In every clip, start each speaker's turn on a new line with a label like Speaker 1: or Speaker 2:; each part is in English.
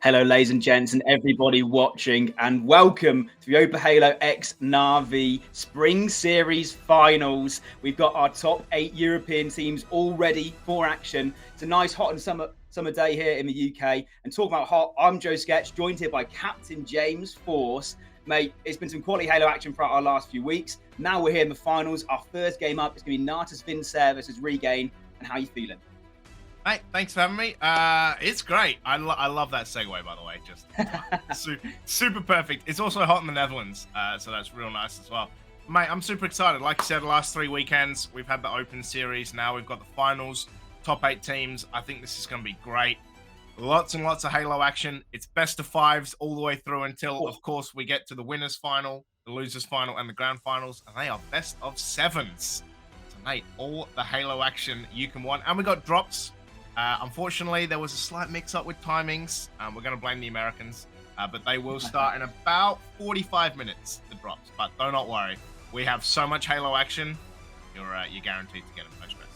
Speaker 1: Hello, ladies and gents, and everybody watching, and welcome to the EuropaHalo X NaVi Spring Series Finals. We've got our top 8 European teams all ready for action. It's a nice hot and summer day here in the UK. And talking about hot, I'm Joe Sketch, joined here by CptJamesForce. Mate, it's been some quality Halo action throughout our last few weeks. Now we're here in the finals. Our first game up is going to be Natus Vincere versus Regain. And how are you feeling?
Speaker 2: Hey, thanks for having me. It's great. I love that segue, by the way. Just super perfect. It's also hot in the Netherlands, so that's real nice as well. Mate, I'm super excited. Like I said, the last 3 weekends, we've had the Open Series. Now we've got the finals, top 8 teams. I think this is going to be great. Lots and lots of Halo action. It's best of 5s all the way through until, of course, we get to the winners final, the losers final, and the grand finals. And they are best of 7s. So, mate, all the Halo action you can want. And we got drops. Unfortunately, there was a slight mix-up with timings. We're going to blame the Americans, but they will start in about 45 minutes, the drops. But do not worry. We have so much Halo action, you're guaranteed to get a much best.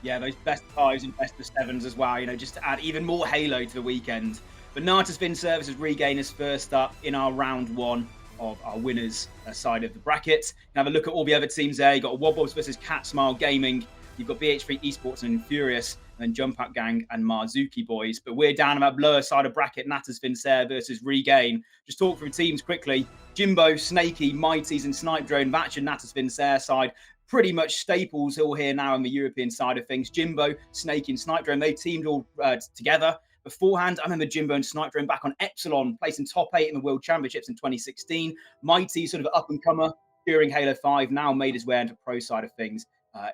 Speaker 1: Yeah, those best of 5s and best of 7s as well, just to add even more Halo to the weekend. But Natus Vincere versus Regain is first up in our round 1 of our winners side of the bracket. Have a look at all the other teams there. You've got Wobbles versus Cat Smile Gaming. You've got BH3 Esports and Furious, and then Jumpout Gang and Marzuki Boys. But we're down on that lower side of bracket, Natus Vincere versus Regain. Just talk through teams quickly. Jimbo, Snaky, Mighties, and Snipe Drone, that's your Natus Vincere side. Pretty much staples all here now on the European side of things. Jimbo, Snaky, and Snipe Drone, they teamed all together. Beforehand, I remember Jimbo and Snipe Drone back on Epsilon, placing top 8 in the World Championships in 2016. Mighty, sort of up-and-comer during Halo 5, now made his way into pro side of things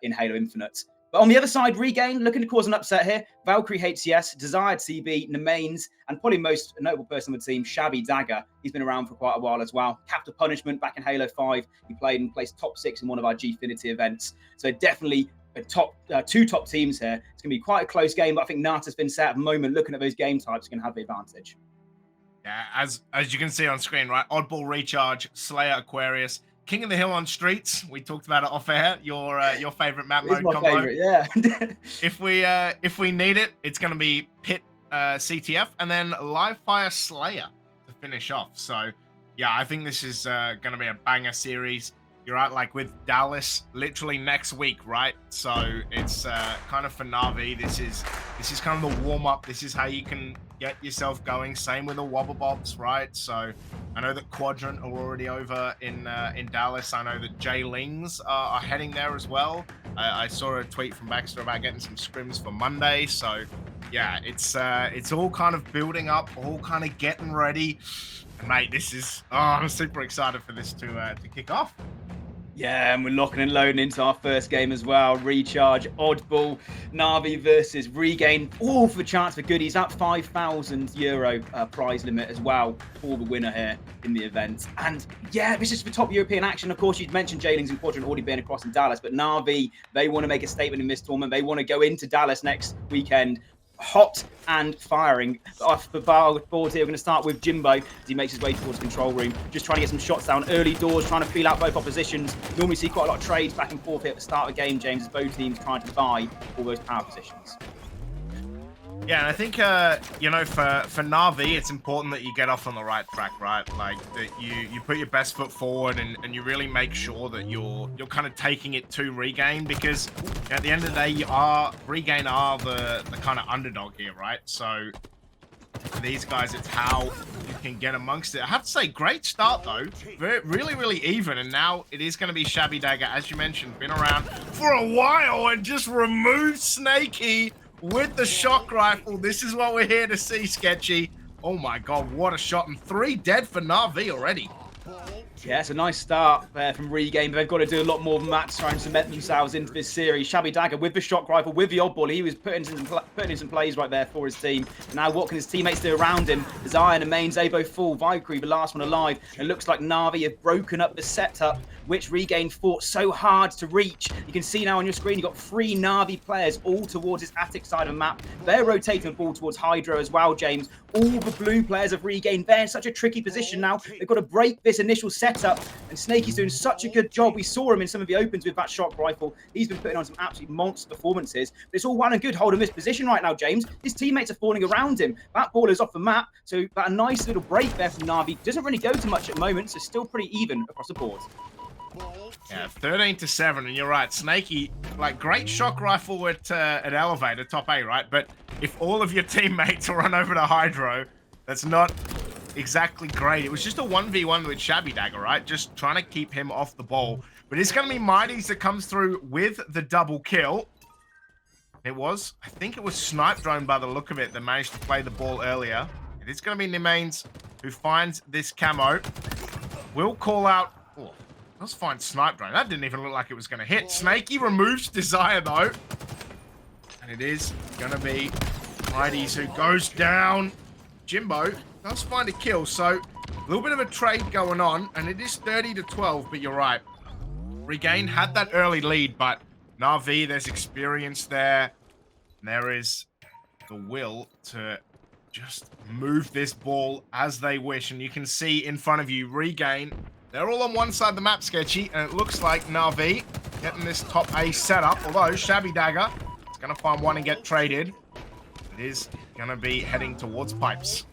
Speaker 1: in Halo Infinite. But on the other side, Regain looking to cause an upset here. Valkyrie HCS, Desired CB, Nemains, and probably most notable person on the team, Shabby Dagger. He's been around for quite a while as well. Capital Punishment back in Halo 5. He played and placed top 6 in one of our Gfinity events. So definitely a two top teams here. It's going to be quite a close game, but I think Natus Vincere at the moment, looking at those game types, going to have the advantage.
Speaker 2: Yeah, as you can see on screen, right? Oddball Recharge, Slayer Aquarius, King of the Hill on Streets. We talked about it off air. Your favorite map mode combo.
Speaker 1: Favorite, yeah.
Speaker 2: if we need it, it's going to be Pit CTF and then Live Fire Slayer to finish off. So yeah, I think this is going to be a banger series. You're right, like with Dallas, literally next week, right? So it's kind of for NaVi. This is kind of the warm up. This is how you can get yourself going. Same with the Wobblebobs, right? So I know that Quadrant are already over in Dallas. I know that J-Lings are heading there as well. I saw a tweet from Baxter about getting some scrims for Monday. So yeah, it's all kind of building up, all kind of getting ready. And mate, I'm super excited for this to kick off.
Speaker 1: Yeah, and we're locking and loading into our first game as well. Recharge, Oddball, NaVi versus Regain. All for the chance for goodies. That €5,000 prize limit as well for the winner here in the event. And yeah, this is for top European action. Of course, you'd mentioned J-Lings and Quadrant already been across in Dallas, but NaVi, they want to make a statement in this tournament. They want to go into Dallas next weekend hot and firing. Off the board here, we're going to start with Jimbo as he makes his way towards the control room, just trying to get some shots down early doors, trying to feel out both oppositions. Normally see quite a lot of trades back and forth here at the start of the game, James, as both teams trying to buy all those power positions.
Speaker 2: Yeah, and I think, for NaVi, it's important that you get off on the right track, right? Like, that you put your best foot forward and you really make sure that you're kind of taking it to Regain, because at the end of the day, Regain are the kind of underdog here, right? So for these guys, it's how you can get amongst it. I have to say, great start, though. Really, really even. And now it is going to be Shabby Dagger, as you mentioned, been around for a while and just removed Snaky with the shock rifle. This is what we're here to see, Sketchy. Oh my god, what a shot. And 3 dead for NaVi already.
Speaker 1: Yeah, it's a nice start there from Regain, but they've got to do a lot more than that to try and cement themselves into this series. Shabby Dagger with the shock rifle, with the oddball. He was putting in some plays right there for his team. And now what can his teammates do around him? As Iron and Mains, they both fall. Valkyrie, the last one alive. It looks like NaVi have broken up the setup which Regain fought so hard to reach. You can see now on your screen, you've got 3 NaVi players all towards this attic side of the map. They're rotating the ball towards Hydro as well, James. All the blue players have Regained. They're in such a tricky position now. They've got to break this initial setup, and Snakey's doing such a good job. We saw him in some of the opens with that shock rifle. He's been putting on some absolute monster performances. But it's all well and good holding this position right now, James. His teammates are falling around him. That ball is off the map, so that a nice little break there from NaVi. Doesn't really go to much at the moment, so still pretty even across the board.
Speaker 2: Yeah, 13-7, and you're right, Snakey, like, great shock rifle at elevator, top A, right? But if all of your teammates run over to Hydro, that's not exactly great. It was just a 1v1 with Shabby Dagger, right? Just trying to keep him off the ball. But it's going to be Mighties that comes through with the double kill. It was, I think it was Snipe Drone by the look of it that managed to play the ball earlier. It is going to be Nemains who finds this camo. We'll call out... Oh, let's find Snipe Drone. That didn't even look like it was going to hit. Snakey removes Desire, though. And it is going to be Mighties who goes down. Jimbo does find a kill, so a little bit of a trade going on, and it is 30-12, but you're right. Regain had that early lead, but NaVi, there's experience there. And there is the will to just move this ball as they wish, and you can see in front of you, Regain. They're all on one side of the map, Sketchy, and it looks like NaVi getting this top A setup, although Shabby Dagger is going to find one and get traded. It is going to be heading towards pipes.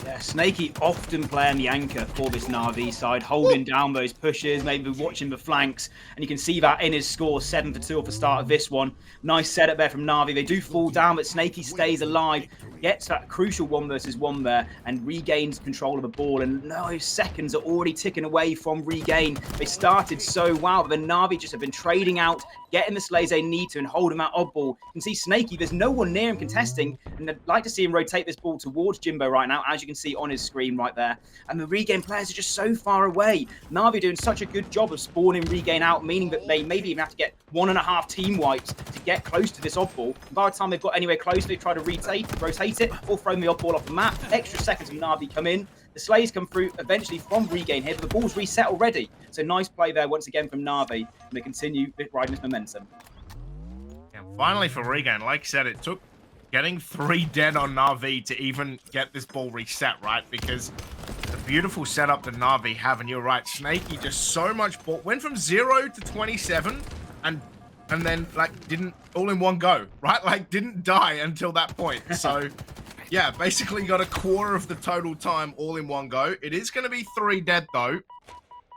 Speaker 1: Yeah, Snakey often playing the anchor for this NaVi side, holding down those pushes, maybe watching the flanks, and you can see that in his score, 7-2 off the start of this one. Nice setup there from NaVi. They do fall down, but Snakey stays alive, gets that crucial 1v1 there, and regains control of the ball, and those seconds are already ticking away from Regain. They started so well, but the NaVi just have been trading out, getting the slays they need to, and holding that odd ball. You can see Snakey, there's no one near him contesting, and I'd like to see him rotate this ball towards Jimbo right now, as you can see on his screen right there. And the Regain players are just so far away. NaVi doing such a good job of spawning Regain out, meaning that they maybe even have to get 1.5 team wipes to get close to this odd ball. And by the time they've got anywhere close, they try to rotate it, or throw the odd ball off the map. Extra seconds from NaVi come in. The slays come through eventually from Regain here, but the ball's reset already. So nice play there once again from NaVi, and they continue riding this momentum.
Speaker 2: And finally for Regain, like I said, it took getting 3 dead on NaVi to even get this ball reset, right? Because the beautiful setup that NaVi have, and you're right, Snakey just so much ball, went from 0 to 27, and then like didn't all in one go, right? Like didn't die until that point. So yeah, basically got a quarter of the total time all in one go. It is going to be 3 dead though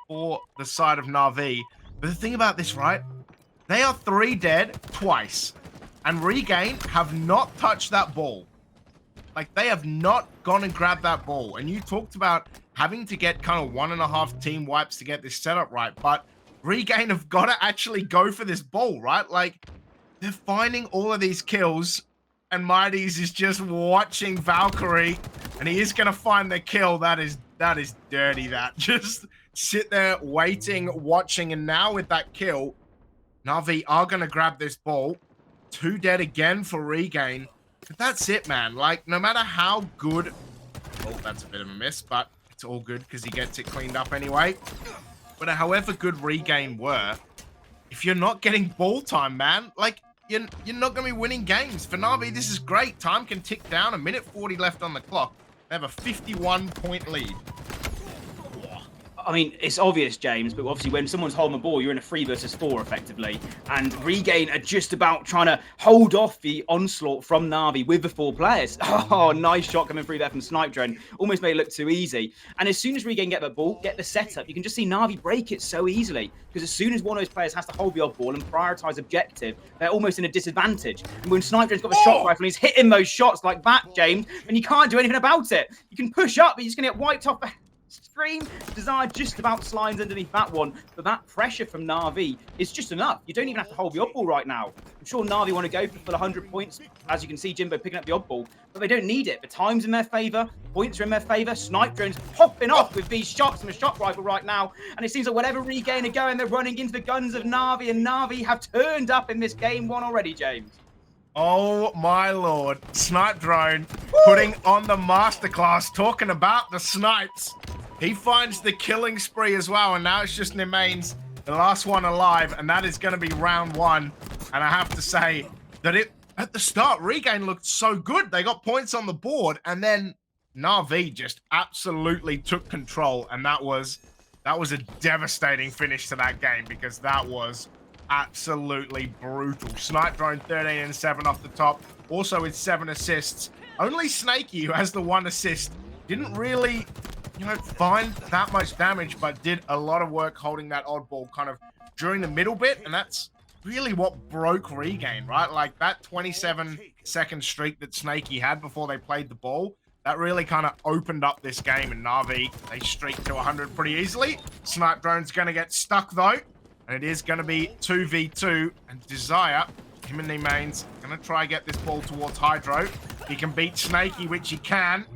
Speaker 2: for the side of NaVi. But the thing about this, right? They are 3 dead twice. And Regain have not touched that ball. Like, they have not gone and grabbed that ball. And you talked about having to get kind of 1.5 team wipes to get this setup right. But Regain have got to actually go for this ball, right? Like, they're finding all of these kills. And Mighties is just watching Valkyrie. And he is going to find the kill. That is dirty, that. Just sit there waiting, watching. And now with that kill, NaVi are going to grab this ball. 2 dead again for Regain. But that's it, man. Like, no matter how good... Oh, that's a bit of a miss, but it's all good because he gets it cleaned up anyway. But however good Regain were, if you're not getting ball time, man, like, you're not going to be winning games. For NaVi, this is great. Time can tick down. 1:40 left on the clock. They have a 51-point lead.
Speaker 1: I mean, it's obvious, James, but obviously when someone's holding the ball, you're in a 3 versus 4, effectively. And Regain are just about trying to hold off the onslaught from NaVi with the 4 players. Oh, nice shot coming through there from Snipe Drone. Almost made it look too easy. And as soon as Regain get the ball, get the setup, you can just see NaVi break it so easily. Because as soon as one of those players has to hold the odd ball and prioritize objective, they're almost in a disadvantage. And when Snipe Drone's got the shot rifle and he's hitting those shots like that, James, and you can't do anything about it. You can push up, but you're just going to get wiped off the screen. Desire just about slides underneath that one, but that pressure from NaVi is just enough. You don't even have to hold the odd ball right now. I'm sure NaVi want to go for 100 points, as you can see Jimbo picking up the odd ball, but they don't need it. The time's in their favor, points are in their favor. Snipe Drone's popping off with these shots and the shot rifle right now, and it seems like whatever Regain are going, they're running into the guns of NaVi, and NaVi have turned up in this game 1 already, James.
Speaker 2: Oh my lord. Snipe Drone putting on the masterclass, talking about the snipes. He finds the killing spree as well, and now it's just Nemains, the last one alive, and that is going to be round 1. And I have to say that at the start, Regain looked so good. They got points on the board, and then NaVi just absolutely took control, and that was a devastating finish to that game because that was absolutely brutal. Snipe drone 13 and 7 off the top, also with 7 assists. Only Snakey, who has the 1 assist, didn't really, find that much damage, but did a lot of work holding that oddball kind of during the middle bit, and that's really what broke Regain, right? Like that 27-second streak that Snakey had before they played the ball, that really kind of opened up this game, and NaVi, they streaked to 100 pretty easily. Snipe drone's going to get stuck though, and it is going to be 2v2, and Desire, him and Nemains, going to try get this ball towards Hydro. He can beat Snakey, which he can.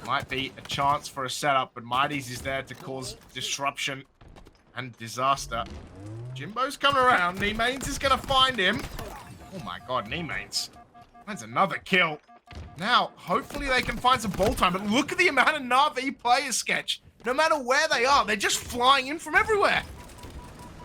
Speaker 2: Might be a chance for a setup, but Mighty's is there to cause disruption and disaster. Jimbo's coming around. Nemains is going to find him. Oh my god, Nemains. That's another kill. Now, hopefully they can find some ball time, but look at the amount of NaVi players, Sketch. No matter where they are, they're just flying in from everywhere.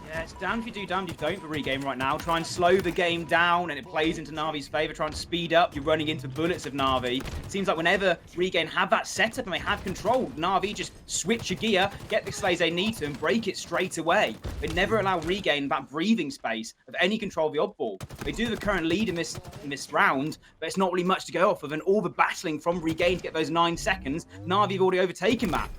Speaker 1: Yeah, it's damned if you do, damned if you don't for Regain right now. Try and slow the game down, and it plays into NaVi's favor. Try and speed up. You're running into bullets of NaVi. It seems like whenever Regain have that setup and they have control, NaVi just switch a gear, get the slays they need to, and break it straight away. They never allow Regain that breathing space of any control of the oddball. They do the current lead in this round, but it's not really much to go off of, and all the battling from Regain to get those 9 seconds, NaVi have already overtaken that.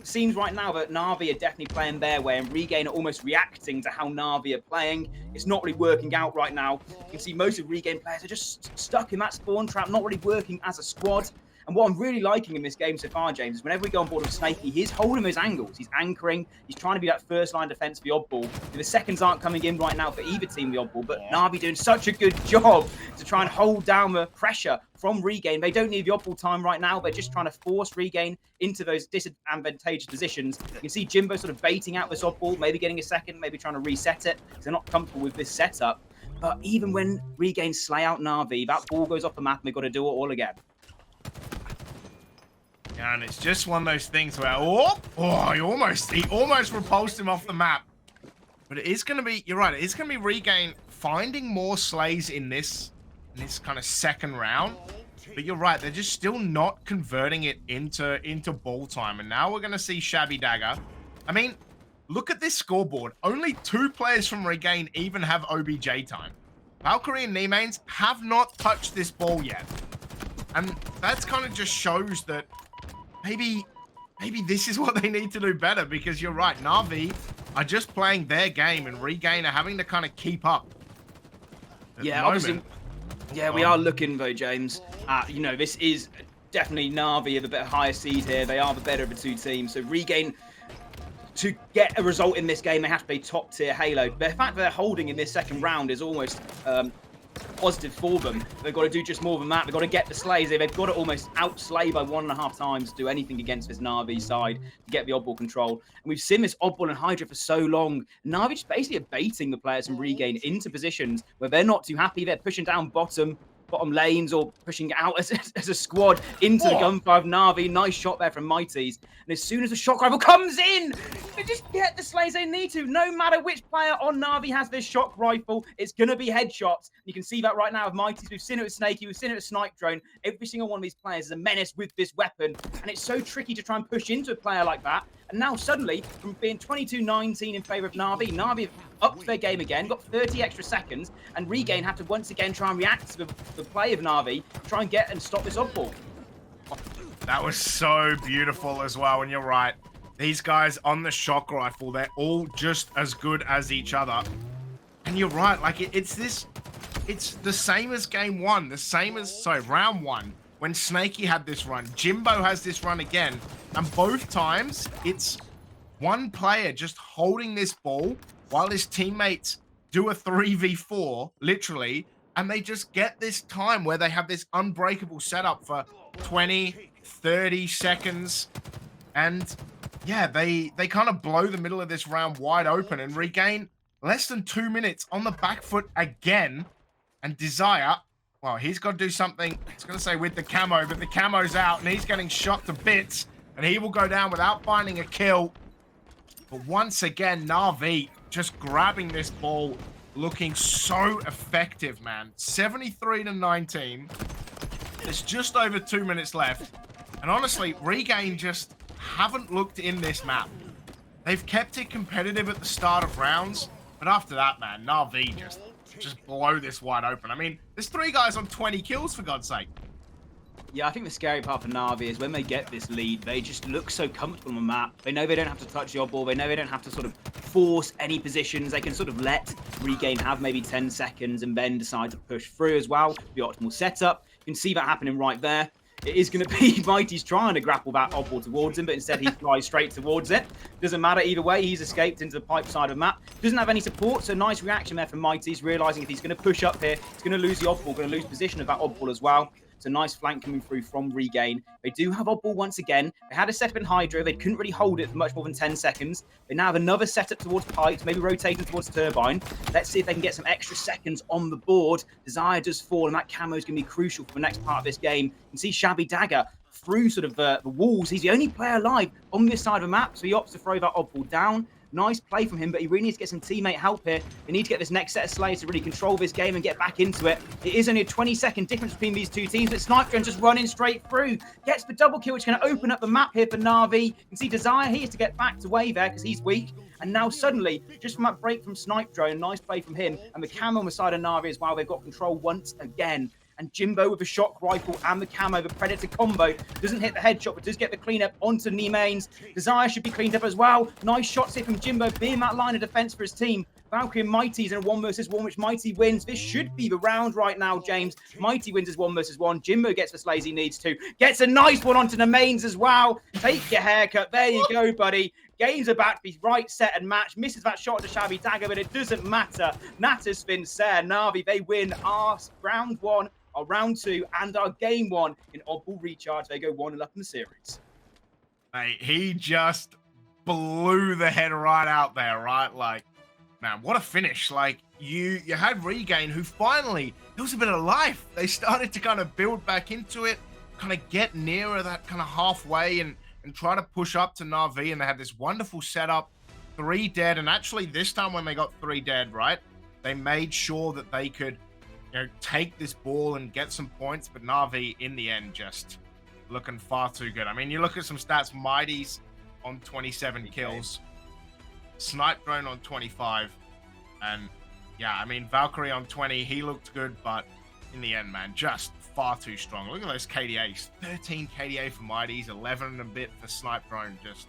Speaker 1: Seems right now that NaVi are definitely playing their way, and Regain are almost reacting to how NaVi are playing. It's not really working out right now. You can see most of Regain players are just stuck in that spawn trap, not really working as a squad. And what I'm really liking in this game so far, James, is whenever we go on board with Snakey, he's holding those angles. He's anchoring. He's trying to be that first-line defense for the oddball. The seconds aren't coming in right now for either team, the oddball, but NaVi doing such a good job to try and hold down the pressure from Regain. They don't need the oddball time right now. They're just trying to force Regain into those disadvantageous positions. You can see Jimbo sort of baiting out this oddball, maybe getting a second, maybe trying to reset it because they're not comfortable with this setup. But even when Regain slay out NaVi, that ball goes off the map and they've got to do it all again.
Speaker 2: And it's just one of those things where, he almost repulsed him off the map. But it is going to be, you're right, it is going to be Regain finding more slays in this kind of second round. But you're right, they're just still not converting it into ball time. And now we're going to see Shabby Dagger. I mean, look at this scoreboard. Only 2 players from Regain even have OBJ time. Valkyrie and Nemains have not touched this ball yet. And that kind of just shows that maybe this is what they need to do better, because you're right, NaVi are just playing their game and Regain are having to kind of keep up.
Speaker 1: Yeah, obviously. Yeah, we are looking though, James. This is definitely NaVi of a bit higher seed here. They are the better of the 2 teams. So Regain, to get a result in this game, they have to play top tier Halo. The fact that they're holding in this second round is almost positive for them. They've got to do just more than that. They've got to get the slays. They've got to almost outslay by 1.5 times to do anything against this NaVi side to get the oddball control. And we've seen this oddball and Hydra for so long. NaVi just basically are baiting the players from Regain into positions where they're not too happy. They're pushing down bottom lanes or pushing out as a squad into the gunfire of NaVi. Nice shot there from Mighty's. And as soon as the shock rifle comes in, they just get the slays they need to. No matter which player on NaVi has this shock rifle, it's going to be headshots. You can see that right now with Mighty's. We've seen it with Snakey. We've seen it with Snipe Drone. Every single one of these players is a menace with this weapon. And it's so tricky to try and push into a player like that. And now suddenly, from being 22-19 in favor of NaVi have upped their game again, got 30 extra seconds, and Regain have to once again try and react to the play of NaVi, try and get and stop this oddball.
Speaker 2: That was so beautiful as well, and you're right. These guys on the shock rifle, they're all just as good as each other. And you're right, like it's the same as game 1, round 1. When Snakey had this run, Jimbo has this run again, and both times it's one player just holding this ball while his teammates do a 3v4, literally, and they just get this time where they have this unbreakable setup for 20, 30 seconds, and yeah, they kind of blow the middle of this round wide open and Regain less than 2 minutes on the back foot again, and Desire, well, he's got to do something, I was going to say with the camo, but the camo's out, and he's getting shot to bits. and he will go down without finding a kill. But once again, NaVi just grabbing this ball, looking so effective, man. 73 to 19. There's just over 2 minutes left. And honestly, Regain just haven't looked in this map. They've kept it competitive at the start of rounds, but after that, man, NaVi just blow this wide open. I mean, there's 3 guys on 20 kills, for God's sake.
Speaker 1: Yeah, I think the scary part for NaVi is when they get this lead, they just look so comfortable on the map. They know they don't have to touch the odd ball. They know they don't have to sort of force any positions. They can sort of let Regain have maybe 10 seconds and then decide to push through as well. The optimal setup. You can see that happening right there. It is going to be Mighty's trying to grapple that odd ball towards him, but instead he flies straight towards it. Doesn't matter either way. He's escaped into the pipe side of the map. Doesn't have any support, so nice reaction there from Mighty. He's realizing if he's going to push up here, he's going to lose the odd ball, going to lose position of that odd ball as well. It's a nice flank coming through from Regain. They do have odd ball once again. They had a setup in Hydro. They couldn't really hold it for much more than 10 seconds. They now have another setup towards Pipes, maybe rotating towards Turbine. Let's see if they can get some extra seconds on the board. Desire does fall, and that camo is going to be crucial for the next part of this game. You can see Shabby Dagger through sort of the walls. He's the only player alive on this side of the map, so he opts to throw that odd ball down. Nice play from him, but he really needs to get some teammate help here. They need to get this next set of Slayers to really control this game and get back into it. It is only a 20-second difference between these two teams, but Sniper just running straight through. Gets the double kill, which is going to open up the map here for NaVi. You can see Desire, he has to get back to Wave there because he's weak. And now suddenly, just from that break from Snipe Drone, nice play from him, and the camo on the side of NaVi as well, they've got control once again. And Jimbo with the shock rifle and the camo, the Predator combo, doesn't hit the headshot, but does get the cleanup onto Nemains. Desire should be cleaned up as well. Nice shots here from Jimbo, being that line of defense for his team. Valkyrie and Mighty's in a 1 versus 1, which Mighty wins. This should be the round right now, James. Mighty wins as 1 versus 1. Jimbo gets the slays he needs to. Gets a nice one onto Nemains as well. Take your haircut. There you go, buddy. Game's about to be right, set, and match. Misses that shot to Shabby Dagger, but it doesn't matter. Natus, Vincere, NaVi, they win our round 1. Our round 2 and our game 1 in oddball recharge. They go 1-0 up in the series.
Speaker 2: Mate, he just blew the head right out there, right? Like, man, what a finish. Like, you had Regain, who finally, there was a bit of life. They started to kind of build back into it, kind of get nearer that kind of halfway and try to push up to NaVi, and they had this wonderful setup, 3 dead, and actually this time when they got 3 dead, right, they made sure that they could, you know, take this ball and get some points, but NaVi in the end just looking far too good. I mean, you look at some stats, Mighty's on 27 kills, Snipe Drone on 25, and yeah, I mean, Valkyrie on 20, he looked good, but in the end, man, just far too strong. Look at those KDAs, 13 KDA for Mighty's, 11 and a bit for Snipe Drone. Just,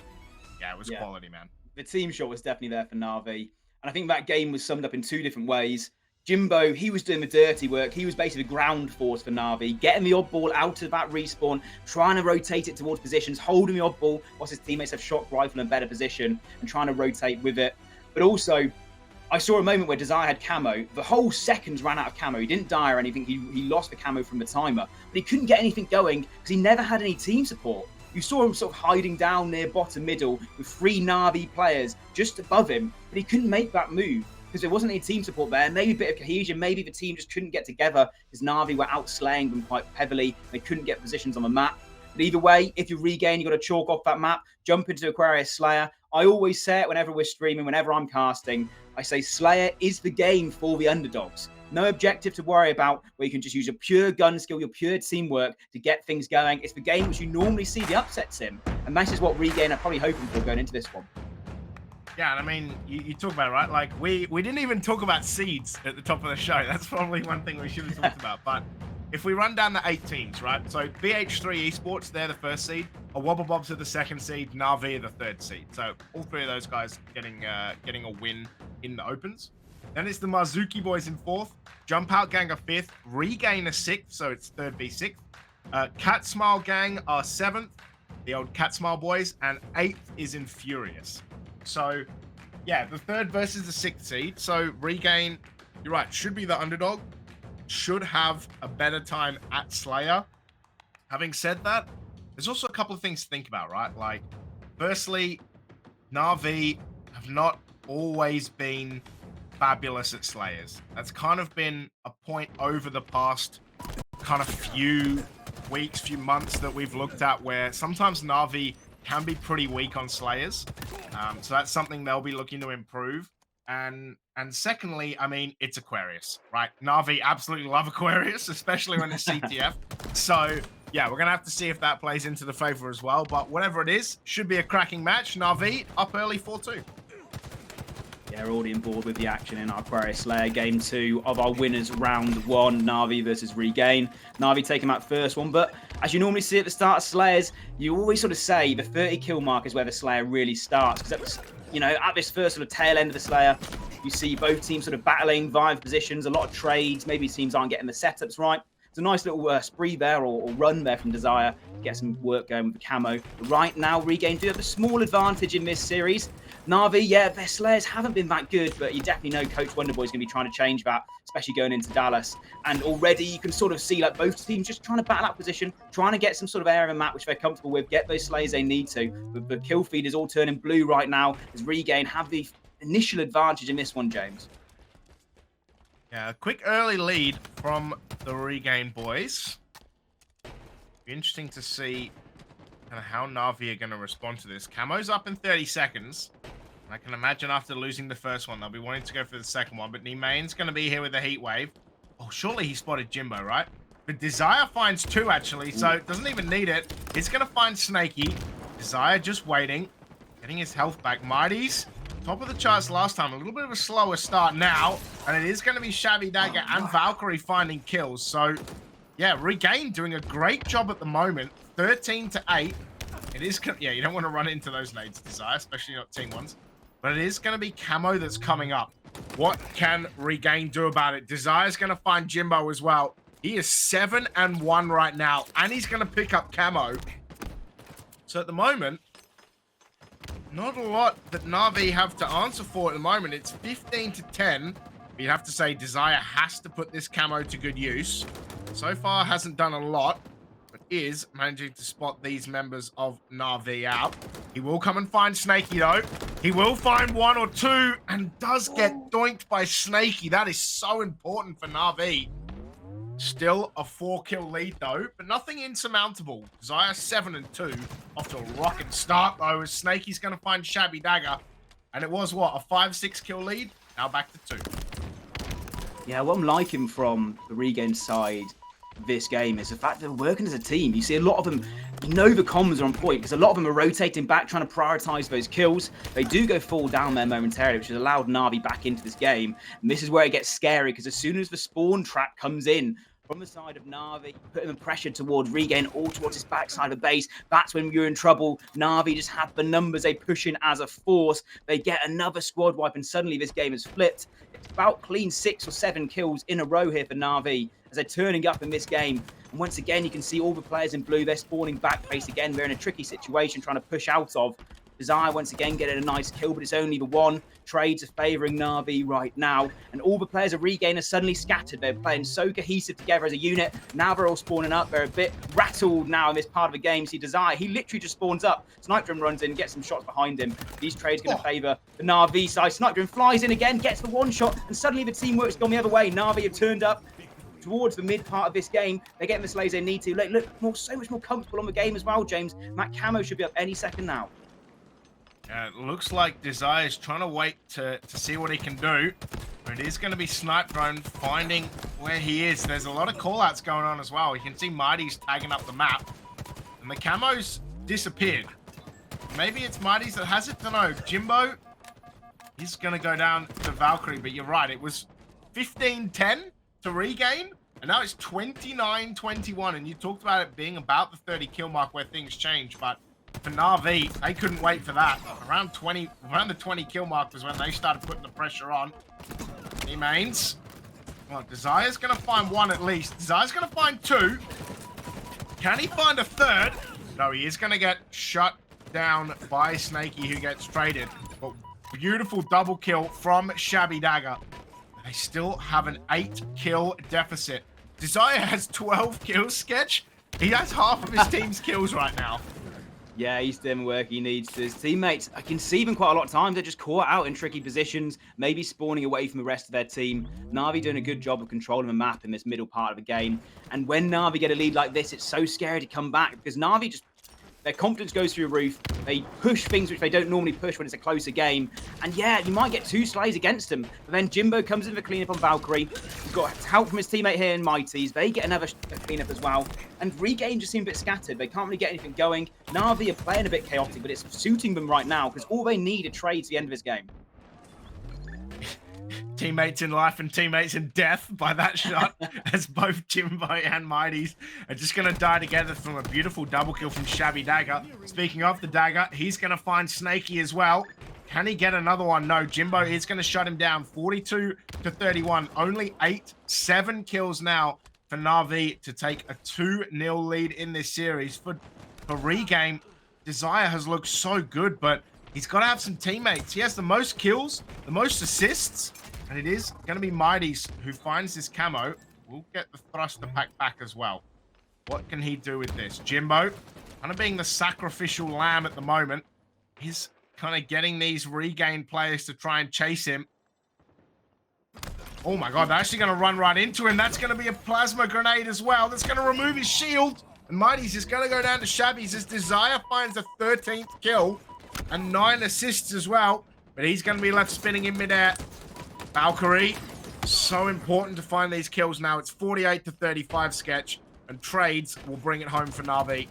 Speaker 2: yeah, it was quality, man.
Speaker 1: The team shot was definitely there for NaVi, and I think that game was summed up in 2 different ways. Jimbo, he was doing the dirty work. He was basically the ground force for NaVi, getting the odd ball out of that respawn, trying to rotate it towards positions, holding the odd ball whilst his teammates have shock rifle in a better position and trying to rotate with it. But also, I saw a moment where Desire had camo. The whole seconds ran out of camo. He didn't die or anything. He lost the camo from the timer, but he couldn't get anything going because he never had any team support. You saw him sort of hiding down near bottom middle with 3 NaVi players just above him, but he couldn't make that move because there wasn't any team support there. Maybe a bit of cohesion, maybe the team just couldn't get together because NaVi were out slaying them quite heavily. They couldn't get positions on the map. But either way, if you regain, you've got to chalk off that map, jump into Aquarius Slayer. I always say it whenever we're streaming, whenever I'm casting, I say Slayer is the game for the underdogs. No objective to worry about where you can just use your pure gun skill, your pure teamwork to get things going. It's the game which you normally see the upsets in. And that is what Regain are probably hoping for going into this one.
Speaker 2: Yeah, and I mean, you talk about it, right? Like, we didn't even talk about seeds at the top of the show. That's probably one thing we should have talked about. But if we run down the 8 teams, right? So BH3 Esports, they're the first seed. Wobblebobs are the second seed. NaVi are the third seed. So all 3 of those guys getting a win in the opens. Then it's the Marzuki boys in 4th. Jumpout gang are 5th. Regain are 6th, so it's 3rd v 6th. Cat Smile gang are 7th. The old Cat Smile boys. And 8th is Infurious. So, yeah, the 3rd versus the 6th seed. So Regain, you're right, should be the underdog. Should have a better time at Slayer. Having said that, there's also a couple of things to think about, right? Like, firstly, NaVi have not always been fabulous at Slayers. That's kind of been a point over the past kind of few weeks, few months that we've looked at where sometimes NaVi can be pretty weak on Slayers. So that's something they'll be looking to improve. And secondly, I mean, it's Aquarius, right? NaVi absolutely love Aquarius, especially when it's CTF. So yeah, we're gonna have to see if that plays into the favor as well. But whatever it is, should be a cracking match. NaVi up early 4-2.
Speaker 1: Yeah, we're already on board with the action in our Aquarius Slayer game 2 of our winners round 1, NaVi versus Regain. NaVi taking that first one, but as you normally see at the start of Slayers, you always sort of say the 30 kill mark is where the Slayer really starts, because at this first sort of tail end of the Slayer, you see both teams sort of battling, vying for positions, a lot of trades, maybe teams aren't getting the setups right. It's a nice little spree there, or run there from Desire, get some work going with the camo. But right now, Regain do have a small advantage in this series. NaVi, yeah, their Slayers haven't been that good, but you definitely know Coach Wonderboy is going to be trying to change that, especially going into Dallas. And already you can sort of see like both teams just trying to battle that position, trying to get some sort of area of a map which they're comfortable with, get those Slayers they need to. But the kill feed is all turning blue right now as Regain have the initial advantage in this one, James.
Speaker 2: Yeah, a quick early lead from the Regain boys. Be interesting to see kind of how NaVi are going to respond to this. Camo's up in 30 seconds. I can imagine after losing the first one, they'll be wanting to go for the second one. But Nemain's going to be here with the heat wave. Oh, surely he spotted Jimbo, right? But Desire finds 2, actually, so doesn't even need it. He's going to find Snaky. Desire just waiting, getting his health back. Mighty's top of the charts last time. A little bit of a slower start now. And it is going to be Shabby Dagger and Valkyrie finding kills. So, yeah, Regain doing a great job at the moment. 13-8. It is, yeah, you don't want to run into those nades, Desire, especially not team ones. But it is going to be Camo that's coming up. What can Regain do about it? Desire's going to find Jimbo as well. He is 7-1 right now, and he's going to pick up Camo. So at the moment, not a lot that NaVi have to answer for at the moment. It's 15-10. You'd have to say Desire has to put this Camo to good use. So far, hasn't done a lot, but is managing to spot these members of NaVi out. He will come and find Snaky, though. He will find 1 or 2 and does get doinked by Snaky. That is so important for NaVi. Still a 4-kill lead, though, but nothing insurmountable. Desire 7-2. Off to a rocket start, though, as Snaky's going to find Shabby Dagger. And it was, what, a 5-6 kill lead? Now back to 2.
Speaker 1: Yeah, what I'm liking from the Regain side this game is the fact that they're working as a team. You see a lot of them, the comms are on point because a lot of them are rotating back, trying to prioritize those kills. They do go fall down there momentarily, which has allowed NaVi back into this game. And this is where it gets scary because as soon as the spawn trap comes in from the side of NaVi, putting them pressure towards Regain or towards his backside of the base, that's when you're in trouble. NaVi just have the numbers, they push in as a force. They get another squad wipe and suddenly this game is flipped. It's about clean 6 or 7 kills in a row here for NaVi as they're turning up in this game. And once again, you can see all the players in blue, they're spawning back base again. They're in a tricky situation trying to push out of. Desire once again getting a nice kill, but it's only the one. Trades are favouring NaVi right now. And all the players of Regain are suddenly scattered. They're playing so cohesive together as a unit. Now they're all spawning up. They're a bit rattled now in this part of the game. See Desire, he literally just spawns up. Snipedrum runs in, gets some shots behind him. These trades going to favour the NaVi side. Snipedrum flies in again, gets the one shot, and suddenly the teamwork's gone the other way. NaVi have turned up towards the mid part of this game. They're getting the slays they need to. Look, so much more comfortable on the game as well, James. That camo should be up any second now.
Speaker 2: It looks like Desire is trying to wait to see what he can do. But it is going to be Snipedrone finding where he is. There's a lot of callouts going on as well. You can see Mighty's tagging up the map. And the camo's disappeared. Maybe it's Mighty's that has it. Don't know. Jimbo, he's going to go down to Valkyrie. But you're right. It was 15-10 to Regain. And now it's 29-21. And you talked about it being about the 30 kill mark where things change. But for NaVi, they couldn't wait for that. Around the 20 kill mark was when they started putting the pressure on. He mains. Well, Desire's going to find 1 at least. Desire's going to find 2. Can he find a 3rd? No, he is going to get shut down by Snaky, who gets traded. But beautiful double kill from Shabby Dagger. They still have an 8-kill deficit. Desire has 12 kills, Sketch. He has half of his team's kills right now.
Speaker 1: Yeah, he's doing work he needs to. His teammates, I can see them quite a lot of times. They're just caught out in tricky positions, maybe spawning away from the rest of their team. NaVi doing a good job of controlling the map in this middle part of the game. And when NaVi get a lead like this, it's so scary to come back because NaVi just Their confidence goes through the roof. They push things which they don't normally push when it's a closer game. And yeah, you might get 2 slays against them. But then Jimbo comes in for cleanup on Valkyrie. He's got help from his teammate here in Mighties. They get another cleanup as well. And Regain just seem a bit scattered. They can't really get anything going. NaVi are playing a bit chaotic, but it's suiting them right now because all they need are trades at the end of this game.
Speaker 2: Teammates in life and teammates in death by that shot, as both Jimbo and Mighties are just going to die together from a beautiful double kill from Shabby Dagger. Speaking of the Dagger, he's going to find Snaky as well. Can he get another one? No, Jimbo is going to shut him down. 42-31, only 7 kills now for NaVi to take a 2-0 lead in this series. For Regain, Desire has looked so good, but he's got to have some teammates. He has the most kills, the most assists, and it is going to be Mighties who finds this camo. We'll get the thruster pack back as well. What can he do with this? Jimbo, kind of being the sacrificial lamb at the moment, he's kind of getting these Regain players to try and chase him. Oh my god, they're actually going to run right into him. That's going to be a plasma grenade as well. That's going to remove his shield. And Mighties is going to go down to Shabby's as Desire finds the 13th kill and 9 assists as well. But he's going to be left spinning in midair. Valkyrie, so important to find these kills now. It's 48-35 sketch, and trades will bring it home for NaVi.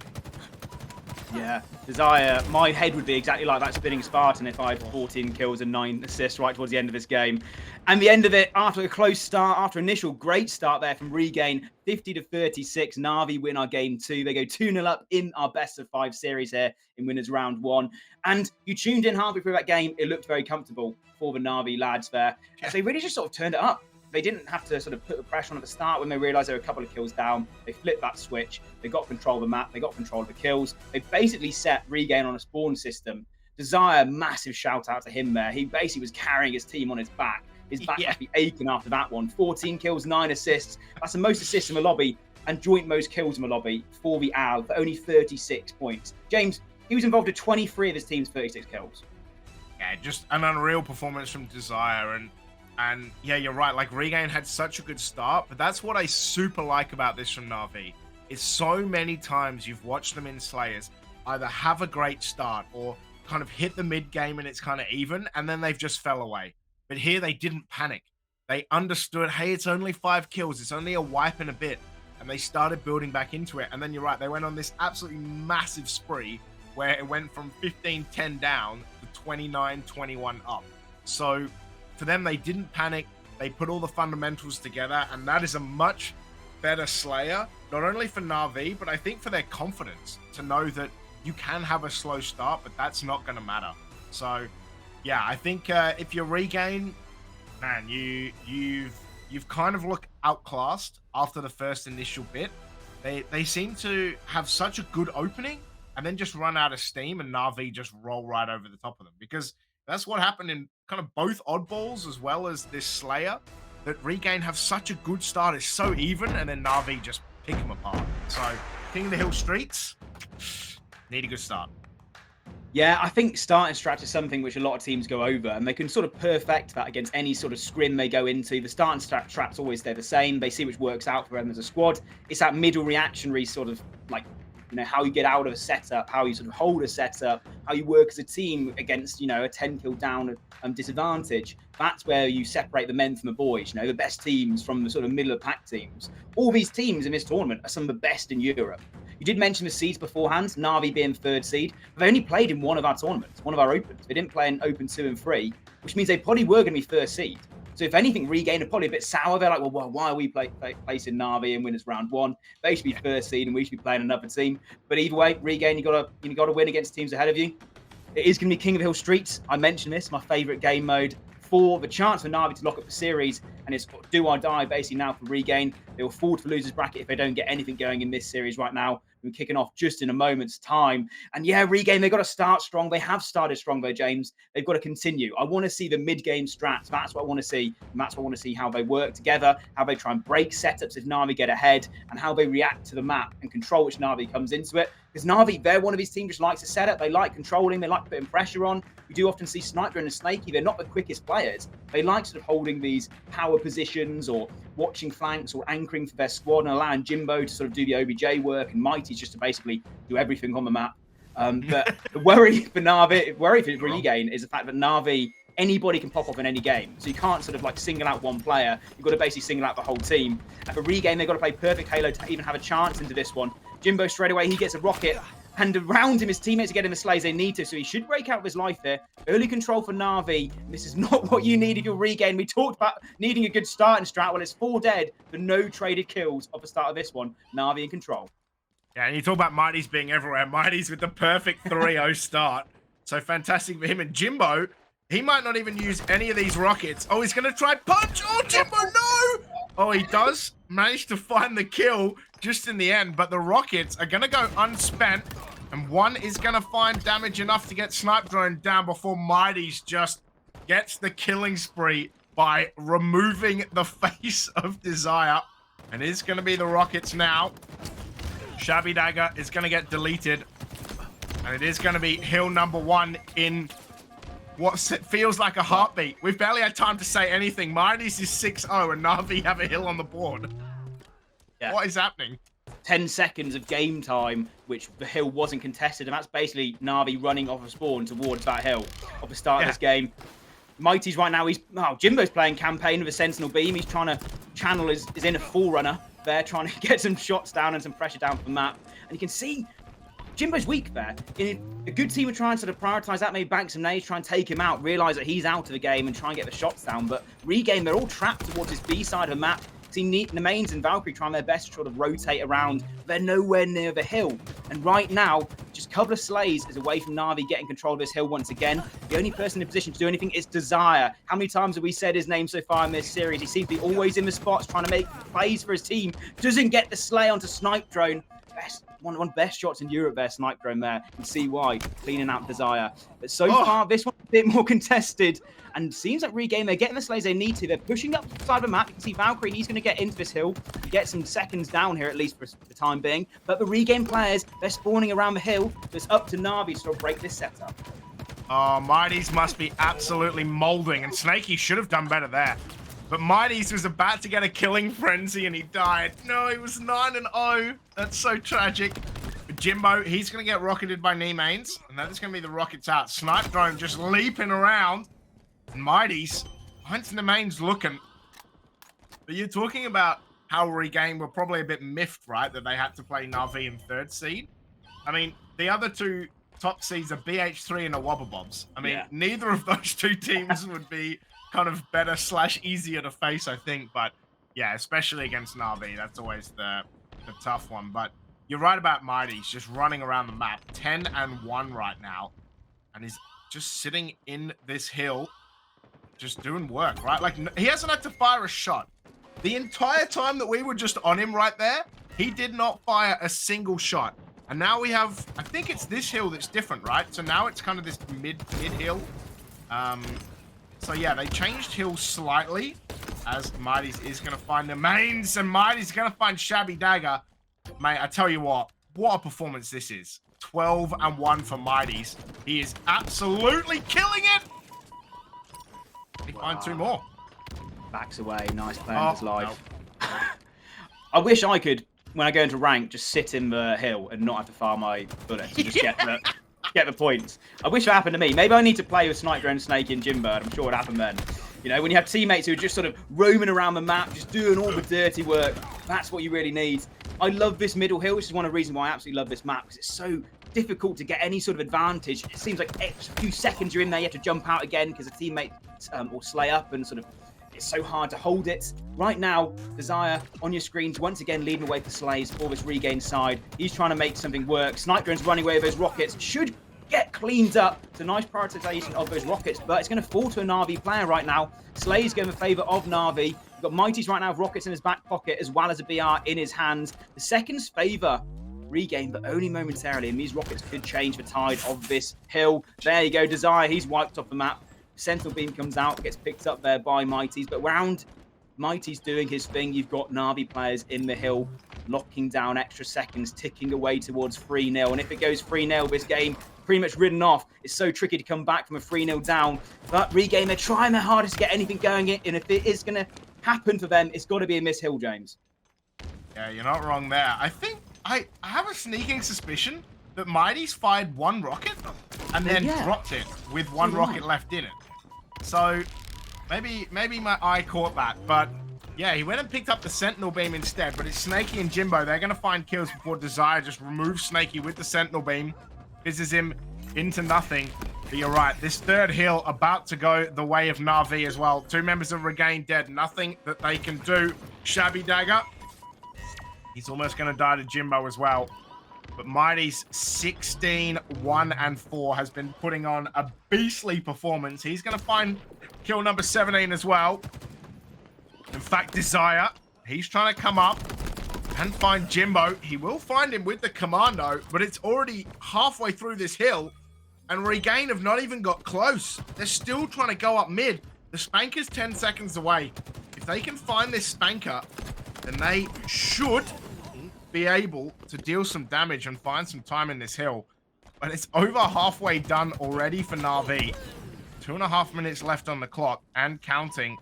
Speaker 1: Yeah, Desire, my head would be exactly like that spinning Spartan if I had 14 kills and 9 assists right towards the end of this game. And the end of it, after a close start, after initial great start there from Regain, 50-36, NaVi win our game 2. They go 2-0 up in our best of 5 series here in winners round 1. And you tuned in halfway through that game, it looked very comfortable for the NaVi lads there. Yeah. As they really just sort of turned it up. They didn't have to sort of put the pressure on at the start when they realized they were a couple of kills down. They flipped that switch. They got control of the map. They got control of the kills. They basically set Regain on a spawn system. Desire, massive shout out to him there. He basically was carrying his team on his back. His back must be aching after that one. 14 kills, 9 assists. That's the most assists in the lobby and joint most kills in the lobby for the Al for only 36 points. James, he was involved in 23 of his team's 36 kills.
Speaker 2: Yeah, just an unreal performance from Desire. And yeah, you're right. Like, Regain had such a good start, but that's what I super like about this from NaVi. Is so many times you've watched them in Slayers either have a great start or kind of hit the mid game and it's kind of even, and then they've just fell away. But here they didn't panic. They understood, hey, it's only 5 kills. It's only a wipe and a bit. And they started building back into it. And then you're right. They went on this absolutely massive spree where it went from 15-10 down to 29-21 up. So for them, they didn't panic. They put all the fundamentals together. And that is a much better Slayer, not only for NaVi, but I think for their confidence to know that you can have a slow start, but that's not going to matter. So yeah, I think if you Regain, man, you've kind of looked outclassed after the first initial bit. They seem to have such a good opening and then just run out of steam, and NaVi just roll right over the top of them, because that's what happened in kind of both oddballs as well as this Slayer. That Regain have such a good start, it's so even, and then NaVi just pick them apart. So King of the Hill Streets need a good start.
Speaker 1: Yeah, I think starting strat is something which a lot of teams go over, and they can sort of perfect that against any sort of scrim they go into. The starting strat's always stay the same. They see which works out for them as a squad. It's that middle reactionary sort of, like, you know, how you get out of a setup, how you sort of hold a setup, how you work as a team against, you know, a 10 kill down disadvantage. That's where you separate the men from the boys, you know, the best teams from the sort of middle of pack teams. All these teams in this tournament are some of the best in Europe. You did mention the seeds beforehand, NaVi being 3rd seed. They only played in one of our tournaments, one of our opens. They didn't play in Open 2 and 3, which means they probably were going to be 1st seed. So if anything, Regain are probably a bit sour. They're like, well, why are we placing NaVi in winners round 1? They should be 1st seed and we should be playing another team. But either way, Regain, you got to win against teams ahead of you. It is going to be King of the Hill Streets. I mentioned this, my favourite game mode, for the chance for NaVi to lock up the series, and it's do or die basically now for Regain. They will fall to the losers bracket if they don't get anything going in this series right now. We're kicking off just in a moment's time. And yeah, Regain, they've got to start strong. They have started strong though, James. They've got to continue. I want to see the mid-game strats. That's what I want to see. And that's what I want to see, how they work together, how they try and break setups if NaVi get ahead, and how they react to the map and control which NaVi comes into it. Because NaVi, they're one of these teams just likes to set up. They like controlling. They like putting pressure on. We do often see Sniper and Snaky. They're not the quickest players. They like sort of holding these power positions or watching flanks or anchoring for their squad and allowing Jimbo to sort of do the OBJ work and Mighty's just to basically do everything on the map. But the worry for NaVi, worry for Regain is the fact that NaVi, anybody can pop off in any game. So you can't sort of like single out one player. You've got to basically single out the whole team. And for Regain, they've got to play perfect Halo to even have a chance into this one. Jimbo straight away, he gets a rocket. And around him, his teammates are getting the slays they need to, so he should break out of his life here. Early control for NaVi. This is not what you need if you're Regain. We talked about needing a good starting strat. Well, it's 4 dead for no traded kills off the start of this one. NaVi in control.
Speaker 2: Yeah, and you talk about Mighty's being everywhere. Mighty's with the perfect 3-0 start. So fantastic for him. And Jimbo, he might not even use any of these rockets. Oh, he's going to try punch. Oh, Jimbo, no! Oh, he does manage to find the kill just in the end, but the rockets are going to go unspent, and one is going to find damage enough to get Snipe Drone down before Mighty's just gets the killing spree by removing the face of Desire. And it's going to be the rockets now. Shabby Dagger is going to get deleted, and it is going to be hill number 1 in what feels like a heartbeat. We've barely had time to say anything. Mighty's is 6-0 and NaVi have a hill on the board. Yeah. What is happening?
Speaker 1: 10 seconds of game time, which the hill wasn't contested, and that's basically NaVi running off of spawn towards that hill at the start of this game. Mighty's right now, Jimbo's playing campaign with a Sentinel Beam. He's trying to channel his inner Forerunner there, trying to get some shots down and some pressure down for the map. And you can see Jimbo's weak there. A good team would try and sort of prioritize that, maybe bank some nades, try and take him out, realize that he's out of the game and try and get the shots down. But Regain, they're all trapped towards this B side of the map. See the mains and Valkyrie trying their best to sort of rotate around. They're nowhere near the hill. And right now, just a couple of slays is away from NaVi getting control of this hill once again. The only person in a position to do anything is Desire. How many times have we said his name so far in this series? He seems to be always in the spots, trying to make plays for his team. Doesn't get the slay onto Snipe Drone. One of the best shots in Europe there, Snipe Drone there. You can see why, cleaning out Desire. But so far, this one's a bit more contested. And seems like Regain, they're getting the slays they need to. They're pushing up the side of the map. You can see Valkyrie, he's going to get into this hill. Get some seconds down here, at least for the time being. But the Regain players, they're spawning around the hill. So it's up to NaVi to sort of break this setup.
Speaker 2: Oh, Mighty's must be absolutely molding. And Snakey should have done better there. But Mighty's was about to get a killing frenzy and he died. No, he was 9-0. That's so tragic. But Jimbo, he's going to get rocketed by knee mains. And that is going to be the rockets out. Snipe Drone just leaping around. And Mighty's, Hunts in the mains looking. But you're talking about how Regain were probably a bit miffed, right? That they had to play NaVi in 3rd seed. I mean, the other 2 top seeds are BH3 and a Wobbabobs. I mean, neither of those 2 teams would be kind of better / easier to face, I think. But yeah, especially against NaVi, that's always the tough one. But you're right about Mighty's just running around the map. 10-1 right now. And he's just sitting in this hill, just doing work, right? Like, he hasn't had to fire a shot. The entire time that we were just on him right there, he did not fire a single shot. And now we have, I think it's this hill that's different, right? So now it's kind of this mid hill. So yeah, they changed hills slightly, as Mighty's is going to find the mains, and Mighty's going to find Shabby Dagger. Mate, I tell you what a performance this is. 12-1 for Mighty's. He is absolutely killing it. He find 2 more.
Speaker 1: Backs away. Nice play in his life. No. I wish I could, when I go into rank, just sit in the hill and not have to fire my bullets and just get the points. I wish that happened to me. Maybe I need to play with Snipe Drone, Snake, and Jimbo. I'm sure it happened then. You know, when you have teammates who are just sort of roaming around the map, just doing all the dirty work, that's what you really need. I love this middle hill, which is one of the reasons why I absolutely love this map, because it's so difficult to get any sort of advantage. It seems like a few seconds you're in there, you have to jump out again because a teammate will slay up, and sort of it's so hard to hold it. Right now, Desire on your screens once again leading away for slays for this Regain side. He's trying to make something work. Snipe Drone's running away with those rockets. Should get cleaned up. It's a nice prioritization of those rockets, but it's going to fall to a NaVi player right now. Slay's going in favor of NaVi. You've got Mighty's right now with rockets in his back pocket as well as a BR in his hands. The seconds favor Regain, but only momentarily, and these rockets could change the tide of this hill. There you go, Desire, he's wiped off the map. Sentinel Beam comes out, gets picked up there by Mighty's, but round Mighty's doing his thing. You've got NaVi players in the hill, locking down extra seconds, ticking away towards 3-0. And if it goes 3-0, this game pretty much ridden off. It's so tricky to come back from a 3-0 down. But Regain, they're trying their hardest to get anything going in. And if it is going to happen for them, it's got to be in this hill, James.
Speaker 2: Yeah, you're not wrong there. I think I have a sneaking suspicion that Mighty's fired one rocket and then dropped it with one rocket left in it. So maybe my eye caught that, but yeah, he went and picked up the Sentinel Beam instead, but it's Snakey and Jimbo. They're going to find kills before Desire just removes Snakey with the Sentinel Beam, fizzes him into nothing. But you're right, this third hill about to go the way of NaVi as well. 2 members of Regain dead, nothing that they can do. Shabby Dagger, he's almost going to die to Jimbo as well. But Mighty's 16, 1, and 4 has been putting on a beastly performance. He's going to find kill number 17 as well. In fact, Desire, he's trying to come up and find Jimbo. He will find him with the Commando, but it's already halfway through this hill, and Regain have not even got close. They're still trying to go up mid. The Spanker's 10 seconds away. If they can find this Spanker, then they should be able to deal some damage and find some time in this hill. But it's over halfway done already for NaVi. 2.5 minutes left on the clock, and counting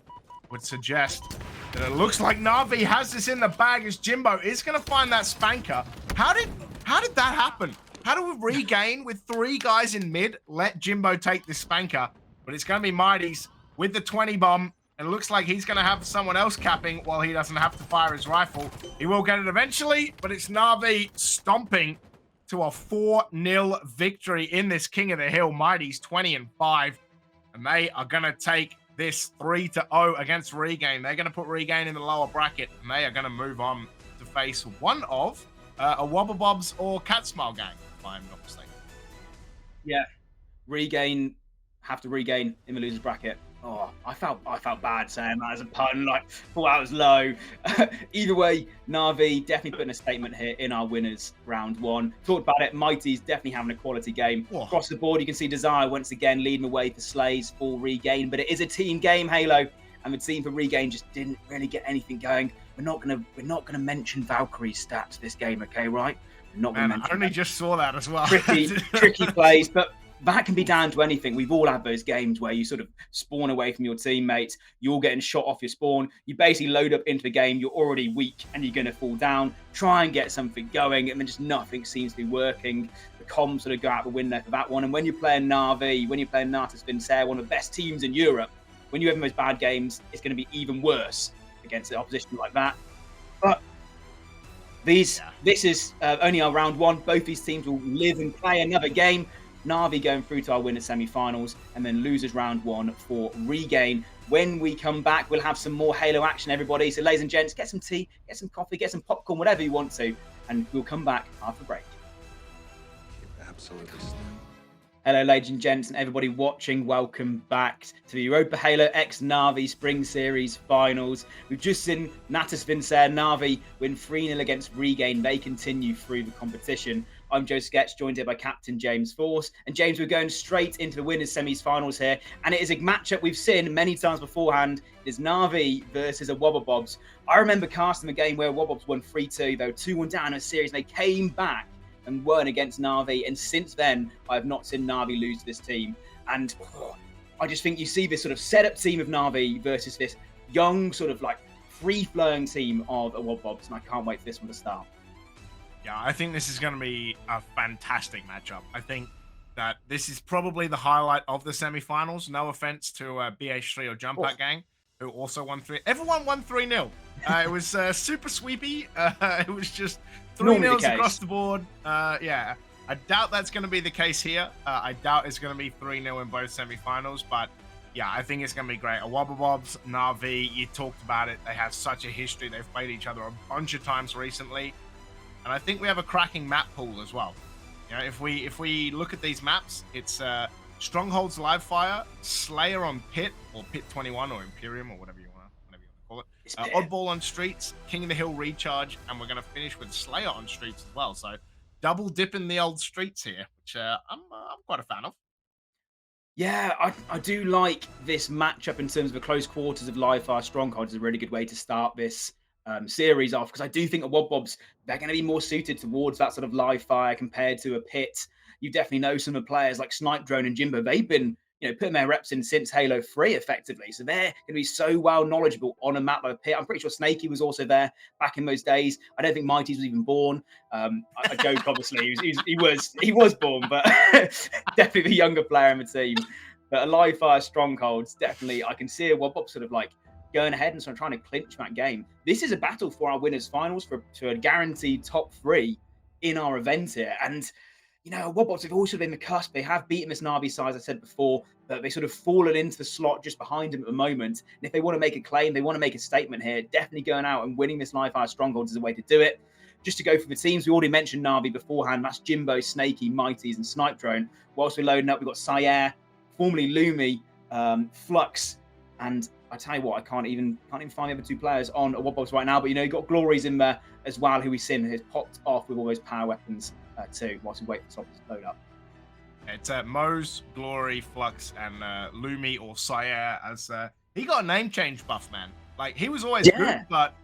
Speaker 2: would suggest that it looks like NaVi has this in the bag as Jimbo is going to find that Spanker. How did that happen? How do we Regain with 3 guys in mid let Jimbo take this Spanker? But it's going to be Mighty's with the 20 bomb. And it looks like he's going to have someone else capping while he doesn't have to fire his rifle. He will get it eventually, but it's NaVi stomping to a 4-0 victory in this King of the Hill. Mighty's 20-5, and they are going to take this 3-0 against Regain. They're going to put Regain in the lower bracket, and they are going to move on to face one of a Wobbabobs or Cat Smile gang, if I'm not mistaken.
Speaker 1: Yeah, Regain have to Regain in the losers bracket. Oh, I felt bad saying that as a pun. Like, thought I was low. Either way, NaVi definitely putting a statement here in our winners round 1. Talked about it. Mighty's definitely having a quality game.
Speaker 2: Whoa.
Speaker 1: Across the board, you can see Desire once again leading the way for Slays for Regain, but it is a team game, Halo, and the team for Regain just didn't really get anything going. We're not gonna mention Valkyrie's stats this game, okay? Right? We're not gonna mention.
Speaker 2: I only just saw that as well.
Speaker 1: Tricky plays, but that can be down to anything. We've all had those games where you sort of spawn away from your teammates, you're getting shot off your spawn, you basically load up into the game, you're already weak and you're going to fall down, try and get something going, and then just nothing seems to be working. The comms sort of go out the window for that one. And when you're playing NaVi, when you're playing Natus, Vincere, one of the best teams in Europe, when you're having those bad games, it's going to be even worse against the opposition like that. But this is only our round 1. Both these teams will live and play another game. NaVi going through to our winners semi-finals, and then losers round 1 for Regain. When we come back, we'll have some more Halo action, everybody. So ladies and gents, get some tea, get some coffee, get some popcorn, whatever you want to, and we'll come back after the break.
Speaker 3: Absolutely.
Speaker 1: Hello, ladies and gents, and everybody watching. Welcome back to the EuropaHalo X NaVi Spring Series Finals. We've just seen Natus, Vincere, NaVi win 3-0 against Regain. They continue through the competition. I'm Joe Sketch, joined here by Captain James Force. And James, we're going straight into the winners' semis-finals here. And it is a matchup we've seen many times beforehand. It is NaVi versus a Wobbabobs. I remember casting a game where Wobbabobs won 3-2. They were 2-1 down in a series. And they came back and won against NaVi. And since then, I have not seen NaVi lose to this team. And I just think you see this sort of setup team of NaVi versus this young, sort of like free-flowing team of a Wobbabobs. And I can't wait for this one to start.
Speaker 2: Yeah, I think this is going to be a fantastic matchup. I think that this is probably the highlight of the semifinals. No offense to BH3 or Jumpout gang, who also won 3. Everyone won 3-0. It was super sweepy. It was just 3-0s across the board. Yeah, I doubt that's going to be the case here. I doubt it's going to be 3-0 in both semifinals, but yeah, I think it's going to be great. A Wobbabobs, NaVi, you talked about it. They have such a history. They've played each other a bunch of times recently. And I think we have a cracking map pool as well. You know, if we look at these maps, it's Strongholds Live Fire, Slayer on Pit, or Pit 21, or Imperium, or whatever you want to call it. Oddball on Streets, King of the Hill Recharge, and we're going to finish with Slayer on Streets as well. So double dipping the old streets here, which I'm quite a fan of.
Speaker 1: Yeah, I do like this matchup in terms of the close quarters of Live Fire Strongholds. Is a really good way to start this series off, because I do think a Wobbabobs, they're going to be more suited towards that sort of live fire compared to a Pit. You definitely know some of the players like Snipe Drone and Jimbo, they've been putting their reps in since Halo 3 effectively. So they're going to be so well knowledgeable on a map like Pit. I'm pretty sure Snakey was also there back in those days. I don't think Mighty's was even born. I joke, obviously. He was born, but definitely the younger player in the team. But a live fire strongholds, definitely, I can see a Wobbop sort of like going ahead and sort of trying to clinch that game. This is a battle for our winners finals to a guaranteed top 3 in our event here. And Wobbots have also been the cusp. They have beaten this NaVi side, as I said before, but they sort of fallen into the slot just behind them at the moment. And if they want to make a claim, they want to make a statement here, definitely going out and winning this live fire strongholds is a way to do it. Just to go for the teams, we already mentioned NaVi beforehand. That's Jimbo, Snakey, Mighties, and Snipe Drone. Whilst we're loading up, we've got Sire, formerly Lumi, Flux, and I tell you what, I can't even find the other 2 players on a Wobbots right now. But you've got Glories in there as well, who we've seen has popped off with all those power weapons too. Whilst we wait for something to load up.
Speaker 2: It's Mo's, Glory, Flux, and Lumi or Sire. As he got a name change buff, man. Like he was always good, but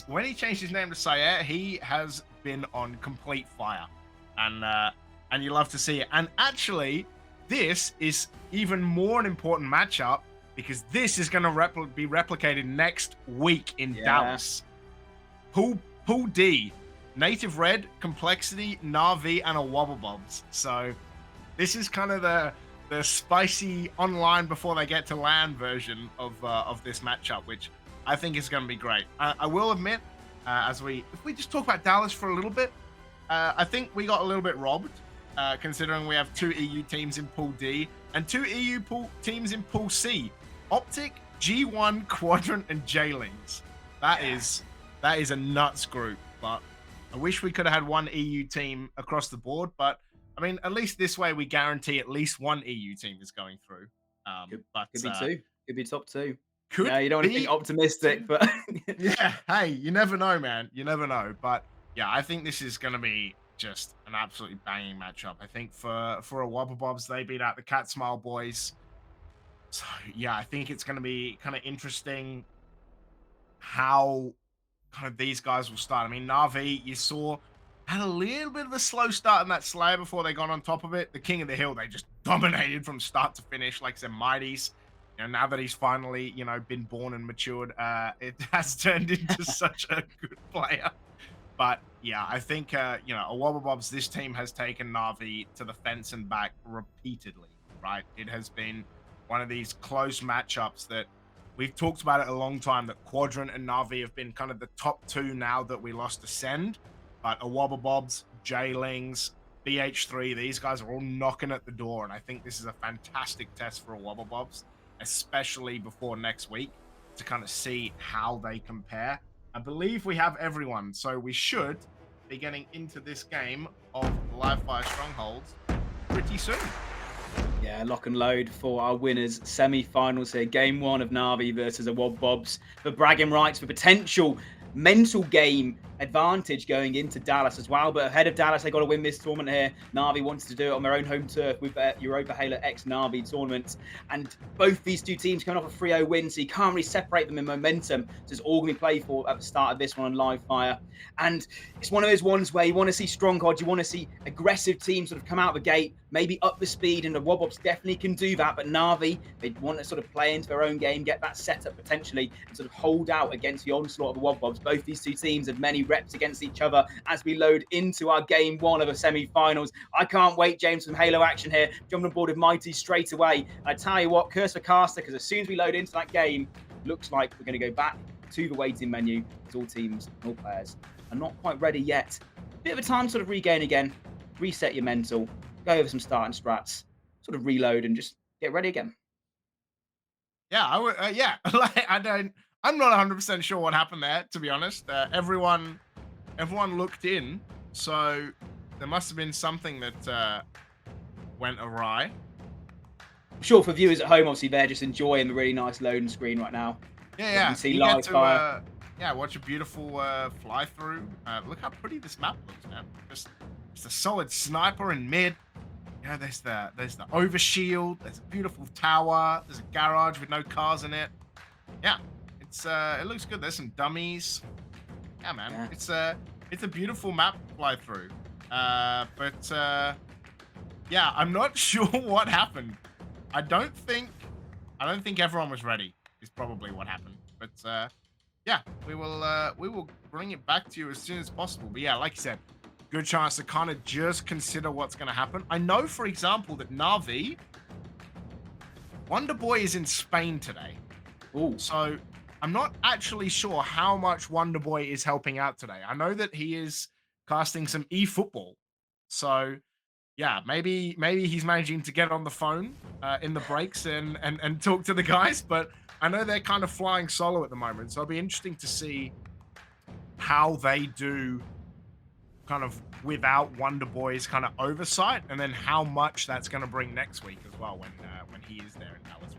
Speaker 2: when he changed his name to Sire, he has been on complete fire, and you love to see it. And actually, this is even more an important matchup because this is going to be replicated next week in Dallas. Pool D, Native Red, Complexity, NaVi, and a Wobblebobs. So this is kind of the spicy online before they get to land version of this matchup, which I think is going to be great. I will admit, if we just talk about Dallas for a little bit, I think we got a little bit robbed, considering we have 2 EU teams in Pool D and 2 EU teams in Pool C. Optic, G1, Quadrant, and Jailings. That is a nuts group, but I wish we could have had 1 EU team across the board, but I mean, at least this way we guarantee at least 1 EU team is going through.
Speaker 1: Could be 2. Could be top 2.
Speaker 2: You
Speaker 1: don't want to be optimistic, but
Speaker 2: yeah, hey, you never know, man. You never know. But yeah, I think this is going to be just an absolutely banging matchup. I think for a Wobblebobs, they beat out the Cat Smile boys. So yeah, I think it's going to be kind of interesting how kind of these guys will start. I mean, NaVi, you saw, had a little bit of a slow start in that Slayer before they got on top of it. The King of the Hill, they just dominated from start to finish, like I said, Mighties. Now that he's finally, been born and matured, it has turned into such a good player. But yeah, I think, a Wobblebobs, this team has taken NaVi to the fence and back repeatedly, right? It has been one of these close matchups that we've talked about it a long time, that Quadrant and NaVi have been kind of the top 2 now that we lost Ascend. But a Wobblebobs, Jailings, BH3, these guys are all knocking at the door. And I think this is a fantastic test for a Wobblebobs, especially before next week, to kind of see how they compare. I believe we have everyone, so we should be getting into this game of Live Fire Strongholds pretty soon.
Speaker 1: Yeah, lock and load for our winners semi-finals here. Game 1 of NaVi versus a Wobbobs for bragging rights, for potential mental game advantage going into Dallas as well. But ahead of Dallas, they got to win this tournament here. NaVi wants to do it on their own home turf with their EuropaHalo X NaVi tournament. And both these 2 teams coming off a 3-0 win, so you can't really separate them in momentum. So it's all going to be played for at the start of this one on Live Fire. And it's one of those ones where you want to see strong odds, you want to see aggressive teams sort of come out of the gate, maybe up the speed, and the Wobbops definitely can do that. But NaVi, they want to sort of play into their own game, get that set up potentially, and sort of hold out against the onslaught of the Wobbops. Both these 2 teams have many reps against each other as we load into our game 1 of the semi-finals. I can't wait, James, from Halo action here. Jumping on board with Mighty straight away. And I tell you what, curse for Caster, because as soon as we load into that game, looks like we're going to go back to the waiting menu, because all teams and all players are not quite ready yet. Bit of a time to sort of regain again, reset your mental, go over some starting strats, sort of reload and just get ready again.
Speaker 2: Yeah, I would. Yeah, I'm not 100% sure what happened there, to be honest. Everyone looked in, so there must have been something that went awry.
Speaker 1: I'm sure for viewers at home, obviously they're just enjoying the really nice loading screen right now.
Speaker 2: Yeah.
Speaker 1: You can see live fire.
Speaker 2: Watch a beautiful fly through. Look how pretty this map looks, man. Just a solid sniper in mid. There's the overshield. There's a beautiful tower. There's a garage with no cars in it. Yeah, it looks good. There's some dummies. Yeah, man. Yeah. It's a beautiful map to fly through. Yeah, I'm not sure what happened. I don't think everyone was ready. Is probably what happened. But yeah, we will bring it back to you as soon as possible. But yeah, like you said, good chance to kind of just consider what's going to happen. I know, for example, that NaVi, Wonder Boy is in Spain today.
Speaker 1: Ooh.
Speaker 2: So I'm not actually sure how much Wonder Boy is helping out today. I know that he is casting some eFootball. So yeah, maybe he's managing to get on the phone in the breaks and talk to the guys. But I know they're kind of flying solo at the moment. So it'll be interesting to see how they do kind of without Wonder Boy's kind of oversight, and then how much that's going to bring next week as well when he is there in Dallas.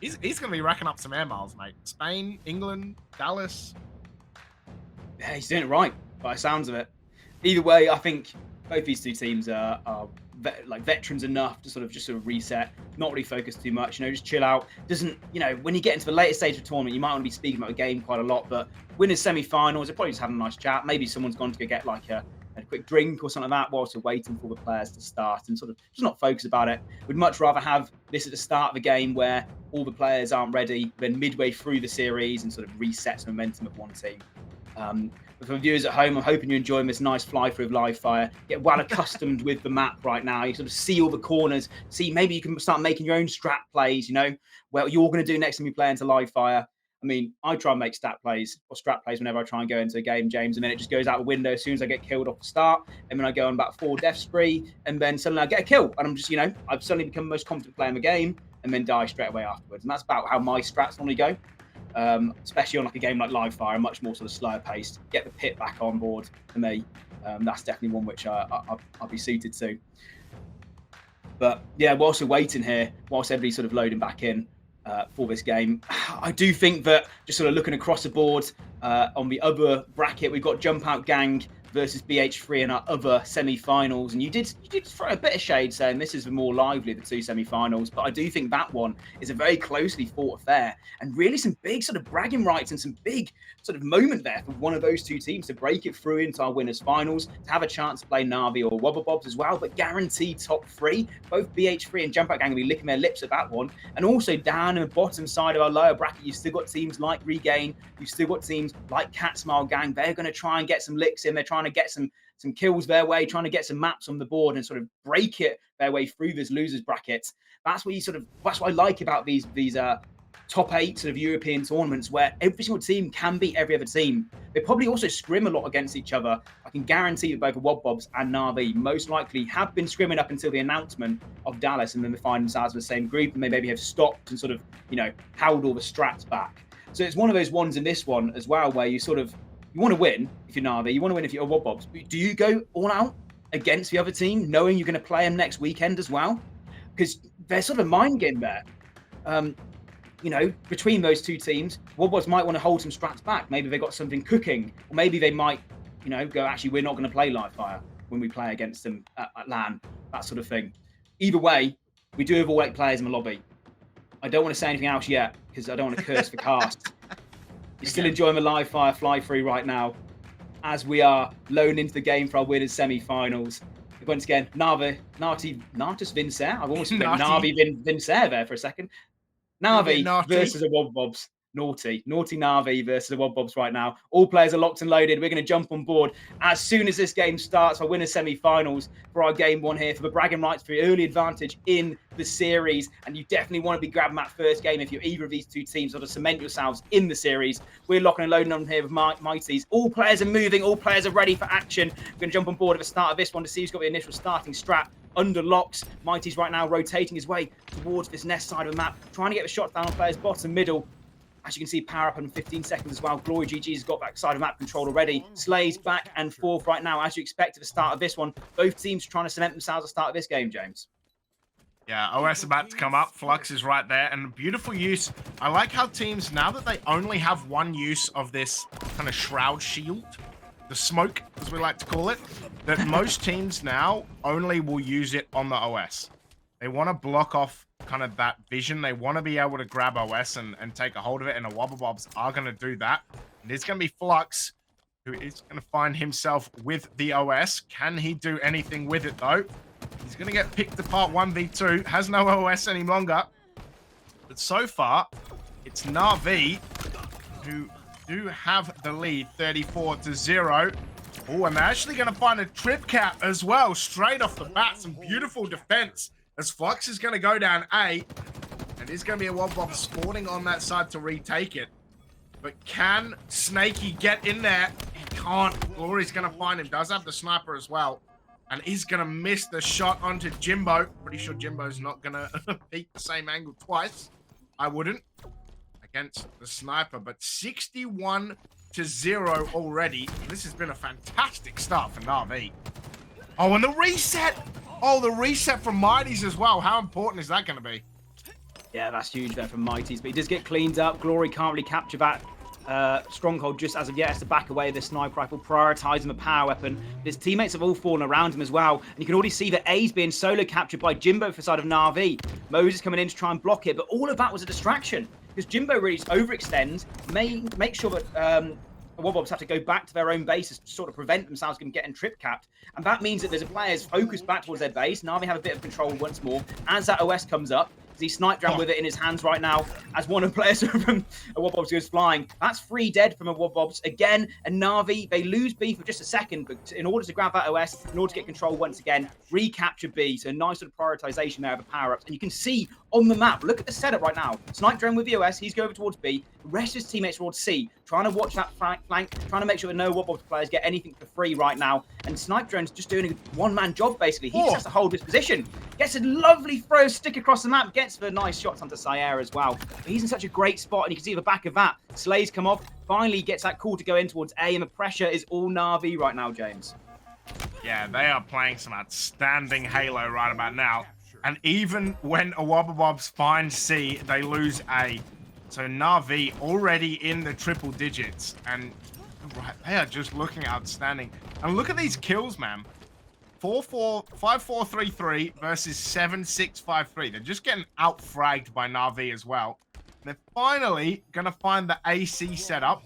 Speaker 2: He's going to be racking up some air miles, mate. Spain, England, Dallas.
Speaker 1: Yeah, he's doing it right by the sounds of it. Either way, I think both these two teams are like veterans enough to sort of reset, not really focus too much, just chill out. Doesn't, when you get into the later stage of the tournament, you might want to be speaking about the game quite a lot, but winners semi-finals, they're probably just having a nice chat. Maybe someone's gone to go get like a quick drink or something like that whilst they're waiting for the players to start and sort of just not focus about it. We'd much rather have this at the start of the game where all the players aren't ready, then midway through the series and sort of resets the momentum of one team. But for viewers at home, I'm hoping you're enjoying this nice fly through of live fire. Get well accustomed with the map right now. You sort of see all the corners. See, maybe you can start making your own strat plays, what you're going to do next time you play into live fire. I mean, I try and make stat plays or strat plays whenever I try and go into a game, James, and then it just goes out the window as soon as I get killed off the start. And then I go on about 4 death spree, and then suddenly I get a kill. And I'm just, I've suddenly become the most confident player in the game, and then die straight away afterwards. And that's about how my strats normally go. Especially on like a game like live fire, much more sort of slower paced. Get the pit back on board for me. That's definitely one which I'll be suited to. But yeah, whilst we're waiting here, whilst everybody's sort of loading back in for this game, I do think that just sort of looking across the board on the other bracket, we've got Jumpout Gang versus BH3 in our other semi-finals, and you did throw a bit of shade saying this is the more lively of the two semi-finals, but I do think that one is a very closely fought affair, and really some big sort of bragging rights and some big sort of moment there for one of those two teams to break it through into our winners finals, to have a chance to play NaVi or Wobbabobs as well, but guaranteed top 3. Both BH3 and Jumpout Gang will be licking their lips at that one. And also down in the bottom side of our lower bracket, you've still got teams like Regain, you've still got teams like Cat Smile Gang. They're going to try and get some licks in. They're trying to get some kills their way, trying to get some maps on the board and sort of break it their way through this losers bracket. That's what I like about these top 8 sort of European tournaments, where every single team can beat every other team. They probably also scrim a lot against each other. I can guarantee that both Wobbabobs and NaVi most likely have been scrimming up until the announcement of Dallas, and then they find themselves in the same group and they maybe have stopped and sort of, held all the strats back. So it's one of those ones in this one as well where you want to win if you're NaVi, you want to win if you're Wobbabobs. Do you go all out against the other team, knowing you're going to play them next weekend as well? Because there's sort of a mind game there. Between those two teams, Wobbabobs might want to hold some strats back. Maybe they got something cooking, or maybe they might, go, actually, we're not going to play live fire when we play against them at LAN, that sort of thing. Either way, we do have all 8 players in the lobby. I don't want to say anything else yet because I don't want to curse the cast. You're still enjoying the live fire fly through right now as we are loaned into the game for our winners semi-finals. Once again, Natus Vincere. I've almost been NaVi Vincere there for a second. NaVi versus the Wobbabobs. Naughty NaVi versus the Wobbabobs right now. All players are locked and loaded. We're going to jump on board as soon as this game starts. Our winners semi-finals for our game 1 here for the bragging rights for the early advantage in the series. And you definitely want to be grabbing that first game if you're either of these two teams, or to cement yourselves in the series. We're locking and loading on here with Mighties. All players are moving. All players are ready for action. We're going to jump on board at the start of this one to see who's got the initial starting strat under locks. Mighty's right now rotating his way towards this nest side of the map, trying to get the shots down on players bottom middle. As you can see, power up in 15 seconds as well. Glory GG's got that side of map control already. Slays back and forth right now, as you expect at the start of this one. Both teams trying to cement themselves at the start of this game, James.
Speaker 2: Yeah, OS about to come up. Flux is right there. And beautiful use. I like how teams, now that they only have one use of this kind of shroud shield, the smoke, as we like to call it, that most teams now only will use it on the OS. They want to block off kind of that vision. They want to be able to grab OS and take a hold of it, and the Wobbabobs are going to do that. And it's going to be Flux, who is going to find himself with the OS. Can he do anything with it, though? He's going to get picked apart 1v2. Has no OS any longer. But so far, it's NaVi who do have the lead, 34-0. Oh, and they're actually going to find a trip cap as well, straight off the bat. Some beautiful defense as Flux is going to go down A. And it's going to be a Wob spawning on that side to retake it. But can Snaky get in there? He can't. Glory's going to find him. Does have the sniper as well. And he's going to miss the shot onto Jimbo. Pretty sure Jimbo's not going to peek the same angle twice. I wouldn't. Against the sniper. But 61-0 already. And this has been a fantastic start for NaVi. Oh, and the reset. Oh, the reset from Mighties as well. How important is that going to be?
Speaker 1: Yeah, that's huge there from Mighties. But he does get cleaned up. Glory can't really capture that stronghold just as of yet. Has to back away this sniper rifle, prioritising the power weapon. His teammates have all fallen around him as well. And you can already see that A's being solo captured by Jimbo for the side of NaVi. Moses coming in to try and block it. But all of that was a distraction. Because Jimbo really overextends, make sure that Wobobs have to go back to their own bases to sort of prevent themselves from getting trip capped. And that means that there's a players focused back towards their base. NaVi have a bit of control once more. As that OS comes up, he sniped down with it in his hands right now as one of the players from a Wobobs goes flying. That's 3 dead from a Wobobs again. And NaVi, they lose B for just a second, but in order to grab that OS, in order to get control once again, recapture B. So a nice sort of prioritization there of the power-ups. And you can see on the map, look at the setup right now. Snipe drone with the OS, he's going over towards B. The rest of his teammates towards C, trying to watch that flank, trying to make sure that no Wobobs players get anything for free right now. And Snipe drone's just doing a one-man job, basically. He just has to hold his position. Gets a lovely throw stick across the map, gets the nice shots onto Sierra as well. But he's in such a great spot, and you can see the back of that. Slay's come off, finally gets that call to go in towards A, and the pressure is all NaVi right now, James.
Speaker 2: Yeah, they are playing some outstanding Halo right about now. And even when a Wobobs finds C, they lose A. So NaVi already in the triple digits. And right, they are just looking outstanding. And look at these kills, man. 4-4, 5-4-3-3 versus 7-6-5-3. They're just getting out-fragged by NaVi as well. They're finally going to find the AC setup.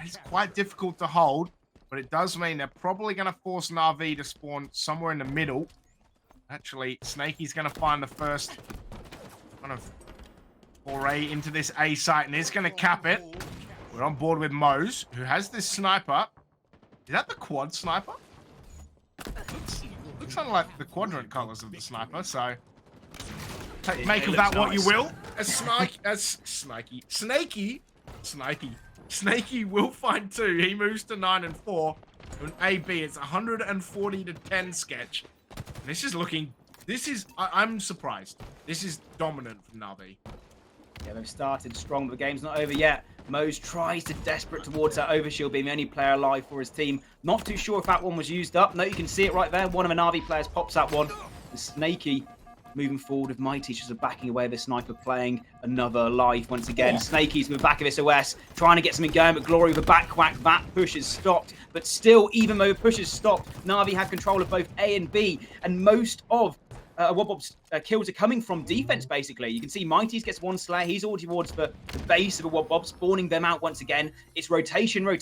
Speaker 2: It's quite difficult to hold, but it does mean they're probably going to force NaVi to spawn somewhere in the middle. Actually, Snaky's going to find the first kind of foray into this A site, and he's going to cap it. We're on board with Mose, who has this sniper. Is that the quad sniper? Looks kind of like the quadrant colors of the sniper, so make of that what you will. Snaky will find 2. He moves to 9 and 4. To an AB, it's 140-10 sketch. This is looking. I'm surprised. This is dominant from NaVi.
Speaker 1: Yeah, they've started strong, but the game's not over yet. Mose tries to desperate towards that overshield, being the only player alive for his team. Not too sure if that one was used up. No, you can see it right there. One of the NaVi players pops that one. And Snaky moving forward with Mighty, just backing away the sniper, playing another life once again. Snaky's in the back of this OS, trying to get something going, but Glory with a back whack. That push is stopped. But still, even though the push is stopped, NaVi have control of both A and B, and most of Wobob's kills are coming from defense, basically. You can see Mighty's gets 1 Slayer. He's all towards the base of the Wobob, spawning them out once again. It's rotation from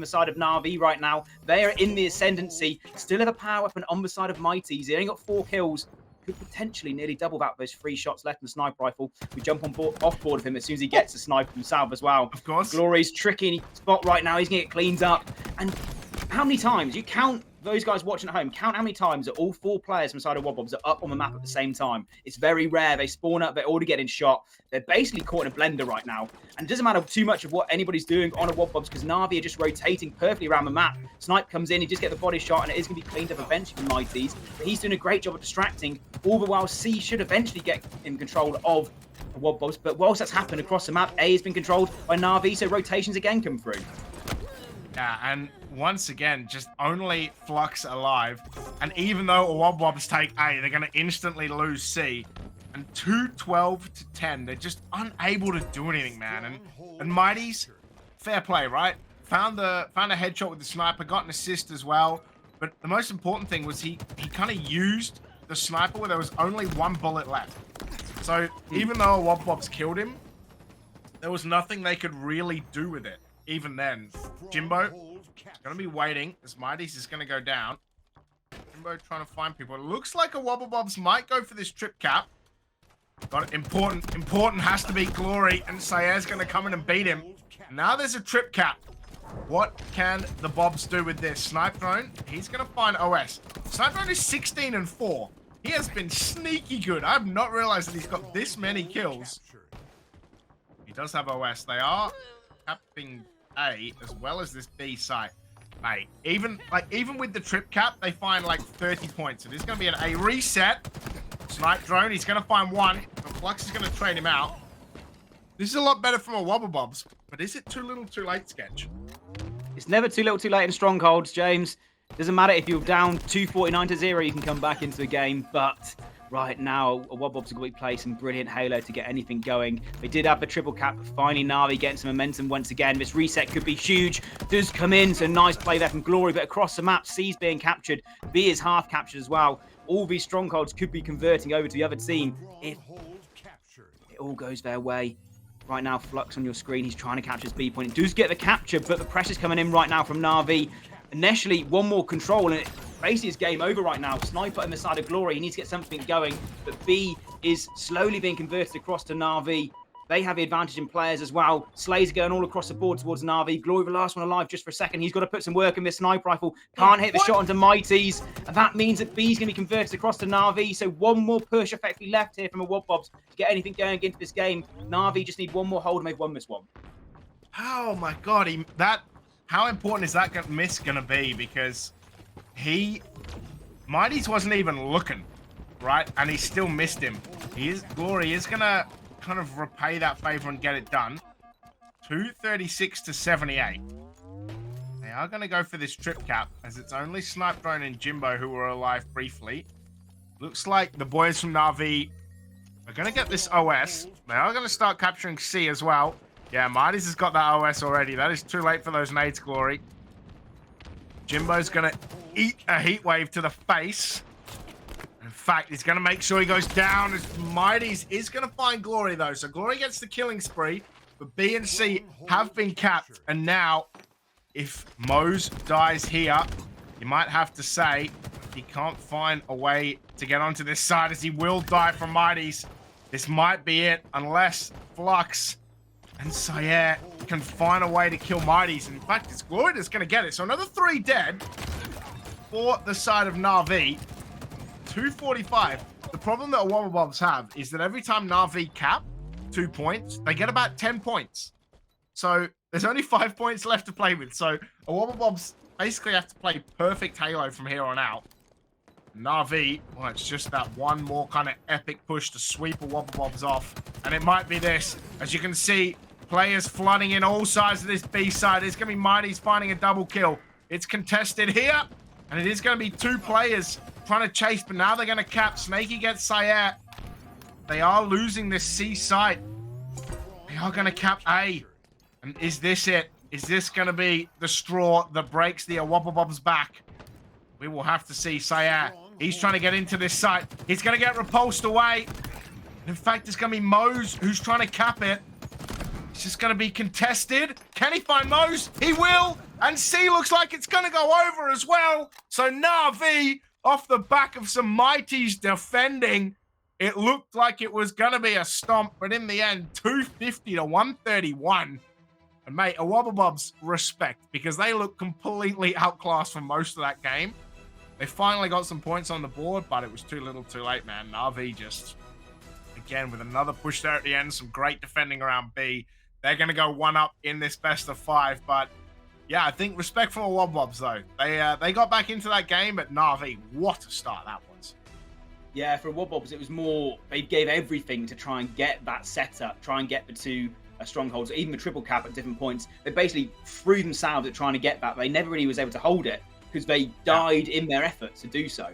Speaker 1: the side of NaVi right now. They are in the ascendancy. Still have a power weapon on the side of Mighty's. He only got 4 kills. Could potentially nearly double that. Those 3 shots left in the sniper rifle. We jump off board of him as soon as he gets the sniper himself as well.
Speaker 2: Of course.
Speaker 1: Glory's tricky spot right now. He's going to get cleaned up. And how many times? You count those guys watching at home. Count how many times that all 4 players from the side of Wobobs are up on the map at the same time. It's very rare. They spawn up. They're already getting shot. They're basically caught in a blender right now. And it doesn't matter too much of what anybody's doing on a Wobobs because NaVi are just rotating perfectly around the map. Snipe comes in. He just gets the body shot, and it is going to be cleaned up eventually from Mighty's. But he's doing a great job of distracting. All the while, C should eventually get in control of the Wobobs. But whilst that's happened across the map, A has been controlled by NaVi, so rotations again come through.
Speaker 2: Yeah, and once again, just only Flux alive. And even though Wobobs take A, they're going to instantly lose C. And 2-12-10, they're just unable to do anything, man. And Mighty's, fair play, right? Found a headshot with the sniper, got an assist as well. But the most important thing was he kind of used the sniper where there was only 1 bullet left. So even though Wobobs killed him, there was nothing they could really do with it. Even then, Jimbo is going to be waiting as Mighty's is going to go down. Jimbo trying to find people. It looks like a Wobblebobs might go for this trip cap. But important has to be Glory, and Saye's going to come in and beat him. Now there's a trip cap. What can the Bobs do with this? Snipe Drone, he's going to find OS. Snipe Drone is 16-4. He has been sneaky good. I have not realized that he's got this many kills. He does have OS. They are capping A as well as this B site. Mate, even with the trip cap, they find like 30 points. It is going to be an A reset. Snipe Drone, he's going to find one. The Flux is going to trade him out. This is a lot better from a Wobblebobs, but is it too little too late, Sketch?
Speaker 1: It's never too little too late in strongholds, James. Doesn't matter if you're down 249-0, you can come back into the game, but right now, a Wobblebobs are going to play some brilliant Halo to get anything going. They did have the triple cap, but finally NaVi getting some momentum once again. This reset could be huge. Does come in, so nice play there from Glory, but across the map, C's being captured. B is half captured as well. All these strongholds could be converting over to the other team if it all goes their way. Right now, Flux on your screen, he's trying to capture his B point. He does get the capture, but the pressure's coming in right now from NaVi. Initially, one more control, and it basically is game over right now. Sniper on the side of Glory, he needs to get something going, but B is slowly being converted across to NaVi. They have the advantage in players as well. Slays going all across the board towards NaVi. Glory, the last one alive just for a second. He's got to put some work in this sniper rifle. Can't hit the shot onto Mighties. And that means that B's going to be converted across to NaVi. So one more push effectively left here from a Wobblebobs to get anything going into this game. NaVi just need one more hold and they've won this one.
Speaker 2: Oh my god, how important is that miss going to be? Because Mighties wasn't even looking, right? And he still missed him. Glory is going to kind of repay that favor and get it done. 236-78. They are going to go for this trip cap, as it's only Snipe Drone and Jimbo who were alive briefly. Looks like the boys from NaVi are going to get this OS. They are going to start capturing C as well. Yeah, Mighties has got that OS already. That is too late for those nades, Glory. Jimbo's going to eat a heat wave to the face. In fact, he's going to make sure he goes down. As Mighties is going to find Glory, though. So Glory gets the killing spree. But B and C have been capped. And now, if Mose dies here, you might have to say he can't find a way to get onto this side, as he will die from Mighties. This might be it, unless Flux and Sayer can find a way to kill Mighties. And in fact, it's Glory that's going to get it. So another 3 dead for the side of NaVi. 245. The problem that Wobblebobs have is that every time NaVi cap 2 points, they get about 10 points. So there's only 5 points left to play with. So Wobblebobs basically have to play perfect Halo from here on out. NaVi, well, it's just that one more kind of epic push to sweep a Wobblebobs off. And it might be this. As you can see, players flooding in all sides of this B side. It's going to be Mighties finding a double kill. It's contested here. And it is going to be 2 players trying to chase, but now they're going to cap. Snaky gets Sayer. They are losing this C site. They are going to cap A. And is this it? Is this going to be the straw that breaks the Wobblebobs back? We will have to see. Sayer, he's trying to get into this site. He's going to get repulsed away. In fact, it's going to be Mose who's trying to cap it. It's just going to be contested. Can he find Mose? He will. And C looks like it's going to go over as well. So NaVi, off the back of some Mighties defending, it looked like it was going to be a stomp, but in the end, 250-131. And mate, a Wobblebobs respect, because they look completely outclassed for most of that game. They finally got some points on the board, but it was too little too late, man. NaVi just, again, with another push there at the end, some great defending around B. They're going to go 1-up in this best of 5, but yeah, I think respect for the Wobblebobs, though. They got back into that game, but NaVi, what a start that was.
Speaker 1: Yeah, for Wobblebobs, it was more, they gave everything to try and get that setup, try and get the 2 strongholds, even the triple cap at different points. They basically threw themselves at trying to get that. They never really was able to hold it because they died in their efforts to do so.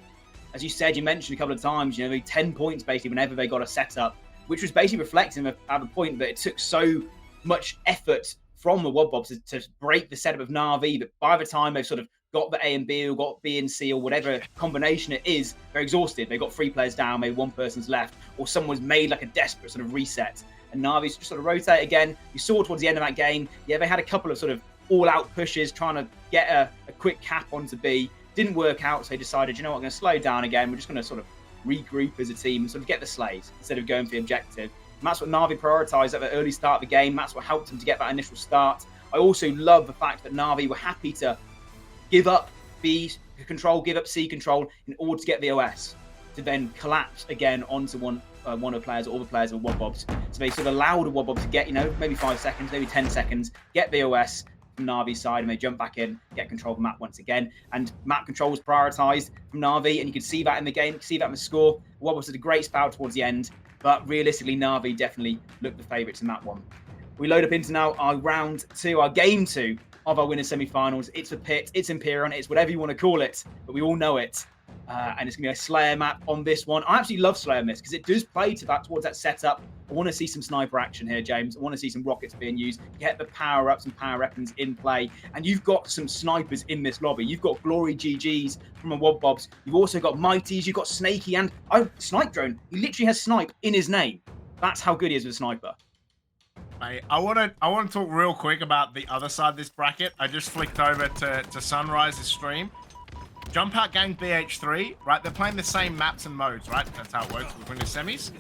Speaker 1: As you said, you mentioned a couple of times, they 10 points basically whenever they got a setup, which was basically reflecting at the point that it took so much effort from the Wobblebobs to break the setup of NaVi, that by the time they've sort of got the A and B or got B and C or whatever combination it is, they're exhausted. They've got 3 players down, maybe 1 person's left, or someone's made like a desperate sort of reset. And NaVi's just sort of rotate again. You saw towards the end of that game, yeah, they had a couple of sort of all-out pushes trying to get a quick cap onto B. Didn't work out, so they decided, you know what, I'm going to slow down again. We're just going to sort of regroup as a team and sort of get the slays instead of going for the objective. And that's what NaVi prioritised at the early start of the game. That's what helped them to get that initial start. I also love the fact that NaVi were happy to give up B control, give up C control in order to get the OS, to then collapse again onto one of the players or all the players of Wobbobs. So they sort of allowed the Wobbobs to get, maybe 5 seconds, maybe 10 seconds, get the OS from NaVi's side, and they jump back in, get control of the map once again. And map control was prioritised from NaVi, and you could see that in the game, you could see that in the score. Wobbobs did a great spell towards the end, but realistically, NaVi definitely looked the favourites in that one. We load up into now our round 2, our game 2 of our winners semi-finals. It's the pit, it's Imperion, it's whatever you want to call it, but we all know it. And it's going to be a Slayer map on this one. I actually love Slayer on this because it does play towards that setup. I want to see some sniper action here, James. I want to see some rockets being used, get the power-ups and power weapons in play. And you've got some snipers in this lobby. You've got Glory GGs from a Wobbobs. You've also got Mighties. You've got Snaky and Snipe Drone. He literally has Snipe in his name. That's how good he is with a sniper.
Speaker 2: Mate, I want to talk real quick about the other side of this bracket. I just flicked over to Sunrise's stream. Jumpout Gang BH3, right? They're playing the same maps and modes, right? That's how it works within the semis.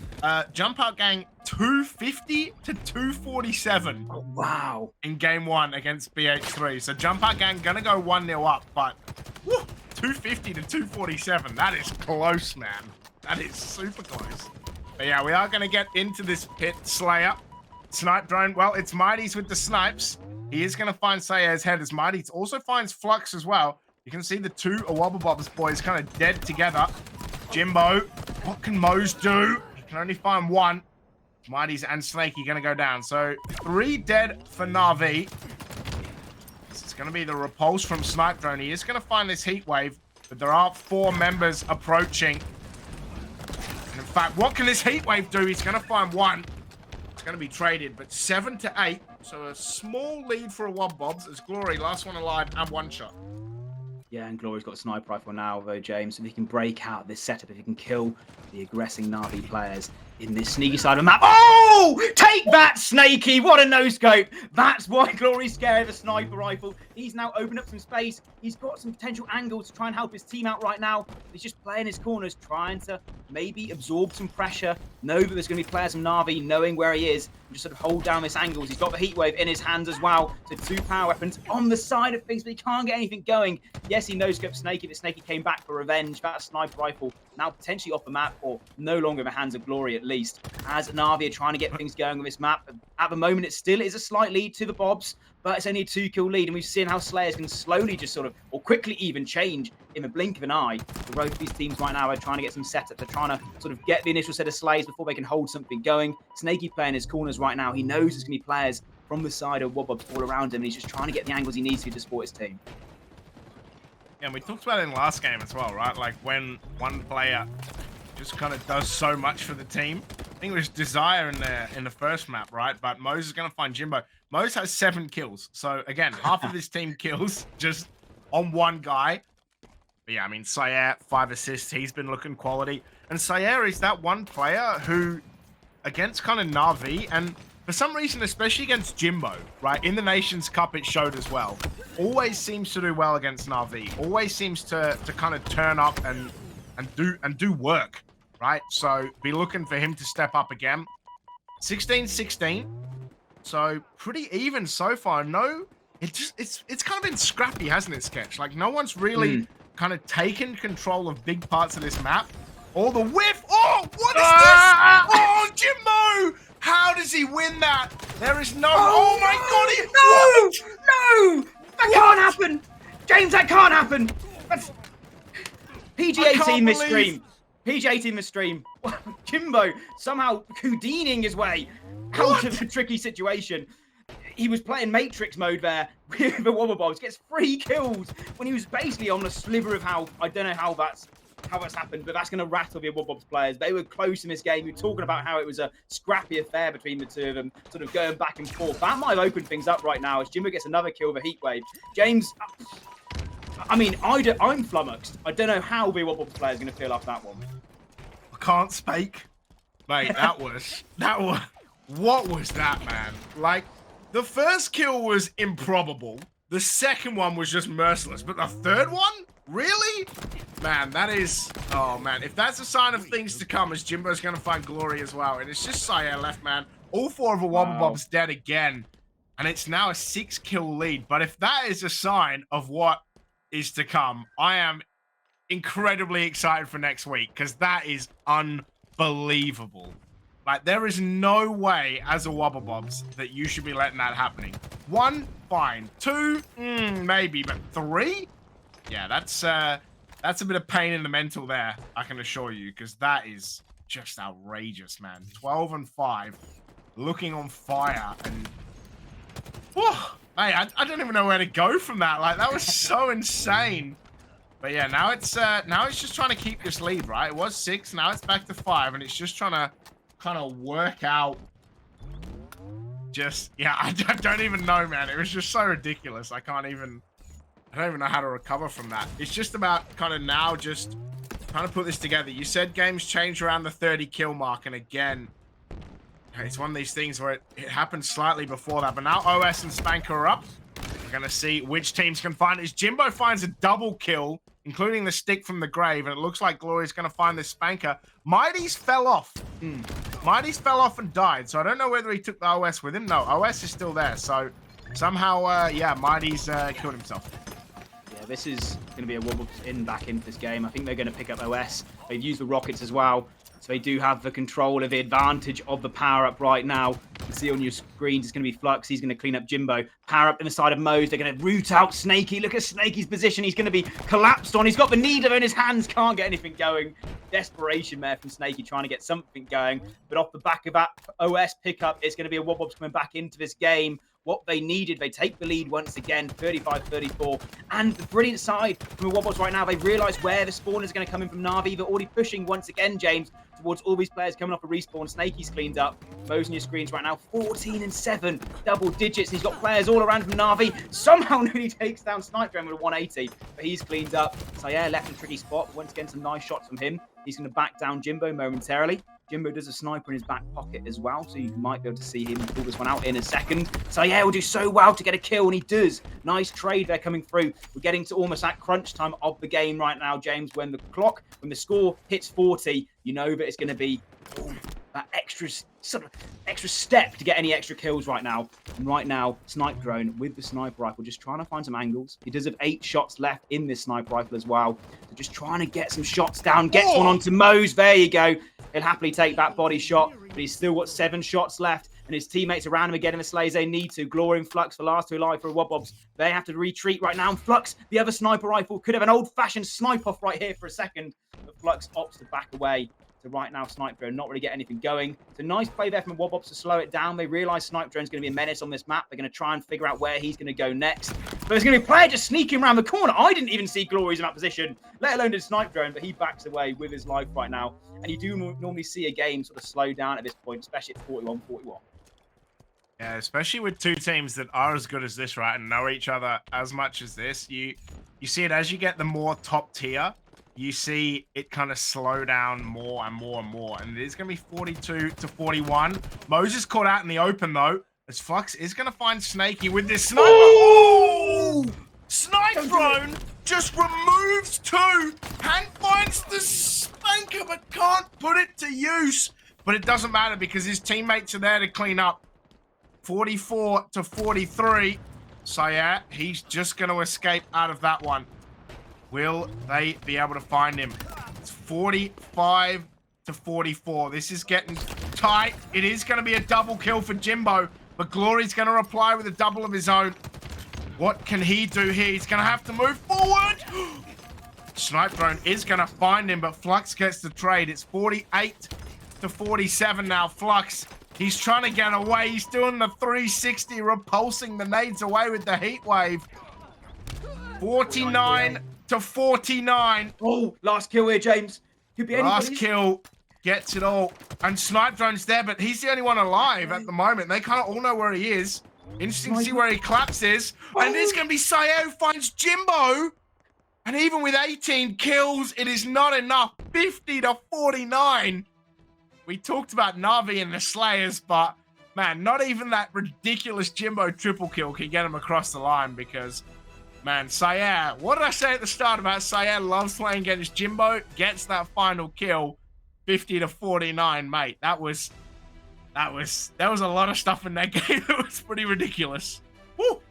Speaker 2: Jumpout Gang 250 to 247.
Speaker 1: Oh, wow.
Speaker 2: In game 1 against BH3. So Jumpout Gang gonna go 1-0 up, but whew, 250 to 247. That is close, man. That is super close. But yeah, we are gonna get into this pit. Slayer. Snipe Drone. Well, it's Mighties with the snipes. He is gonna find Sayer's head as Mighties also finds Flux as well. You can see the two Wobbobobs boys kind of dead together. Jimbo, what can Mose do? He can only find one. Mighties and Snaky going to go down. So 3 dead for NaVi. This is going to be the repulse from Snipe Drone. He is going to find this heat wave, but there are 4 members approaching. And in fact, what can this heat wave do? He's going to find one. It's going to be traded, but 7 to 8. So a small lead for a Wobbobs as Glory, last one alive, and 1 shot.
Speaker 1: Yeah, and Glory's got a sniper rifle now, though, James. If he can break out this setup, if he can kill the aggressing NaVi players in this sneaky side of the map. Oh! Take that, Snaky! What a no-scope! That's why Glory's scared of a sniper rifle. He's now opened up some space. He's got some potential angles to try and help his team out right now. He's just playing his corners, trying to maybe absorb some pressure, know that there's going to be players from NaVi, knowing where he is, and just sort of hold down this angles. He's got the heat wave in his hands as well. So 2 power weapons on the side of things, but he can't get anything going. Yes, he no-scoped Snaky, but Snaky came back for revenge. That sniper rifle now potentially off the map, or no longer in the hands of Glory at least, as NaVi are trying to get things going with this map. At the moment, it still is a slight lead to the Bobs, but it's only a 2-kill lead, and we've seen how Slayers can slowly just sort of, or quickly even change in the blink of an eye. Both of these teams right now are trying to get some setup. They're trying to sort of get the initial set of Slays before they can hold something going. Snaky playing his corners right now. He knows there's going to be players from the side of Wobbobs all around him, and he's just trying to get the angles he needs to support his team.
Speaker 2: Yeah, and we talked about it in the last game as well, right? Like when one player just kind of does so much for the team. I think it was Desire in the first map, right? But Mose is going to find Jimbo. Mose has 7 kills. So again, half of his team kills just on one guy. But yeah, I mean, Sayer, 5 assists. He's been looking quality. And Sayer is that one player who, against kind of NaVi, and for some reason, especially against Jimbo, right? In the Nations Cup, it showed as well. Always seems to do well against NaVi. Always seems to kind of turn up and do work, right? So be looking for him to step up again. 16-16. So pretty even so far. No, it's kind of been scrappy, hasn't it, Sketch? Like no one's really kind of taken control of big parts of this map. Oh, the whiff! Oh, what is this? Oh, Jimbo! How does he win that? There is no... Oh, my God!
Speaker 1: No! That can't happen! James, that can't happen! That's... PG-18 misstream. PG-18 misstream. Jimbo somehow Houdiniing his way out of a tricky situation. He was playing Matrix mode there with the Wobbobobs. Gets 3 kills when he was basically on a sliver of how... I don't know how that's happened, but that's going to rattle the Wobbobs players. They were close in this game. We were talking about how it was a scrappy affair between the two of them, sort of going back and forth. That might have opened things up right now as Jimbo gets another kill with a heat wave. James, I mean, I'm flummoxed. I don't know how the Wobbobs player is going to feel after that one.
Speaker 2: I can't speak. Mate, that was, what was that, man? Like, the first kill was improbable. The second one was just merciless, but the third one? Really? Man, that is... Oh, man. If that's a sign of things to come, as Jimbo's going to find glory as well. And it's just Sire left, man. All 4 of the Wobblebob's dead again. And it's now a 6-kill lead. But if that is a sign of what is to come, I am incredibly excited for next week. Because that is unbelievable. Like, there is no way, as a Wobblebobs, that you should be letting that happening. 1, fine. 2, maybe. But 3? Yeah, that's a bit of pain in the mental there, I can assure you, because that is just outrageous, man. 12 and 5, looking on fire, and whew, mate, I don't even know where to go from that. Like, that was so insane. But yeah, now it's just trying to keep this lead, right? It was 6, now it's back to 5, and it's just trying to kind of work out. Just I don't even know, man. It was just so ridiculous. I don't even know how to recover from that. It's just about kind of now just trying to put this together. You said games change around the 30 kill mark, and again, it's one of these things where it happened slightly before that, but now OS and Spanker are up. We're going to see which teams can find it. As Jimbo finds a double kill, including the stick from the grave, and it looks like Glory's going to find this Spanker. Mighty's fell off. Mighty's fell off and died, so I don't know whether he took the OS with him. No, OS is still there, so somehow, yeah, Mighty's killed himself.
Speaker 1: This is going to be a wobble back into this game. I think they're going to pick up OS. They've used the rockets as well, so they do have the control of the advantage of the power-up right now. You can see on your screens, it's going to be Flux. He's going to clean up Jimbo. Power-up in the side of Moe's. They're going to root out Snaky. Look at Snaky's position. He's going to be collapsed on. He's got the needle in his hands. Can't get anything going. Desperation there from Snaky trying to get something going. But off the back of that OS pickup, it's going to be a Wobbobs coming back into this game. What they needed, they take the lead once again, 35-34. And the brilliant side from the Wobbles right now, they realise where the spawn is going to come in from NaVi. They're already pushing once again, James, towards all these players coming off a respawn. Snaky's cleaned up. Mo's on your screens right now, 14 and 7, double digits. And he's got players all around from NaVi. Somehow nearly takes down Sniper with a 180, but he's cleaned up. So yeah, left in a tricky spot. Once again, some nice shots from him. He's going to back down Jimbo momentarily. Jimbo does a sniper in his back pocket as well, so you might be able to see him pull this one out in a second. So yeah, we'll do so well to get a kill, and he does. Nice trade there coming through. We're getting to almost that crunch time of the game right now, James. When the score hits 40, you know that it's going to be that extra step to get any extra kills right now. And right now, Snipe Drone with the sniper rifle, just trying to find some angles. He does have 8 shots left in this sniper rifle as well. So just trying to get some shots down. Gets one onto Moe's. There you go. He'll happily take that body shot, but he's still got 7 shots left, and his teammates around him are getting the slays they need to. Glory and Flux, the last 2 alive for Wobobs. They have to retreat right now, and Flux, the other sniper rifle, could have an old-fashioned snipe-off right here for a second, but Flux opts to back away. So right now, Snipe Drone not really get anything going. It's a nice play there from the Wobobs to slow it down. They realise Snipe Drone's going to be a menace on this map. They're going to try and figure out where he's going to go next. But there's going to be a player just sneaking around the corner. I didn't even see Glory's in that position, let alone did Snipe Drone, but he backs away with his life right now. And you do normally see a game sort of slow down at this point, especially at 41-41.
Speaker 2: Yeah, especially with 2 teams that are as good as this, right, and know each other as much as this. You see it as you get the more top tier. You see it kind of slow down more and more and more. And it is going to be 42-41. Moses caught out in the open, though, as Flux is going to find Snaky with this sniper. Oh! Snipe Drone just removes 2 and finds the Spanker, but can't put it to use. But it doesn't matter because his teammates are there to clean up. 44-43. So, yeah, he's just going to escape out of that one. Will they be able to find him? It's 45-44. This is getting tight. It is going to be a double kill for Jimbo, but Glory's going to reply with a double of his own. What can he do here? He's going to have to move forward. Snipe Drone is going to find him, but Flux gets the trade. It's 48-47 now. Flux, he's trying to get away. He's doing the 360, repulsing the nades away with the heat wave. 49-49.
Speaker 1: Oh, last kill here, James. Could be anybody's.
Speaker 2: Last kill gets it all. And Snipe Drone's there, but he's the only one alive at the moment. They kind of all know where he is. Interesting to see where he collapses. And it's going to be Sayo who finds Jimbo. And even with 18 kills, it is not enough. 50-49. We talked about NaVi and the Slayers, but man, not even that ridiculous Jimbo triple kill can get him across the line because, Man, Sire, what did I say at the start about Sire loves playing against Jimbo? Gets that final kill, 50-49, mate. There was a lot of stuff in that game that was pretty ridiculous. Woo!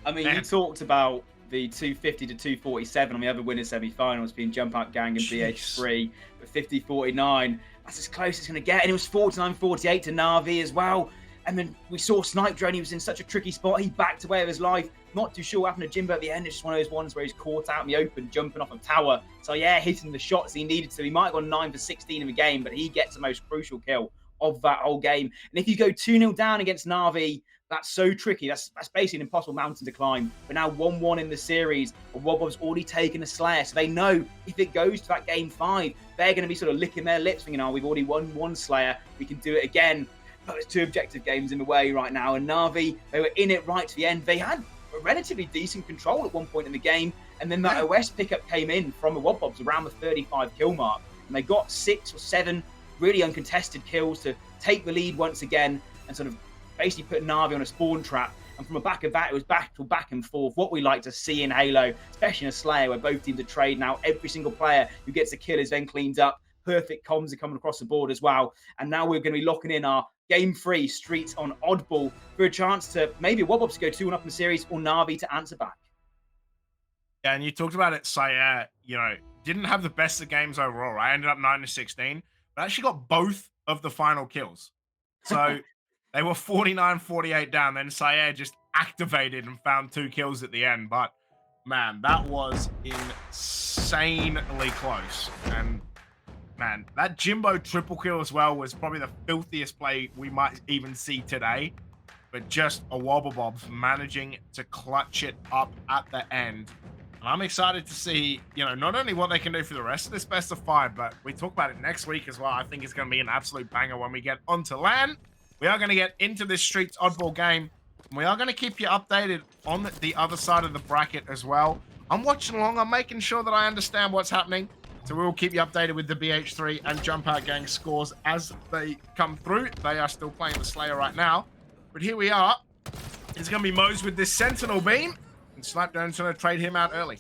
Speaker 1: I mean, you talked about the 250 to 247 on the other winners semi-finals being Jumpout Gang and BH3, but 50-49. That's as close as it's going to get. And it was 49-48 to NaVi as well. And then we saw Snipe Drone. He was in such a tricky spot. He backed away with his life. Not too sure what happened to Jimbo at the end. It's just one of those ones where he's caught out in the open, jumping off a tower. So yeah, hitting the shots he needed to. He might have gone 9 for 16 in the game, but he gets the most crucial kill of that whole game. And if you go 2-0 down against NaVi, that's so tricky. That's basically an impossible mountain to climb. But now 1-1 in the series, Wobob's already taken a Slayer. So they know if it goes to that game 5, they're going to be sort of licking their lips thinking, oh, we've already won 1 Slayer. We can do it again. But there's 2 objective games in the way right now. And NaVi, they were in it right to the end. They had a relatively decent control at one point in the game. And then that OS pickup came in from the Wobobs around the 35 kill mark. And they got 6 or 7 really uncontested kills to take the lead once again and sort of basically put NaVi on a spawn trap. And from the back of that, it was back and forth. What we like to see in Halo, especially in a Slayer where both teams are trade now. Every single player who gets a kill is then cleaned up. Perfect comms are coming across the board as well. And now we're going to be locking in our Game 3 Streets on Oddball for a chance to maybe Wobobs to go 2-1 up in the series or NaVi to answer back.
Speaker 2: Yeah, and you talked about it, Sire, didn't have the best of games overall. I ended up 9-16, but actually got both of the final kills. So they were 49-48 down. Then Sire just activated and found 2 kills at the end. But man, that was insanely close. And man, that Jimbo triple kill as well was probably the filthiest play we might even see today. But just a Wobblebobs managing to clutch it up at the end. And I'm excited to see, not only what they can do for the rest of this best of 5, but we talk about it next week as well. I think it's going to be an absolute banger when we get onto LAN. We are going to get into this Streets Oddball game. And we are going to keep you updated on the other side of the bracket as well. I'm watching along. I'm making sure that I understand what's happening. So we will keep you updated with the BH3 and Jumpout Gang scores as they come through. They are still playing the Slayer right now. But here we are. It's going to be Mose with this Sentinel beam. And Slapdown's going to trade him out early.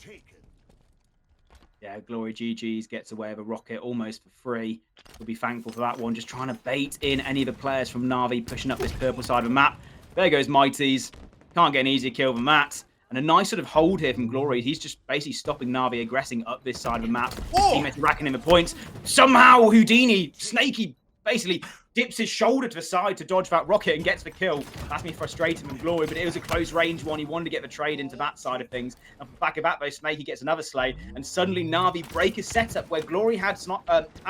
Speaker 1: Yeah, Glory GG's gets away with a rocket almost for free. We'll be thankful for that one. Just trying to bait in any of the players from NaVi pushing up this purple side of the map. There goes Mighties. Can't get an easier kill than that. And a nice sort of hold here from Glory. He's just basically stopping NaVi aggressing up this side of the map. Teammates racking in the points. Somehow Houdini, Snaky, basically dips his shoulder to the side to dodge that rocket and gets the kill. That's me frustrating from Glory, but it was a close range one. He wanted to get the trade into that side of things. And from the back of that, though, Snaky gets another slay. And suddenly NaVi break his setup where Glory had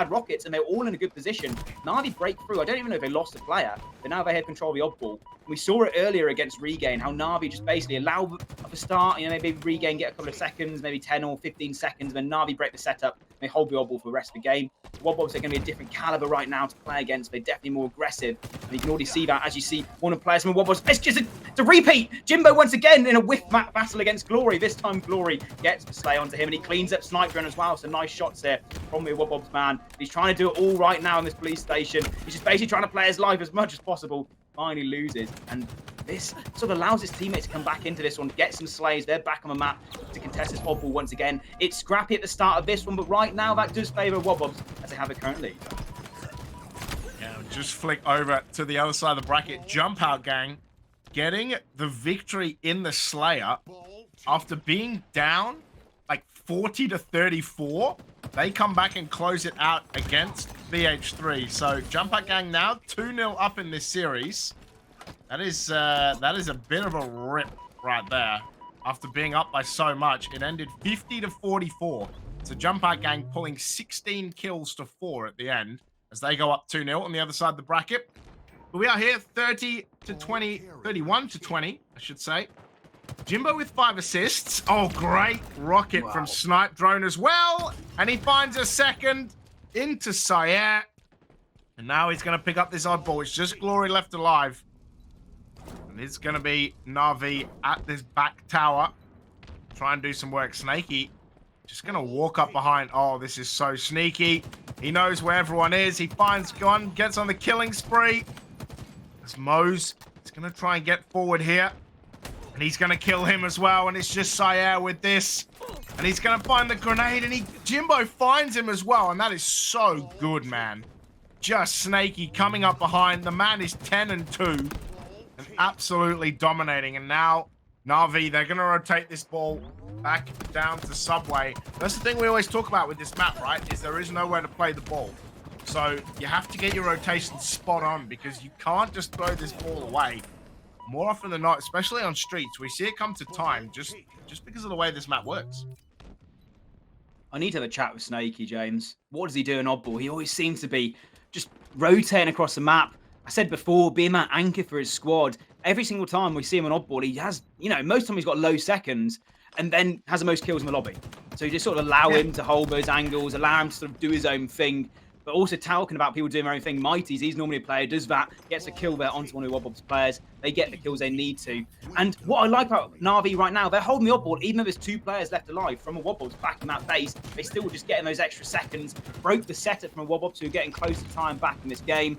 Speaker 1: rockets and they're all in a good position. NaVi break through. I don't even know if they lost a player, but now they have control of the oddball. We saw it earlier against Regain, how NaVi just basically allow at the start, maybe Regain get a couple of seconds, maybe 10 or 15 seconds, then NaVi break the setup, they hold the oddball for the rest of the game. Wobobs are going to be a different caliber right now to play against. They're definitely more aggressive, and you can already see that as you see one of the players from Wobobs. It's just a repeat. Jimbo once again in a whiff battle against Glory. This time Glory gets the slay onto him, and he cleans up Snipe Drone as well. So nice shots there from the Wobobs man. He's trying to do it all right now in this police station. He's just basically trying to play his life as much as possible. Finally loses, and this sort of allows his teammates to come back into this one, get some slays. They're back on the map to contest this oddball once again. It's scrappy at the start of this one, but right now that does favour Wobobs as they have it currently.
Speaker 2: Yeah, just flick over to the other side of the bracket. Jumpout Gang getting the victory in the Slayer after being down like 40-34. They come back and close it out against BH3. So Jumpout Gang now 2-0 up in this series. That is a bit of a rip right there. After being up by so much, it ended 50-44. So Jumpout Gang pulling 16 kills to 4 at the end as they go up 2-0 on the other side of the bracket. But we are here 31-20, I should say. Jimbo with 5 assists. Oh, great rocket from Snipe Drone as well. And he finds a second into Sire. And now he's going to pick up this oddball. It's just Glory left alive. And it's going to be NaVi at this back tower. Try and do some work. Snaky just going to walk up behind. Oh, this is so sneaky. He knows where everyone is. He finds gun, gets on the killing spree. As Mose is going to try and get forward here. And he's going to kill him as well. And it's just Sire with this. And he's going to find the grenade. And Jimbo finds him as well. And that is so good, man. Just Snaky coming up behind. The man is 10 and 2. And absolutely dominating. And now NaVi, they're going to rotate this ball back down to Subway. That's the thing we always talk about with this map, right? Is there is nowhere to play the ball. So you have to get your rotation spot on because you can't just throw this ball away. More often than not, especially on streets, we see it come to time just because of the way this map works.
Speaker 1: I need to have a chat with Snaky, James. What does he do in oddball? He always seems to be just rotating across the map. I said before, being that anchor for his squad. Every single time we see him on oddball, he has, you know, most of the time he's got low seconds and then has the most kills in the lobby. So you just sort of allow him to hold those angles, allow him to sort of do his own thing. But also talking about people doing their own thing. Mighty's, he's normally a player, does that, gets a kill there onto one of Wobbob's players. They get the kills they need to. And what I like about NaVi right now, they're holding the oddball, even though there's 2 players left alive from a Wobbob's back in that base. They still just getting those extra seconds. Broke the setup from a Wobbob's who are getting close to time back in this game.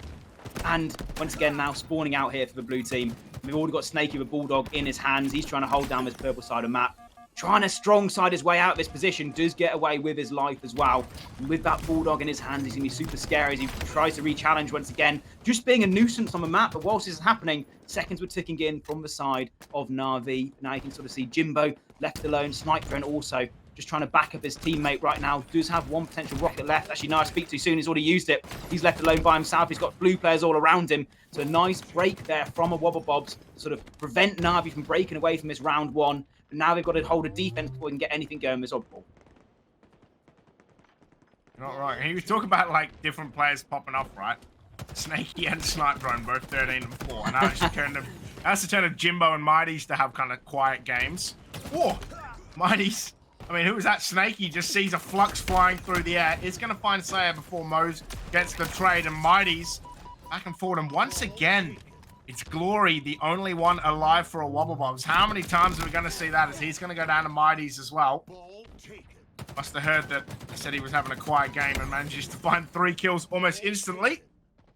Speaker 1: And once again, now spawning out here for the blue team. We've already got Snaky with Bulldog in his hands. He's trying to hold down this purple side of map. Trying to strong side his way out of this position, does get away with his life as well. And with that Bulldog in his hands, he's going to be super scary as he tries to re-challenge once again. Just being a nuisance on the map, but whilst this is happening, seconds were ticking in from the side of NaVi. Now you can sort of see Jimbo left alone, Sniper, and also just trying to back up his teammate right now. Does have one potential rocket left. Actually, no, I speak too soon. He's already used it. He's left alone by himself. He's got blue players all around him. So a nice break there from a Wobbobobs to sort of prevent NaVi from breaking away from this round one. But now they've got to hold a defense before we can get anything going with this oddball.
Speaker 2: Not right. He was talking about like different players popping off, right? Snaky and Snipe Drone both 13 and 4. And that's the turn of Jimbo and Mighty's to have kind of quiet games. Whoa! Mighty's. I mean, who was that? Snaky just sees a flux flying through the air. It's going to find Slayer before Mose gets the trade. And Mighty's back and forward. And once again, it's Glory, the only one alive for a Wobbobobs. How many times are we going to see that as he's going to go down to Mighty's as well? Must have heard that I said he was having a quiet game and manages to find 3 kills almost instantly.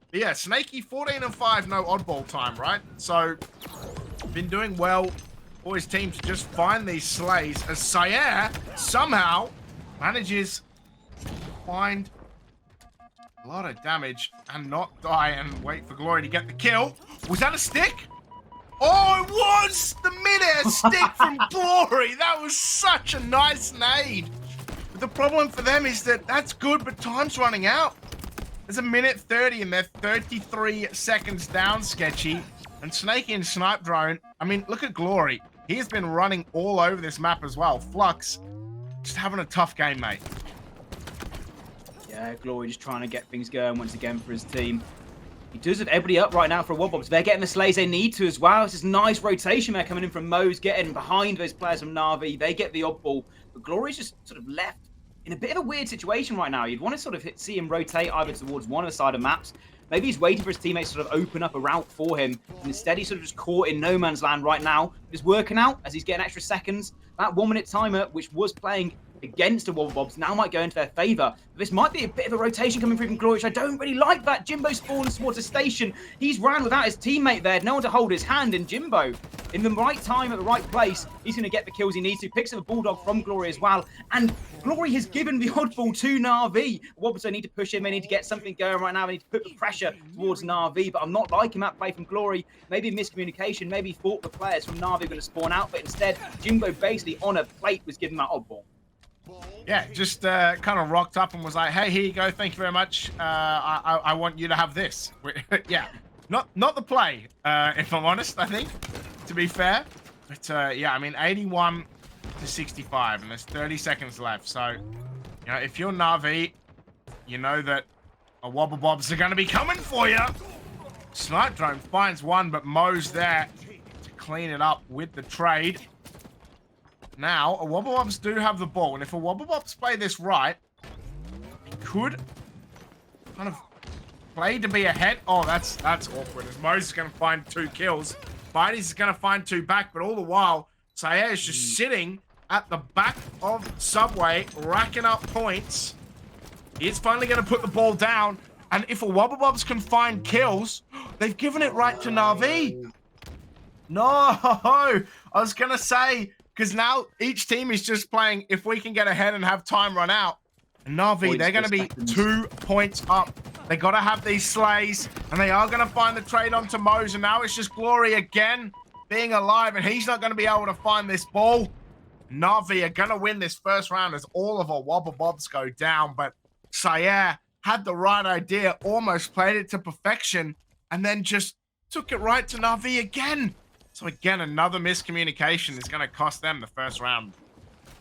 Speaker 2: But yeah, Snaky 14 and 5, no oddball time, right? So, been doing well for his team to just find these slays as Sire somehow manages to find a lot of damage and not die and wait for Glory to get the kill. Was that a stick? Oh, it was! The mid-air stick from Glory! That was such a nice nade. But the problem for them is that that's good, but time's running out. There's 1:30 and they're 33 seconds down, Sketchy. And Snaky and Snipe Drone, I mean, look at Glory. He has been running all over this map as well. Flux, just having a tough game, mate.
Speaker 1: Yeah, Glory just trying to get things going once again for his team. He does have everybody up right now for a Wobbobs. They're getting the slays they need to as well. It's this nice rotation there coming in from Mose, getting behind those players from NaVi. They get the oddball. But Glory's just sort of left in a bit of a weird situation right now. You'd want to sort of see him rotate either towards one of the side of maps. Maybe he's waiting for his teammates to sort of open up a route for him. And instead, he's sort of just caught in no man's land right now. Just working out as he's getting extra seconds. That 1-minute timer, which was playing against the Wobbobobs, now might go into their favour. This might be a bit of a rotation coming through from Glory, which I don't really like that. Jimbo spawns towards the station. He's ran without his teammate there. No one to hold his hand. And Jimbo, in the right time, at the right place, he's going to get the kills he needs to. Picks up a Bulldog from Glory as well. And Glory has given the oddball to NaVi. Wobbobs, they need to push him. They need to get something going right now. They need to put the pressure towards NaVi. But I'm not liking that play from Glory. Maybe miscommunication. Maybe he thought the players from NaVi were going to spawn out. But instead, Jimbo basically on a plate was given that oddball.
Speaker 2: Yeah, just kind of rocked up and was like, hey, here you go, thank you very much. I want you to have this. Yeah, not the play, if I'm honest, I think, to be fair. But yeah, I mean, 81 to 65, and there's 30 seconds left. So, you know, if you're NaVi, you know that a Wobbobobs are going to be coming for you. Snipe Drone finds one, but Mo's there to clean it up with the trade. Now, a Wobbobobs do have the ball, and if a Wobbobobs play this right, it could kind of play to be ahead. Oh, that's awkward. As Mose is going to find 2 kills, Mighty's is going to find 2 back, but all the while, Sayer is just sitting at the back of Subway, racking up points. He's finally going to put the ball down, and if a Wobbobobs can find kills, they've given it right to NaVi. No, I was going to say, because now each team is just playing if we can get ahead and have time run out. And NaVi, they're going to be 2 points up. They got to have these slays, and they are going to find the trade onto Mose. And now it's just Glory again being alive, and he's not going to be able to find this ball. NaVi are going to win this first round as all of our Wobble Bobs go down. But Sayer had the right idea, almost played it to perfection, and then just took it right to NaVi again. So again, another miscommunication is going to cost them the first round.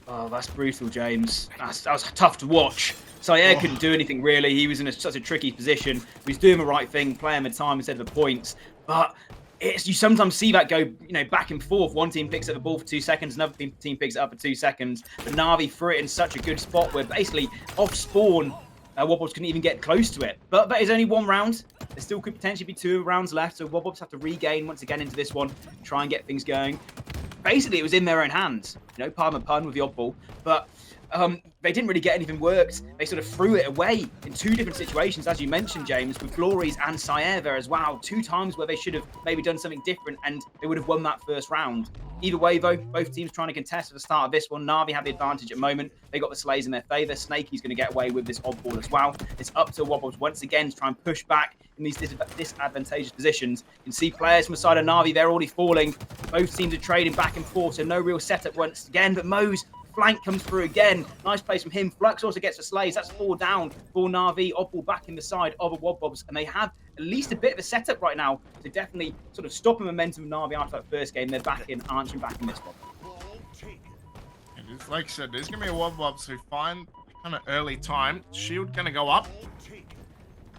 Speaker 1: Oh, that's brutal, James. That was tough to watch. Sayer couldn't do anything really. He was in such a tricky position. He was doing the right thing, playing the time instead of the points. But you sometimes see that go, back and forth. One team picks up the ball for 2 seconds, another team picks it up for 2 seconds. But NaVi threw it in such a good spot where basically off spawn, Wobbles couldn't even get close to it. But that is only 1 round. There still could potentially be 2 rounds left. So Wobbles have to regain once again into this one, try and get things going. Basically, it was in their own hands. Pardon the pun with the oddball. But they didn't really get anything worked. They sort of threw it away in 2 different situations, as you mentioned, James, with Glories and Sayer there as well. 2 times where they should have maybe done something different and they would have won that first round. Either way, though, both teams trying to contest at the start of this one. NaVi had the advantage at the moment. They got the slays in their favour. Snakey's going to get away with this oddball as well. It's up to Wobbles once again to try and push back in these disadvantageous positions. You can see players from the side of NaVi, they're already falling. Both teams are trading back and forth, so no real setup once again. But Mose flank comes through again. Nice place from him. Flux also gets the slays. That's 4 down for NaVi. Oddball back in the side of the Wobbobs, and they have at least a bit of a setup right now to definitely sort of stop the momentum of NaVi after that first game. They're back in, answering back in this one.
Speaker 2: And just like I said, there's going to be a Wobbobs who find kind of early time. Shield going to go up.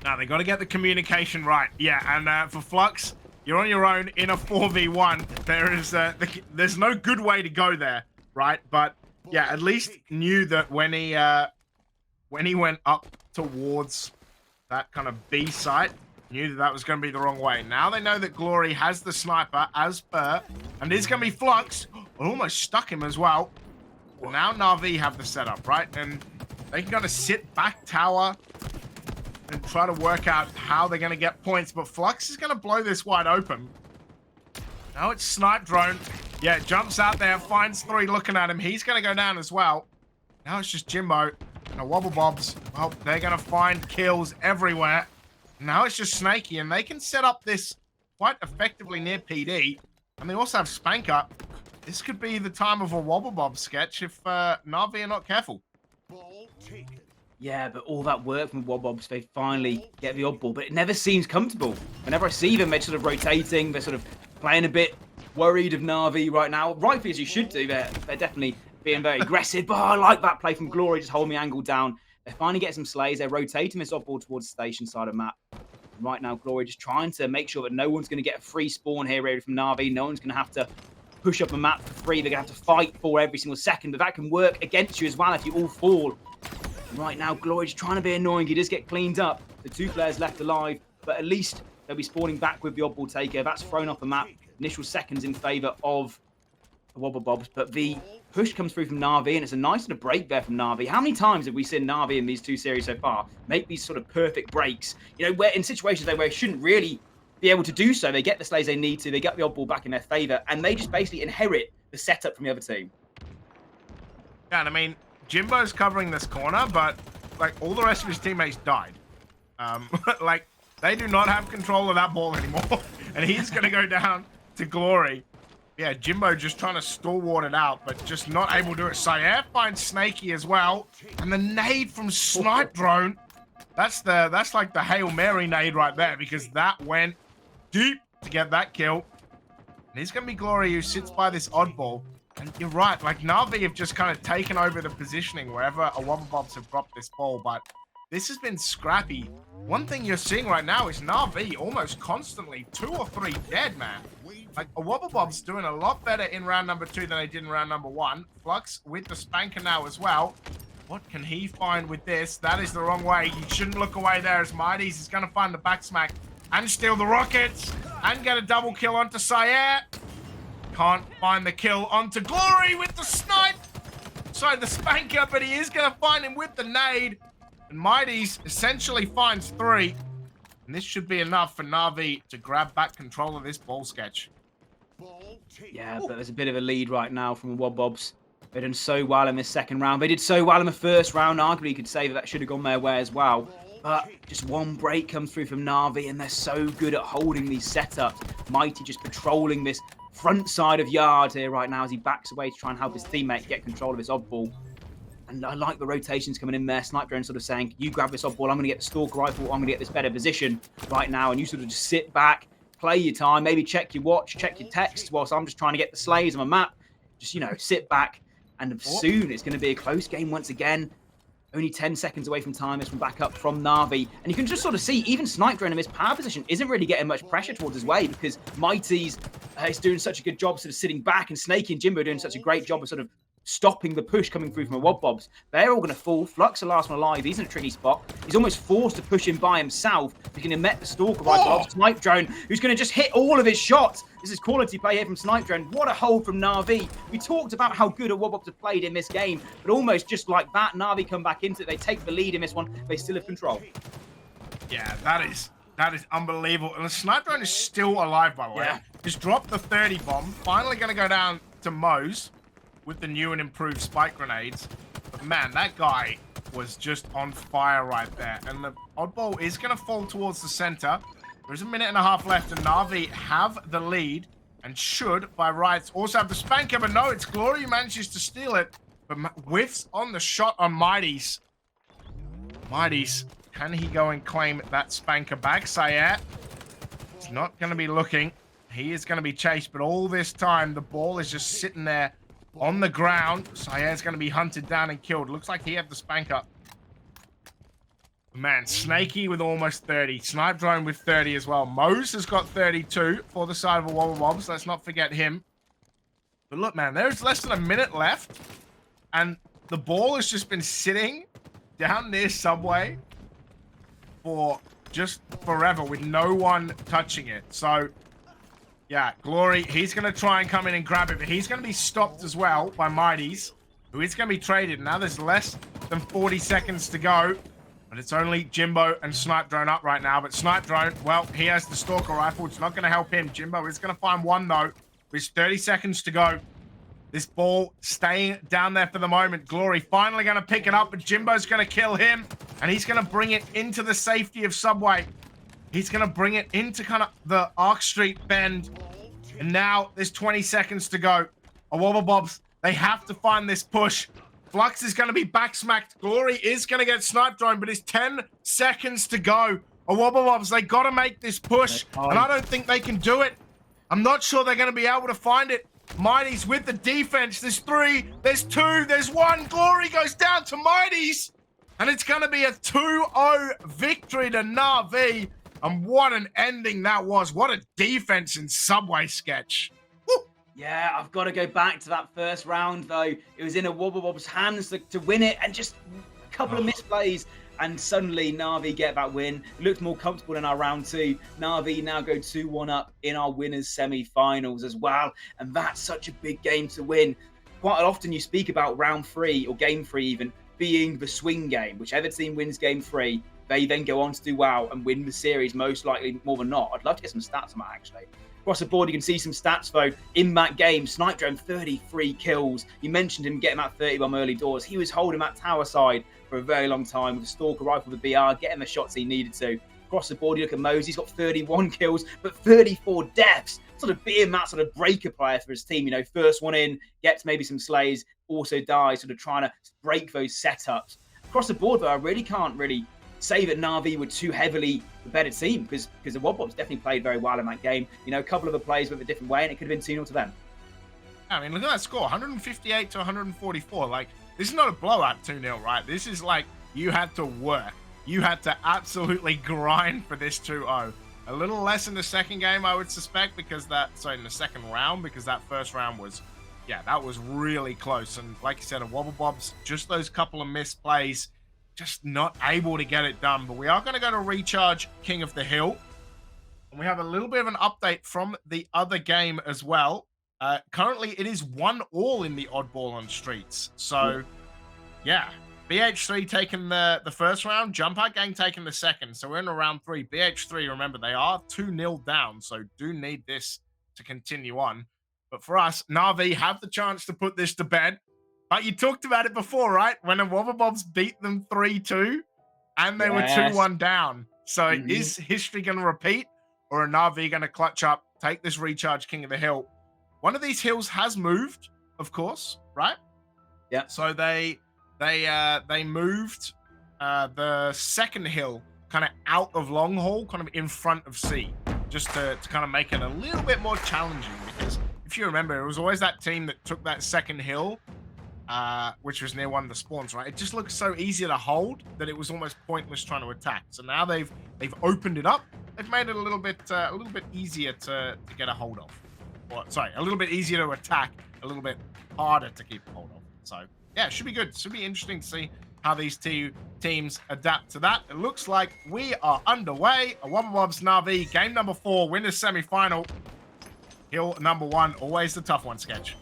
Speaker 2: Now, they got to get the communication right. Yeah, and for Flux, you're on your own in a 4v1. There's no good way to go there, right? But yeah, at least knew that when he went up towards that kind of B site, knew that was going to be the wrong way. Now they know that Glory has the sniper as per, and it's going to be Flux. Almost stuck him as well. Well, now NaVi have the setup, right? And they can kind of sit back tower and try to work out how they're going to get points. But Flux is going to blow this wide open. Now it's Snipe Drone. Yeah, jumps out there, finds 3 looking at him. He's going to go down as well. Now it's just Jimbo and a Wobble Bobs. Well, they're going to find kills everywhere. Now it's just Snakey, and they can set up this quite effectively near PD. And they also have Spanker. This could be the time of a Wobble Bob sketch if NaVi are not careful.
Speaker 1: Yeah, but all that work from Wobbobs, they finally get the oddball, but it never seems comfortable. Whenever I see them, they're sort of rotating, they're sort of playing a bit worried of NaVi right now. Rightfully as you should do, they're definitely being very aggressive, but I like that play from Glory, just holding the angle down. They finally get some slays, they're rotating this oddball towards the station side of the map. Right now, Glory just trying to make sure that no one's going to get a free spawn here really from NaVi. No one's going to have to push up a map for free. They're going to have to fight for every single second, but that can work against you as well if you all fall. Right now, Glory's trying to be annoying. He does get cleaned up. The 2 players left alive, but at least they'll be spawning back with the oddball taker. That's thrown off the map. Initial seconds in favour of the Wobble Bobs, but the push comes through from NaVi, and it's a nice sort of break there from NaVi. How many times have we seen NaVi in these 2 series so far make these sort of perfect breaks? Where in situations where they shouldn't really be able to do so, they get the slays they need to, they get the oddball back in their favour, and they just basically inherit the setup from the other team.
Speaker 2: Yeah, and I mean, Jimbo's covering this corner, but like all the rest of his teammates died. Like they do not have control of that ball anymore, and he's gonna go down to Glory. Yeah, Jimbo just trying to stalwart it out, but just not able to do it. Sayer finds Snakey as well, and the nade from Snipe Drone. That's like the Hail Mary nade right there, because that went deep to get that kill. And he's gonna be Glory who sits by this oddball. And you're right, like NaVi have just kind of taken over the positioning wherever a Wobble Bobs have dropped this ball, but this has been scrappy. One thing you're seeing right now is NaVi almost constantly 2 or 3 dead, man. Like a Wobble Bob's doing a lot better in round number 2 than they did in round number 1. Flux with the Spanker now as well. What can he find with this? That is the wrong way. You shouldn't look away there as Mighties is going to find the back smack and steal the rockets and get a double kill onto Sayer. Can't find the kill onto Glory with the snipe. Sorry, the Spanker, but he is going to find him with the nade. And Mighties essentially finds 3. And this should be enough for NaVi to grab back control of this ball sketch.
Speaker 1: Yeah, but there's a bit of a lead right now from the Wobbobs. They've done so well in this second round. They did so well in the first round. Arguably, you could say that should have gone their way as well. But just one break comes through from NaVi, and they're so good at holding these setups. Mighty just patrolling this front side of yard here right now as he backs away to try and help his teammate get control of his oddball. And I like the rotations coming in there. SnipDrone sort of saying, you grab this oddball, I'm going to get the Stalker Rifle, I'm going to get this better position right now. And you sort of just sit back, play your time, maybe check your watch, check your text, whilst I'm just trying to get the slays on my map. Just, sit back. And soon it's going to be a close game once again. Only 10 seconds away from time is from back up from NaVi. And you can just sort of see, even SnipDrone in his power position isn't really getting much pressure towards his way because Mighty's is doing such a good job sort of sitting back, and Snakey and Jimbo doing such a great job of sort of stopping the push coming through from the Wobbobs. They're all going to fall. Flux, the last one alive. He's in a tricky spot. He's almost forced to push him by himself. He's going to met the Stalker right off SnipDrone, who's going to just hit all of his shots. This is quality play here from SnipDrone. What a hold from NaVi. We talked about how good a Wobbobs have played in this game, but almost just like that, NaVi come back into it. They take the lead in this one. They still have control.
Speaker 2: Yeah, that is unbelievable. And the SnipDrone is still alive, by the way.
Speaker 1: Yeah.
Speaker 2: Just dropped the 30 bomb. Finally going to go down to Mose with the new and improved spike grenades. But man, that guy was just on fire right there. And the oddball is going to fall towards the center. There's a minute and a half left, and NaVi have the lead and should, by rights, also have the spanker. But no, it's Glory who manages to steal it. But whiffs on the shot on Mighty's. Mighty's, can he go and claim that spanker back? Sayat, he's not going to be looking. He is going to be chased, but all this time, the ball is just sitting there on the ground. Sayed's going to be hunted down and killed. Looks like he had the spanker. Man, Snakey with almost 30. SnipDrone with 30 as well. Mose has got 32 for the side of a Wobbobs. Let's not forget him. But look, man, there's less than a minute left. And the ball has just been sitting down near Subway for just forever with no one touching it. So yeah, Glory, he's going to try and come in and grab it, but he's going to be stopped as well by Mighty's, who is going to be traded. Now there's less than 40 seconds to go, but it's only Jimbo and SnipDrone up right now. But SnipDrone, well, he has the Stalker Rifle. It's not going to help him. Jimbo is going to find one, though. There's 30 seconds to go. This ball staying down there for the moment. Glory finally going to pick it up, but Jimbo's going to kill him, and he's going to bring it into the safety of Subway. He's going to bring it into kind of the Arc Street bend. And now there's 20 seconds to go. A Wobbobs, they have to find this push. Flux is going to be backsmacked. Glory is going to get SnipDrone, but it's 10 seconds to go. A Wobbobs, they got to make this push. And I don't think they can do it. I'm not sure they're going to be able to find it. Mighty's with the defense. There's 3, there's 2, there's 1. Glory goes down to Mighty's. And it's going to be a 2-0 victory to NaVi. And what an ending that was. What a defense in Subway sketch. Woo.
Speaker 1: Yeah, I've got to go back to that first round, though. It was in a Wobbobob's hands to win it, and just a couple of misplays. And suddenly, NaVi get that win. Looked more comfortable in our round 2. NaVi now go 2-1 up in our winners' semi-finals as well. And that's such a big game to win. Quite often you speak about round 3, or game 3 even, being the swing game. Whichever team wins game 3, they then go on to do well and win the series, most likely more than not. I'd love to get some stats on that, actually. Across the board, you can see some stats, though, in that game. SnipDrone, 33 kills. You mentioned him getting that 30 bomb early doors. He was holding that tower side for a very long time with the Stalker Rifle, the BR, getting the shots he needed to. Across the board, you look at Mose, he's got 31 kills, but 34 deaths. Sort of being that sort of breaker player for his team. First one in, gets maybe some slays, also dies, sort of trying to break those setups. Across the board, though, I really can't say that NaVi were too heavily the better team because the Wobbobs definitely played very well in that game. A couple of the plays went a different way, and it could have been 2-0 to them.
Speaker 2: I mean, look at that score, 158 to 144. Like, this is not a blowout 2-0, right? This is like, you had to work. You had to absolutely grind for this 2-0. A little less in the second game, I would suspect, because in the second round, because that first round was, that was really close. And like you said, a Wobbobs, just those couple of missed plays, just not able to get it done. But we are going to go to recharge King of the Hill. And we have a little bit of an update from the other game as well. Currently, it is 1-1 in the oddball on streets. So, yeah. BH3 taking the first round. Jumpout gang taking the second. So we're in round 3. BH3, remember, they are 2-0 down. So do need this to continue on. But for us, NaVi have the chance to put this to bed. But you talked about it before, right? When the Wobbabobs beat them 3-2 and they were 2-1 down. So is history going to repeat, or are NaVi going to clutch up, take this recharge King of the Hill? One of these hills has moved, of course, right?
Speaker 1: Yeah.
Speaker 2: So they moved the second hill kind of out of long haul, kind of in front of C, just to kind of make it a little bit more challenging. Because if you remember, it was always that team that took that second hill, which was near one of the spawns, right? It just looked so easy to hold that it was almost pointless trying to attack. So now they've opened it up. They've made it a little bit easier to get a hold of. Or, sorry, a little bit easier to attack, a little bit harder to keep a hold of. So yeah, it should be good. It should be interesting to see how these two teams adapt to that. It looks like we are underway. A Wobbabobs NaVi, game number 4, winners semi-final. Hill number 1, always the tough one, Sketch.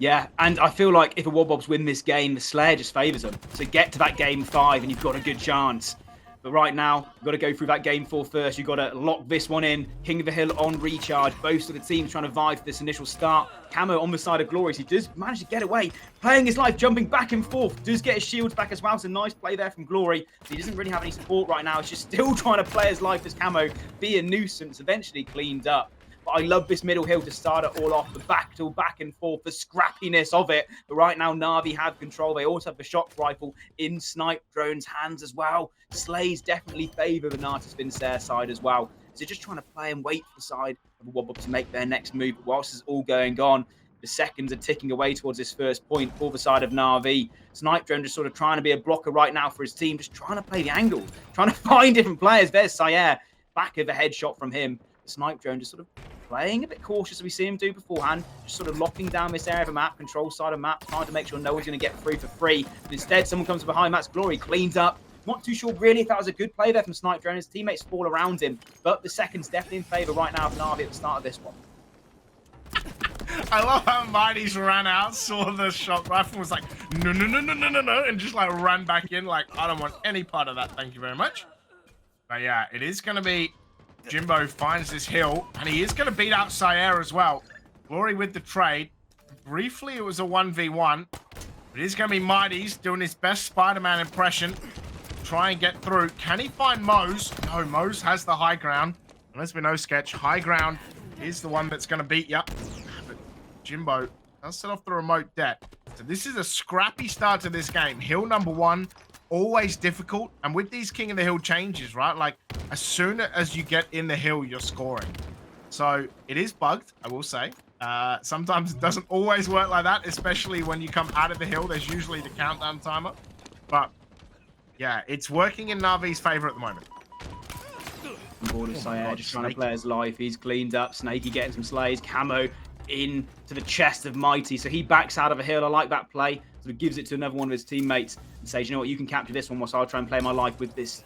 Speaker 1: Yeah, and I feel like if the Wobbabobs win this game, the Slayer just favours them. So get to that game 5 and you've got a good chance. But right now, you've got to go through that game 4 first. You've got to lock this one in. King of the Hill on recharge. Both of the teams trying to vie for this initial start. Camo on the side of Glorious. He does manage to get away. Playing his life, jumping back and forth. Does get his shields back as well. It's a nice play there from Glory. So he doesn't really have any support right now. He's just still trying to play his life as Camo. Be a nuisance. Eventually cleaned up. But I love this middle hill to start it all off. The back and forth, the scrappiness of it. But right now, NaVi have control. They also have the shock rifle in Snipe Drone's hands as well. Slays definitely favour the Natus Vincere side as well. So just trying to play and wait for the side of the Wobbabobs to make their next move. But whilst this is all going on, the seconds are ticking away towards this first point for the side of NaVi. Snipe Drone just sort of trying to be a blocker right now for his team. Just trying to play the angle. Trying to find different players. There's Sire. Back of a headshot from him. The Snipe Drone just sort of playing a bit cautious as we see him do beforehand, just sort of locking down this area of the map, control side of the map, trying to make sure no one's going to get through for free. But instead, someone comes behind, that's Glory, cleans up. Not too sure really if that was a good play there from Snipe Drone. His teammates fall around him, but the second's definitely in favour right now of NaVi at the start of this one.
Speaker 2: I love how Mighty's ran out, saw the shock rifle, and was like, no, and just like ran back in like, I don't want any part of that, thank you very much. But yeah, it is going to be Jimbo finds this hill, and he is going to beat out Sire as well. Glory with the trade. Briefly, it was a 1v1. It is going to be Mighty's doing his best Spider-Man impression. Try and get through. Can he find Mose? No, Mose has the high ground. And as we know, Sketch, high ground is the one that's going to beat you. But Jimbo does set off the remote det. So this is a scrappy start to this game. Hill number 1. Always difficult, and with these King of the Hill changes, right? Like, as soon as you get in the hill, you're scoring. So it is bugged, I will say. Sometimes it doesn't always work like that, especially when you come out of the hill. There's usually the countdown timer. But yeah, it's working in NaVi's favor at the moment.
Speaker 1: Board of Sire just trying to play his life. He's cleaned up. Snaky getting some slays. Camo into the chest of Mighty, so he backs out of a hill. I like that play. So he gives it to another one of his teammates and says, you know what, you can capture this one whilst I'll try and play my life with this.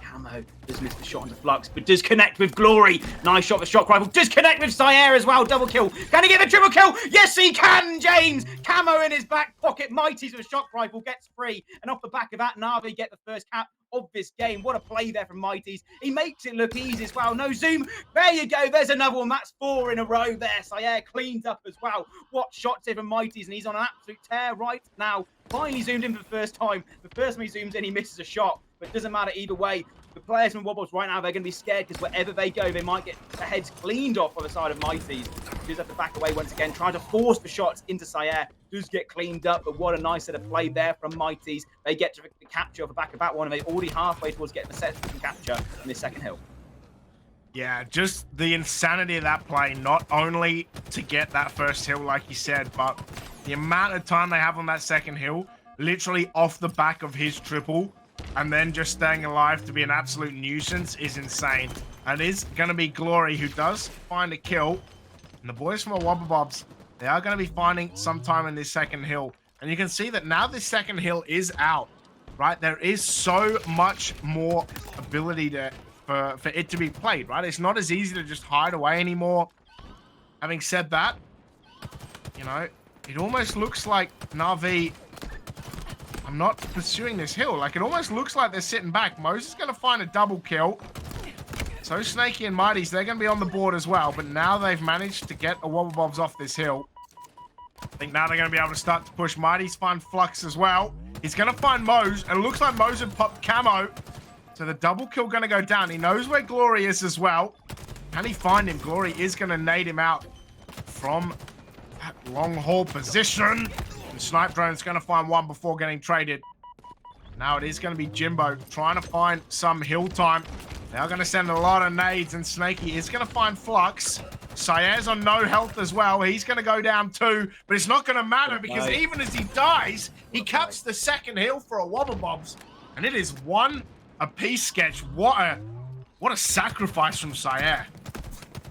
Speaker 1: Camo does miss the shot into Flux, but does connect with Glory. Nice shot for shock rifle. Does connect with Sire as well. Double kill. Can he get the triple kill? Yes, he can, James. Camo in his back pocket. Mighty's with a shock rifle gets free. And off the back of that, NaVi get the first cap of this game. What a play there from Mighty's. He makes it look easy as well. No zoom. There you go. There's another one. That's 4 in a row there. Sire cleaned up as well. What shots here from Mighty's, and he's on an absolute tear right now. Finally zoomed in for the first time. The first time he zooms in, he misses a shot. But it doesn't matter either way. The players from Wobbabobs right now, they're going to be scared because wherever they go, they might get their heads cleaned off on the side of Mighty's. Just have to back away once again, trying to force the shots into Sire. Does get cleaned up, but what a nice set of play there from Mighty's. They get to the capture off the back of that one, and they're already halfway towards getting the second capture in this second hill.
Speaker 2: Yeah, just the insanity of that play, not only to get that first hill, like you said, but the amount of time they have on that second hill, literally off the back of his triple, and then just staying alive to be an absolute nuisance is insane. And it is going to be Glory who does find a kill. And the boys from the Wobbabobs, they are going to be finding some time in this second hill. And you can see that now this second hill is out, right? There is so much more ability for it to be played, right? It's not as easy to just hide away anymore. Having said that, you know, it almost looks like NaVi, I'm not pursuing this hill. Like, it almost looks like they're sitting back. Mose is going to find a double kill. So Snaky and Mighty's, they're going to be on the board as well, but now they've managed to get a Wobbabobs off this hill. I think now they're going to be able to start to push. Mighty's find Flux as well. He's going to find Mose, and it looks like Mose had popped camo. So the double kill going to go down. He knows where Glory is as well. Can he find him? Glory is going to nade him out from that long haul position. The Snipe Drone's going to find one before getting traded. Now it is going to be Jimbo trying to find some hill time. They are going to send a lot of nades, and Snaky is going to find Flux. Saye's on no health as well. He's going to go down too, but it's not going to matter because even as he dies, he caps the second hill for a Wobbabobs. And it is one apiece sketch. What a sacrifice from Sayer.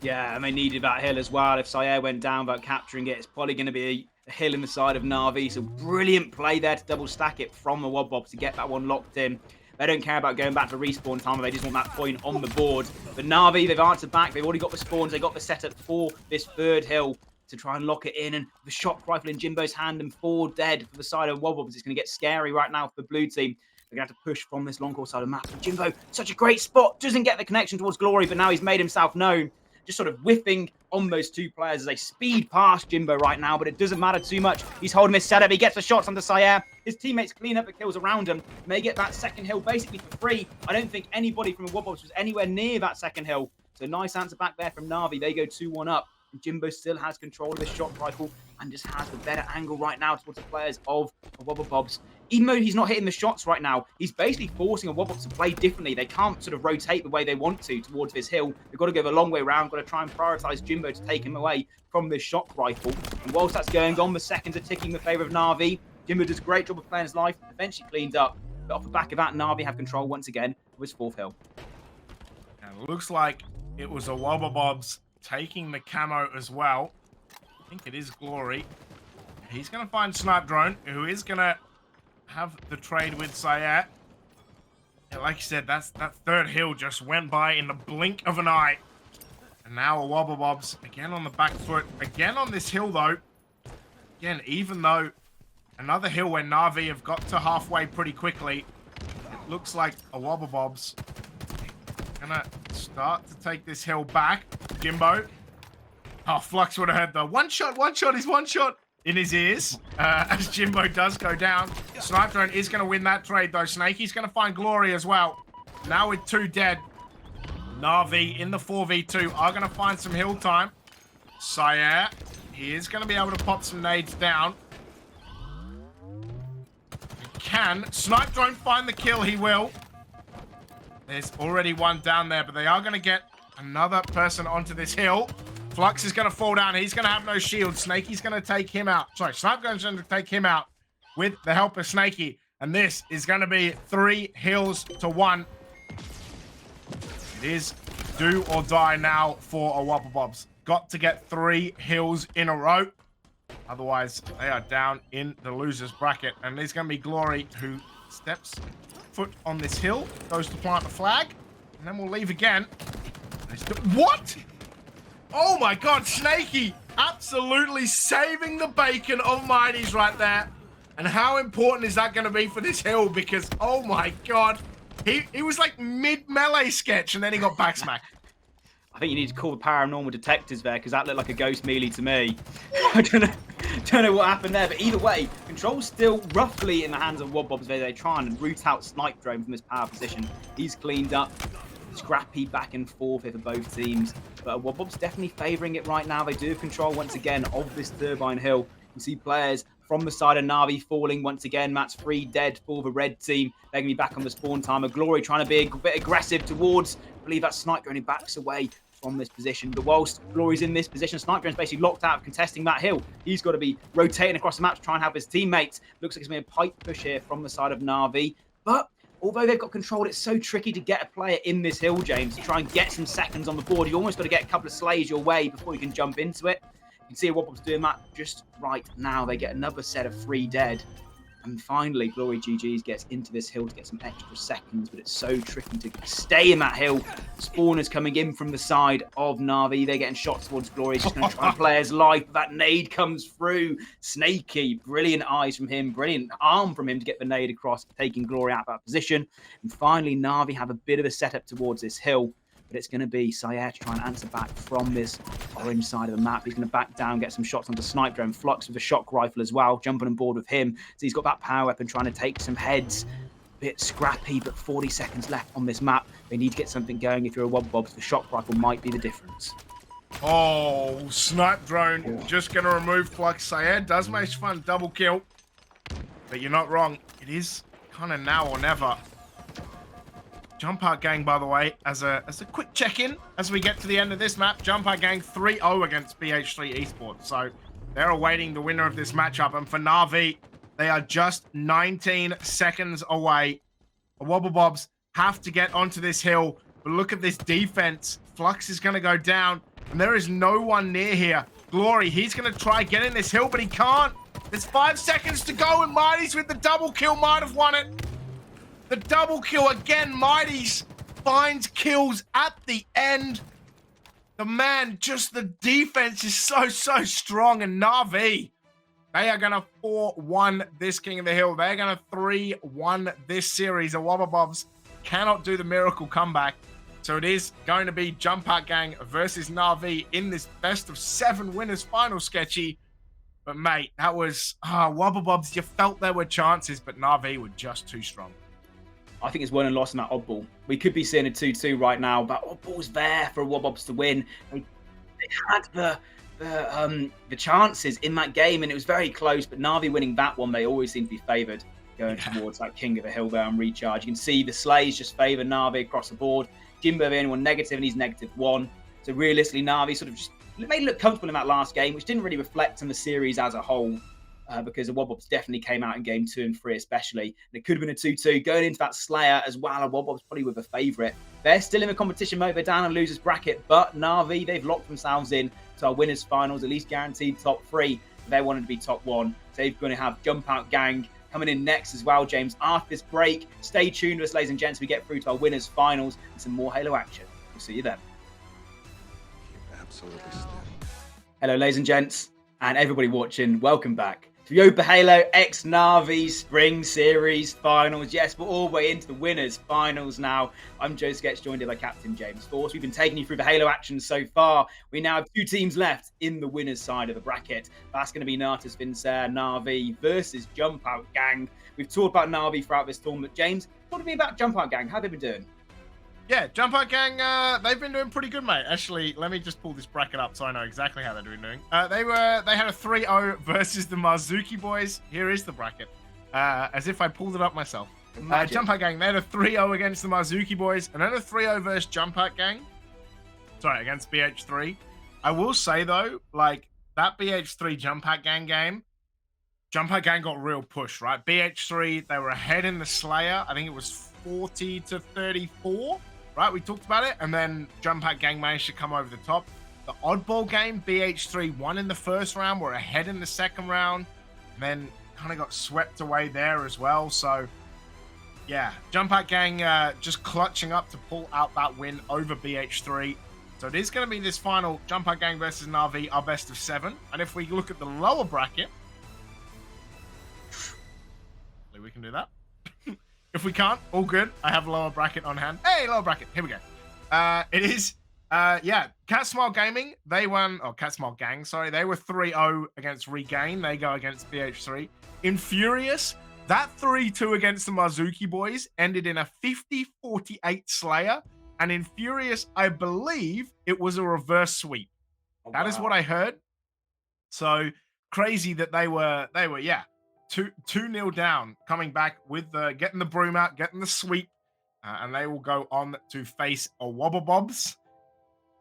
Speaker 1: Yeah, and they needed that hill as well. If Sayer went down without capturing it, it's probably going to be a hill in the side of NaVi. So brilliant play there to double stack it from the Wobbabobs to get that one locked in. They don't care about going back to respawn time. They just want that point on the board. But NaVi, they've answered back. They've already got the spawns. They got the setup for this third hill to try and lock it in. And the shock rifle in Jimbo's hand and 4 dead for the side of Wobbabobs. It's going to get scary right now for the blue team. They're going to have to push from this long course side of the map. And Jimbo, such a great spot. Doesn't get the connection towards Glory, but now he's made himself known. Just sort of whiffing on those two players as they speed past Jimbo right now, but it doesn't matter too much. He's holding his setup. He gets the shots onto Sayer. His teammates clean up the kills around him. May get that second hill basically for free. I don't think anybody from the Wobbabobs was anywhere near that second hill. So nice answer back there from NaVi. They go 2-1 up. And Jimbo still has control of his shot rifle and just has the better angle right now towards the players of Wobbabobs. Even though he's not hitting the shots right now, he's basically forcing a Wobbabobs to play differently. They can't sort of rotate the way they want to towards this hill. They've got to go the long way around, got to try and prioritize Jimbo to take him away from this shot rifle. And whilst that's going on, the seconds are ticking in favor of NaVi. Jimbo does a great job of playing his life, eventually cleaned up. But off the back of that, NaVi have control once again of his fourth hill.
Speaker 2: And it looks like it was a Wobbabobs taking the camo as well. I think it is Glory. He's going to find Snipe Drone, who is going to have the trade with Sayer. Yeah, like you said, that third hill just went by in the blink of an eye. And now a Wobbabobs again on the back foot. Again on this hill, though. Again, even though another hill where NaVi have got to halfway pretty quickly, it looks like a Wobbabobs gonna start to take this hill back. Jimbo. Oh, Flux would have heard the one shot is one shot in his ears as Jimbo does go down. Snipe Drone is going to win that trade, though. Snaky's going to find Glory as well. Now with 2 dead, NaVi in the 4v2 are going to find some hill time. Sayer, he is going to be able to pop some nades down. Can Snipe Drone find the kill? He will. There's already one down there, but they are going to get another person onto this hill. Flux is going to fall down. He's going to have no shield. Snaky's going to take him out. Sorry, Snipe Drone's going to take him out with the help of Snaky. And this is going to be 3 hills to 1. It is do or die now for a Wobbabobs. Got to get 3 hills in a row. Otherwise, they are down in the loser's bracket. And there's going to be Glory who steps foot on this hill, goes to plant the flag, and then we'll leave again. What? Oh my god, Snaky absolutely saving the bacon of Mighty's right there. And how important is that going to be for this hill? Because, oh my god, he was like mid-melee sketch and then he got backsmacked.
Speaker 1: I think you need to call the paranormal detectives there because that looked like a ghost melee to me. I don't know what happened there, but either way, control's still roughly in the hands of Wobbabobs. They try and root out Snipe Drone from his power position. He's cleaned up. Scrappy back and forth here for both teams. But Wobbabobs definitely favouring it right now. They do have control once again of this Turbine Hill. You see players from the side of NaVi falling once again. That's 3 dead for the red team. They're going to be back on the spawn timer. Glory trying to be a bit aggressive towards, I believe that's Snipe Drone, who backs away from this position. But whilst Glory's in this position, Snipe Drone's basically locked out of contesting that hill. He's got to be rotating across the map to try and help his teammates. Looks like it's going to be a pipe push here from the side of NaVi. But although they've got control, it's so tricky to get a player in this hill, James, to try and get some seconds on the board. You almost got to get a couple of slays your way before you can jump into it. You can see Wobbabobs doing that just right now. They get another set of 3 dead. And finally, Glory GGs gets into this hill to get some extra seconds, but it's so tricky to stay in that hill. Spawners coming in from the side of NaVi. They're getting shots towards Glory. He's just going to try and play his life. That nade comes through. Snaky, brilliant eyes from him. Brilliant arm from him to get the nade across, taking Glory out of that position. And finally, NaVi have a bit of a setup towards this hill. but it's going to be Sayer to try and answer back from this orange side of the map. He's going to back down, get some shots onto Snipe Drone, Flux with a shock rifle as well, jumping on board with him. So he's got that power weapon trying to take some heads. Bit scrappy, but 40 seconds left on this map. They need to get something going. If you're a Wobbobs, the shock rifle might be the difference.
Speaker 2: Oh, Snipe Drone just going to remove Flux. Sayer does manage to find a double kill. But you're not wrong. It is kind of now or never. Jumpout Gang, by the way, as a quick check-in as we get to the end of this map, Jumpout Gang 3-0 against BH3 Esports. So they're awaiting the winner of this matchup. And for NaVi, they are just 19 seconds away. The Wobblebobs have to get onto this hill. But look at this defense. Flux is going to go down. And there is no one near here. Glory, he's going to try getting this hill, but he can't. There's 5 seconds to go, and Mighty's with the double kill might have won it. The double kill again. Mighty's finds kills at the end. The man, just the defense is so strong. And NaVi, they are going to 4-1 this King of the Hill. They're going to 3-1 this series. The Wobbobobs cannot do the miracle comeback. So it is going to be Jumpout Gang versus NaVi in this best of 7 winners final sketchy. But mate, that was Wobbobobs. You felt there were chances, but NaVi were just too strong.
Speaker 1: I think it's won and lost in that oddball. We could be seeing a 2-2 right now, but oddball's there for Wobbobs to win. They had the chances in that game, and it was very close. But NaVi winning that one, they always seem to be favoured going towards that King of the Hill there on recharge. You can see the slays just favour NaVi across the board. Jimbo, the only one negative, and he's -1. So realistically, NaVi sort of just made it look comfortable in that last game, which didn't really reflect on the series as a whole, because the Wobbobs definitely came out in game 2 and 3 especially. And it could have been a 2-2 going into that Slayer as well. And Wobbobs probably with a favourite. They're still in the competition mode. They're down in losers bracket, but NaVi, they've locked themselves in to our winners finals, at least guaranteed top 3. They wanted to be top 1. So they're going to have Jumpout Gang coming in next as well, James. After this break, stay tuned with us, ladies and gents. We get through to our winners finals and some more Halo action. We'll see you then.
Speaker 3: Absolutely still.
Speaker 1: Hello, ladies and gents, and everybody watching. Welcome back to EuropaHalo X NaVi Spring Series Finals. Yes, we're all the way into the winners finals now. I'm Joe Sketch, joined here by Captain James Force. We've been taking you through the Halo action so far. We now have 2 teams left in the winners side of the bracket. That's going to be Natus, Vincere, NaVi versus Jumpout Gang. We've talked about NaVi throughout this tournament. James, talk to me about Jumpout Gang. How have they been doing?
Speaker 2: Yeah, Jumpout Gang, they've been doing pretty good, mate. Actually, let me just pull this bracket up so I know exactly how they're doing. They had a 3-0 versus the Marzuki boys. Here is the bracket, as if I pulled it up myself. Jumpout Gang, they had a 3-0 against the Marzuki boys, and then a 3-0 versus Jumpout Gang. Sorry, against BH3. I will say, though, like, that BH3 Jumpout Gang game, Jumpout Gang got real push, right? BH3, they were ahead in the Slayer. I think it was 40-34. Right, we talked about it, and then Jumpout Gang managed to come over the top. The oddball game, BH3 won in the first round, were ahead in the second round, and then kind of got swept away there as well. So, yeah, Jumpout Gang just clutching up to pull out that win over BH3. So it is going to be this final Jumpout Gang versus NaVi, our best of 7. And if we look at the lower bracket, hopefully we can do that. If we can't, all good. I have a lower bracket on hand. Hey, lower bracket. Here we go. It is, Cat Smile Gaming. They won, Cat Smile Gang, sorry. They were 3-0 against Regain. They go against BH3. Infurious, that 3-2 against the Marzuki boys ended in a 50-48 Slayer. And Infurious, I believe it was a reverse sweep. Oh, that is what I heard. So crazy that they were, yeah. 2-0 down, coming back with getting the broom out, getting the sweep, and they will go on to face a Wobbobobs.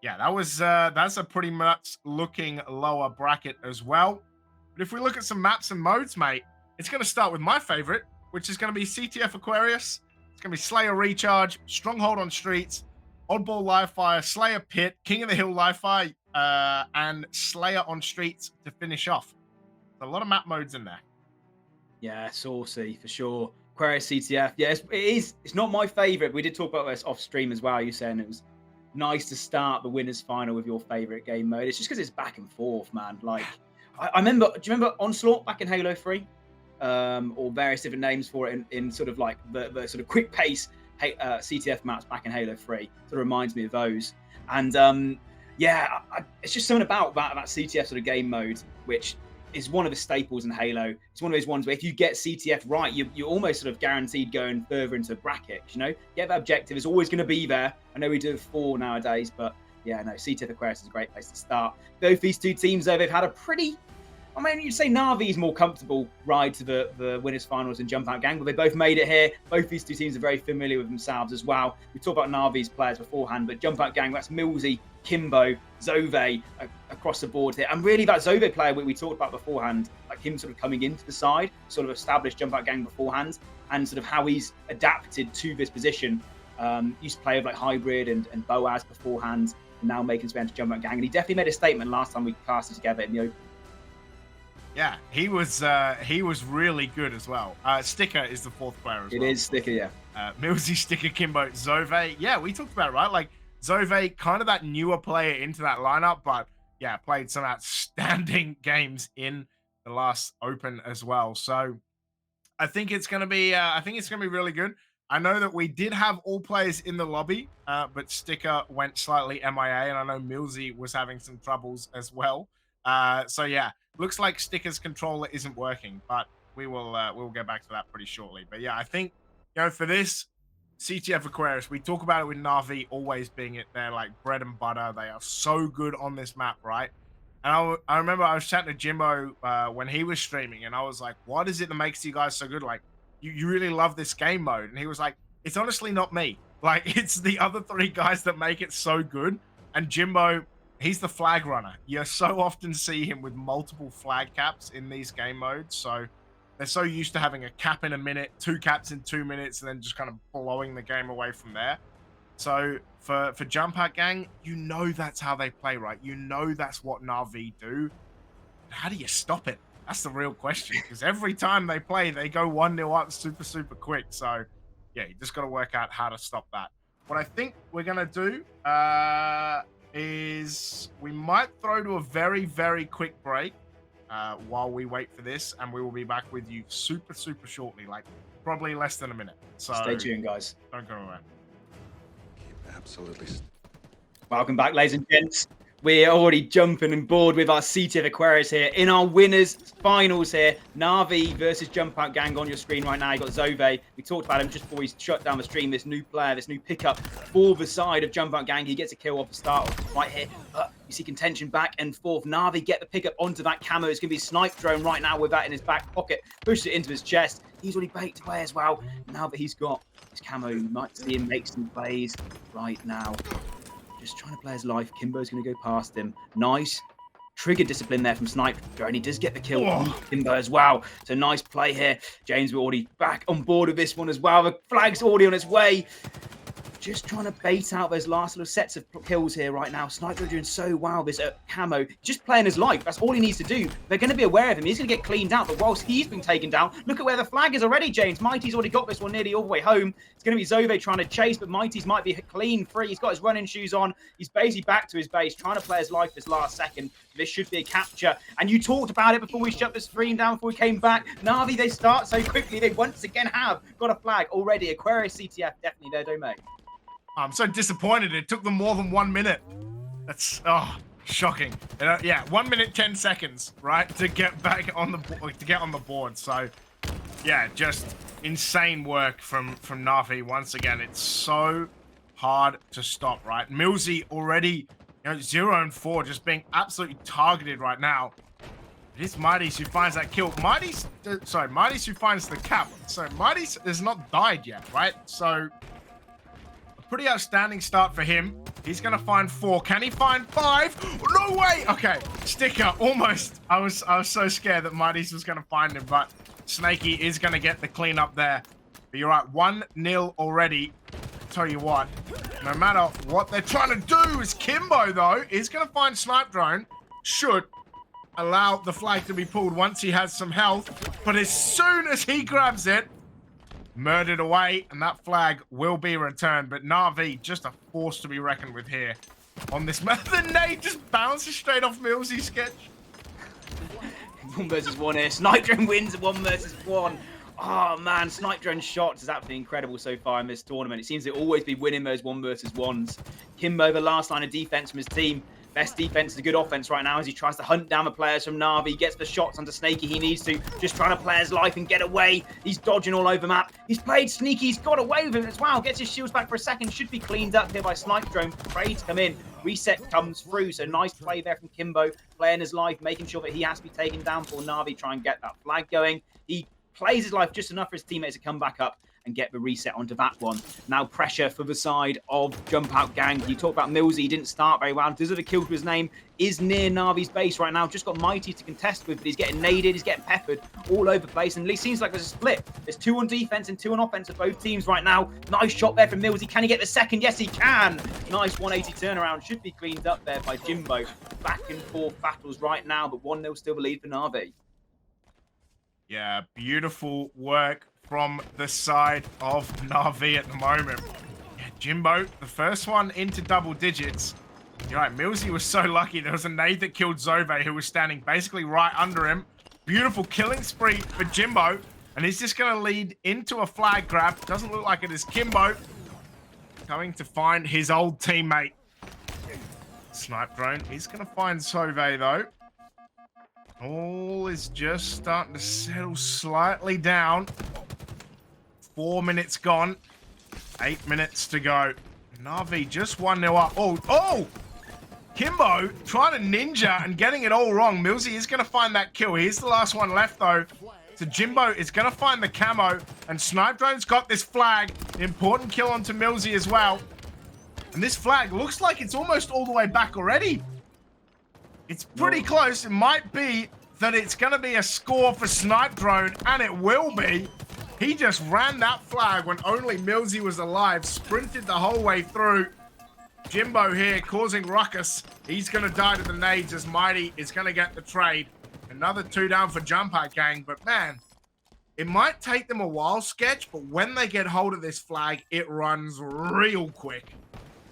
Speaker 2: Yeah, that's a pretty much looking lower bracket as well. But if we look at some maps and modes, mate, it's going to start with my favorite, which is going to be CTF Aquarius. It's going to be Slayer Recharge, Stronghold on Streets, Oddball Live Fire, Slayer Pit, King of the Hill Live Fire, and Slayer on Streets to finish off. There's a lot of map modes in there.
Speaker 1: Yeah, saucy for sure. Aquarius CTF. Yeah, it's not my favourite. We did talk about this off stream as well. You saying it was nice to start the winners final with your favourite game mode. It's just because it's back and forth, man. Like I remember. Do you remember Onslaught back in Halo 3? Or various different names for it in sort of like the sort of quick pace CTF maps back in Halo 3. Sort of reminds me of those. And yeah, it's just something about that CTF sort of game mode, which is one of the staples in Halo. It's one of those ones where if you get CTF right, you're almost sort of guaranteed going further into brackets. You know, get that objective is always going to be there. I know we do 4 nowadays, but yeah, no, CTF Aquarius is a great place to start. Both these two teams, though, they've had a pretty, I mean, you'd say NaVi's more comfortable ride to the winners finals than Jumpout Gang, but they both made it here. Both these two teams are very familiar with themselves as well. We talked about NaVi's players beforehand, but Jumpout Gang, that's Millsy, Kimbo, Zove across the board here. And really that Zove player we talked about beforehand, like him sort of coming into the side, sort of established Jumpout Gang beforehand, and sort of how he's adapted to this position. Used to play with like Hybrid and Boaz beforehand, and now making his way into Jumpout Gang. And he definitely made a statement last time we casted together in the open.
Speaker 2: Yeah, he was really good as well. Sticker is the 4th player as well.
Speaker 1: It is Sticker, yeah.
Speaker 2: Millsy, Sticker, Kimbo, Zove. Yeah, we talked about it, right? Like Zove, kind of that newer player into that lineup, but yeah, played some outstanding games in the last open as well. So I think it's gonna be really good. I know that we did have all players in the lobby, but Sticker went slightly MIA, and I know Millsy was having some troubles as well. So yeah, looks like Sticker's controller isn't working, but we'll get back to that pretty shortly. But yeah, I think, you know, for this CTF Aquarius, we talk about it with NaVi always being it their like bread and butter. They are so good on this map, right? And I remember I was chatting to Jimbo when he was streaming, and I was like, what is it that makes you guys so good? Like, you really love this game mode. And he was like, it's honestly not me. Like, it's the other 3 guys that make it so good. And Jimbo, he's the flag runner. You so often see him with multiple flag caps in these game modes. So they're so used to having a cap in a minute, 2 caps in 2 minutes, and then just kind of blowing the game away from there. So for Jumpout Gang, you know that's how they play, right? You know that's what NaVi do. How do you stop it? That's the real question. Because every time they play, they go 1-0 up super quick. So yeah, you just got to work out how to stop that. What I think we're going to do is we might throw to a very quick break while we wait for this, and we will be back with you super shortly, like probably less than a minute. So
Speaker 1: stay tuned, guys.
Speaker 2: Don't go away.
Speaker 3: Absolutely.
Speaker 1: Welcome back, ladies and gents. We're already jumping and board with our CTF Aquarius here in our winners finals here. NaVi versus Jumpout Gang on your screen right now. You got Zove. We talked about him just before we shut down the stream. This new player, this new pickup for the side of Jumpout Gang. He gets a kill off the start right here. You see contention back and forth. NaVi get the pickup onto that camo. It's going to be a snipe drone right now with that in his back pocket. Pushes it into his chest. He's already baked away as well. Now that he's got his camo, you might see him make some plays right now. Just trying to play his life. Kimbo's going to go past him. Nice. Trigger discipline there from Snipe Drone. He does get the kill on Kimbo as well. So nice play here. James, we're already back on board with this one as well. The flag's already on its way. Just trying to bait out those last little sets of kills here right now. Sniper doing so well. This camo, just playing his life. That's all he needs to do. They're going to be aware of him. He's going to get cleaned out. But whilst he's been taken down, look at where the flag is already, James. Mighty's already got this one nearly all the way home. It's going to be Zove trying to chase, but Mighty's might be clean free. He's got his running shoes on. He's basically back to his base, trying to play his life this last second. This should be a capture. And you talked about it before we shut the stream down, before we came back. NaVi, they start so quickly. They once again have got a flag already. Aquarius CTF, definitely their domain.
Speaker 2: I'm so disappointed. It took them more than 1 minute. That's shocking. Yeah, 1 minute 10 seconds, right, to get back on the board. So, yeah, just insane work from NaVi once again. It's so hard to stop, right? Millsy already, 0 and 4, just being absolutely targeted right now. It is Mighty's who finds that kill. Mighty's who finds the cap. So Mighty's has not died yet, right? So pretty outstanding start for him. He's going to find 4. Can he find 5? No way! Okay, Sticker, almost. I was so scared that Mighty's was going to find him, but Snaky is going to get the cleanup there. But you're right, 1-0 already. Tell you what, no matter what they're trying to do, is Kimbo, though, is going to find Snipe Drone. Should allow the flag to be pulled once he has some health. But as soon as he grabs it, murdered away, and that flag will be returned. But NaVi, just a force to be reckoned with here on this map. The nade just bounces straight off Millsy's sketch.
Speaker 1: 1 versus 1 here. Snipe Drone wins 1 versus 1. Oh man, Snipe Drone shots is absolutely incredible so far in this tournament. It seems to always be winning those 1 versus 1s. Kimbo, the last line of defense from his team. Best defense is a good offense right now as he tries to hunt down the players from NaVi. Gets the shots onto Snaky he needs to. Just trying to play his life and get away. He's dodging all over map. He's played sneaky. He's got away with him as well. Gets his shields back for a second. Should be cleaned up here by Snipe Drone. Prey to come in. Reset comes through. So nice play there from Kimbo. Playing his life, making sure that he has to be taken down for NaVi. Try and get that flag going. He plays his life just enough for his teammates to come back up and get the reset onto that one. Now pressure for the side of Jumpout Gang. You talk about Millsy, he didn't start very well. Deserve a kill to his name, is near NaVi's base right now. Just got Mighty to contest with, but he's getting naded, he's getting peppered all over the place. And it seems like there's a split. There's 2 on defense and 2 on offense of both teams right now. Nice shot there from Millsy. Can he get the second? Yes, he can. Nice 180 turnaround. Should be cleaned up there by Jimbo. Back and forth battles right now, but 1-0 still the lead for NaVi.
Speaker 2: Yeah, beautiful work from the side of NaVi at the moment. Yeah, Jimbo, the first one into double digits. You're right, Millsy was so lucky. There was a nade that killed Zove, who was standing basically right under him. Beautiful killing spree for Jimbo. And he's just going to lead into a flag grab. Doesn't look like it is Kimbo. Coming to find his old teammate. Snipe Drone. He's going to find Zove, though. All is just starting to settle slightly down. 4 minutes gone. 8 minutes to go. NaVi just 1-0 up. Oh! Kimbo trying to ninja and getting it all wrong. Millsy is going to find that kill. Here's the last one left, though. So Jimbo is going to find the camo. And Snipe Drone's got this flag. Important kill onto Millsy as well. And this flag looks like it's almost all the way back already. It's pretty close. It might be that it's going to be a score for Snipe Drone, and it will be. He just ran that flag when only Millsy was alive, sprinted the whole way through. Jimbo here causing ruckus. He's going to die to the nades as Mighty is going to get the trade. Another 2 down for Jumpout Gang, but man, it might take them a while, Sketch, but when they get hold of this flag, it runs real quick.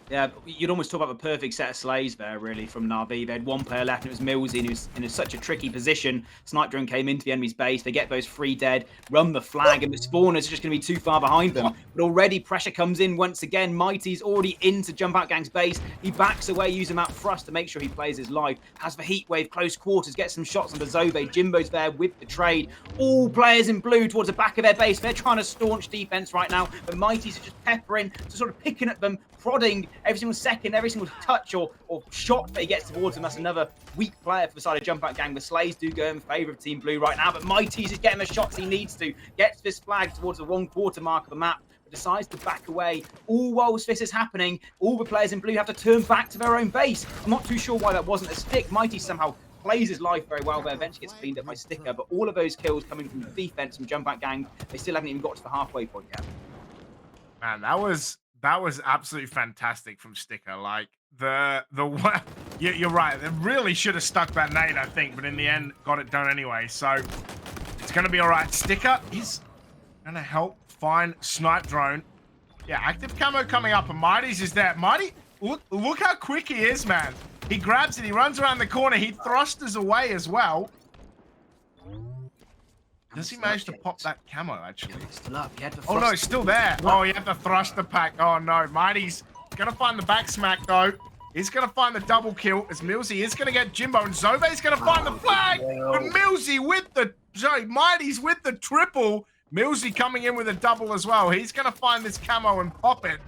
Speaker 1: Yeah, you'd almost talk about the perfect set of slaves there, really, from NaVi. They had 1 player left, and it was Millsy, and he was in such a tricky position. Snipe Drone came into the enemy's base. They get those 3 dead, run the flag, and the spawners are just going to be too far behind them. But already pressure comes in once again. Mighty's already into Jumpout Gang's base. He backs away, using that thrust to make sure he plays his life. Has the heat wave, close quarters, gets some shots on the Zove. Jimbo's there with the trade. All players in blue towards the back of their base. They're trying to staunch defense right now, but Mighty's are just peppering, so sort of picking at them, prodding every single second, every single touch or shot that he gets towards him. That's another weak player for the side of Jumpout Gang. The Slays do go in favour of Team Blue right now, but Mighty's is getting the shots he needs to. Gets this flag towards the 1/4 mark of the map, but decides to back away. All whilst this is happening, all the players in blue have to turn back to their own base. I'm not too sure why that wasn't a stick. Mighty somehow plays his life very well there, eventually gets cleaned up by Sticker, but all of those kills coming from the defense from Jumpout Gang, they still haven't even got to the halfway point yet.
Speaker 2: Man, that was absolutely fantastic from Sticker. Like you're right. They really should have stuck that nade, I think, but in the end, got it done anyway. So it's gonna be all right. Sticker is gonna help find Snipe Drone. Yeah, active camo coming up, and Mighty's is there. Mighty, look how quick he is, man. He grabs it, he runs around the corner, he thrusters away as well. Does he manage to pop that camo, actually?
Speaker 1: Still up.
Speaker 2: Oh, no, it's still there. Oh, he had the thruster pack. Oh, no. Mighty's going to find the back smack, though. He's going to find the double kill as Millsy is going to get Jimbo, and Zove's going to find the flag. But Millsy with the... Sorry, Mighty's with the triple. Millsy coming in with a double as well. He's going to find this camo and pop it.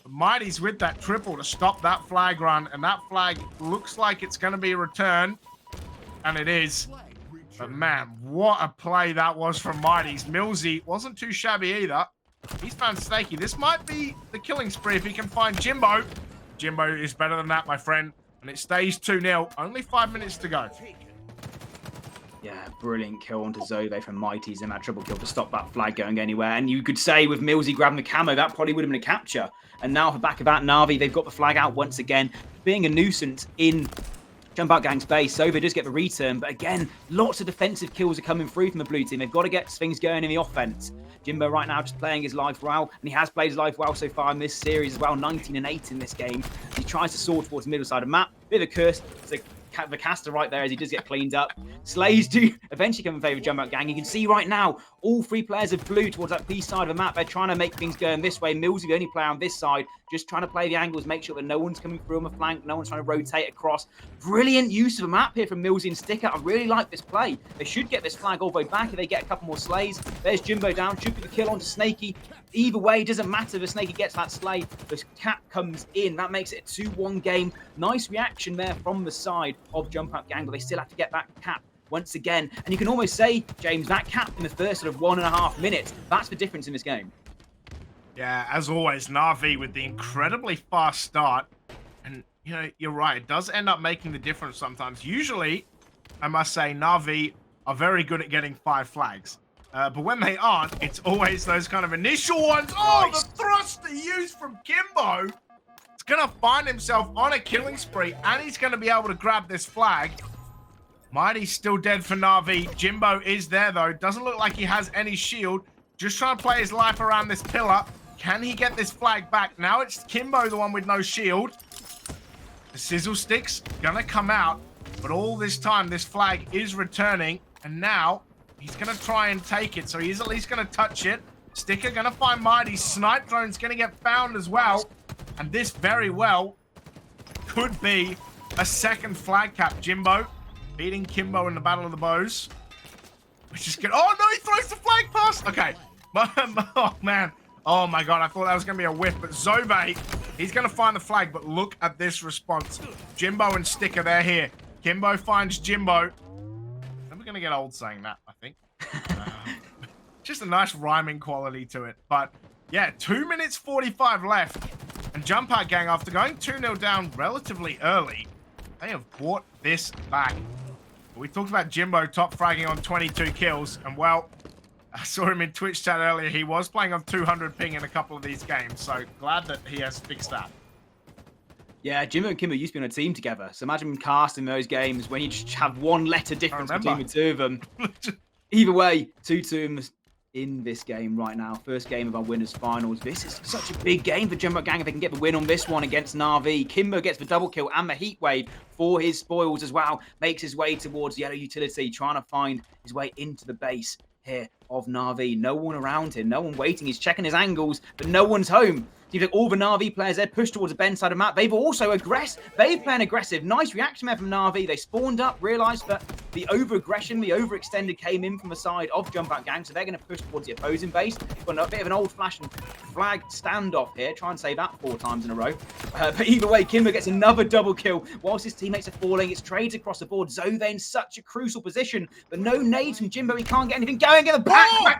Speaker 2: But Mighty's with that triple to stop that flag run, and that flag looks like it's going to be returned, and it is. But man, what a play that was from Mighty's. Millsy wasn't too shabby either. He's found Snaky. This might be the killing spree if he can find Jimbo. Jimbo is better than that, my friend. And it stays 2-0. Only 5 minutes to go.
Speaker 1: Yeah, brilliant kill onto Zove from Mighty's and that triple kill to stop that flag going anywhere. And you could say with Millsy grabbing the camo, that probably would have been a capture. And now for back of that, NaVi, they've got the flag out once again, being a nuisance in Jumpout Gang's base. So they just get the return, but again, lots of defensive kills are coming through from the blue team. They've got to get things going in the offense. Jimbo right now just playing his life well, and he has played his life well so far in this series as well. 19-8 in this game. He tries to soar towards the middle side of the map. Bit of a curse. The caster right there as he does get cleaned up. Slays do eventually come in favour of Jumpout Gang. You can see right now, all three players of blue towards that B side of the map. They're trying to make things go in this way. Mills is the only player on this side, just trying to play the angles, make sure that no one's coming through on the flank, no one's trying to rotate across. Brilliant use of a map here from Millsy and Sticker. I really like this play. They should get this flag all the way back if they get a couple more slays. There's Jimbo down, should be the kill onto Snaky. Either way, it doesn't matter if Snaky gets that slay. The cap comes in. That makes it a 2-1 game. Nice reaction there from the side of Jumpout Gang, but they still have to get that cap once again. And you can almost say, James, that cap in the first sort of 1.5 minutes, that's the difference in this game.
Speaker 2: Yeah, as always, NaVi with the incredibly fast start. And, you know, you're right. It does end up making the difference sometimes. Usually, I must say, NaVi are very good at getting 5 flags. But when they aren't, it's always those kind of initial ones. Oh, the thrust to use from Kimbo. He's going to find himself on a killing spree, and he's going to be able to grab this flag. Mighty's still dead for NaVi. Jimbo is there, though. Doesn't look like he has any shield. Just trying to play his life around this pillar. Can he get this flag back? Now it's Kimbo, the one with no shield. The sizzle stick's gonna come out. But all this time, this flag is returning. And now, he's gonna try and take it. So he's at least gonna touch it. Sticker gonna find Mighty. Snipe drone's gonna get found as well. And this very well could be a second flag cap. Jimbo beating Kimbo in the Battle of the Bows. Which is good. Oh, no, he throws the flag past. Okay. Oh, man. Oh, my God. I thought that was going to be a whiff. But Zobe, he's going to find the flag. But look at this response. Jimbo and Sticker, they're here. Kimbo finds Jimbo. I'm going to get old saying that, I think. Just a nice rhyming quality to it. But, yeah, 2 minutes 45 left. And Jumpout Gang, after going 2-0 down relatively early, they have brought this back. We talked about Jimbo top fragging on 22 kills, and well, I saw him in Twitch chat earlier. He was playing on 200 ping in a couple of these games, so glad that he has fixed that.
Speaker 1: Yeah, Jimbo and Kimbo used to be on a team together, so imagine casting those games when you just have one letter difference between the two of them. Either way, 2-2 in this game right now. First game of our winners finals. This is such a big game for Jumpout Gang if they can get the win on this one against NaVi. Kimbo gets the double kill and the heat wave for his spoils as well. Makes his way towards Yellow Utility, trying to find his way into the base here of NaVi. No one around him, no one waiting. He's checking his angles, but no one's home. So you think all the NaVi players there push towards the Ben side of the map. They've also aggressed. They've playing aggressive. Nice reaction there from NaVi. They spawned up, realized that the over-aggression, the overextended came in from the side of Jumpout Gang, so they're going to push towards the opposing base. Got a bit of an old-fashioned flag standoff here. Try and say that 4 times in a row. But either way, Kimbo gets another double kill whilst his teammates are falling. It's trades across the board. Zove in such a crucial position, but no nades from Jimbo. He can't get anything going. Get the back.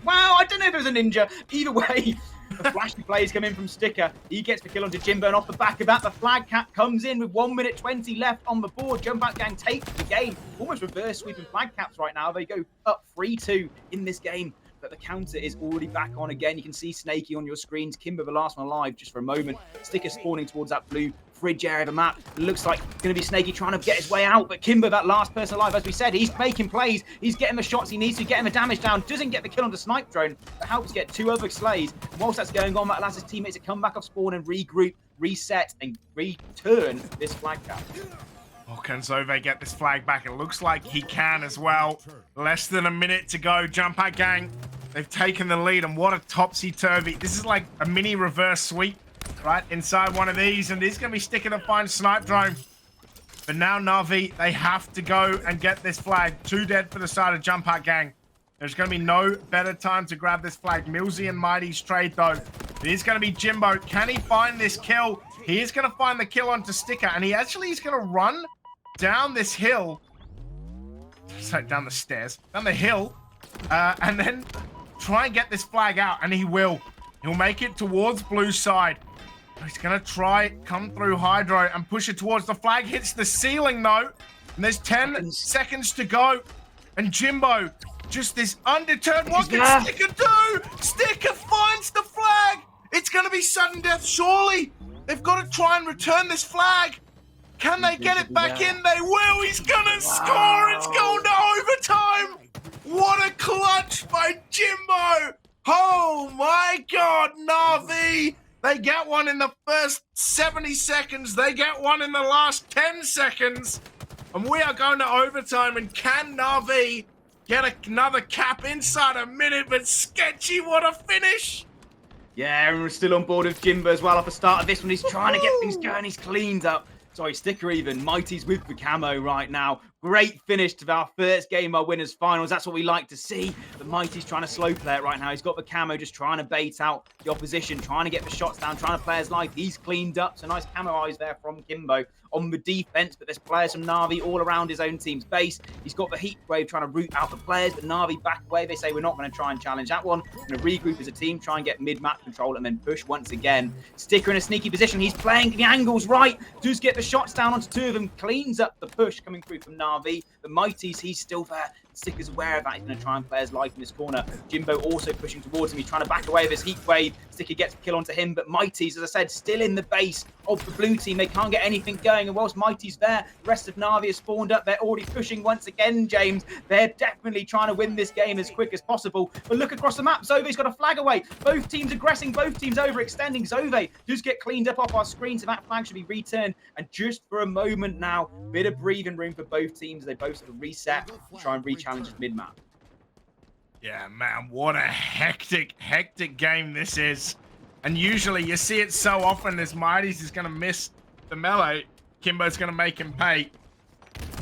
Speaker 1: Wow, I don't know if it was a ninja. Either way, the flashy plays come in from Sticker. He gets the kill onto Jimbo, and off the back of that, the flag cap comes in with 1 minute 20 left on the board. Jumpout Gang takes the game. Almost reverse sweeping flag caps right now. They go up 3-2 in this game, but the counter is already back on again. You can see Snaky on your screens. Kimbo, the last one alive, just for a moment. Sticker spawning towards that blue fridge area of the map. Looks like it's going to be Snaky trying to get his way out, but Kimbo, that last person alive, as we said, he's making plays. He's getting the shots he needs to, getting the damage down. Doesn't get the kill on the snipe drone, but helps get 2 other slays. And whilst that's going on, that allows his teammates to come back off spawn and regroup, reset, and return this flag cap.
Speaker 2: Oh, can Zove get this flag back? It looks like he can as well. Less than a minute to go. Jumpout Gang, they've taken the lead, and what a topsy-turvy. This is like a mini reverse sweep right inside one of these, and he's going to be sticking to find snipe drone. But now NaVi, they have to go and get this flag. 2 dead for the side of Jumpout Gang. There's going to be no better time to grab this flag. Millsy and Mighty's trade, though. It is going to be Jimbo. Can he find this kill? He is going to find the kill onto Sticker, and he actually is going to run down this hill. Sorry, down the stairs. Down the hill. And then try and get this flag out, and he will. He'll make it towards blue side. He's going to try come through Hydro and push it towards the flag. Hits the ceiling, though. And there's 10 seconds to go. And Jimbo, just this undeterred. What can Sticker do? Sticker finds the flag. It's going to be sudden death, surely. They've got to try and return this flag. Can they get it back in? They will. He's going to score. It's going to overtime. What a clutch by Jimbo. Oh, my God, NaVi. They get one in the first 70 seconds. They get one in the last 10 seconds. And we are going to overtime. And can NaVi Get another cap inside a minute, but sketchy, what a finish!
Speaker 1: Yeah, and we're still on board with Jimbo as well off the start of this one. He's trying to get things going. He's cleaned up. Sorry, Sticker even. Mighty's with the camo right now. Great finish to our first game, our winners finals. That's what we like to see. The Mighty's trying to slow play it right now. He's got the camo, just trying to bait out the opposition, trying to get the shots down, trying to play his life. He's cleaned up. So nice camo eyes there from Kimbo on the defense. But there's players from NaVi all around his own team's base. He's got the heat wave trying to root out the players, but NaVi back away. They say we're not going to try and challenge that one. We're going to regroup as a team, try and get mid-map control, and then push once again. Sticker in a sneaky position. He's playing the angles right. Does get the shots down onto two of them. Cleans up the push coming through from NaVi. The Mighty's, he's still there. Sticker's aware of that. He's going to try and play his life in this corner. Jimbo also pushing towards him. He's trying to back away with his heat wave. Sticker gets a kill onto him, but Mighty's, as I said, still in the base of the blue team. They can't get anything going, and whilst Mighty's there, the rest of NaVi has spawned up. They're already pushing once again, James. They're definitely trying to win this game as quick as possible. But look across the map. Zove's got a flag away. Both teams aggressing. Both teams overextending. Zove does get cleaned up off our screen, so that flag should be returned. And just for a moment now, bit of breathing room for both teams. They both sort of reset and try and re-challenge this mid-map.
Speaker 2: Yeah, man, what a hectic game this is. And usually you see it so often as Mighty's is going to miss the melee. Kimbo's going to make him pay.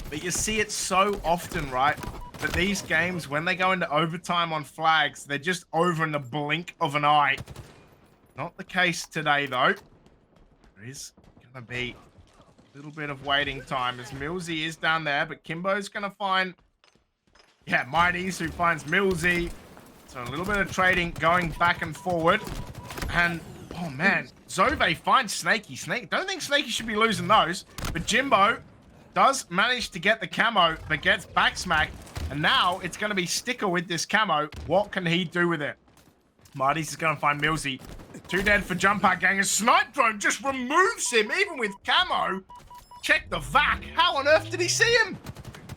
Speaker 2: But you see it so often, right? That these games, when they go into overtime on flags, they're just over in the blink of an eye. Not the case today, though. There is going to be a little bit of waiting time as Millsy is down there, but Kimbo's going to find... Yeah, Mighty's who finds Millsy. So a little bit of trading going back and forward. And, oh man, Zove finds Snaky. Don't think Snaky should be losing those. But Jimbo does manage to get the camo, but gets backsmacked. And now it's going to be Sticker with this camo. What can he do with it? Mighty's is going to find Millsy. 2 dead for Jumpout gang. And Snipe Drone just removes him, even with camo. Check the vac. How on earth did he see him?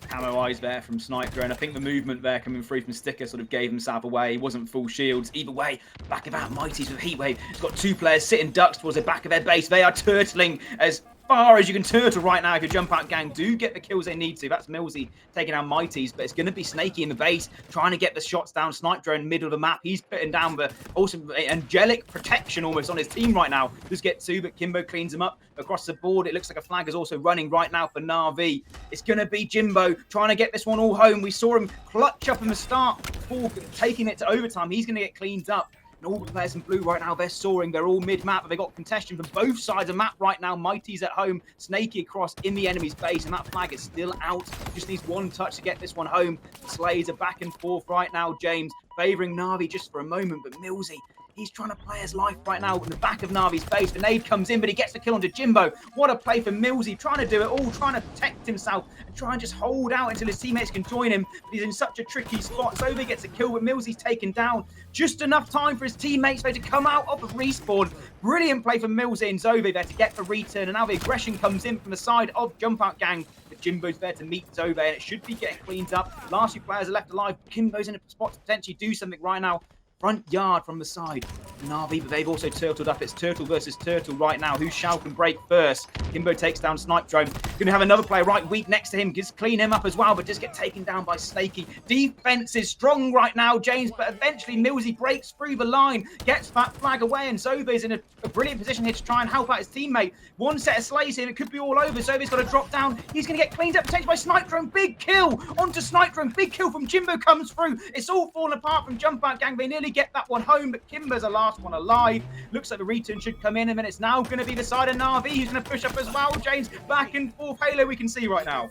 Speaker 1: Camo eyes there from Snipe Drone. I think the movement there coming through from Sticker sort of gave himself away. He wasn't full shields. Either way, back of that Mighty's with Heatwave. He's got 2 players sitting ducks towards the back of their base. They are turtling as far as you can turtle right now if your Jumpout gang do get the kills they need to. That's Millsy taking down Mighty's, but it's going to be Snaky in the base trying to get the shots down. Snipe Drone middle of the map. He's putting down the also angelic protection almost on his team right now. Does get 2, but Kimbo cleans him up across the board. It looks like a flag is also running right now for NaVi. It's going to be Jimbo trying to get this one all home. We saw him clutch up in the start before taking it to overtime. He's going to get cleaned up. And all the players in blue right now, they're soaring. They're all mid-map, but they've got contention from both sides of the map right now. Mighty's at home, Snaky across in the enemy's base, and that flag is still out. Just needs one touch to get this one home. Slays are back and forth right now, James, favouring NaVi just for a moment, but Millsy, he's trying to play his life right now in the back of NaVi's base. The nade comes in, but he gets the kill onto Jimbo. What a play for Millsy, trying to do it all, trying to protect himself and try and just hold out until his teammates can join him. But he's in such a tricky spot. Zove gets a kill, but Millsy's taken down. Just enough time for his teammates to come out of the respawn. Brilliant play from Millsy and Zove there to get the return. And now the aggression comes in from the side of Jumpout gang. But Jimbo's there to meet Zove, and it should be getting cleaned up. Last 2 players are left alive. Kimbo's in a spot to potentially do something right now. Front yard from the side. NaVi, but they've also turtled up. It's turtle versus turtle right now. Who shall can break first? Kimbo takes down Snipe Drone. Going to have another player right weak next to him. Just clean him up as well, but just get taken down by Snaky. Defense is strong right now, James, but eventually Millsy breaks through the line, gets that flag away, and Zove is in a brilliant position here to try and help out his teammate. One set of slays here. It could be all over. Zove's got to drop down. He's going to get cleaned up, taken by Snipe Drone. Big kill onto Snipe Drone. Big kill from Jimbo comes through. It's all falling apart from Jumpout gang. They nearly get that one home, but Kimbo's the last one alive. Looks like the return should come in, and then it's now going to be the side of NaVi. He's going to push up as well, James. Back and forth Halo we can see right now.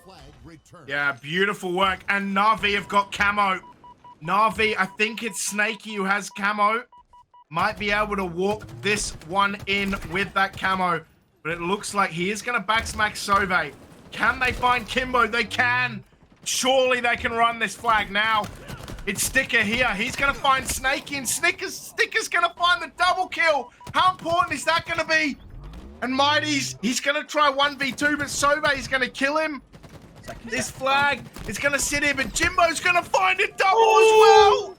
Speaker 2: Yeah, beautiful work. And NaVi have got camo. NaVi, I think it's Snaky who has camo. Might be able to walk this one in with that camo. But it looks like he is going to backsmack Zove. Can they find Kimbo? They can. Surely they can run this flag now. It's Sticker here. He's going to find Snaky, and Sticker's going to find the double kill. How important is that going to be? And Mighty's, he's going to try 1v2, but Zove is going to kill him. This flag is going to sit here, but Jimbo's going to find a double as well.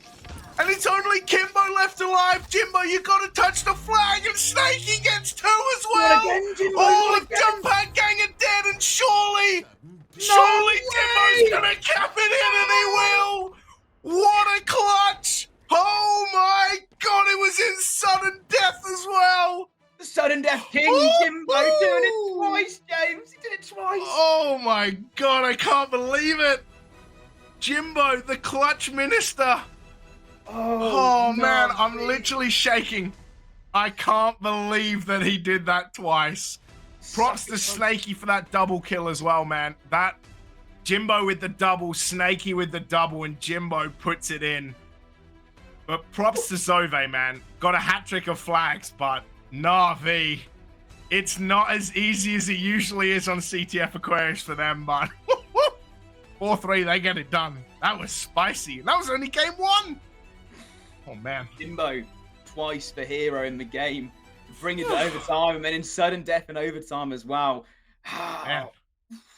Speaker 2: And it's only Kimbo left alive. Jimbo, you got to touch the flag, and Snaky gets 2 as well.
Speaker 1: Again, Jimbo,
Speaker 2: all of Jumpout gang are dead, and surely Jimbo's going to cap it in, and he will.
Speaker 1: King Jimbo doing it twice, James. He did it twice.
Speaker 2: Oh my god, I can't believe it. Jimbo, the clutch minister. Oh man, I'm literally shaking. I can't believe that he did that twice. Props to Snaky for that double kill as well, man. That Jimbo with the double, Snaky with the double, and Jimbo puts it in. But props to Zove, man. Got a hat trick of flags, but NaVi, it's not as easy as it usually is on CTF Aquarius for them, but 4-3, they get it done. That was spicy. That was only game 1. Oh, man.
Speaker 1: Jimbo, twice for hero in the game. Bring it to overtime, and then in sudden death and overtime as well.
Speaker 2: Man.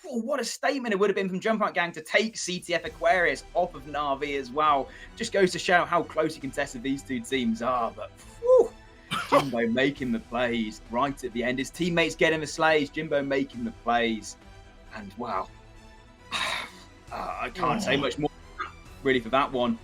Speaker 1: Oh, what a statement it would have been from Jumpout Gang to take CTF Aquarius off of NaVi as well. Just goes to show how closely contested these two teams are. But whew, Jimbo making the plays right at the end. His teammates getting the slays. Jimbo making the plays. And wow, I can't say much more really for that one.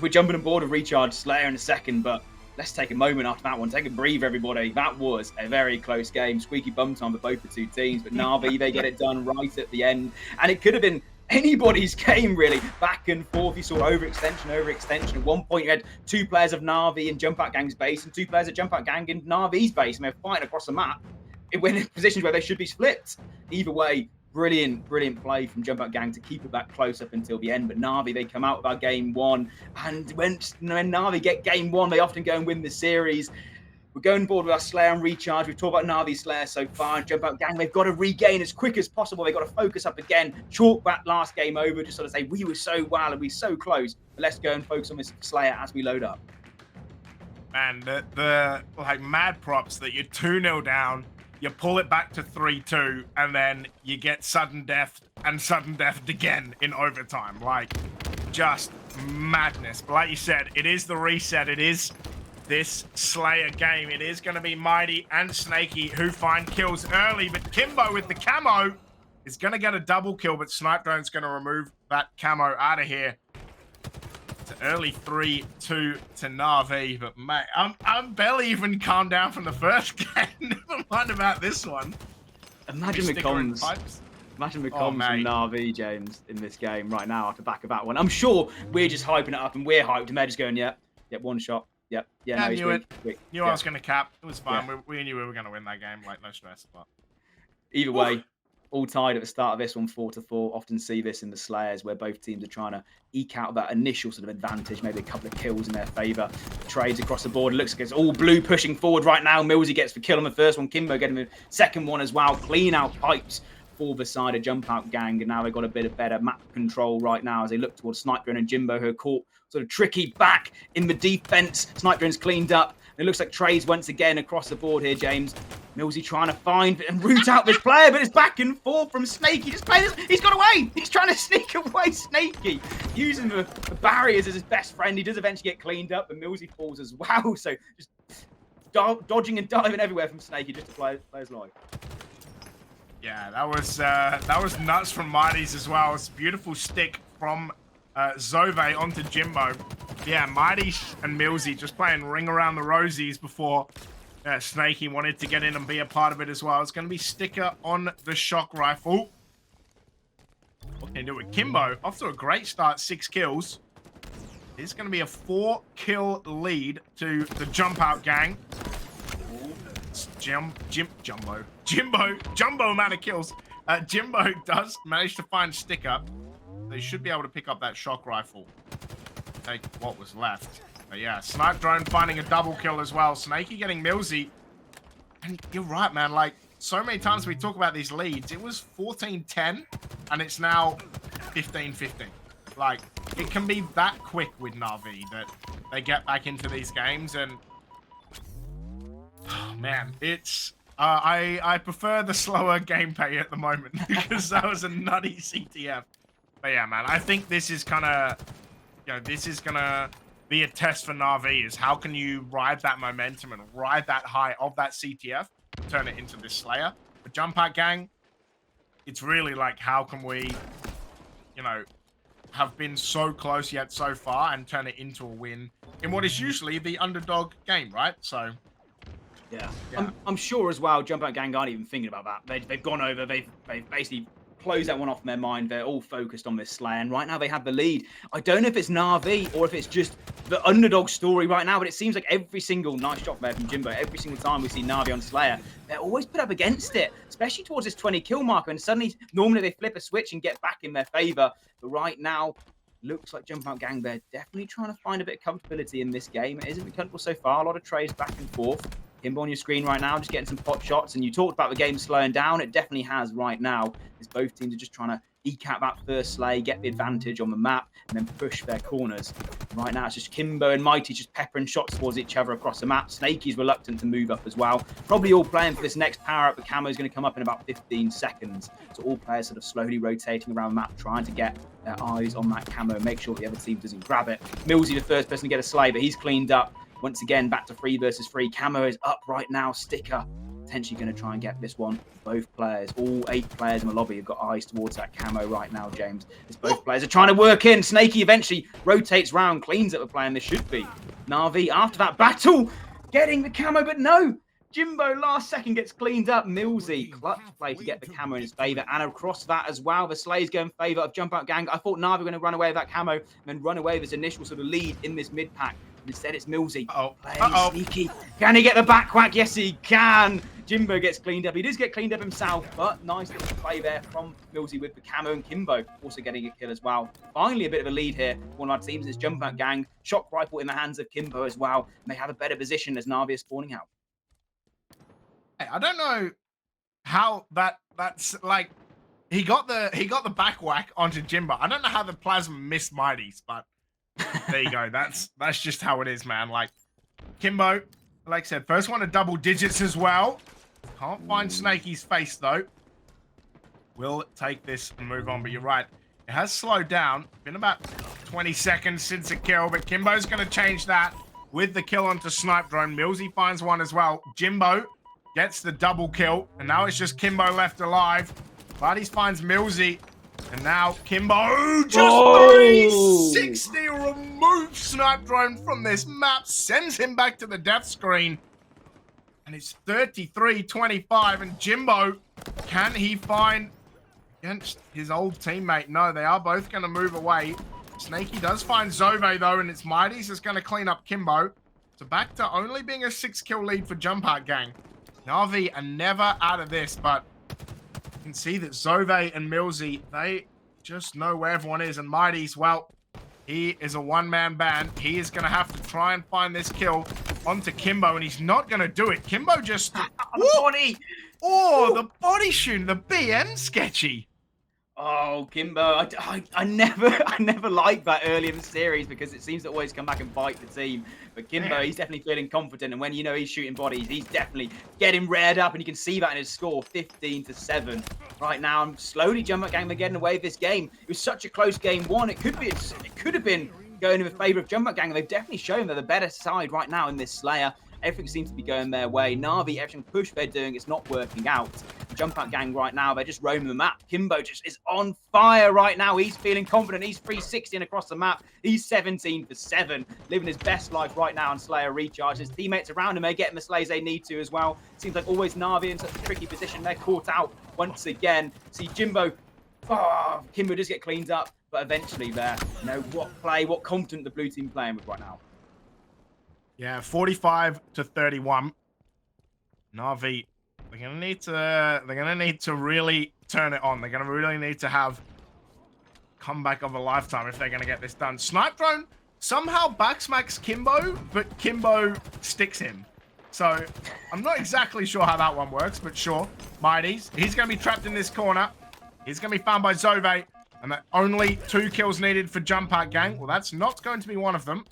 Speaker 1: We're jumping on board with Recharge Slayer in a second, but let's take a moment after that one. Take a breather, everybody. That was a very close game. Squeaky bum time for both the two teams. But NaVi, they get it done right at the end. And it could have been anybody's game, really. Back and forth. You saw overextension. At one point, you had 2 players of NaVi in Jumpout Gang's base and 2 players of Jumpout Gang in NaVi's base. And they're fighting across the map. It went in positions where they should be split. Either way, brilliant play from Jumpout Gang to keep it that close up until the end. But NaVi, they come out with our game 1. And when NaVi get game 1, they often go and win the series. We're going forward with our Slayer and Recharge. We've talked about NaVi's Slayer so far. And Jumpout Gang, they've got to regain as quick as possible. They've got to focus up again, chalk that last game over, just sort of say, we were so well and we were so close. But let's go and focus on this Slayer as we load up.
Speaker 2: Man, the like mad props that you're 2-0 down. You pull it back to 3-2, and then you get sudden death and sudden death again in overtime. Like, just madness. But like you said, it is the reset. It is this Slayer game. It is going to be Mighty and Snaky who find kills early. But Kimbo with the camo is going to get a double kill, but Snipe Drone's going to remove that camo out of here. It's an early 3-2 to NaVi, but mate, I'm barely even calmed down from the first game. Never mind about this one.
Speaker 1: Imagine the comms. Imagine the comms from NaVi, James, in this game right now off the back of that one. I'm sure we're just hyping it up and we're hyped, and they're just going, yep, one shot. Yep. Yeah,
Speaker 2: no,
Speaker 1: knew
Speaker 2: I was going to cap. It was fine. Yeah. We knew we were going to win that game. Like, no stress. But
Speaker 1: either way, all tied at the start of this one, 4-4. Often see this in the Slayers where both teams are trying to eke out that initial sort of advantage, maybe a couple of kills in their favour. Trades across the board. It looks like it's all blue pushing forward right now. Millsy gets the kill on the first one. Kimbo getting the second one as well. Clean out pipes for the side of Jumpout Gang. And now they've got a bit of better map control right now as they look towards Snipe Drone and Jimbo, who are caught sort of tricky back in the defense. Snipe Drone's cleaned up. It looks like trades once again across the board here, James. Millsy trying to find and root out this player, but it's back and forth from Snaky. This player, he's got away. He's trying to sneak away, Snaky. Using the barriers as his best friend. He does eventually get cleaned up, and Millsy falls as well. So just dodging and diving everywhere from Snaky just to play his life.
Speaker 2: Yeah, that was nuts from Mighty's as well. It's a beautiful stick from Zove onto Jimbo. Yeah, Mighty and Millsy just playing ring around the rosies before Snaky wanted to get in and be a part of it as well. It's going to be Sticker on the shock rifle. What can you do with Kimbo? Off to a great start, 6 kills. It's going to be a 4-kill lead to the Jumpout Gang. It's Jumbo amount of kills. Jimbo does manage to find Sticker. They should be able to pick up that shock rifle. Take what was left. But yeah, Snipe Drone finding a double kill as well. Snaky getting Millsy. And you're right, man. Like, so many times we talk about these leads. It was 14-10, and it's now 15-15. Like, it can be that quick with NaVi that they get back into these games. And, oh, man, it's... I prefer the slower gameplay at the moment because that was a nutty CTF. But yeah, man, I think this is kind of, you know, this is going to be a test for NaVi is how can you ride that momentum and ride that high of that CTF, turn it into this Slayer. The Jumpout Gang, it's really like how can we, you know, have been so close yet so far and turn it into a win in what is usually the underdog game, right? So
Speaker 1: Yeah.
Speaker 2: Yeah.
Speaker 1: I'm sure as well, Jumpout Gang aren't even thinking about that. They've gone over, they've basically closed that one off in their mind. They're all focused on this Slayer, and right now they have the lead. I don't know if it's NaVi or if it's just the underdog story right now, but it seems like every single nice shot there from Jimbo, every single time we see NaVi on Slayer, they're always put up against it, especially towards this 20 kill marker, and suddenly, normally they flip a switch and get back in their favor, but right now, looks like Jumpout Gang, they're definitely trying to find a bit of comfortability in this game. It isn't comfortable so far, a lot of trades back and forth. Kimbo on your screen right now, just getting some pot shots. And you talked about the game slowing down. It definitely has right now, as both teams are just trying to eke out that first slay, get the advantage on the map, and then push their corners. Right now, it's just Kimbo and Mighty just peppering shots towards each other across the map. Snakey's reluctant to move up as well. Probably all playing for this next power up. The camo is going to come up in about 15 seconds. So all players sort of slowly rotating around the map, trying to get their eyes on that camo and make sure the other team doesn't grab it. Millsy, the first person to get a slay, but he's cleaned up. Once again, back to 3 versus 3. Camo is up right now. Sticker potentially going to try and get this one. Both players, all 8 players in the lobby have got eyes towards that camo right now, James. As both players are trying to work in. Snakey eventually rotates round, cleans up the play, and this should be NaVi after that battle, getting the camo, but no. Jimbo last second gets cleaned up. Millsy, clutch play to get the camo in his favour. And across that as well, the Slay's go in favour of Jumpout Gang. I thought NaVi were going to run away with that camo and then run away with his initial sort of lead in this mid-pack. Instead, it's Millsy. Playing sneaky. Can he get the back whack? Yes, he can. Jimbo gets cleaned up. He does get cleaned up himself, but nice little play there from Millsy with the camo, and Kimbo also getting a kill as well. Finally, a bit of a lead here. One of our teams is Jumpout Gang. Shock rifle in the hands of Kimbo as well. And they have a better position as NaVi is spawning out.
Speaker 2: I don't know how that's like he got the back whack onto Jimbo. I don't know how the plasma missed Mighty's, but there you go. That's just how it is, man. Like Kimbo, like I said, first one to double digits as well. Can't find Snakey's face though. Will take this and move on, but you're right. It has slowed down. Been about 20 seconds since a kill, but Kimbo's going to change that with the kill onto Snipe Drone. Millsy finds one as well. Jimbo gets the double kill, and now it's just Kimbo left alive. Buddies finds Millsy, and now Kimbo just 360 removes Snipe Drone from this map, sends him back to the death screen, and it's 33-25. And Jimbo, can he find against his old teammate? No, they are both going to move away. Snakey does find Zove though, and it's Mighty's is going to clean up Kimbo. So back to only being a 6-kill lead for Jumpout Gang. NaVi are never out of this, but you can see that Zove and Millsy, they just know where everyone is. And Mighty's, well, he is a one-man band. He is going to have to try and find this kill onto Kimbo, and he's not going to do it. Kimbo just...
Speaker 1: body!
Speaker 2: Oh, the body shoot, the BM sketchy.
Speaker 1: Oh, Kimbo, I never liked that early in the series because it seems to always come back and bite the team. But Kimbo, he's definitely feeling confident, and when you know he's shooting bodies, he's definitely getting reared up, and you can see that in his score, 15-7. Right now, I'm slowly Jumpout Gang getting away with this game. It was such a close game one. It could have been going in the favour of Jumpout Gang, and they've definitely shown they're the better side right now in this Slayer. Everything seems to be going their way. NaVi, everything push they're doing, it's not working out. Jumpout Gang right now, they're just roaming the map. Kimbo just is on fire right now. He's feeling confident. He's 360 across the map. He's 17-7, living his best life right now on Slayer recharge. His teammates around him are getting the slays they need to as well. Seems like always NaVi in such a tricky position. They're caught out once again. See Jimbo, Kimbo does get cleaned up, but eventually there. You know, what confident the blue team playing with right now.
Speaker 2: Yeah, 45-31. NaVi, they're gonna need to really turn it on. They're gonna really need to have comeback of a lifetime if they're gonna get this done. Snipe Drone somehow backsmacks Kimbo, but Kimbo sticks him. So I'm not exactly sure how that one works, but sure. Mighty's, he's gonna be trapped in this corner. He's gonna be found by Zove, and that only 2 kills needed for Jumpout Gang. Well, that's not going to be one of them.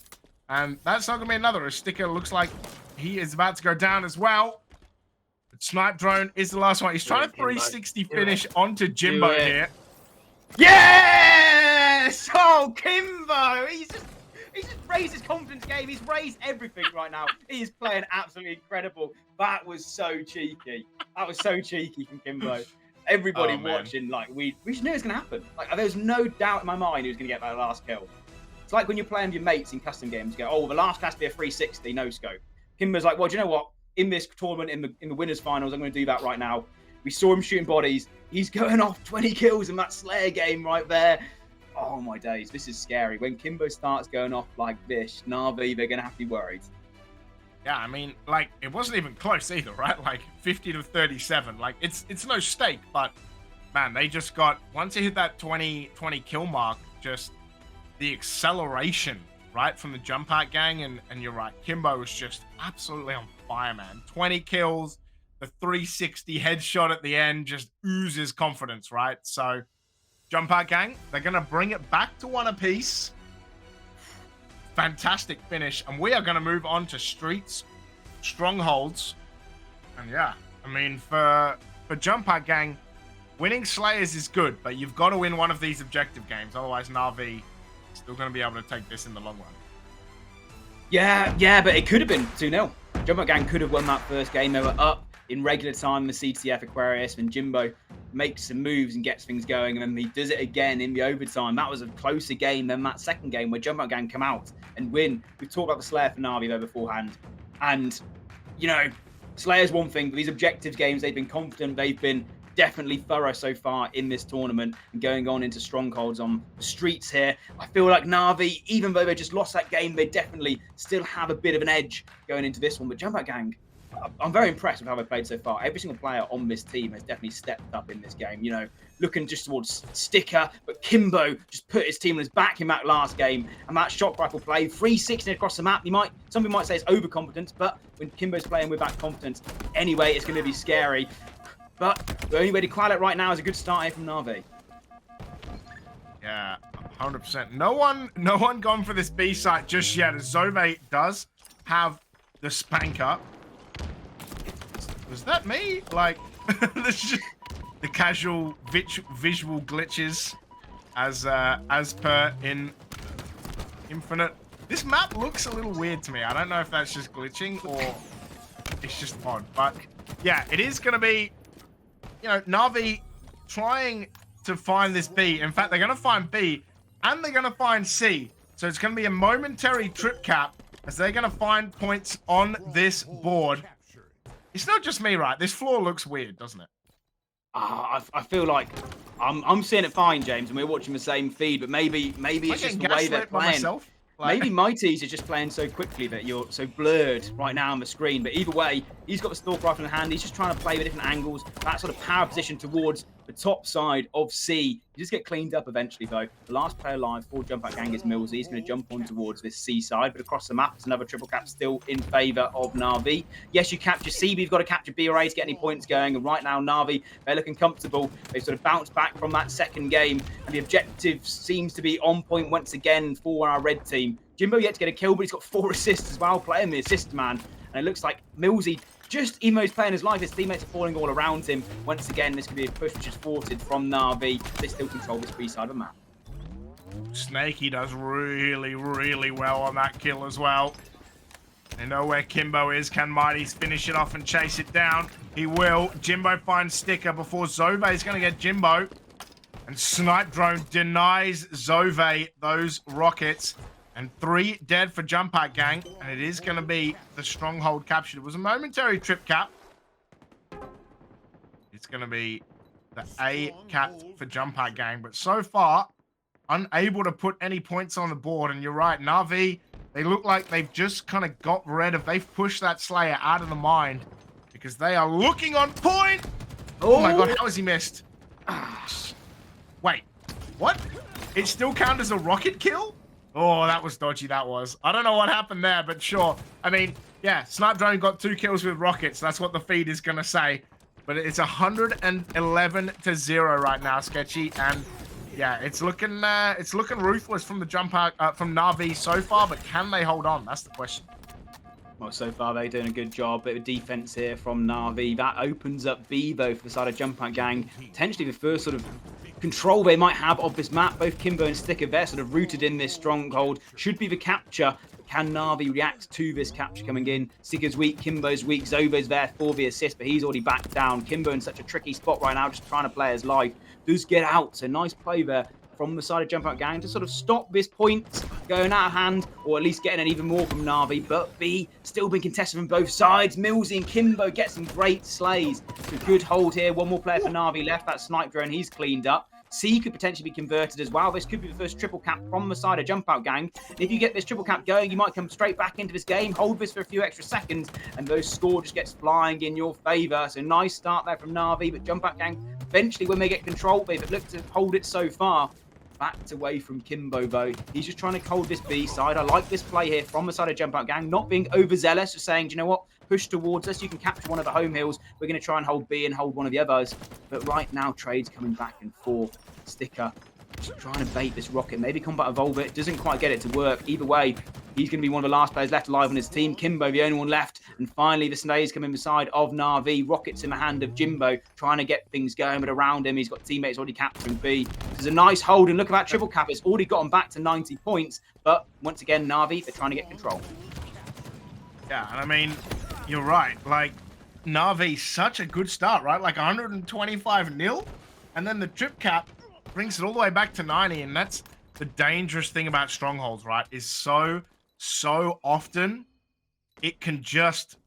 Speaker 2: And that's not going to be another. A sticker looks like he is about to go down as well. But Snipe Drone is the last one. He's trying to 360 finish onto Jimbo here.
Speaker 1: Yes! Oh, Kimbo! He's just raised his confidence game. He's raised everything right now. He is playing absolutely incredible. That was so cheeky. That was so cheeky from Kimbo. Everybody watching, like, we just knew it was going to happen. Like, there was no doubt in my mind he was going to get that last kill. It's like when you're playing with your mates in custom games, you go, oh, the last has to be a 360, no scope. Kimbo's like, well, do you know what? in this tournament in the winners finals. I'm going to do that right now. We saw him shooting bodies. He's going off 20 kills in that Slayer game right there. Oh my days, this is scary. When Kimbo starts going off like this, NaVi, they're going to have to be worried.
Speaker 2: Yeah, I mean, like, it wasn't even close either, right? Like, 50 to 37. Like, it's no stake, but, man, they just got, once he hit that 20 kill mark, just the acceleration, right, from the Jumpout gang, and you're right, Kimbo was just absolutely on fire, man. 20 kills, the 360 headshot at the end just oozes confidence, right? So, Jumpout gang, they're going to bring it back to 1 apiece. Fantastic finish, and we are going to move on to streets, strongholds, and yeah, I mean, for Jumpout gang, winning Slayers is good, but you've got to win one of these objective games, otherwise NaVi is still going to be able to take this in the long run.
Speaker 1: Yeah, but it could have been 2-0. Jumpout gang could have won that first game. They were up in regular time, the CTF Aquarius, and Jimbo makes some moves and gets things going, and then he does it again in the overtime. That was a closer game than that second game where Jumpout gang come out and win. We've talked about the Slayer for NaVi though beforehand, and you know, Slayer's one thing, but these objectives games, they've been confident, they've been definitely thorough so far in this tournament, and going on into strongholds on the streets here. I feel like NaVi, even though they just lost that game, they definitely still have a bit of an edge going into this one. But Jumpout gang, I'm very impressed with how they played so far. Every single player on this team has definitely stepped up in this game. You know, looking just towards Sticker, but Kimbo just put his team on his back in that last game. And that shock rifle play, 360 across the map. Some people might say it's overconfidence, but when Kimbo's playing with that confidence, anyway, it's going to be scary. But the only way to qual it right now is a good start here from NaVi.
Speaker 2: Yeah, 100%. No one gone for this B site just yet, as Zove does have the spanker. Was that me? Like, this is just the casual visual glitches as per in Infinite. This map looks a little weird to me. I don't know if that's just glitching or it's just odd. But yeah, it is going to be, you know, NaVi trying to find this B. In fact, they're going to find B and they're going to find C. So it's going to be a momentary trip cap as they're going to find points on this board. It's not just me, right? This floor looks weird, doesn't it?
Speaker 1: I feel like I'm seeing it fine, James, and we're watching the same feed, but maybe it's just the way they're playing. Maybe Mighty's are just playing so quickly that you're so blurred right now on the screen. But either way, he's got the stalk rifle in hand. He's just trying to play with different angles. That sort of power position towards the top side of C. You just get cleaned up eventually, though. The last player alive for Jumpout gang is Millsy. He's going to jump on towards this C side, but across the map, it's another triple cap still in favour of NaVi. Yes, you capture C, but you've got to capture B or A to get any points going. And right now, NaVi, they're looking comfortable. They've sort of bounced back from that second game, and the objective seems to be on point once again for our red team. Jimbo yet to get a kill, but he's got 4 assists as well, playing the assist man. And it looks like Millsy, just even though he's playing his life, his teammates are falling all around him. Once again, this could be a push which is thwarted from NaVi. They still control this B side of the map.
Speaker 2: Snaky does really, really well on that kill as well. They know where Kimbo is. Can Mighty's finish it off and chase it down? He will. Jimbo finds Sticker before Zove is going to get Jimbo. And Snipe Drone denies Zove those rockets. And 3 dead for Jumpout gang. And it is going to be the stronghold captured. It was a momentary trip cap. It's going to be the A cap for Jumpout gang. But so far, unable to put any points on the board. And you're right, NaVi, they look like they've just kind of got rid of, they've pushed that Slayer out of the mind. Because they are looking on point. Oh my God, how has he missed? Wait, what? It still counts as a rocket kill? Oh, that was dodgy, that was. I don't know what happened there, but sure. I mean, yeah, Snipe Drone got 2 kills with rockets. That's what the feed is going to say. But it's 111-0 right now, Sketchy. And yeah, it's looking ruthless from the Jumpout, from NaVi so far, but can they hold on? That's the question.
Speaker 1: Well, so far they're doing a good job. Bit of defense here from NaVi. That opens up B, though, for the side of Jumpout gang. Potentially the first sort of control they might have of this map. Both Kimbo and Sticker, they're sort of rooted in this stronghold. Should be the capture. But can NaVi react to this capture coming in? Sticker's weak, Kimbo's weak. Zobo's there for the assist, but he's already backed down. Kimbo in such a tricky spot right now, just trying to play his life. Does get out, so nice play there from the side of Jumpout Gang to sort of stop this point going out of hand, or at least getting an even more from NaVi. But B still being contested from both sides. Millsy and Kimbo get some great slays. A good hold here. One more player for NaVi left. That snipe drone he's cleaned up. C could potentially be converted as well. This could be the first triple cap from the side of Jumpout Gang. And if you get this triple cap going, you might come straight back into this game, hold this for a few extra seconds, and those score just gets flying in your favour. So nice start there from NaVi, but Jumpout Gang, eventually when they get control, they've looked to hold it so far. Backed away from Kimbo though. He's just trying to hold this B side. I like this play here from the side of Jumpout Gang, not being overzealous, just saying, do you know what? Push towards us. You can capture one of the home hills. We're going to try and hold B and hold one of the others. But right now, Trade's coming back and forth. Sticker just trying to bait this rocket. Maybe Combat Evolve it. Doesn't quite get it to work. Either way, he's going to be one of the last players left alive on his team. Kimbo, the only one left. And finally, the slays come in the side of NaVi. Rockets in the hand of Jimbo, trying to get things going. But around him, he's got teammates already capturing B. There's a nice hold. And look at that triple cap. It's already gotten back to 90 points. But once again, NaVi, they're trying to get control.
Speaker 2: Yeah, and I mean, you're right. Like, NaVi, such a good start, right? Like 125-0. And then the trip cap brings it all the way back to 90. And that's the dangerous thing about strongholds, right? Is so often it can just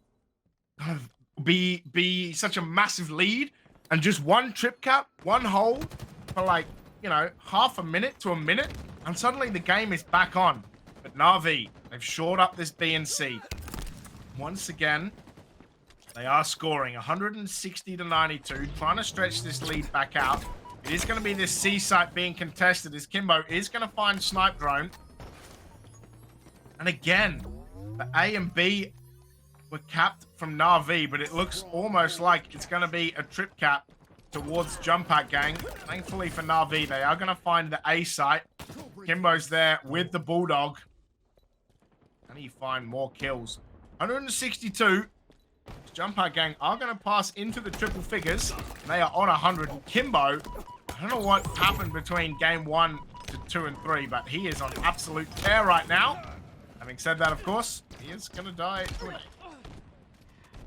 Speaker 2: kind of be such a massive lead. And just one trip cap, one hold for like, you know, half a minute to a minute. And suddenly the game is back on. But NaVi, they've shored up this B and C. Once again, they are scoring 160-92, trying to stretch this lead back out. It is going to be this C site being contested as Kimbo is going to find snipe drone. And again, the A and B were capped from NaVi, but it looks almost like it's going to be a trip cap towards Jumpout Gang. Thankfully for NaVi, they are going to find the A site. Kimbo's there with the Bulldog. Can he find more kills? 162. Jumpout Gang are going to pass into the triple figures. They are on 100. And Kimbo, I don't know what happened between game 1 to 2 and 3, but he is on absolute tear right now. Having said that, of course, he is going to die to an 8.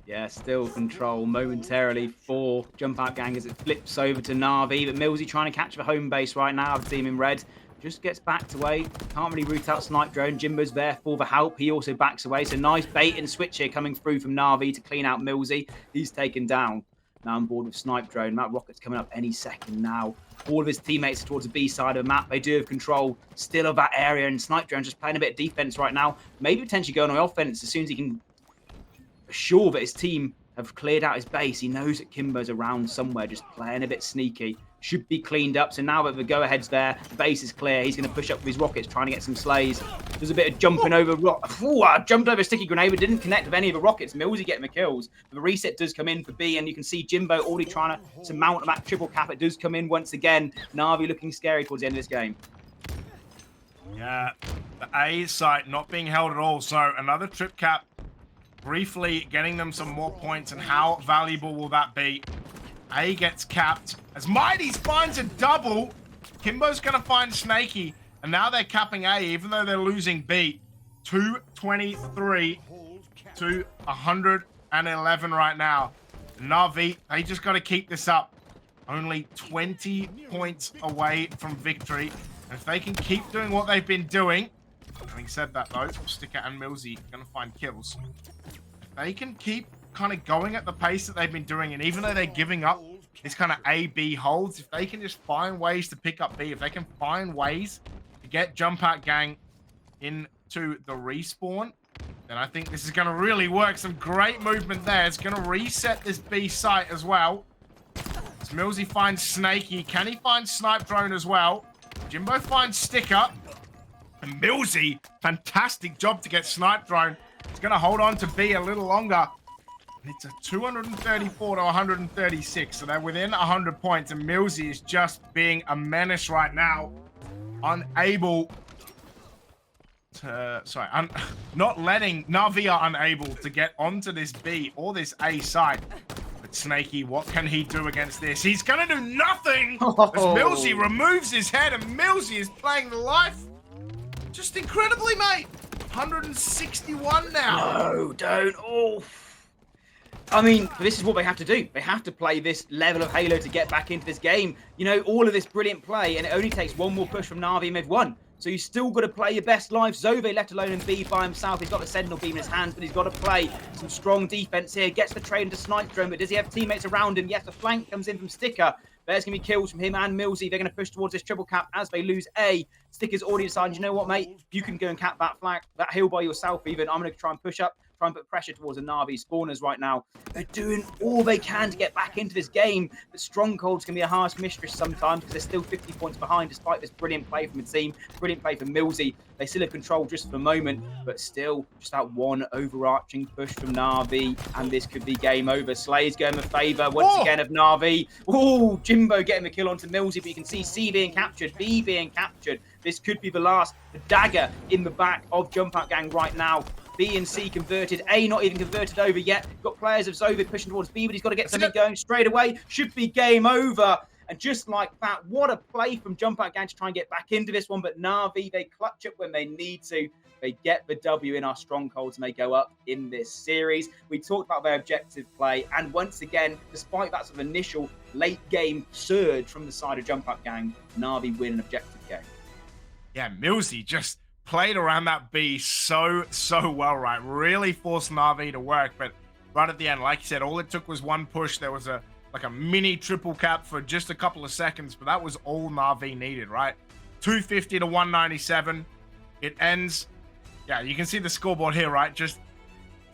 Speaker 1: Yeah, still control momentarily for Jumpout Gang as it flips over to NaVi. But Millsy trying to catch the home base right now. The team in red just gets backed away. Can't really root out snipe drone. Jimbo's there for the help. He also backs away. So nice bait and switch here coming through from NaVi to clean out Millsy. He's taken down. Now on board with snipe drone. That rocket's coming up any second now. All of his teammates are towards the B side of the map. They do have control still of that area. And snipe drone just playing a bit of defense right now. Maybe potentially going on offense as soon as he can sure that his team have cleared out his base. He knows that Kimbo's around somewhere, just playing a bit sneaky. Should be cleaned up. So now that the go-ahead's there, the base is clear. He's going to push up with his rockets, trying to get some slays. There's a bit of jumping over. Jumped over a sticky grenade, but didn't connect with any of the rockets. Millsy getting the kills. The reset does come in for B, and you can see Jimbo already trying to mount that triple cap. It does come in once again. NaVi looking scary towards the end of this game.
Speaker 2: Yeah, the A site not being held at all. So another trip cap. Briefly getting them some more points, and how valuable will that be? A gets capped as Mighty's finds a double. Kimbo's going to find Snaky, and now they're capping A, even though they're losing B. 223 to 111 right now. NaVi, they just got to keep this up. Only 20 points away from victory. And if they can keep doing what they've been doing, having said that though, Sticker and Millsy are going to find kills. If they can keep kind of going at the pace that they've been doing, and even though they're giving up this kind of A-B holds, if they can just find ways to pick up B, if they can find ways to get Jumpout Gang into the respawn, then I think this is going to really work. Some great movement there. It's going to reset this B site as well. As Millsy finds Snaky. Can he find Snipe Drone as well? Jimbo finds Sticker. And Millsy, fantastic job to get Snipe Drone. He's going to hold on to B a little longer. And it's a 234 to 136. So they're within 100 points. And Millsy is just being a menace right now. Unable to... not letting... NaVi are unable to get onto this B or this A side. But Snaky, what can he do against this? He's going to do nothing! As Millsy removes his head, and Millsy is playing the life. Just incredibly, mate. 161 now.
Speaker 1: No, don't. Oh. I mean, this is what they have to do. They have to play this level of Halo to get back into this game. You know, all of this brilliant play, and it only takes one more push from NaVi and they've won. So you still got to play your best life. Zove, let alone in B by himself. He's got the Sentinel beam in his hands, but he's got to play some strong defense here. Gets the trade into Snipe Drone, but does he have teammates around him? Yes, the flank comes in from Sticker. There's going to be kills from him and Millsy. They're going to push towards this triple cap as they lose A. Sticker's already decided, you know what, mate? You can go and cap that hill by yourself even. I'm going to try and push up, try and put pressure towards the NaVi spawners right now. They're doing all they can to get back into this game. But Stronghold's going to be a harsh mistress sometimes because they're still 50 points behind despite this brilliant play from the team. Brilliant play from Millsy. They still have control just for a moment, but still just that one overarching push from NaVi, and this could be game over. Slay's going in favour once again of NaVi. Oh, Jimbo getting the kill onto Millsy, but you can see C being captured, B being captured. This could be the last. The dagger in the back of Jumpout Gang right now. B and C converted. A not even converted over yet. Got players of Zove pushing towards B, but he's got to get something going straight away. Should be game over. And just like that, what a play from Jumpout Gang to try and get back into this one. But NaVi, they clutch it when they need to. They get the W in our strongholds and they go up in this series. We talked about their objective play. And once again, despite that sort of initial late game surge from the side of Jumpout Gang, NaVi win an objective game.
Speaker 2: Yeah, Millsy just played around that B so well, right? Really forced NaVi to work. But right at the end, like you said, all it took was one push. There was a mini triple cap for just a couple of seconds, but that was all NaVi needed, right? 250 to 197. It ends. Yeah, you can see the scoreboard here, right? Just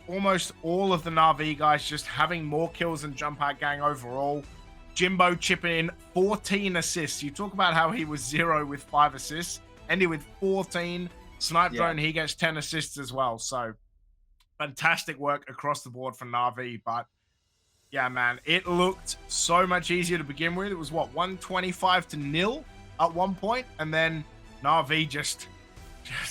Speaker 2: almost all of the NaVi guys just having more kills than Jumpout Gang overall. Jimbo chipping in 14 assists. You talk about how he was 0 with 5 assists. Ended with 14. Snipe Drone, he gets 10 assists as well. So fantastic work across the board for NaVi, but yeah, man, it looked so much easier to begin with. It was, what, 125 to 0 at one point, and then NaVi just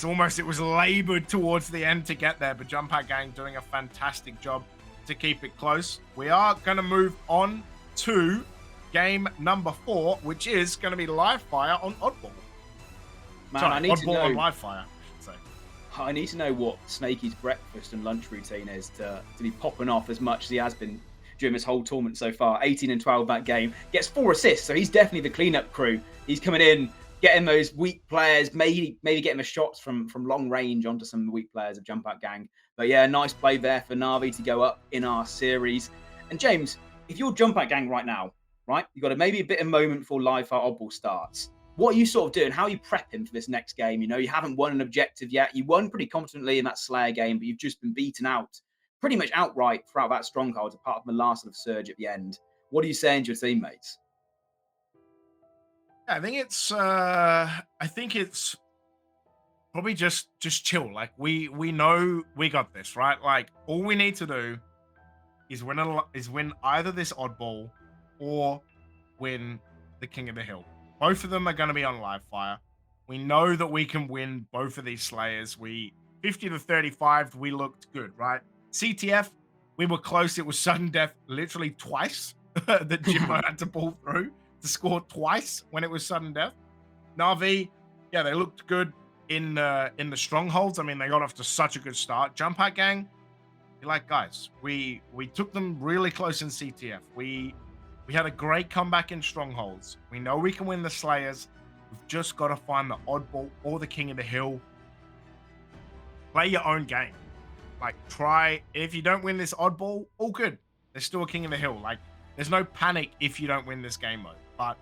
Speaker 2: almost, it was labored towards the end to get there, but Jumpout Gang doing a fantastic job to keep it close. We are going to move on to game number 4, which is going to be live fire on Oddball.
Speaker 1: Man,
Speaker 2: Sorry,
Speaker 1: I need
Speaker 2: Oddball
Speaker 1: to know,
Speaker 2: on live fire, I should say.
Speaker 1: I need to know what Snakey's breakfast and lunch routine is to be popping off as much as he has been during this whole tournament so far. 18 and 12 that game. Gets 4 assists, so he's definitely the cleanup crew. He's coming in, getting those weak players, maybe getting the shots from long range onto some of the weak players of Jumpout Gang. But yeah, nice play there for NaVi to go up in our series. And James, if you're Jumpout Gang right now, right, you've got maybe a bit of moment before live fire Oddball starts. What are you sort of doing? How are you prepping for this next game? You know, you haven't won an objective yet. You won pretty confidently in that Slayer game, but you've just been beaten out pretty much outright throughout that stronghold, apart from the last sort of surge at the end. What are you saying to your teammates?
Speaker 2: I think it's probably just chill. Like we know we got this, right? Like all we need to do is win either this Oddball or win the King of the Hill. Both of them are going to be on live fire. We know that we can win both of these Slayers. 50 to 35, we looked good, right? CTF, we were close. It was sudden death literally twice that Jimbo had to pull through to score twice when it was sudden death. NaVi, yeah, they looked good in the strongholds. I mean, they got off to such a good start. Jumpout Gang, you're like, guys, we took them really close in CTF. We had a great comeback in strongholds. We know we can win the Slayers. We've just got to find the Oddball or the King of the Hill. Play your own game. Like, try. If you don't win this Oddball, all good. There's still a King of the Hill. Like, there's no panic if you don't win this game mode. But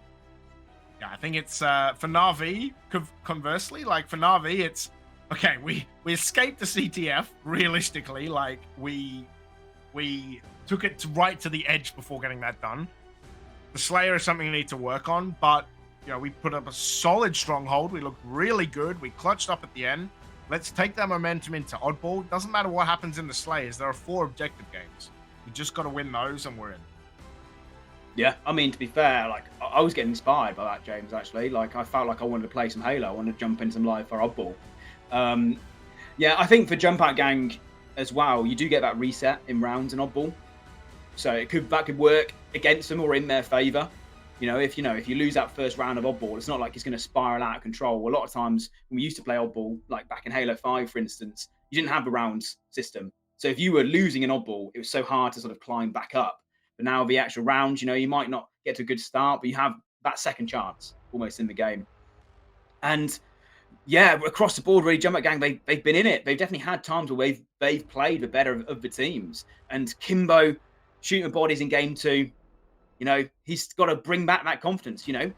Speaker 2: yeah, I think it's for NaVi. Conversely, like for NaVi, it's okay. We escaped the CTF. Realistically, like we took it right to the edge before getting that done. The Slayer is something we need to work on, but you know, we put up a solid stronghold. We looked really good. We clutched up at the end. Let's take that momentum into Oddball. Doesn't matter what happens in the Slayers. There are 4 objective games. We just got to win those, and we're in.
Speaker 1: Yeah, I mean, to be fair, like I was getting inspired by that, James. Actually, like I felt like I wanted to play some Halo. I wanted to jump in some live for Oddball. Yeah, I think for Jumpout Gang as well, you do get that reset in rounds in Oddball, so that could work against them or in their favor. If you lose that first round of Oddball, it's not like it's going to spiral out of control. A lot of times when we used to play Oddball, like back in Halo 5, for instance, you didn't have the rounds system. So if you were losing an odd ball, it was so hard to sort of climb back up. But now the actual round, you know, you might not get to a good start, but you have that second chance almost in the game. And yeah, across the board, really, Jumpout Gang, they've been in it. They've definitely had times where they've played the better of the teams. And Kimbo shooting bodies in game 2, you know, he's got to bring back that confidence, you know.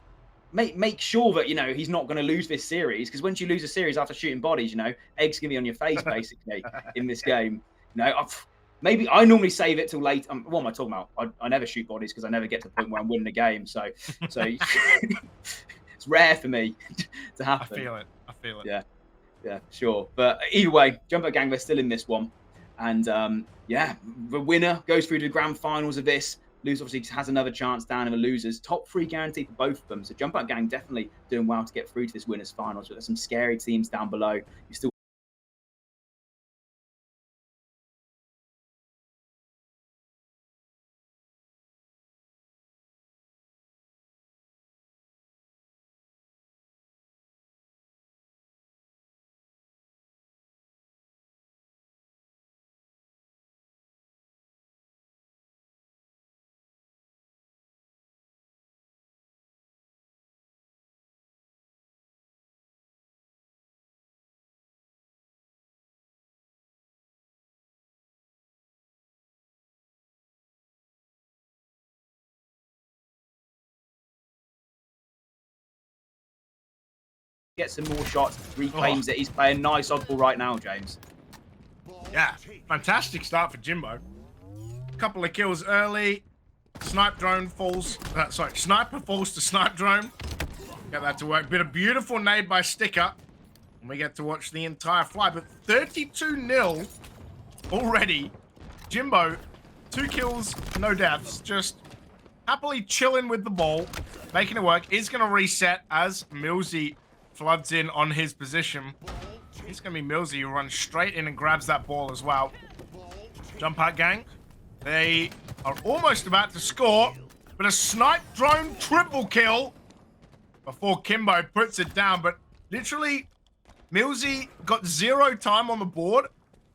Speaker 1: Make sure that, you know, he's not going to lose this series, because once you lose a series after shooting bodies, you know, eggs going to be on your face, basically, in this game. You know, maybe I normally save it till late. What am I talking about? I never shoot bodies because I never get to the point where I'm winning a game. So it's rare for me to happen.
Speaker 2: I feel it.
Speaker 1: Yeah, sure. But either way, Jumpout Gang, they're still in this one. And yeah, the winner goes through to the grand finals of this. Loser obviously has another chance down in the losers. Top 3 guaranteed for both of them. So Jumpout Gang definitely doing well to get through to this winners finals. But there's some scary teams down below. You still get some more shots, reclaims it. He's playing nice oddball right now, James.
Speaker 2: Yeah, fantastic start for Jimbo. Couple of kills early. Sniper falls to snipe drone. Get that to work. Bit of beautiful nade by Sticker. And we get to watch the entire fly. But 32-0 already. Jimbo, 2 kills, no deaths. Just happily chilling with the ball, making it work. Is going to reset as Millsy floods in on his position. It's going to be Millsy who runs straight in and grabs that ball as well. Jumpout Gang, they are almost about to score, but a snipe drone triple kill before Kimbo puts it down. But literally, Millsy got 0 time on the board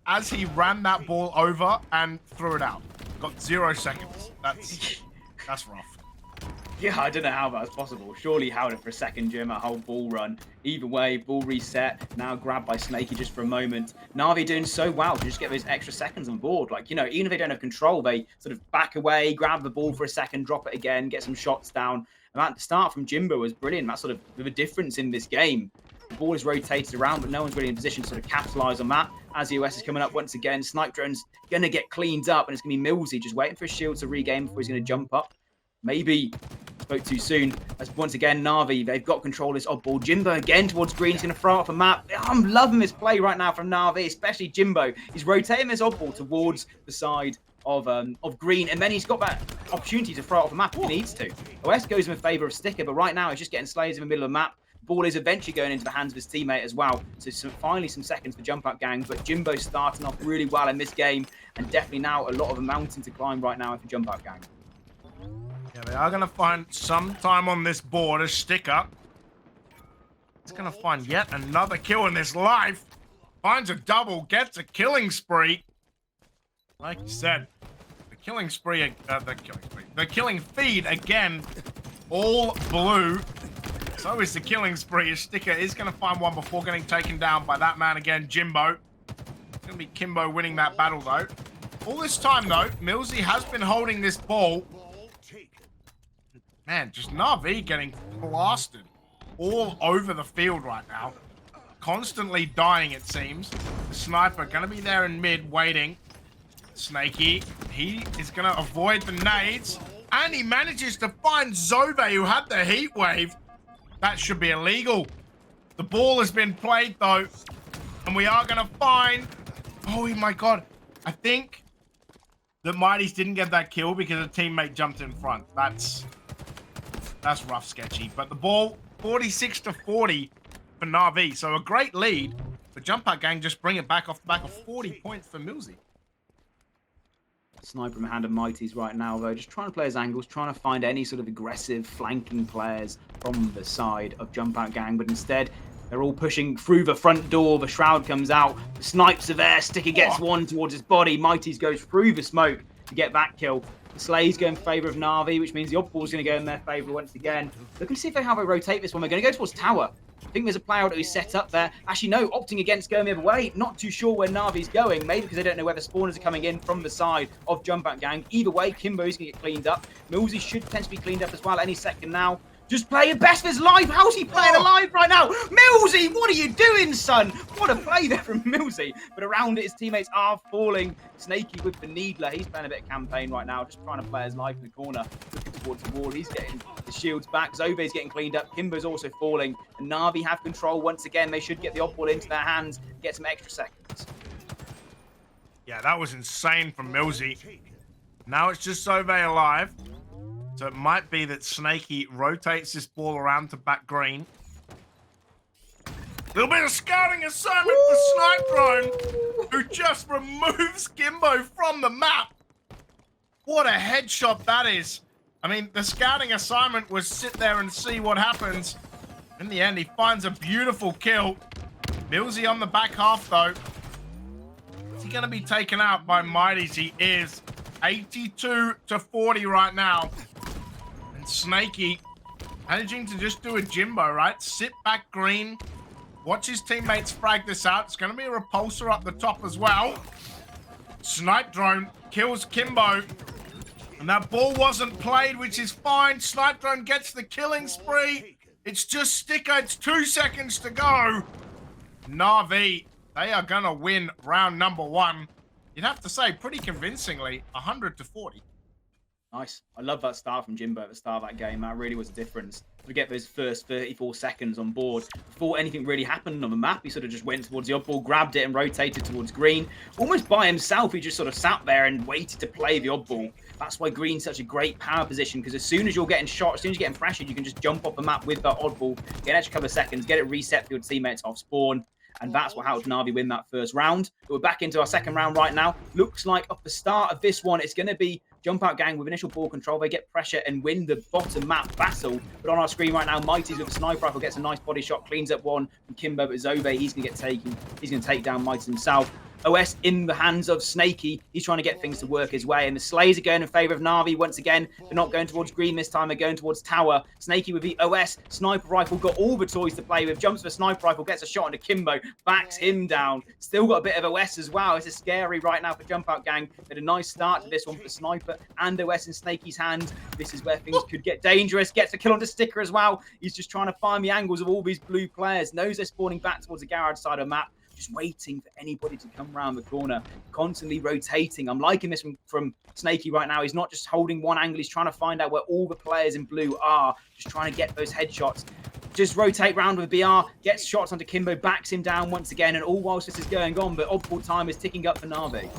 Speaker 2: as he ran that ball over and threw it out. Got 0 seconds. That's rough.
Speaker 1: Yeah, I don't know how that's possible. Surely held it for a second, Jim, a whole ball run. Either way, ball reset, now grabbed by Snaky just for a moment. NaVi doing so well to just get those extra seconds on board. Like, you know, even if they don't have control, they sort of back away, grab the ball for a second, drop it again, get some shots down. And that start from Jimbo was brilliant. That's sort of the difference in this game. The ball is rotated around, but no one's really in a position to sort of capitalize on that. As the US is coming up once again, Snipe Drone's going to get cleaned up, and it's going to be Millsy just waiting for his shield to regain before he's going to jump up. Maybe spoke too soon. As once again, NaVi, they've got control of this odd ball. Jimbo again towards green. He's going to throw off a map. I'm loving this play right now from NaVi, especially Jimbo. He's rotating this odd ball towards the side of green, and then he's got that opportunity to throw off a map if he needs to. OS goes in favor of Sticker, but right now he's just getting slayers in the middle of the map. Ball is eventually going into the hands of his teammate as well. So finally some seconds for Jumpout Gang, but Jimbo's starting off really well in this game, and definitely now a lot of a mountain to climb right now for Jumpout Gang.
Speaker 2: Yeah, they are going to find some time on this board as Sticker. It's going to find yet another kill in this life. Finds a double, gets a killing spree. Like you said, the killing feed again, all blue. So is the killing spree. Sticker is going to find one before getting taken down by that man again, Jimbo. It's going to be Kimbo winning that battle, though. All this time, though, Millsy has been holding this ball. Man, just NaVi getting blasted all over the field right now. Constantly dying, it seems. The sniper going to be there in mid, waiting. Snaky, he is going to avoid the nades. And he manages to find Zove, who had the heat wave. That should be illegal. The ball has been played, though. And we are going to find... Oh, my God. I think the Mighties didn't get that kill because a teammate jumped in front. That's rough, sketchy. But the ball, 46-40 for NaVi. So a great lead. The Jumpout Gang just bring it back off the back of 40 points for Millsy.
Speaker 1: Sniper in the hand of Mighties right now, though, just trying to play his angles, trying to find any sort of aggressive flanking players from the side of Jumpout Gang, but instead They're all pushing through the front door. The Shroud comes out. The snipes are there. Sticker gets one towards his body. Mighty's goes through the smoke to get that kill. The Slay's go in favour of NaVi, which means the Oddball's going to go in their favour once again. Look and see if they have a rotate this one. They're going to go towards Tower. I think there's a player who's set up there. Actually, no, opting against going the other way. Not too sure where NaVi's going. Maybe because they don't know where the spawners are coming in from the side of Jumpout Gang. Either way, Kimbo's going to get cleaned up. Millsy should potentially be cleaned up as well any second now. Just play your best of his life. How's he playing alive right now? Millsy, what are you doing, son? What a play there from Millsy. But around it, his teammates are falling. Snaky with the Needler. He's playing a bit of campaign right now, just trying to play his life in the corner. Looking towards the wall. He's getting the shields back. Zove's getting cleaned up. Kimbo's also falling. And NaVi have control once again. They should get the off-ball into their hands, get some extra seconds.
Speaker 2: Yeah, that was insane from Millsy. Now it's just Zove alive. So it might be that Snaky rotates this ball around to back green. Little bit of scouting assignment for Snipe Drone, who just removes Kimbo from the map. What a headshot that is. I mean, the scouting assignment was sit there and see what happens. In the end, he finds a beautiful kill. Millsy on the back half, though. Is he going to be taken out by Mighties? He is. 82 to 40 right now. Snaky managing to just do a Jimbo, right? Sit back green. Watch his teammates frag this out. It's going to be a repulsor up the top as well. Snipe Drone kills Kimbo. And that ball wasn't played, which is fine. Snipe Drone gets the killing spree. It's just Sticker. It's 2 seconds to go. NaVi, they are going to win round number 1. You'd have to say pretty convincingly, 100 to 40.
Speaker 1: Nice. I love that start from Jimbo at the start of that game. That really was a difference. To get those first 34 seconds on board before anything really happened on the map, he sort of just went towards the oddball, grabbed it and rotated towards green. Almost by himself, he just sort of sat there and waited to play the oddball. That's why green's such a great power position, because as soon as you're getting shot, as soon as you're getting pressured, you can just jump off the map with that oddball, get an extra couple of seconds, get it reset for your teammates off spawn. And that's what helped NaVi win that first round. But we're back into our second round right now. Looks like off the start of this one, it's going to be Jumpout Gang with initial ball control. They get pressure and win the bottom map battle. But on our screen right now, Mighty's with a sniper rifle gets a nice body shot, cleans up one from Kimbo, but Zove, he's going to get taken. He's going to take down Mighty himself. OS in the hands of Snaky. He's trying to get things to work his way. And the Slays are going in favor of NaVi once again. They're not going towards green this time. They're going towards Tower. Snaky with the OS. Sniper rifle. Got all the toys to play with. Jumps for sniper rifle. Gets a shot into Kimbo. Backs him down. Still got a bit of OS as well. This is scary right now for Jumpout Gang. They had a nice start to this one for the Sniper and OS in Snaky's hands. This is where things could get dangerous. Gets a kill onto Sticker as well. He's just trying to find the angles of all these blue players. Knows they're spawning back towards the garage side of the map. Just waiting for anybody to come around the corner, constantly rotating. I'm liking this from Snaky right now. He's not just holding one angle. He's trying to find out where all the players in blue are, just trying to get those headshots. Just rotate round with BR, gets shots onto Kimbo, backs him down once again, and all whilst this is going on, but oddball time is ticking up for NaVi.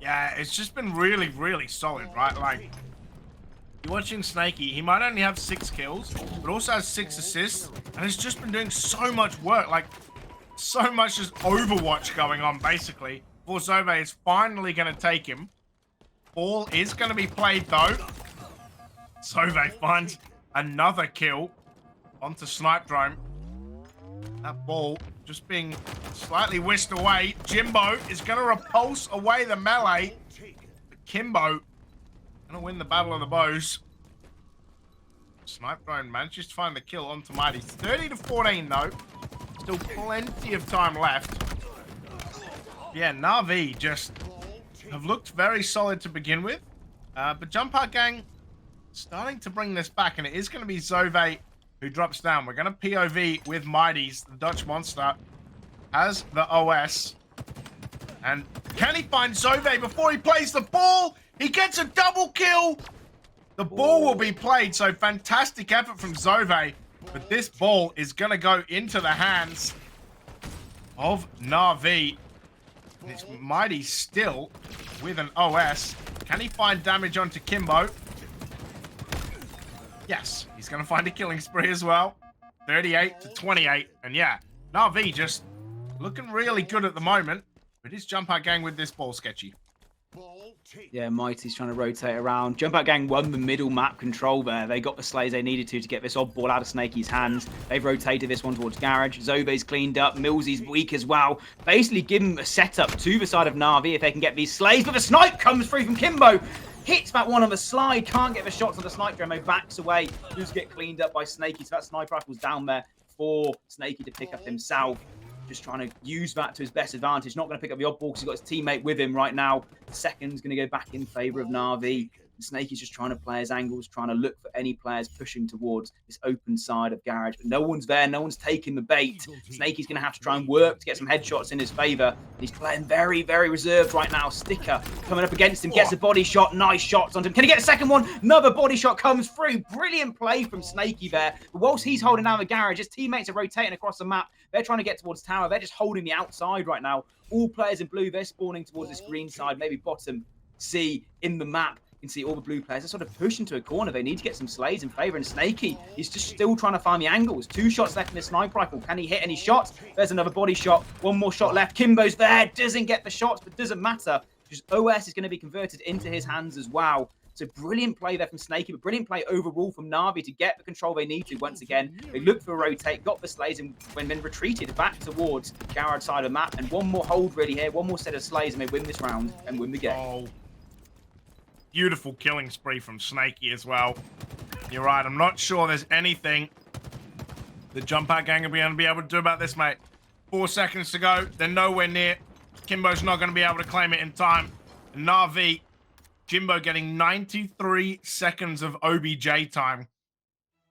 Speaker 2: Yeah, it's just been really, really solid, right? Like, you're watching Snaky. He might only have 6 kills, but also has 6 assists, and has just been doing so much work. Like, so much just Overwatch going on, basically. Before Zove is finally going to take him. Ball is going to be played, though. Zove finds another kill onto Snipe Drone. That ball just being slightly whisked away. Jimbo is going to repulse away the melee. But Kimbo going to win the battle of the bows. Snipe Drone manages to find the kill onto Mighty. 30 to 14, though. Still plenty of time left. Yeah, NaVi just have looked very solid to begin with. But Jumpout Gang starting to bring this back, and it is going to be Zove who drops down. We're going to POV with Mighties. The Dutch monster has the OS. And can he find Zove before he plays the ball? He gets a double kill. The ball will be played, so fantastic effort from Zove. But this ball is going to go into the hands of NaVi. And it's Mighty still with an OS. Can he find damage onto Kimbo? Yes, he's going to find a killing spree as well. 38 to 28. And yeah, NaVi just looking really good at the moment. But is Jumpout Gang with this ball sketchy?
Speaker 1: Yeah, Mighty's trying to rotate around. Jumpout Gang won the middle map control there. They got the slays they needed to get this odd ball out of Snakey's hands. They've rotated this one towards Garage. Zobe's cleaned up. Millsy's weak as well. Basically give him a setup to the side of NaVi if they can get these slays. But the snipe comes through from Kimbo. Hits that one on the slide. Can't get the shots on the snipe. Dremo backs away. Does get cleaned up by Snakey. So that sniper rifle's down there for Snakey to pick up himself. Just trying to use that to his best advantage. Not going to pick up the odd ball because he's got his teammate with him right now. The second's going to go back in favour of NaVi. Snakey's just trying to play his angles, trying to look for any players pushing towards this open side of Garage. But no one's there. No one's taking the bait. Snakey's going to have to try and work to get some headshots in his favour. He's playing very, very reserved right now. Sticker coming up against him. Gets a body shot. Nice shots onto him. Can he get a second one? Another body shot comes through. Brilliant play from Snakey there. But whilst he's holding down the Garage, his teammates are rotating across the map. They're trying to get towards tower. They're just holding the outside right now. All players in blue, they're spawning towards this green side, maybe bottom C in the map. You can see all the blue players are sort of pushing to a corner. They need to get some slays in favour. And Snakey, he's just still trying to find the angles. 2 shots left in the sniper rifle. Can he hit any shots? There's another body shot. 1 more shot left. Kimbo's there. Doesn't get the shots, but doesn't matter. Just OS is going to be converted into his hands as well. So brilliant play there from Snakey, but brilliant play overall from NaVi to get the control they need to once again. They looked for a rotate, got the slays, and then retreated back towards Garage side of the map. And 1 more hold really here. 1 more set of slays, and they win this round and win the game.
Speaker 2: Oh. Beautiful killing spree from Snakey as well. You're right, I'm not sure there's anything the Jumpout Gang are going to be able to do about this, mate. 4 seconds to go. They're nowhere near. Kimbo's not going to be able to claim it in time. And NaVi, Jimbo getting 93 seconds of OBJ time.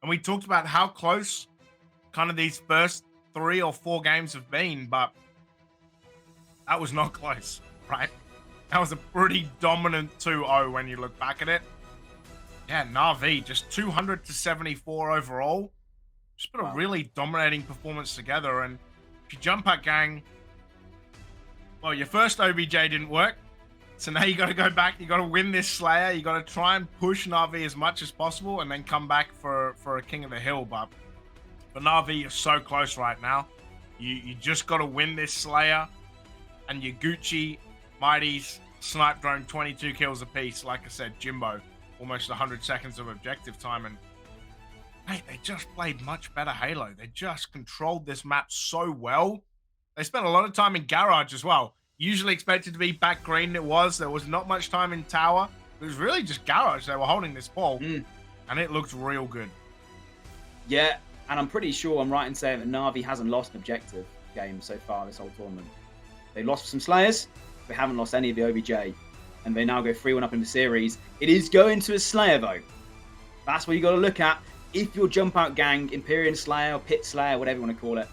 Speaker 2: And we talked about how close kind of these first 3 or 4 games have been, but that was not close, right? That was a pretty dominant 2-0 when you look back at it. Yeah, NaVi, just 200 to 74 overall. Just put a really dominating performance together. And if you Jumpout Gang, well, your first OBJ didn't work. So now you got to go back. You got to win this Slayer. You got to try and push NaVi as much as possible and then come back for a King of the Hill. But for NaVi, you're so close right now. You just got to win this Slayer. And your Gucci, Mighty's, Snipe Drone, 22 kills apiece. Like I said, Jimbo, almost 100 seconds of objective time. And, mate, they just played much better Halo. They just controlled this map so well. They spent a lot of time in Garage as well. Usually expected to be back green. There was not much time in Tower. It was really just Garage. They were holding this ball. And it looked real good.
Speaker 1: Yeah, and I'm pretty sure I'm right in saying that NaVi hasn't lost an objective game so far this whole tournament. They lost some Slayers. They haven't lost any of the OBJ, and they now go 3-1 up in the series. It is going to a Slayer, though. That's what you got to look at. If you're Jumpout Gang, Empyrean Slayer, Pit Slayer, whatever you want to call it,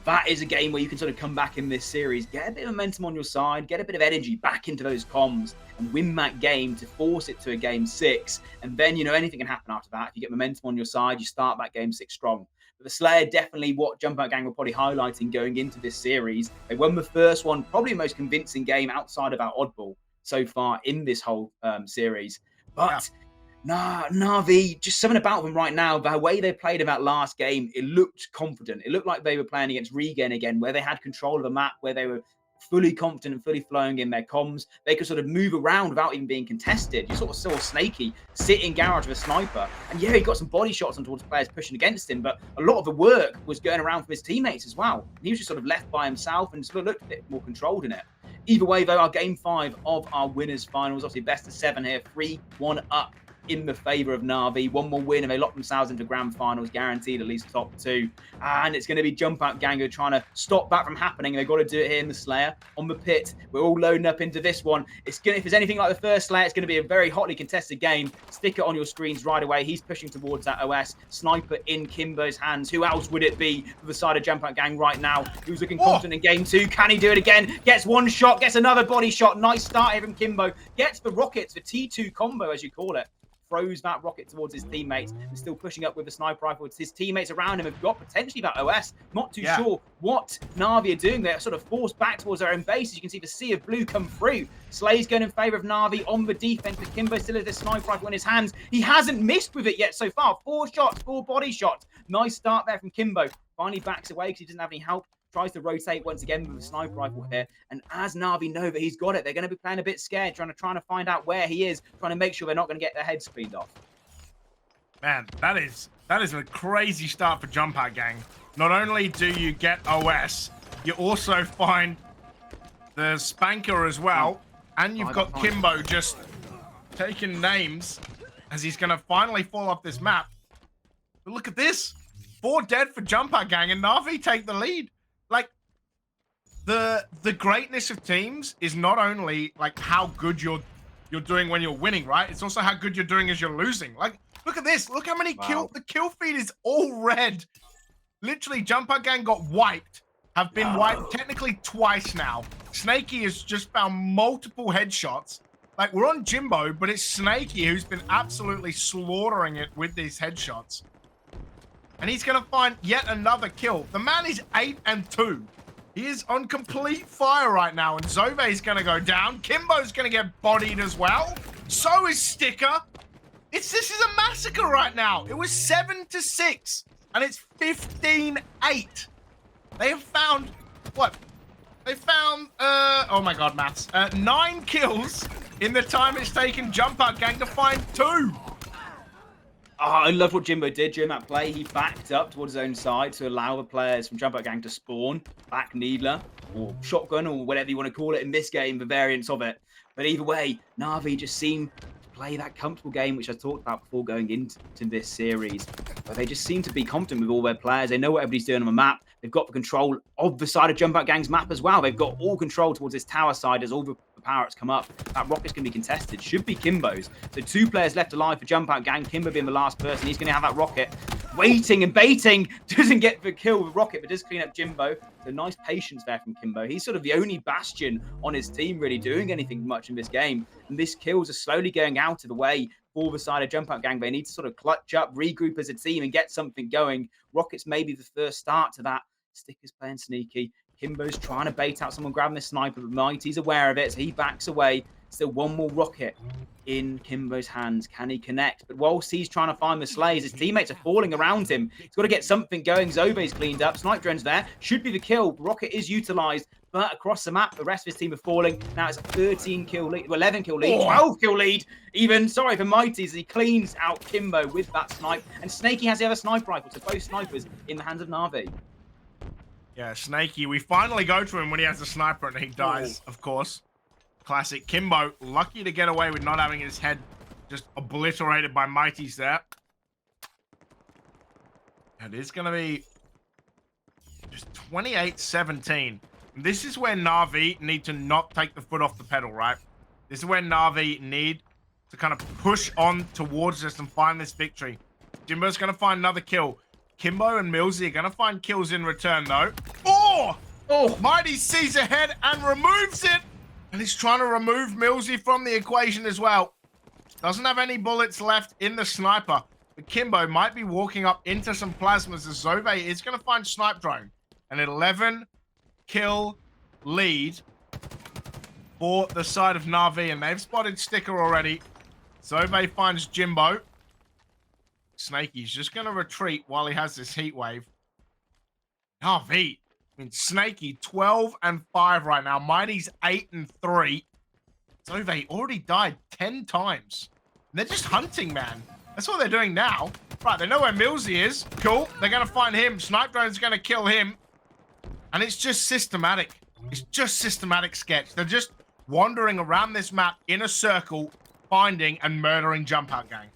Speaker 1: that is a game where you can sort of come back in this series, get a bit of momentum on your side, get a bit of energy back into those comms, and win that game to force it to a game 6. And then, you know, anything can happen after that. If you get momentum on your side, you start that game 6 strong. But the Slayer, definitely what Jumpout Gang were probably highlighting going into this series. They won the first one, probably the most convincing game outside of our oddball so far in this whole series. But NaVi, just something about them right now, the way they played in that last game, it looked confident. It looked like they were playing against Regen again, where they had control of the map, where they were fully confident and fully flowing in their comms. They could sort of move around without even being contested. You sort of saw Snakey sit in Garage with a sniper, and yeah, he got some body shots on towards players pushing against him, but a lot of the work was going around from his teammates as well. He was just sort of left by himself and sort of looked a bit more controlled in it. Either way, though, our game 5 of our winners finals, obviously best of 7 here, 3-1 up in the favour of NaVi. 1 more win and they lock themselves into grand finals, guaranteed at least top 2. And it's going to be Jumpout Gang who trying to stop that from happening. They've got to do it here in the Slayer on the pit. We're all loading up into this one. If there's anything like the first Slayer, it's going to be a very hotly contested game. Stick it on your screens right away. He's pushing towards that OS. Sniper in Kimbo's hands. Who else would it be for the side of Jumpout Gang right now? He was looking confident in game 2. Can he do it again? Gets 1 shot, gets another body shot. Nice start here from Kimbo. Gets the rockets, the T2 combo as you call it. Throws that rocket towards his teammates and still pushing up with the sniper rifle. His teammates around him have got potentially that OS. Not too sure what NaVi are doing. They're sort of forced back towards their own base. As you can see the sea of blue come through. Slay's going in favour of NaVi on the defense, but Kimbo still has this sniper rifle in his hands. He hasn't missed with it yet so far. 4 shots, 4 body shots. Nice start there from Kimbo. Finally backs away because he doesn't have any help tries to rotate once again with a sniper rifle here. And as NaVi know that he's got it, they're going to be playing a bit scared, trying to find out where he is, trying to make sure they're not going to get their heads cleaned off.
Speaker 2: Man, that is a crazy start for Jumpout Gang. Not only do you get OS, you also find the Spanker as well, and you've got Kimbo just taking names as he's going to finally fall off this map. But look at this. 4 dead for Jumpout Gang, and NaVi take the lead. Like, the greatness of teams is not only like how good you're doing when you're winning, right? It's also how good you're doing as you're losing. Like, look at this. Look how many kill. The kill feed is all red. Literally, Jumpout Gang got wiped. Have been wiped technically twice now. Snaky has just found multiple headshots. Like, we're on Jimbo, but it's Snaky who's been absolutely slaughtering it with these headshots. And he's going to find yet another kill. The man is 8-2. He is on complete fire right now, and Zove is going to go down. Kimbo's going to get bodied as well. So is Sticker. This is a massacre right now. It was 7-6, and it's 15-8. They have found, what? They found, oh my god, maths. 9 kills in the time it's taken Jumpout Gang to find 2.
Speaker 1: Oh, I love what Jimbo did during that play. He backed up towards his own side to allow the players from Jumpout Gang to spawn, back Needler, or shotgun, or whatever you want to call it in this game, the variants of it. But either way, NaVi just seemed to play that comfortable game, which I talked about before going into this series. But they just seem to be confident with all their players. They know what everybody's doing on the map. They've got the control of the side of Jumpout Gang's map as well. They've got all control towards this tower side as all the power-ups come up. That rocket's going to be contested. Should be Kimbo's. So 2 players left alive for Jumpout Gang. Kimbo being the last person. He's going to have that rocket waiting and baiting. Doesn't get the kill with rocket, but does clean up Jimbo. So nice patience there from Kimbo. He's sort of the only bastion on his team really doing anything much in this game. And this kills are slowly going out of the way for the side of Jumpout Gang. They need to sort of clutch up, regroup as a team and get something going. Rocket's maybe the first start to that. Sticker's playing sneaky. Kimbo's trying to bait out someone grabbing the sniper, but Mighty's aware of it, so he backs away. Still one more rocket in Kimbo's hands. Can he connect? But whilst he's trying to find the slays, his teammates are falling around him. He's got to get something going. Zove's cleaned up. Snipe drone's there. Should be the kill. Rocket is utilized, but across the map, the rest of his team are falling. Now it's a 13 kill lead, 11 kill lead, 12 kill lead even. Sorry for Mighty as he cleans out Kimbo with that snipe. And Snaky has the other sniper rifle, so both snipers in the hands of NaVi.
Speaker 2: Yeah, Snaky. We finally go to him when he has a sniper and he dies, of course. Classic. Kimbo, lucky to get away with not having his head just obliterated by Mighty's there. It is going to be just 28-17. This is where NaVi need to not take the foot off the pedal, right? This is where NaVi need to kind of push on towards this and find this victory. Jimbo's going to find another kill. Kimbo and Millsy are going to find kills in return, though. Oh! Mighty sees ahead and removes it. And he's trying to remove Millsy from the equation as well. Doesn't have any bullets left in the sniper. But Kimbo might be walking up into some plasmas as Zove is going to find Snipe Drone. An 11-kill lead for the side of NaVi. And they've spotted Sticker already. Zove finds Jimbo. Snaky's just going to retreat while he has this heat wave. NaVi. I mean, Snaky, 12-5 right now. Mighty's 8-3. Zove already died 10 times. And they're just hunting, man. That's what they're doing now. Right, they know where Millsy is. Cool. They're going to find him. Snipe Drone's going to kill him. And it's just systematic. It's just systematic sketch. They're just wandering around this map in a circle, finding and murdering Jumpout Gang.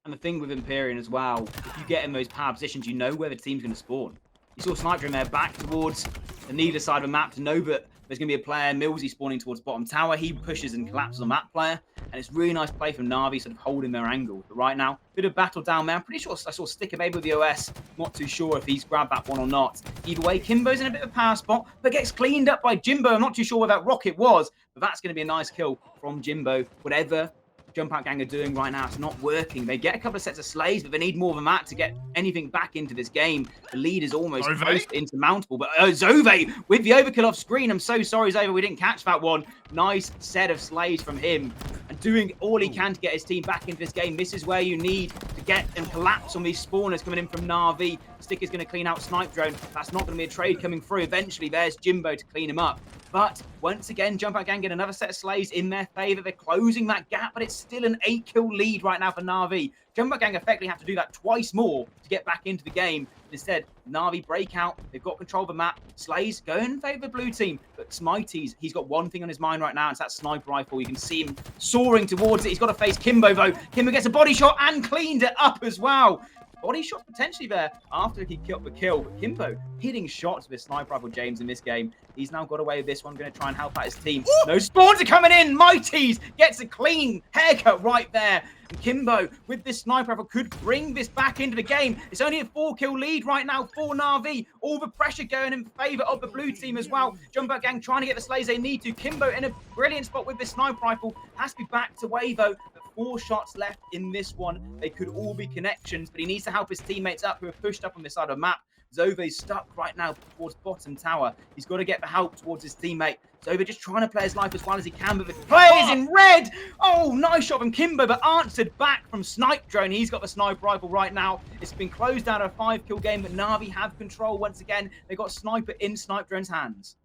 Speaker 1: And the thing with Empyrean as well, if you get in those power positions, you know where the team's going to spawn. You saw Sniper in there back towards the Needler side of the map to know that there's going to be a player, Millsy, spawning towards bottom tower. He pushes and collapses on that player. And it's really nice play from NaVi, sort of holding their angle. But right now, bit of battle down there. I'm pretty sure I saw Sticker maybe with the OS. Not too sure if he's grabbed that one or not. Either way, Kimbo's in a bit of a power spot, but gets cleaned up by Jimbo. I'm not too sure where that rocket was, but that's going to be a nice kill from Jimbo. Whatever Jumpout gang are doing right now. It's not working. They get a couple of sets of slays, but they need more than that to get anything back into this game. The lead is almost close to insurmountable. But Zove with the overkill off screen. I'm so sorry, Zove, we didn't catch that one. Nice set of slays from him. And doing all he can to get his team back into this game. This is where you need to get and collapse on these spawners coming in from NaVi. Sticker's going to clean out Snipe Drone. That's not going to be a trade coming through. Eventually, there's Jimbo to clean him up. But once again, Jumpout gang get another set of slays in their favor. They're closing that gap, but it's still an 8-kill lead right now for NaVi. Jumpout gang effectively have to do that twice more to get back into the game. Instead, NaVi break out. They've got control of the map. Slays go in favor of the blue team. But Smitey's, he's got one thing on his mind right now. It's that sniper rifle. You can see him soaring towards it. He's got to face Kimbo, though. Kimbo gets a body shot and cleaned it up as well. Body shots potentially there after he killed the kill. But Kimbo hitting shots with sniper rifle James in this game. He's now got away with this one. Going to try and help out his team. Ooh! No spawns are coming in. Mighties gets a clean haircut right there. And Kimbo with this sniper rifle could bring this back into the game. It's only a 4-kill lead right now for NaVi. All the pressure going in favor of the blue team as well. Jumpout gang trying to get the slays they need to. Kimbo in a brilliant spot with this sniper rifle. Has to be backed away though. 4 shots left in this one. They could all be connections, but he needs to help his teammates up who are pushed up on this side of the map. Zove's stuck right now towards bottom tower. He's got to get the help towards his teammate. Zove just trying to play his life as well as he can, but the players in red. Oh, nice shot from Kimbo, but answered back from Snipe Drone. He's got the sniper rifle right now. It's been closed down a 5-kill game, but NaVi have control once again. They got Sniper in Snipe Drone's hands.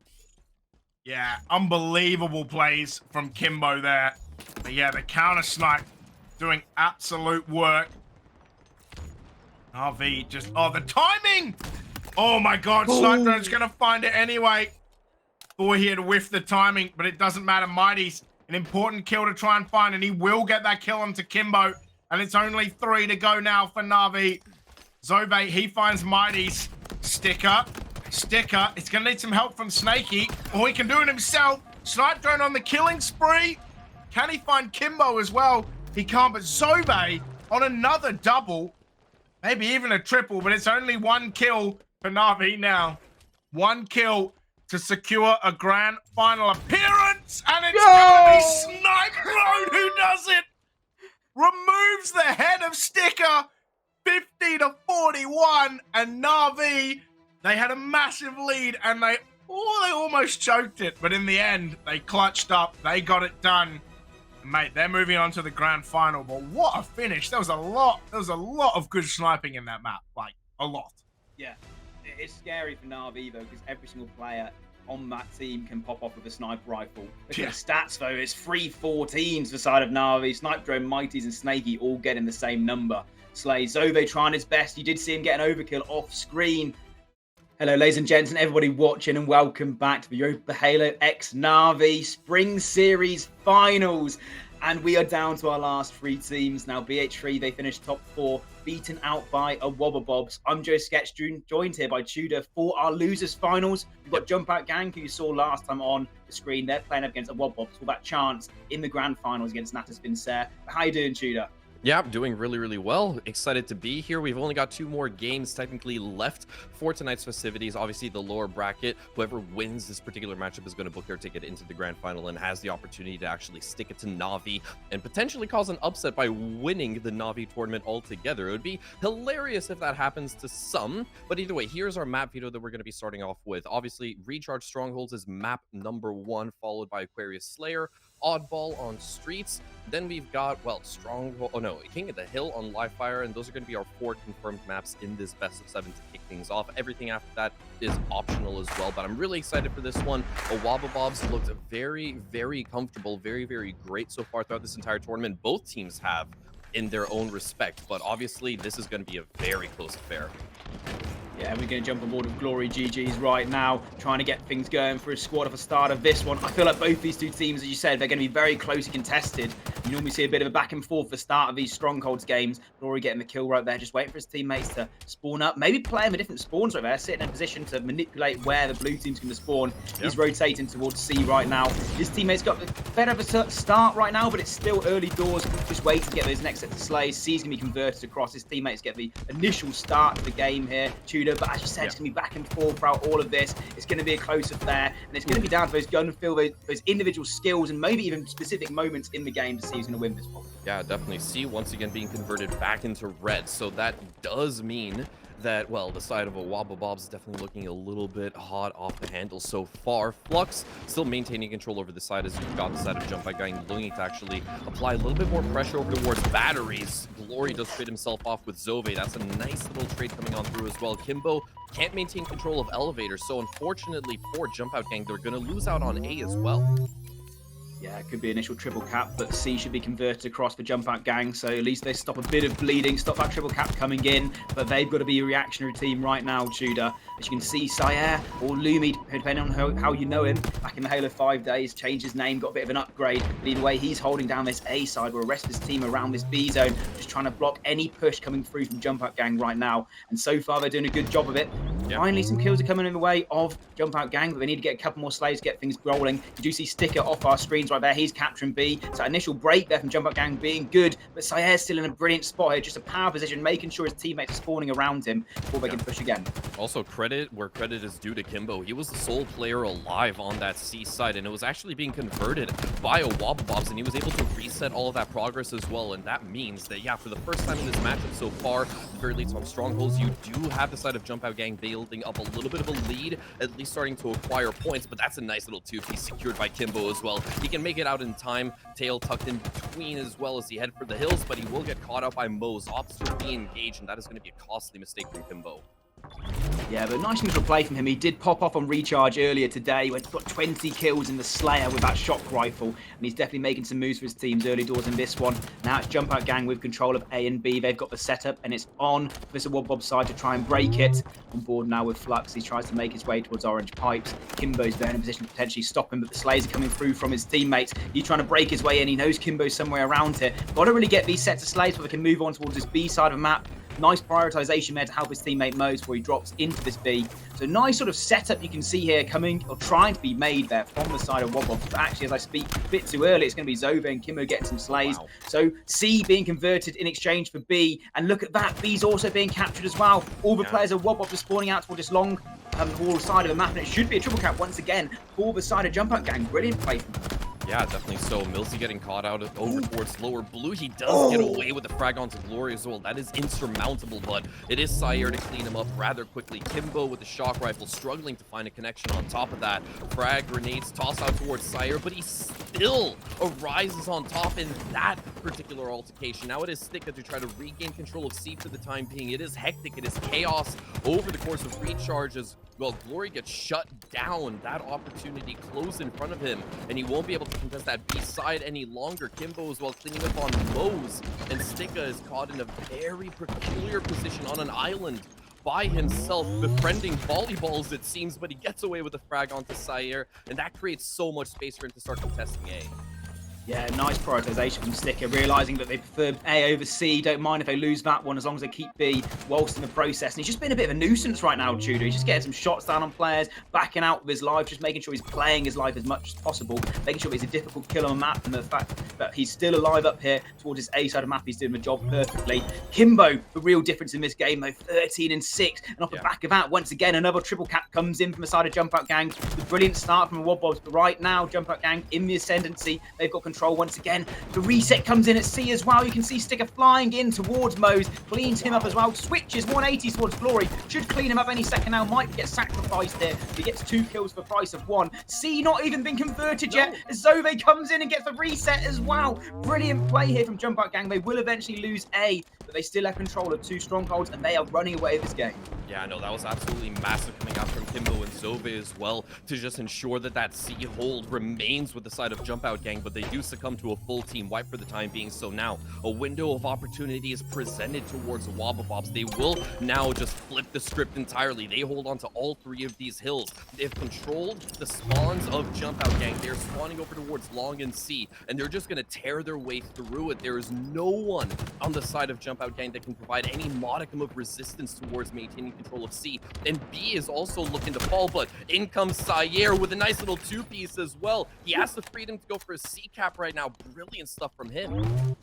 Speaker 2: Yeah, unbelievable plays from Kimbo there. But yeah, the counter snipe doing absolute work. NaVi just, oh, the timing! Oh my God, Snipe Drone's gonna find it anyway. Thor here to whiff the timing, but it doesn't matter. Mighty's an important kill to try and find, and he will get that kill onto Kimbo. And it's only 3 to go now for NaVi. Zove, he finds Mighty's. Sticker. It's gonna need some help from Snakey, or he can do it himself. Snipe Drone on the killing spree. Can he find Kimbo as well? He can't, but Zove on another double. Maybe even a triple, but it's only 1 kill for NaVi now. 1 kill to secure a grand final appearance, and it's gonna be Snipe Drone who does it. Removes the head of Sticker, 50 to 41, and NaVi, they had a massive lead, and they almost choked it, but in the end, they clutched up, they got it done. Mate, they're moving on to the grand final, but what a finish. There was a lot of good sniping in that map, like, a lot.
Speaker 1: Yeah, it's scary for NaVi, though, because every single player on that team can pop off with a sniper rifle. Look at the stats, though. It's 3-14s for the side of NaVi. Snipe Drone, Mighties, and Snakey all getting the same number. Slay Zove trying his best. You did see him get an overkill off screen. Hello, ladies and gents, and everybody watching, and welcome back to the EuropaHalo X NaVi Spring Series Finals. And we are down to our last 3 teams. Now, BH3, they finished top 4, beaten out by a Wobbabobs. I'm Joe Sketch, joined here by Tudor for our losers finals. We've got Jumpout gang, who you saw last time on the screen. They're playing up against a Wobbabobs for that chance in the grand finals against Natus Vincere. How you doing, Tudor?
Speaker 4: Yeah, I'm doing really well. Excited to be here. We've only got 2 more games technically left for tonight's festivities. Obviously, the lower bracket, whoever wins this particular matchup is going to book their ticket into the grand final and has the opportunity to actually stick it to NaVi and potentially cause an upset by winning the NaVi tournament altogether. It would be hilarious if that happens to some, but either way, here's our map video that we're going to be starting off with. Obviously, Recharge Strongholds is map number 1, followed by Aquarius Slayer, Oddball on Streets. Then we've got, well, Stronghold, King of the Hill on Live Fire, and those are going to be our 4 confirmed maps in this best of 7 to kick things off. Everything after that is optional as well, but I'm really excited for this one. The Wobbabobs looked very comfortable, very great so far throughout this entire tournament. Both teams have in their own respect, but obviously this is going to be a very close affair.
Speaker 1: Yeah, we're going to jump on board with Glory GG's right now, trying to get things going for his squad at the start of this one. I feel like both these 2 teams, as you said, they're going to be very closely contested. You normally see a bit of a back and forth at the start of these Strongholds games. Glory getting the kill right there, just waiting for his teammates to spawn up. Maybe play him with different spawns right there, sitting in a position to manipulate where the blue team's going to spawn. Yep. He's rotating towards C right now. His teammates got a better of a start right now, but it's still early doors. Just waiting to get those next set of slays. C's going to be converted across. His teammates get the initial start of the game here. Tudor, Tudor, but as you said, it's going to be back and forth throughout all of this. It's going to be a close affair, and it's going to be down to those gun feel, those individual skills, and maybe even specific moments in the game to see who's going to win this one.
Speaker 4: Yeah, definitely. See, once again, being converted back into red. So that does mean that, well, the side of a Wobble is definitely looking a little bit hot off the handle so far. Flux still maintaining control over the side as you've got the side of Jumpout Gang looking to actually apply a little bit more pressure over towards batteries. Glory does trade himself off with Zove. That's a nice little trade coming on through as well. Kimbo can't maintain control of elevators, so unfortunately for Jumpout Gang, they're going to lose out on A as well.
Speaker 1: Yeah, it could be initial triple cap, but C should be converted across for Jumpout Gang, so at least they stop a bit of bleeding, stop that triple cap coming in, but they've got to be a reactionary team right now, Tudor. As you can see, Sire or Lumi, depending on how you know him, back in the Halo 5 days, changed his name, got a bit of an upgrade, but either way, he's holding down this A side, where the rest of his team around this B zone, just trying to block any push coming through from Jumpout Gang right now, and so far they're doing a good job of it.
Speaker 4: Yeah.
Speaker 1: Finally, some kills are coming in the way of Jumpout Gang, but they need to get a couple more slaves to get things rolling. You do see Sticker off our screens right there. He's capturing B. So initial break there from Jumpout Gang being good, but Saye's still in a brilliant spot here, just a power position, making sure his teammates are spawning around him before they can push again.
Speaker 4: Also, credit where credit is due to Kimbo. He was the sole player alive on that C side, and it was actually being converted by a Wobblebobs, and he was able to reset all of that progress as well. And that means that, yeah, for the first time in this matchup so far, the very least on Strongholds, you do have the side of Jumpout Gang building up a little bit of a lead, at least starting to acquire points, but that's a nice little two-piece secured by Kimbo as well. He can make it out in time, tail tucked in between as well as he head for the hills, but he will get caught out by Mo's. Opts to be engaged, and that is going to be a costly mistake from Kimbo.
Speaker 1: Yeah, but nice neutral play from him. He did pop off on recharge earlier today when he got 20 kills in the Slayer with that shock rifle, and he's definitely making some moves for his team's early doors in this one. Now it's Jumpout Gang with control of A and B. They've got the setup, and it's on Mr. Wobbob's side to try and break it. On board now with Flux. He tries to make his way towards orange pipes. Kimbo's there in a position to potentially stop him, but the Slayers are coming through from his teammates. He's trying to break his way in. He knows Kimbo's somewhere around here. Got to really get these sets of Slayers so they can move on towards this B side of the map. Nice prioritization there to help his teammate Mose before he drops into this B. So nice sort of setup you can see here coming or trying to be made there from the side of Wobbob. But actually, as I speak a bit too early, it's going to be Zove and Kimbo getting some slays. Wow. So C being converted in exchange for B. And look at that, B's also being captured as well. All the players of Wobbob are spawning out toward this long wall side of the map. And it should be a triple cap once again for the side of Jumpout Gang. Brilliant play from them.
Speaker 4: Yeah, definitely so. Millsy getting caught out over towards lower blue. He does get away with the frag onto Glory as well. That is insurmountable, but it is Sire to clean him up rather quickly. Kimbo with the shock rifle struggling to find a connection on top of that. Frag grenades toss out towards Sire, but he still arises on top in that particular altercation. Now it is Sticka to try to regain control of C for the time being. It is hectic. It is chaos over the course of recharges. Well, Glory gets shut down. That opportunity closed in front of him, and he won't be able to contest that B side any longer. Kimbo as well cleaning up on Mose, and Sticka is caught in a very peculiar position on an island by himself, befriending volleyballs it seems, but he gets away with a frag onto Sire, and that creates so much space for him to start contesting A.
Speaker 1: Yeah, nice prioritization from Sticker, realizing that they prefer A over C. Don't mind if they lose that one as long as they keep B whilst in the process. And he's just been a bit of a nuisance right now, Tudor. He's just getting some shots down on players, backing out with his life, just making sure he's playing his life as much as possible, making sure he's a difficult kill on the map, and the fact that he's still alive up here towards his A side of the map, he's doing the job perfectly. Kimbo, the real difference in this game, though, 13 and 6. And off the back of that, once again, another triple cap comes in from the side of Jumpout Gang. The brilliant start from the Wobbobs, but right now, Jumpout Gang in the ascendancy. They've got control once again. The reset comes in at C as well. You can see Sticker flying in towards Mose, cleans him up as well, switches 180 towards Glory, should clean him up any second now, might get sacrificed here. He gets 2 kills for the price of 1. C not even been converted yet. Zove comes in and gets the reset as well. Brilliant play here from Jumpout Gang. They will eventually lose A, but they still have control of 2 strongholds, and they are running away with this game.
Speaker 4: Yeah, no, that was absolutely massive coming out from Kimbo and Zove as well to just ensure that that C hold remains with the side of Jumpout Gang, but they do succumb to a full team wipe for the time being. So now a window of opportunity is presented towards the Wobbobobs. They will now just flip the script entirely. They hold on to all 3 of these hills. They've controlled the spawns of Jumpout Gang. They're spawning over towards Long and C, and they're just going to tear their way through it. There is no one on the side of Jumpout Gang that can provide any modicum of resistance towards maintaining control of C. And B is also looking to fall, but in comes Sire with a nice little 2-piece as well. He has the freedom to go for a C cap right now. Brilliant stuff from him.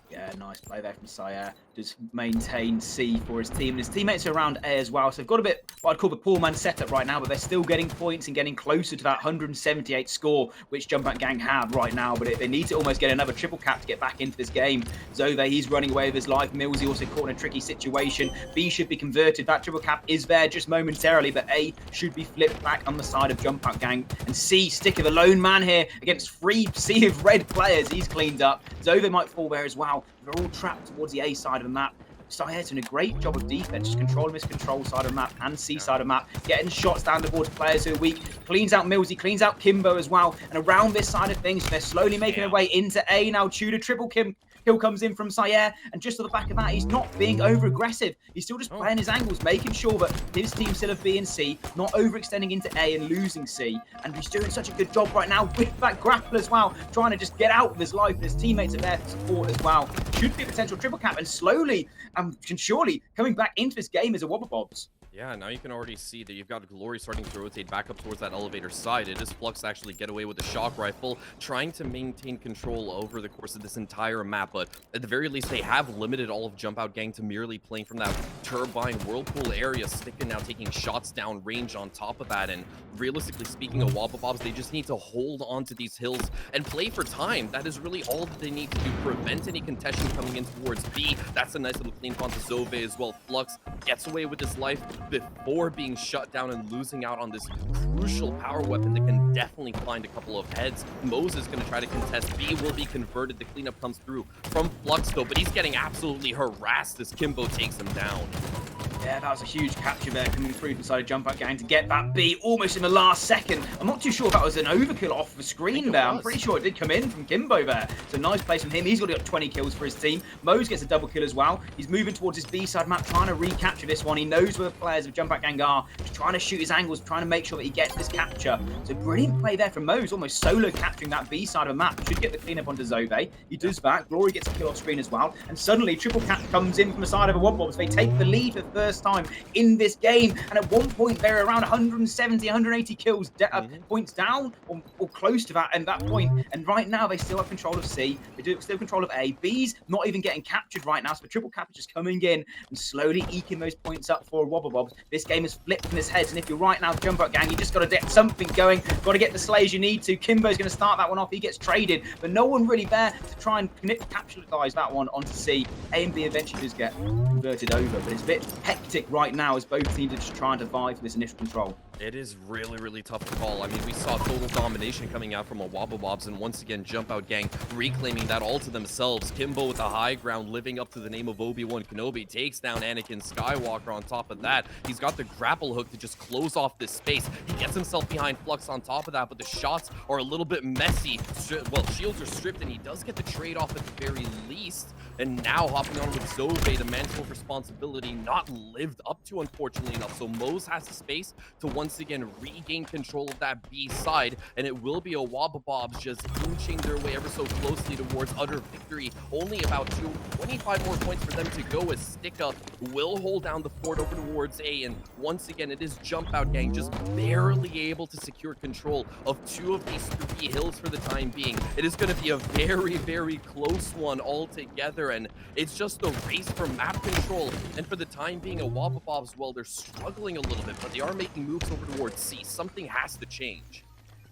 Speaker 1: Yeah, nice play there from Sire. does maintain C for his team. And his teammates are around A as well. So they've got a bit what I'd call the poor man setup right now, but they're still getting points and getting closer to that 178 score, which Jumpout Gang have right now. But they need to almost get another triple cap to get back into this game. Zove, he's running away with his life. Millsy also caught in a tricky situation. B should be converted. That triple cap is there just momentarily, but A should be flipped back on the side of Jumpout Gang. And C, stick of a lone man here against 3 sea of red players. He's cleaned up. Zove might fall there as well. They're all trapped towards the A side of the map. Saya's doing a great job of defense, just controlling this control side of the map and C side of the map, getting shots down towards players who are weak, cleans out Millsy, cleans out Kimbo as well, and around this side of things, they're slowly making their way into A now. Tudor triple kill comes in from Sayer, and just on the back of that, he's not being over-aggressive. He's still just playing his angles, making sure that his team still have B and C, not overextending into A and losing C. And he's doing such a good job right now with that grapple as well, trying to just get out of his life. His teammates are there for support as well. Should be a potential triple cap, and slowly and surely coming back into this game is a Wobbabobs.
Speaker 4: Yeah, now you can already see that you've got Glory starting to rotate back up towards that elevator side. It is Flux actually get away with the shock rifle, trying to maintain control over the course of this entire map. But at the very least, they have limited all of Jumpout Gang to merely playing from that turbine whirlpool area. Sticking now taking shots down range on top of that. And realistically speaking of Wobbabobs, they just need to hold on to these hills and play for time. That is really all that they need to do. Prevent any contention coming in towards B. That's a nice little clean on to Zove as well. Flux gets away with his life before being shut down and losing out on this crucial power weapon that can definitely find a couple of heads. Moses is going to try to contest. B will be converted. The cleanup comes through from Flux though, but he's getting absolutely harassed as Kimbo takes him down.
Speaker 1: Yeah, that was a huge capture there coming through from the side of Jumpout Gang to get that B almost in the last second. I'm not too sure if that was an overkill off the screen there. I'm pretty sure it did come in from Kimbo there. So nice place from him. He's got 20 kills for his team. Mose gets a double kill as well. He's moving towards his B side map, trying to recapture this one. He knows where the players of Jumpout Gang are. He's trying to shoot his angles, trying to make sure that he gets this capture. So brilliant play there from Mose, almost solo capturing that B side of the map. Should get the cleanup onto Zove. He does that. Glory gets a kill off screen as well. And suddenly triple cap comes in from the side of a Wobbabobs. They take the lead for the first time in this game, and at one point they're around 170, 180 kills points down or close to that at that point. And right now they still have control of C. They do still control of A. B's not even getting captured right now, so the triple cap is just coming in and slowly eking those points up for Wobbabobs. This game is flipped in his head, and if you're right now Jumpout Gang, you just got to get something going, got to get the slays you need to. Kimbo's going to start that one off. He gets traded, but no one really there to try and capitalize that one onto C. A and B eventually does get converted over, but it's a bit hectic right now as both teams are just trying to vie for this initial control.
Speaker 4: It is really, really tough to call. I mean, we saw total domination coming out from a Wobbabobs, and once again, Jumpout Gang reclaiming that all to themselves. Kimbo with the high ground, living up to the name of Obi-Wan Kenobi, takes down Anakin Skywalker. On top of that, he's got the grapple hook to just close off this space. He gets himself behind Flux on top of that, but the shots are a little bit messy. Well, shields are stripped, and he does get the trade off at the very least. And now hopping on with Zove, the mantle of responsibility not lived up to, unfortunately enough. So Mose has the space to once again regain control of that B side, and it will be a Wobbabobs just inching their way ever so closely towards utter victory. Only about 25 more points for them to go as Stick Up will hold down the fort over towards A, and once again it is Jumpout Gang just barely able to secure control of 2 of these 3 hills for the time being. It is going to be a very, very close one altogether, and it's just a race for map control. And for the time being, a Wobbabobs, well, they're struggling a little bit, but they are making moves over towards C. Something has to change.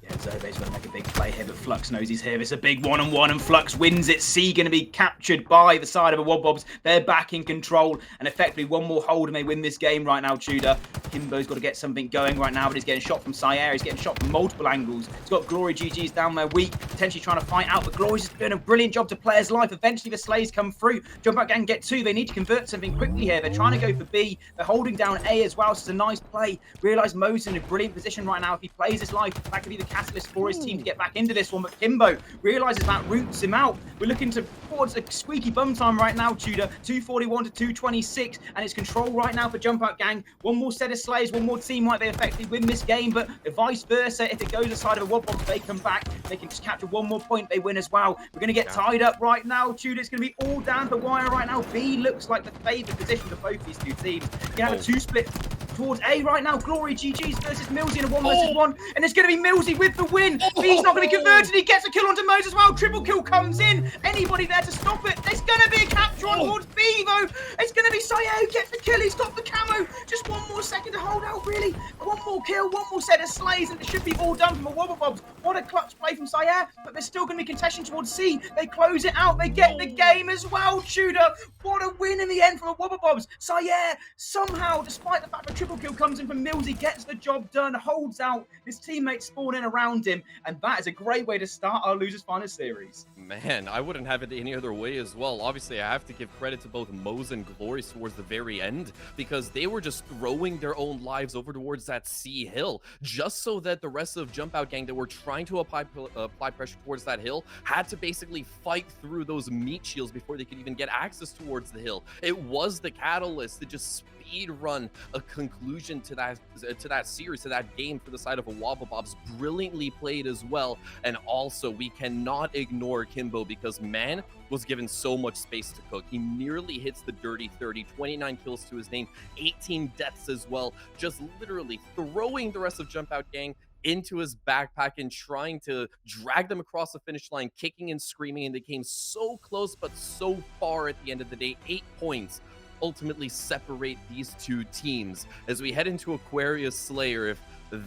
Speaker 1: Yeah, Zove's going to make a big play here, but Flux knows he's here. It's a big one-on-one, and Flux wins it. C going to be captured by the side of a Wobbabobs. They're back in control, and effectively one more hold and they win this game right now, Tudor. Kimbo's got to get something going right now, but he's getting shot from Sayer. He's getting shot from multiple angles. He's got Glory GG's down there weak, potentially trying to fight out, but Glory's just doing a brilliant job to play his life. Eventually the slays come through. Jumpout Gang get 2. They need to convert something quickly here. They're trying to go for B. They're holding down A as well, so it's a nice play. Realise Mo's in a brilliant position right now. If he plays his life, that could be the catalyst for his team to get back into this one, but Kimbo realizes that roots him out. We're looking towards a squeaky bum time right now, Tudor. 241 to 226, and it's control right now for Jumpout Gang. One more set of slays, one more team might they effectively win this game, but vice versa, if it goes aside of a Wobbabobs, they come back, they can just capture one more point, they win as well. We're going to get tied up right now, Tudor. It's going to be all down the wire right now. B looks like the favoured position for both these 2 teams. You have a 2 split towards A right now. Glory GG's versus Millsy in a 1 versus 1. And it's going to be Millsy with the win. He's not going to convert it. He gets a kill onto Mose as well. Triple kill comes in. Anybody there to stop it? There's going to be a capture on towards B, though. It's going to be Sayer who gets the kill. He's got the camo. Just 1 more second to hold out, really. 1 more kill, 1 more set of slays, and it should be all done from a Wobbabobs. What a clutch play from Sayer. But there's still going to be contention towards C. They close it out. They get the game as well. Tudor, what a win in the end from a Wobbabobs. Sayer, somehow, despite the fact that triple kill comes in from Millsy, gets the job done, holds out. His teammates spawn in around him, and that is a great way to start our Losers Finals series.
Speaker 4: Man, I wouldn't have it any other way as well. Obviously, I have to give credit to both Mose and Glory towards the very end, because they were just throwing their own lives over towards that C hill, just so that the rest of Jumpout gang that were trying to apply pressure towards that hill had to basically fight through those meat shields before they could even get access towards the hill. It was the catalyst to just speed run a conclusion to that series, to that game for the side of a Wobbabobs. Brilliantly played as well. And also, we cannot ignore Kimbo, because man was given so much space to cook. He nearly hits the dirty 30, 29 kills to his name, 18 deaths as well, just literally throwing the rest of Jumpout gang into his backpack and trying to drag them across the finish line, kicking and screaming, and they came so close but so far at the end of the day. 8 points ultimately separate these two teams. As we head into Aquarius Slayer, if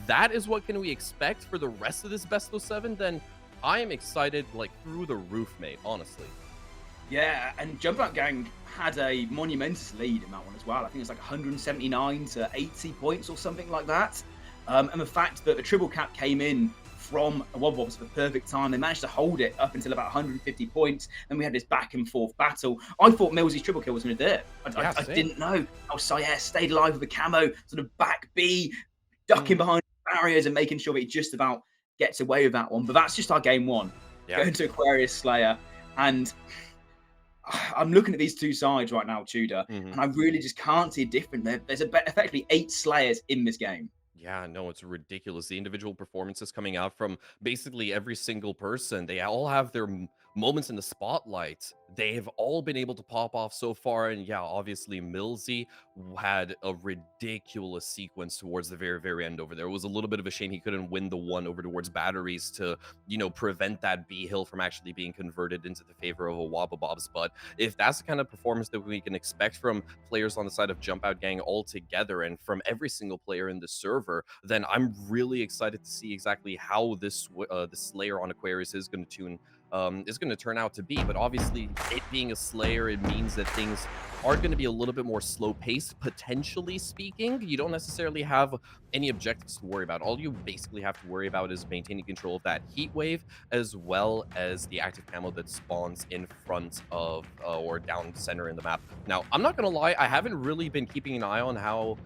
Speaker 4: that is what can we expect for the rest of this best of 7, then I am excited like through the roof, mate, honestly.
Speaker 1: Yeah, and Jumpout gang had a monumentous lead in that one as well. I think it's like 179 to 80 points or something like that. And the fact that the triple cap came in from a Wobbabobs at the perfect time, they managed to hold it up until about 150 points. Then we had this back and forth battle. I thought Millsy's triple kill was going to do it. I didn't know how Sayer stayed alive with the camo, sort of back B, ducking behind barriers and making sure that he just about gets away with that one. But that's just our game 1. Going to Aquarius Slayer. And I'm looking at these two sides right now, Tudor, and I really just can't see a difference. There's effectively 8 Slayers in this game.
Speaker 4: Yeah, no, it's ridiculous. The individual performances coming out from basically every single person, they all have their moments in the spotlight. They've all been able to pop off so far. And yeah, obviously Millsy had a ridiculous sequence towards the very, very end over there. It was a little bit of a shame he couldn't win the one over towards batteries to, you know, prevent that B hill from actually being converted into the favor of a Wobbabobs. But if that's the kind of performance that we can expect from players on the side of Jumpout gang altogether and from every single player in the server, then I'm really excited to see exactly how this the Slayer on Aquarius is going to turn out to be. But obviously, it being a Slayer, it means that things are going to be a little bit more slow paced, potentially speaking. You don't necessarily have any objectives to worry about. All you basically have to worry about is maintaining control of that heat wave, as well as the active camo that spawns in front of or down center in the map. Now, I'm not going to lie, I haven't really been keeping an eye on how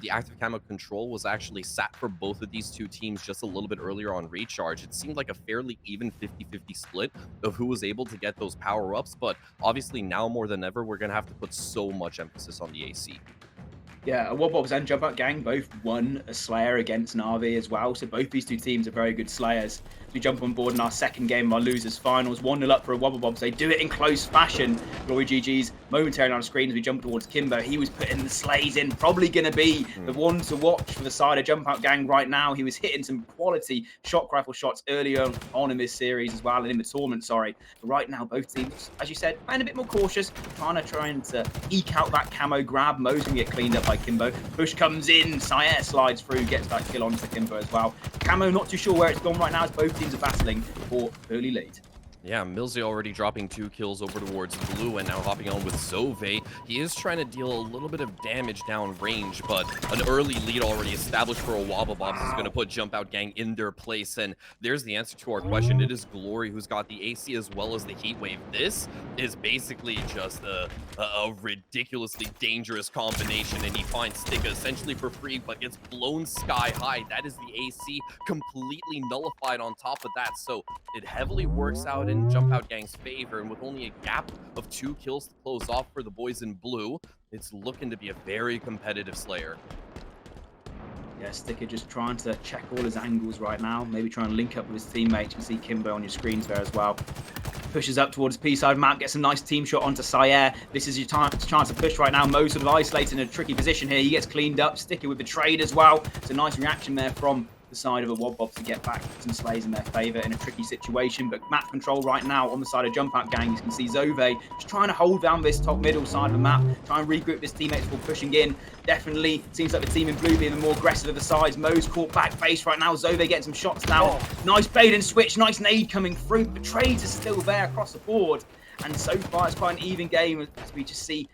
Speaker 4: the active camo control was actually sat for both of these two teams just a little bit earlier on recharge. It seemed like a fairly even 50-50 split of who was able to get those power-ups, but obviously now more than ever, we're going to have to put so much emphasis on the AC.
Speaker 1: Yeah, Wobbabobs and Jumpout gang both won a Slayer against NaVi as well, so both these two teams are very good Slayers. We jump on board in our second game of our Losers Finals, 1-0 up for a Wobbabobs. They do it in close fashion. Glory GG's momentarily on the screen as we jump towards Kimbo. He was putting the slays in, probably going to be the one to watch for the side of Jumpout gang right now. He was hitting some quality shock rifle shots earlier on in this series as well, and in the tournament, sorry. But right now, both teams, as you said, playing a bit more cautious, trying to eke out that camo grab. Mo's going to get cleaned up by Kimbo. Push comes in, Sayer slides through, gets that kill onto Kimbo as well. Camo not too sure where it's gone right now as both teams are battling for early lead.
Speaker 4: Yeah, Millsy already dropping 2 kills over towards Blue and now hopping on with Zove. He is trying to deal a little bit of damage down range, but an early lead already established for a Wobbabobs is going to put Jumpout gang in their place. And there's the answer to our question. It is Glory who's got the AC as well as the heat wave. This is basically just a ridiculously dangerous combination, and he finds Stigga essentially for free, but gets blown sky high. That is the AC completely nullified on top of that, so it heavily works out in Jumpout gang's favor, and with only a gap of 2 kills to close off for the boys in blue, it's looking to be a very competitive Slayer.
Speaker 1: Yeah, Sticker just trying to check all his angles right now. Maybe try and link up with his teammates. You can see Kimbo on your screens there as well. Pushes up towards P-side map, gets a nice team shot onto Sire. This is your chance to push right now. Mo sort of isolated in a tricky position here. He gets cleaned up. Sticker with the trade as well. It's a nice reaction there from the side of a Wobbob to get back some slays in their favour in a tricky situation. But map control right now on the side of Jumpout gang. You can see Zove just trying to hold down this top middle side of the map, try and regroup his teammates before pushing in. Definitely seems like the team in blue being the more aggressive of the sides. Mo's caught back base right now. Zove getting some shots down. Nice bait and switch, nice nade coming through. The trades are still there across the board. And so far, it's quite an even game as we just see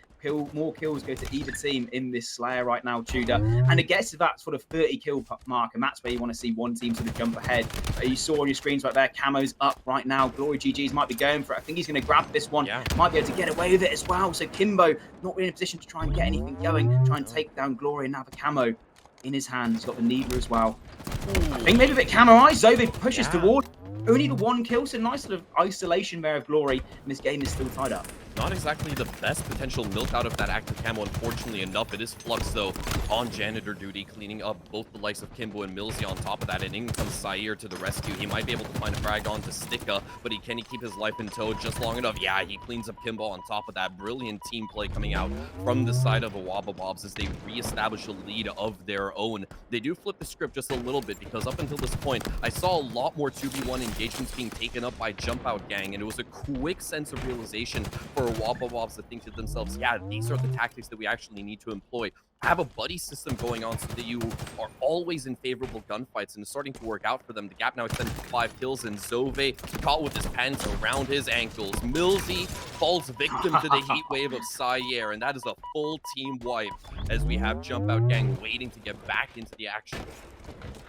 Speaker 1: more kills go to either team in this Slayer right now, Tudor. And it gets to that sort of 30 kill mark, and that's where you want to see one team sort of jump ahead. You saw on your screens right there, Camo's up right now. Glory GGs might be going for it. I think he's going to grab this one. Yeah. Might be able to get away with it as well. So Kimbo not really in a position to try and get anything going, try and take down Glory and now the Camo in his hand. He's got the Needler as well. I think maybe a bit Camo-ized. Zove pushes toward. Only the one kill, so nice sort of isolation there of Glory, and this game is still tied up.
Speaker 4: Not exactly the best potential milk out of that active camo, unfortunately enough. It is Flux, though, on janitor duty, cleaning up both the likes of Kimbo and Millsy on top of that, and in comes Sire to the rescue. He might be able to find a frag onto Sticka, but can he keep his life in tow just long enough? Yeah, he cleans up Kimbo on top of that. Brilliant team play coming out from the side of the WabaBobs as they reestablish a lead of their own. They do flip the script just a little bit, because up until this point, I saw a lot more 2v1 engagements being taken up by Jumpout gang, and it was a quick sense of realization for WabaBobs to think to themselves, yeah, these are the tactics that we actually need to employ. Have a buddy system going on so that you are always in favorable gunfights, and it's starting to work out for them. The gap now extended to 5 kills, and Zove caught with his pants around his ankles. Millsy falls victim to the heat wave of Sire, and that is a full team wipe as we have Jumpout gang waiting to get back into the action.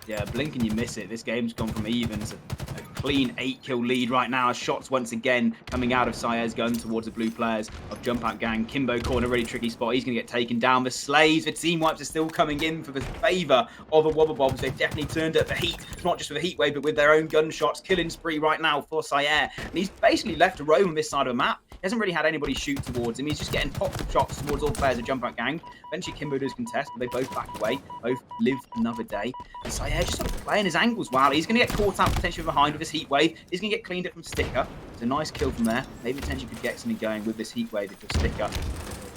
Speaker 1: Yeah, blink and you miss it. This game's gone from even to a clean 8-kill lead right now. Shots once again coming out of Sire's gun towards the blue players of Jumpout gang. Kimbo caught in a really tricky spot. He's going to get taken down. The slays, the team wipes are still coming in for the favour of the WabaBobs. They've definitely turned up the heat, not just for the heat wave, but with their own gunshots. Killing spree right now for Sire. And he's basically left to roam on this side of the map. He hasn't really had anybody shoot towards him. He's just getting pops of shots towards all players of Jumpout gang. Eventually, Kimbo does contest, but they both back away. Both live another day. And Sire just sort of playing his angles well. He's going to get caught out potentially behind with his heat wave. He's going to get cleaned up from Sticker. It's a nice kill from there. Maybe potentially could get something going with this heat wave if you're Sticker.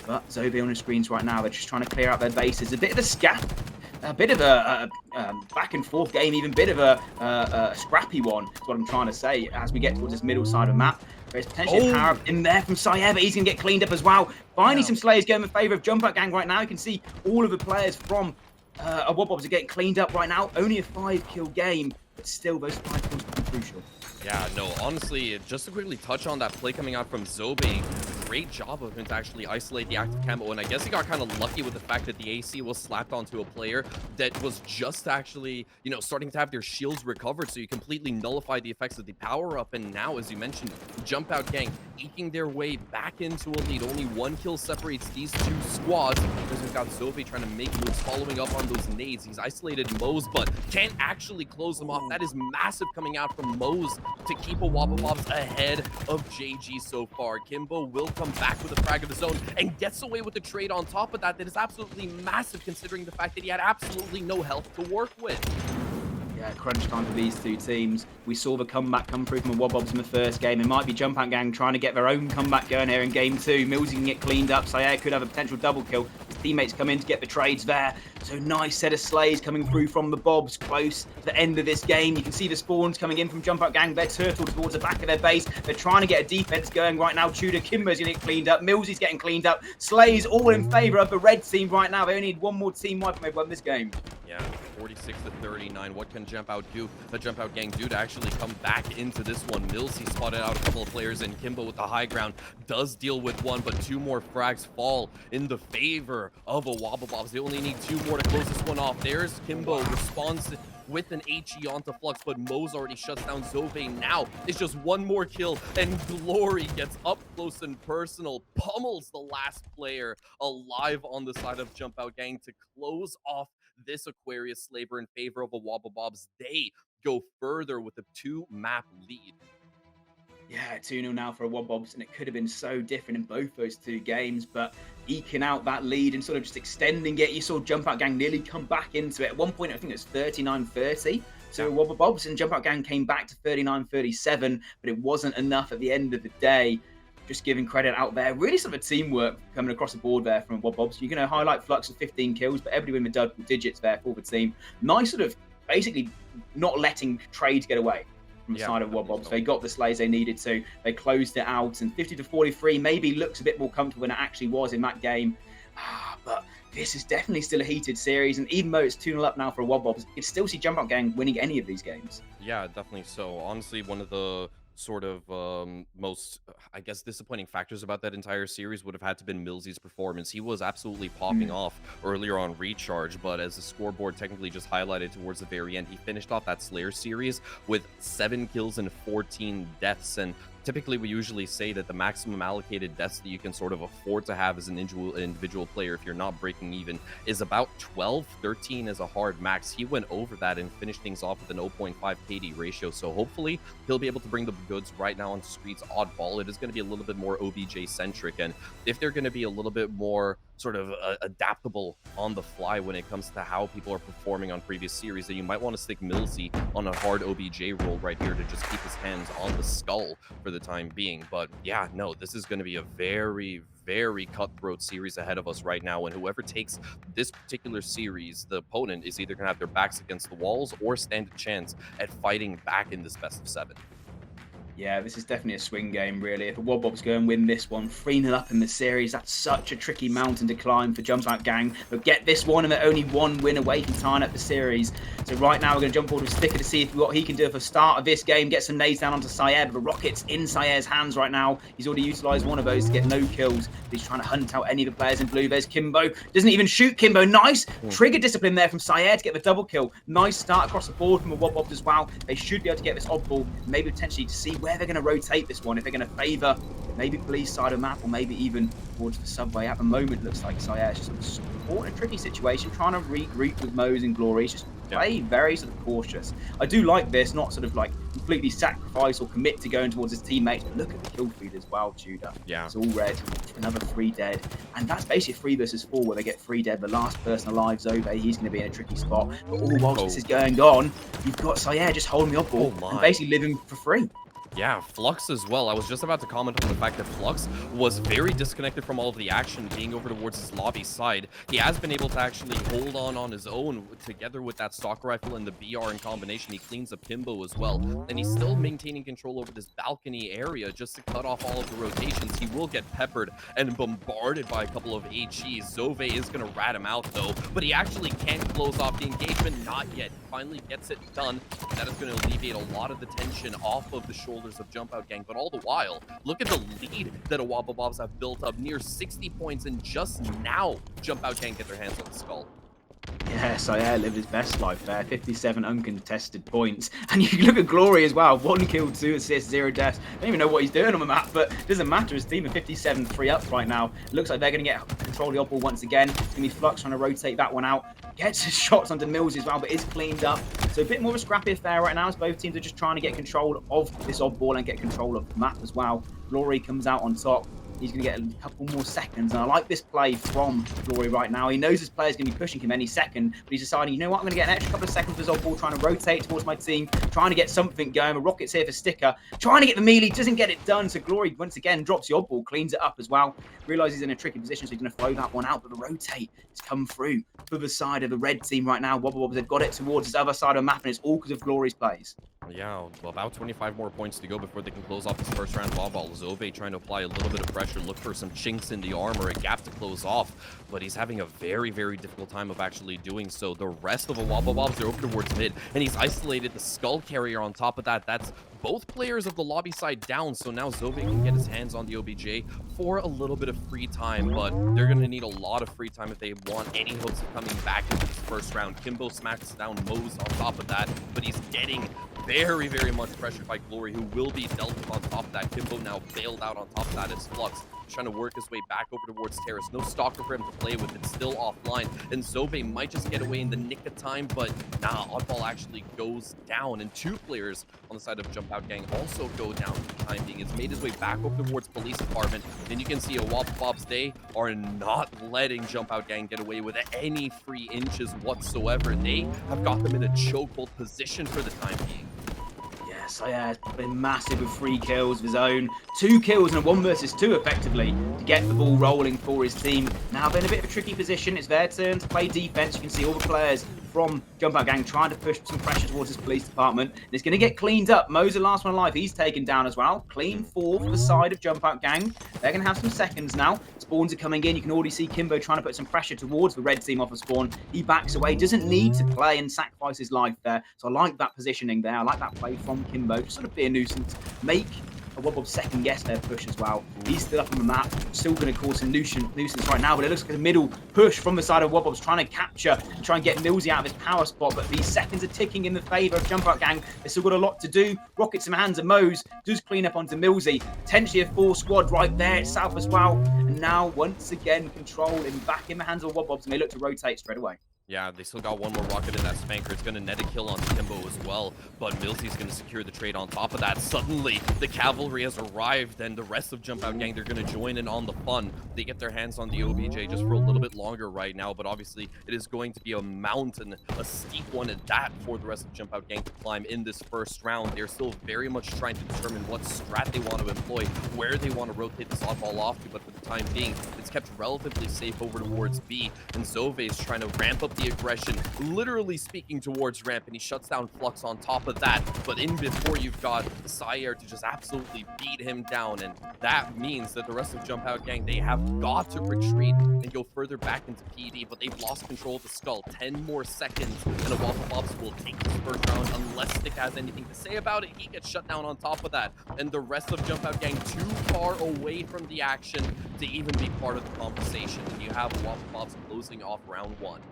Speaker 1: But Zove on the screens right now. They're just trying to clear out their bases. A bit of a scat. A bit of a back and forth game, even a bit of a scrappy one, is what I'm trying to say, as we get towards this middle side of the map. There's potentially a power up in there from Sire, but he's going to get cleaned up as well. Finally, some Slayers going in favour of Jumpout gang right now. You can see all of the players from WabaBobs are getting cleaned up right now. Only a 5-kill game, but still those 5 kills are crucial.
Speaker 4: Yeah, no, honestly, just to quickly touch on that play coming out from Zobe, great job of him to actually isolate the active camo, and I guess he got kind of lucky with the fact that the AC was slapped onto a player that was just actually, you know, starting to have their shields recovered, so you completely nullify the effects of the power-up, and now, as you mentioned, Jumpout gang eking their way back into a lead. Only 1 kill separates these two squads, because we've got Zobe trying to make moves, following up on those nades. He's isolated Mose, but can't actually close them off. That is massive coming out from Mose to keep a WabaBobs ahead of JG so far. Kimbo will come back with a frag of his own and gets away with the trade on top of that. That is absolutely massive, considering the fact that he had absolutely no health to work with.
Speaker 1: Yeah, crunch time for these two teams. We saw the comeback come through from the WabaBobs in the first game. It might be Jumpout gang trying to get their own comeback going here in game 2. Millsy can get cleaned up. Sire could have a potential double kill. His teammates come in to get the trades there. So nice set of slays coming through from the Bobs close to the end of this game. You can see the spawns coming in from Jumpout gang. They're turtled towards the back of their base. They're trying to get a defense going right now. Tudor, Kimbo's going to get cleaned up. Millsy's getting cleaned up. Slays all in favor of the red team right now. They only need one more team wipe and they've won this game.
Speaker 4: Yeah, 46-39. What can Jumpout do? The Jumpout gang do to actually come back into this one. Millsy spotted out a couple of players, and Kimbo with the high ground does deal with one, but 2 more frags fall in the favor of a WabaBobs. They only need 2 more to close this one off. There's Kimbo, responds with an HE onto Flux, but Mose already shuts down Zove. Now it's just 1 more kill, and Glory gets up close and personal, pummels the last player alive on the side of Jumpout gang to close off this Aquarius Slaver in favor of a WabaBobs. They go further with a 2-map lead.
Speaker 1: Yeah, 2-0 now for a Wobbobs, and it could have been so different in both those two games, but eking out that lead and sort of just extending it. You saw Jumpout Gang nearly come back into it. At one point, I think it was 39-30 to Wobbobs, and Jumpout Gang came back to 39-37, but it wasn't enough at the end of the day. Just giving credit out there. Really sort of a teamwork coming across the board there from Wobbobs. You're going to highlight Flux with 15 kills, but everybody with double digits there for the team. Nice sort of basically not letting trades get away from the side of Wobbobs. They got the slays they needed to. They closed it out, and 50-43 maybe looks a bit more comfortable than it actually was in that game. But this is definitely still a heated series, and even though it's 2-0 up now for Wobbobs, you can still see Jumpout Gang winning any of these games.
Speaker 4: Yeah, definitely so. Honestly, one of the sort of most, I guess, disappointing factors about that entire series would have had to been Millsy's performance. He was absolutely popping off earlier on Recharge, but as the scoreboard technically just highlighted towards the very end, he finished off that Slayer series with 7 kills and 14 deaths. And typically we usually say that the maximum allocated deaths that you can sort of afford to have as an individual player, if you're not breaking even, is about 12. 13 is a hard max. He went over that and finished things off with an 0.5 KD ratio, so hopefully he'll be able to bring the goods right now on Street's Oddball. It is going to be a little bit more OBJ centric, and if they're going to be a little bit more sort of adaptable on the fly when it comes to how people are performing on previous series, then you might want to stick Millsy on a hard OBJ role right here to just keep his hands on the skull for the time being. But yeah, no, this is going to be a very, very cutthroat series ahead of us right now, and whoever takes this particular series, the opponent is either going to have their backs against the walls or stand a chance at fighting back in this best of 7.
Speaker 1: Yeah, this is definitely a swing game, really. If the Wobbobs go and win this one, 3-0 up in the series, that's such a tricky mountain to climb for Jumpout Gang. But get this one, and they're only 1 win away from tying up the series. So right now, we're going to jump forward with Sticker to see what he can do for the start of this game. Get some nades down onto Syed, but the rocket's in Syed's hands right now. He's already utilised one of those to get no kills. He's trying to hunt out any of the players in blue. There's Kimbo. Doesn't even shoot Kimbo. Nice trigger discipline there from Syed to get the double kill. Nice start across the board from the Wobbobs as well. They should be able to get this oddball, maybe potentially to see where they're going to rotate this one, if they're going to favour maybe police side of the map or maybe even towards the subway. At the moment, looks like Sayed's just caught in a tricky situation, trying to regroup with Moze and Glory. Just play very sort of cautious. I do like this, not sort of like completely sacrifice or commit to going towards his teammates, but look at the kill feed as well, Tudor. Yeah. It's all red, another 3 dead, and that's basically 3 versus 4 where they get 3 dead. The last person alive, Zove, he's going to be in a tricky spot. But all whilst this is going on, you've got Syed just holding the oddball and basically living for free.
Speaker 4: Yeah, Flux as well. I was just about to comment on the fact that Flux was very disconnected from all of the action, being over towards his lobby side. He has been able to actually hold on his own together with that stock rifle and the BR in combination. He cleans up Kimbo as well, and he's still maintaining control over this balcony area just to cut off all of the rotations. He will get peppered and bombarded by a couple of HEs. Zove is going to rat him out though, but he actually can't close off the engagement. Not yet. Finally gets it done. That is going to alleviate a lot of the tension off of the shoulders of Jumpout Gang, but all the while, look at the lead that Wobbobs have built up, near 60 points, and just now Jumpout Gang get their hands on the skull.
Speaker 1: Yeah, Syed lived his best life there. 57 uncontested points. And you can look at Glory as well. 1 kill, 2 assists, 0 deaths. I don't even know what he's doing on the map, but it doesn't matter. His team are 57 3-ups right now. It looks like they're going to get control of the oddball once again. It's going to be Flux trying to rotate that one out. Gets his shots onto Mills as well, but is cleaned up. So a bit more of a scrappy affair right now, as both teams are just trying to get control of this oddball and get control of the map as well. Glory comes out on top. He's going to get a couple more seconds. And I like this play from Glory right now. He knows his player's going to be pushing him any second, but he's deciding, you know what, I'm going to get an extra couple of seconds for Zobball, trying to rotate towards my team, trying to get something going. A rocket's here for Sticker, trying to get the melee, doesn't get it done. So Glory, once again, drops the oddball, cleans it up as well. Realizes he's in a tricky position, so he's going to throw that one out, but the rotate has come through for the side of the red team right now. Wobbobs have got it towards this other side of the map, and it's all because of Glory's plays.
Speaker 4: Yeah, about 25 more points to go before they can close off this first round of ball. Zove trying to apply a little bit of pressure, look for some chinks in the armor, a gap to close off, but he's having a very, very difficult time of actually doing so. The rest of the Wobbobs, they're over towards mid, and he's isolated the Skull Carrier on top of that. That's both players of the lobby side down, so now Zove can get his hands on the OBJ for a little bit of free time, but they're going to need a lot of free time if they want any hopes of coming back into this first round. Kimbo smacks down Moze on top of that, but he's getting very, very much pressured by Glory, who will be dealt with on top of that. Kimbo now bailed out on top of that as Flux trying to work his way back over towards Terrace. No Stalker for him to play with. It's still offline. And Zove might just get away in the nick of time, but nah, Oddball actually goes down. And 2 players on the side of Jumpout Gang also go down for the time being. It's made his way back over towards police department. And you can see a Wobbles they are not letting Jumpout Gang get away with any free inches whatsoever. They have got them in a chokehold position for the time being.
Speaker 1: Yes, has been massive with 3 kills of his own. 2 kills and a 1 versus 2 effectively to get the ball rolling for his team. Now they're in a bit of a tricky position. It's their turn to play defense. You can see all the players from Jumpout Gang trying to push some pressure towards his police department. And it's going to get cleaned up. Mo's the last one alive. He's taken down as well. Clean 4 for the side of Jumpout Gang. They're going to have some seconds now. Spawns are coming in. You can already see Kimbo trying to put some pressure towards the red team off of spawn. He backs away. Doesn't need to play and sacrifice his life there. So I like that positioning there. I like that play from Kimbo. Just sort of be a nuisance. Make a Wobble second guess their push as well. He's still up on the map, still going to cause some nuisance right now, but it looks like a middle push from the side of Wobble's trying to capture and try and get Millsy out of his power spot, but these seconds are ticking in the favour of Jumpout Gang. They've still got a lot to do. Rockets in the hands of Mose, does clean up onto Millsy, potentially a 4 squad right there itself as well, and now once again control and back in the hands of Wobbobs, and they look to rotate straight away.
Speaker 4: Yeah, they still got 1 more rocket in that Spanker. It's going to net a kill on Kimbo as well, but Millsy's going to secure the trade on top of that. Suddenly, the cavalry has arrived, and the rest of Jumpout Gang, they're going to join in on the fun. They get their hands on the OBJ just for a little bit longer right now, but obviously, it is going to be a mountain, a steep one at that for the rest of Jumpout Gang to climb in this first round. They're still very much trying to determine what strat they want to employ, where they want to rotate this oddball off to, but for the time being, it's kept relatively safe over towards B, and Zove is trying to ramp up the aggression, literally speaking towards ramp, and he shuts down Flux on top of that. But in before, you've got Sire to just absolutely beat him down, and that means that the rest of Jumpout Gang, they have got to retreat and go further back into PD, but they've lost control of the Skull. 10 more seconds, and a Waffle Bobs will take this first round unless Stick has anything to say about it. He gets shut down on top of that, and the rest of Jumpout Gang too far away from the action to even be part of the conversation. And you have Waffle Bobs closing off round 1.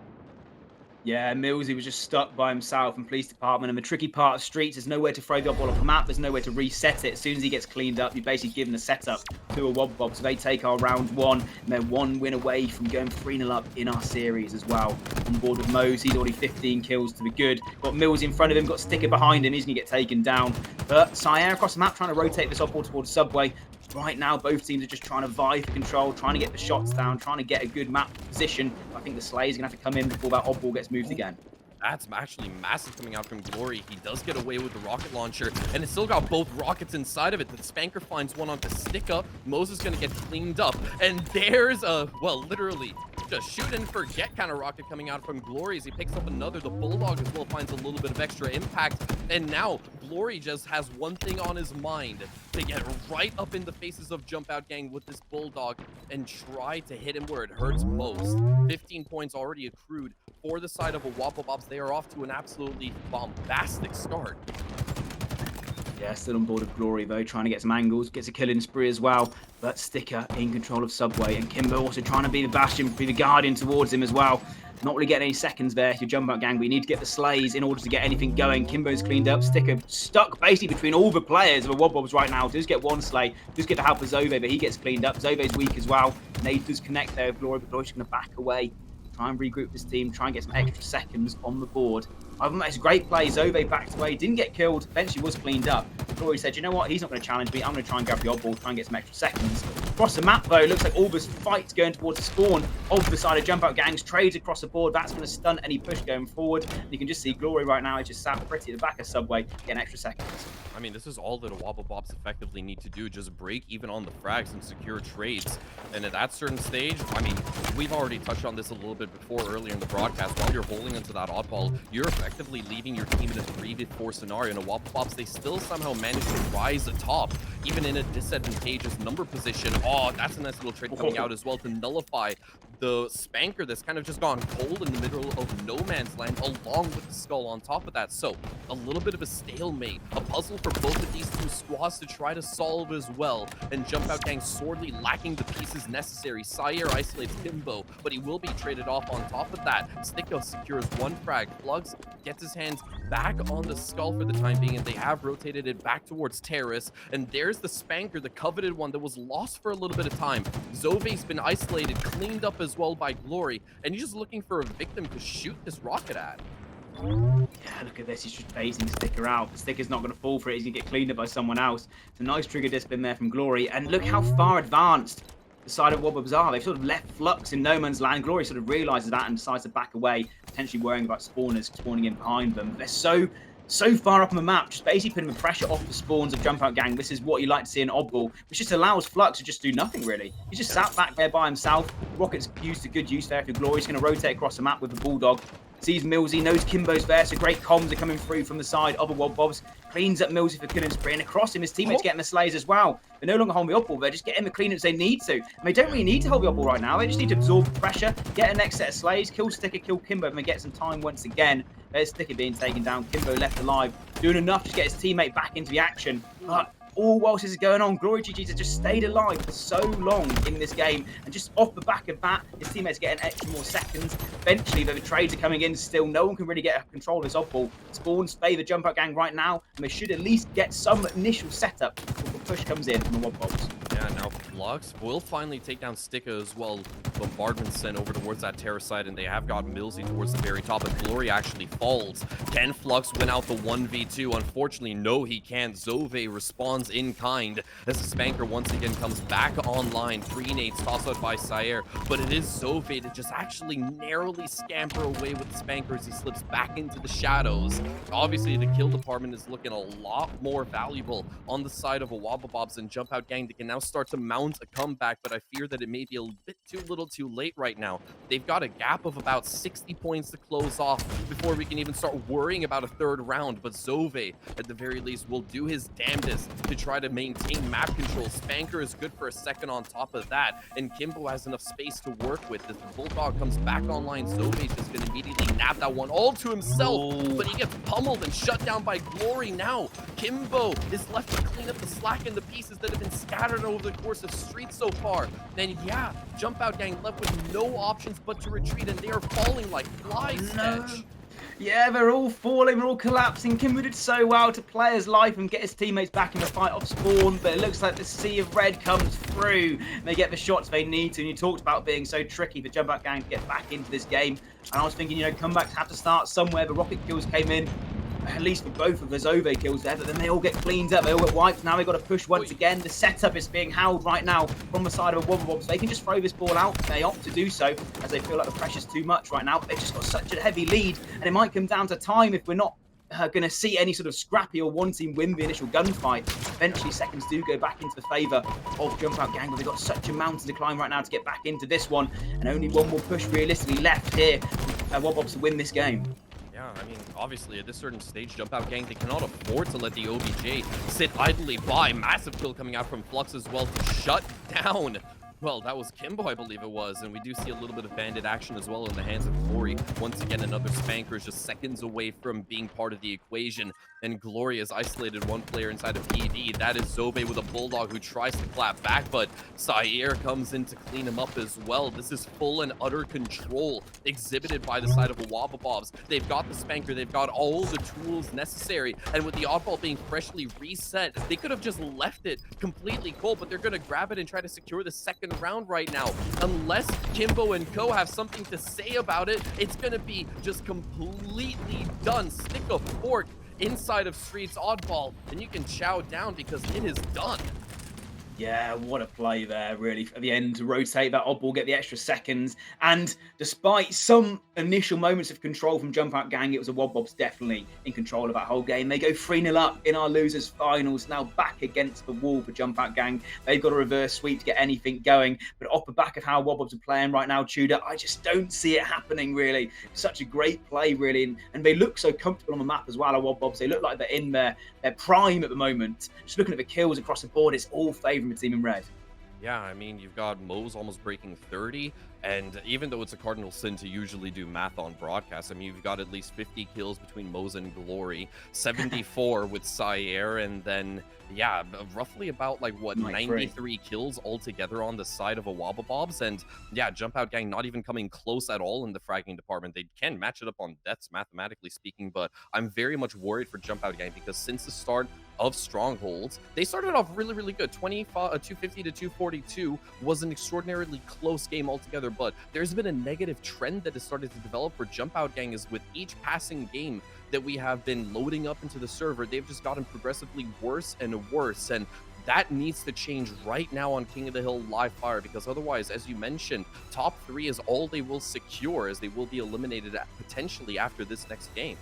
Speaker 1: Yeah, Millsy was just stuck by himself in police department, and the tricky part of streets is nowhere to throw the ball off the map. There's nowhere to reset it. As soon as he gets cleaned up, you're basically given a setup to a Wob Bob. So they take our round 1, and they're 1 win away from going 3-0 up in our series as well. On board with Mose, he's already 15 kills to the good. Got Mills in front of him, got Sticker behind him. He's going to get taken down. But Sire across the map trying to rotate this oddball towards Subway. Right now, both teams are just trying to vie for control, trying to get the shots down, trying to get a good map position. I think the Slayer's going to have to come in before that oddball gets moved again.
Speaker 4: That's actually massive coming out from Glory. He does get away with the rocket launcher, and it's still got both rockets inside of it. The Spanker finds one onto Stick Up. Moses going to get cleaned up, and there's a, well, literally just shoot and forget kind of rocket coming out from Glory as he picks up another. The Bulldog as well finds a little bit of extra impact, and now Glory just has one thing on his mind: to get right up in the faces of Jumpout Gang with this Bulldog and try to hit him where it hurts most. 15 points already accrued for the side of a Wobble Bobs. They are off to an absolutely bombastic start.
Speaker 1: Yeah, still on board of Glory though, trying to get some angles, gets a killing spree as well. But Sticker in control of Subway, and Kimbo also trying to be the bastion, be the guardian towards him as well. Not really getting any seconds there. Your Jumpout Gang, we need to get the slays in order to get anything going. Kimbo's cleaned up. Sticker stuck basically between all the players of the Wobbobs right now. Does get 1 slay. Does get the help of Zove, but he gets cleaned up. Zove's weak as well. Natus connect there with Glory, but Glory's going to back away. Try and regroup this team, try and get some extra seconds on the board. It's a great play. Zove backed away, didn't get killed, eventually was cleaned up. Glory said, you know what, he's not going to challenge me, I'm going to try and grab the odd ball, try and get some extra seconds. Across the map though, looks like all this fight's going towards the spawn of the side of Jumpout Gangs. Trades across the board, that's going to stunt any push going forward. And you can just see Glory right now, he's just sat pretty at the back of Subway, getting extra seconds.
Speaker 4: I mean, this is all that a Wobble Bobs effectively need to do, just break even on the frags and secure trades. And at that certain stage, I mean, we've already touched on this a little bit before earlier in the broadcast. While you're holding onto that oddball, you're effectively leaving your team in a 3v4 scenario. And a Wobble Bobs, they still somehow manage to rise atop, even in a disadvantageous number position. Oh, that's a nice little trade coming out as well to nullify the Spanker that's kind of just gone cold in the middle of no man's land, along with the Skull on top of that. So a little bit of a stalemate, a puzzle for both of these two squads to try to solve as well. And Jumpout Gang sorely lacking the pieces necessary. Sire isolates Kimbo, but he will be traded off on top of that. Sticko secures 1 frag. Plugs gets his hands back on the Skull for the time being, and they have rotated it back towards Terrace. And there's the Spanker, the coveted one that was lost for a little bit of time. Zove's been isolated, cleaned up as well by Glory, and he's just looking for a victim to shoot this rocket at.
Speaker 1: Yeah, look at this. He's just phasing Sticker out. The Sticker's not going to fall for it. He's going to get cleaned up by someone else. It's a nice trigger discipline there from Glory. And look how far advanced the side of Wobblebs are. They've sort of left Flux in no man's land. Glory sort of realizes that and decides to back away, potentially worrying about spawners spawning in behind them. They're so far up on the map, just basically putting the pressure off the spawns of Jumpout Gang. This is what you like to see in Oddball, which just allows Flux to just do nothing, really. He's just sat back there by himself. Rocket's used to good use there for Glory. He's going to rotate across the map with the Bulldog. Sees Millsy, knows Kimbo's there, so great comms are coming through from the side of the Wobbobs. Cleans up Millsy for killing spree, and across him, his teammates getting the slays as well. They're no longer holding the up-ball, they're just getting the cleanups they need to. And they don't really need to hold the up-ball right now, they just need to absorb the pressure, get a next set of slays, kill Sticker, kill Kimbo, and they get some time once again. There's Sticker being taken down, Kimbo left alive, doing enough to get his teammate back into the action. But all whilst this is going on, Glory GGs have just stayed alive for so long in this game, and just off the back of that, his teammates get an extra more seconds. Eventually, the trades are coming in still. No one can really get control of this off-ball. Spawns favour Jumpout Gang right now, and they should at least get some initial setup before the push comes in from the Wobbobs.
Speaker 4: Yeah, now Flux will finally take down Sticker as well. Bombardment sent over towards that terror site, and they have got Millsy towards the very top, and Glory actually falls. Can Flux win out the 1v2? Unfortunately, no, he can't. Zove responds in kind as the Spanker once again comes back online. Pre-nades tossed out by Sire, but it is Zove to just actually narrowly scamper away with the Spanker as he slips back into the shadows. Obviously, the kill department is looking a lot more valuable on the side of a Wobbobobs and Jumpout Gang. They can now start to mount a comeback, but I fear that it may be a bit too little too late right now. They've got a gap of about 60 points to close off before we can even start worrying about a third round, but Zove, at the very least, will do his damnedest to try to maintain map control. Spanker is good for a second on top of that, and Kimbo has enough space to work with. As the Bulldog comes back online, Zove is just going to immediately nab that one all to himself, but he gets pummeled and shut down by Glory now. Kimbo is left to clean up the slack and the pieces that have been scattered over the course of Street so far. Then, yeah, Jumpout Gang left with no options but to retreat, and they are falling like flies.
Speaker 1: Yeah, they're all falling, they're all collapsing. Kimbo did so well to play his life and get his teammates back in the fight off spawn, but it looks like the sea of red comes through. They get the shots they need to, and you talked about being so tricky for Jumpout Gang to get back into this game. And I was thinking, you know, comebacks have to start somewhere. The rocket kills came in, at least for both of the Zove kills there, but then they all get cleaned up, they all get wiped. Now they've got to push once again. The setup is being held right now from the side of a Wobbobobs. They can just throw this ball out. They opt to do so as they feel like the pressure's too much right now, but they've just got such a heavy lead, and it might come down to time if we're not going to see any sort of scrappy or one team win the initial gunfight. Eventually, seconds do go back into the favour of Jumpout Gang, but they've got such a mountain to climb right now to get back into this one, and only one more push realistically left here for Wobbobs to win this game.
Speaker 4: Yeah, I mean, obviously, at this certain stage, Jumpout Gang, they cannot afford to let the OBJ sit idly by. Massive kill coming out from Flux as well to shut down. Well, that was Kimbo, I believe it was, and we do see a little bit of bandit action as well in the hands of Glory. Once again, another Spanker is just seconds away from being part of the equation, and Glory has isolated one player inside of PD. That is Zove with a Bulldog who tries to clap back, but Sire comes in to clean him up as well. This is full and utter control exhibited by the side of the Wobbobobs. They've got the Spanker, they've got all the tools necessary, and with the oddball being freshly reset, they could have just left it completely cold, but they're going to grab it and try to secure the second round right now. Unless Kimbo and Co have something to say about it, it's gonna be just completely done. Stick a fork inside of Street's oddball and you can chow down because it is done.
Speaker 1: Yeah, what a play there, really, at the end to rotate that oddball, get the extra seconds. And despite some initial moments of control from Jumpout Gang, it was a Wobbobs definitely in control of that whole game. They go 3-0 up in our losers finals, now back against the wall for Jumpout Gang. They've got a reverse sweep to get anything going. But off the back of how Wobbobs are playing right now, Tudor, I just don't see it happening, really. Such a great play, really. And they look so comfortable on the map as well, our Wobbobs. They look like they're in their prime at the moment. Just looking at the kills across the board, it's all favouring the team in red.
Speaker 4: Yeah, I mean, you've got Mo's almost breaking 30. And even though it's a cardinal sin to usually do math on broadcast, I mean, you've got at least 50 kills between Moze and Glory, 74 with Sire, and then, yeah, roughly about, like, what, 93 kills altogether on the side of a Wobblebobs. And, yeah, Jumpout Gang not even coming close at all in the fragging department. They can match it up on deaths, mathematically speaking, but I'm very much worried for Jumpout Gang because since the start of Strongholds, they started off really, really good. 250 to 242 was an extraordinarily close game altogether, but there's been a negative trend that has started to develop for Jumpout Gang is with each passing game that we have been loading up into the server, they've just gotten progressively worse and worse, and that needs to change right now on King of the Hill live fire, because otherwise, as you mentioned, top 3 is all they will secure, as they will be eliminated potentially after this next game.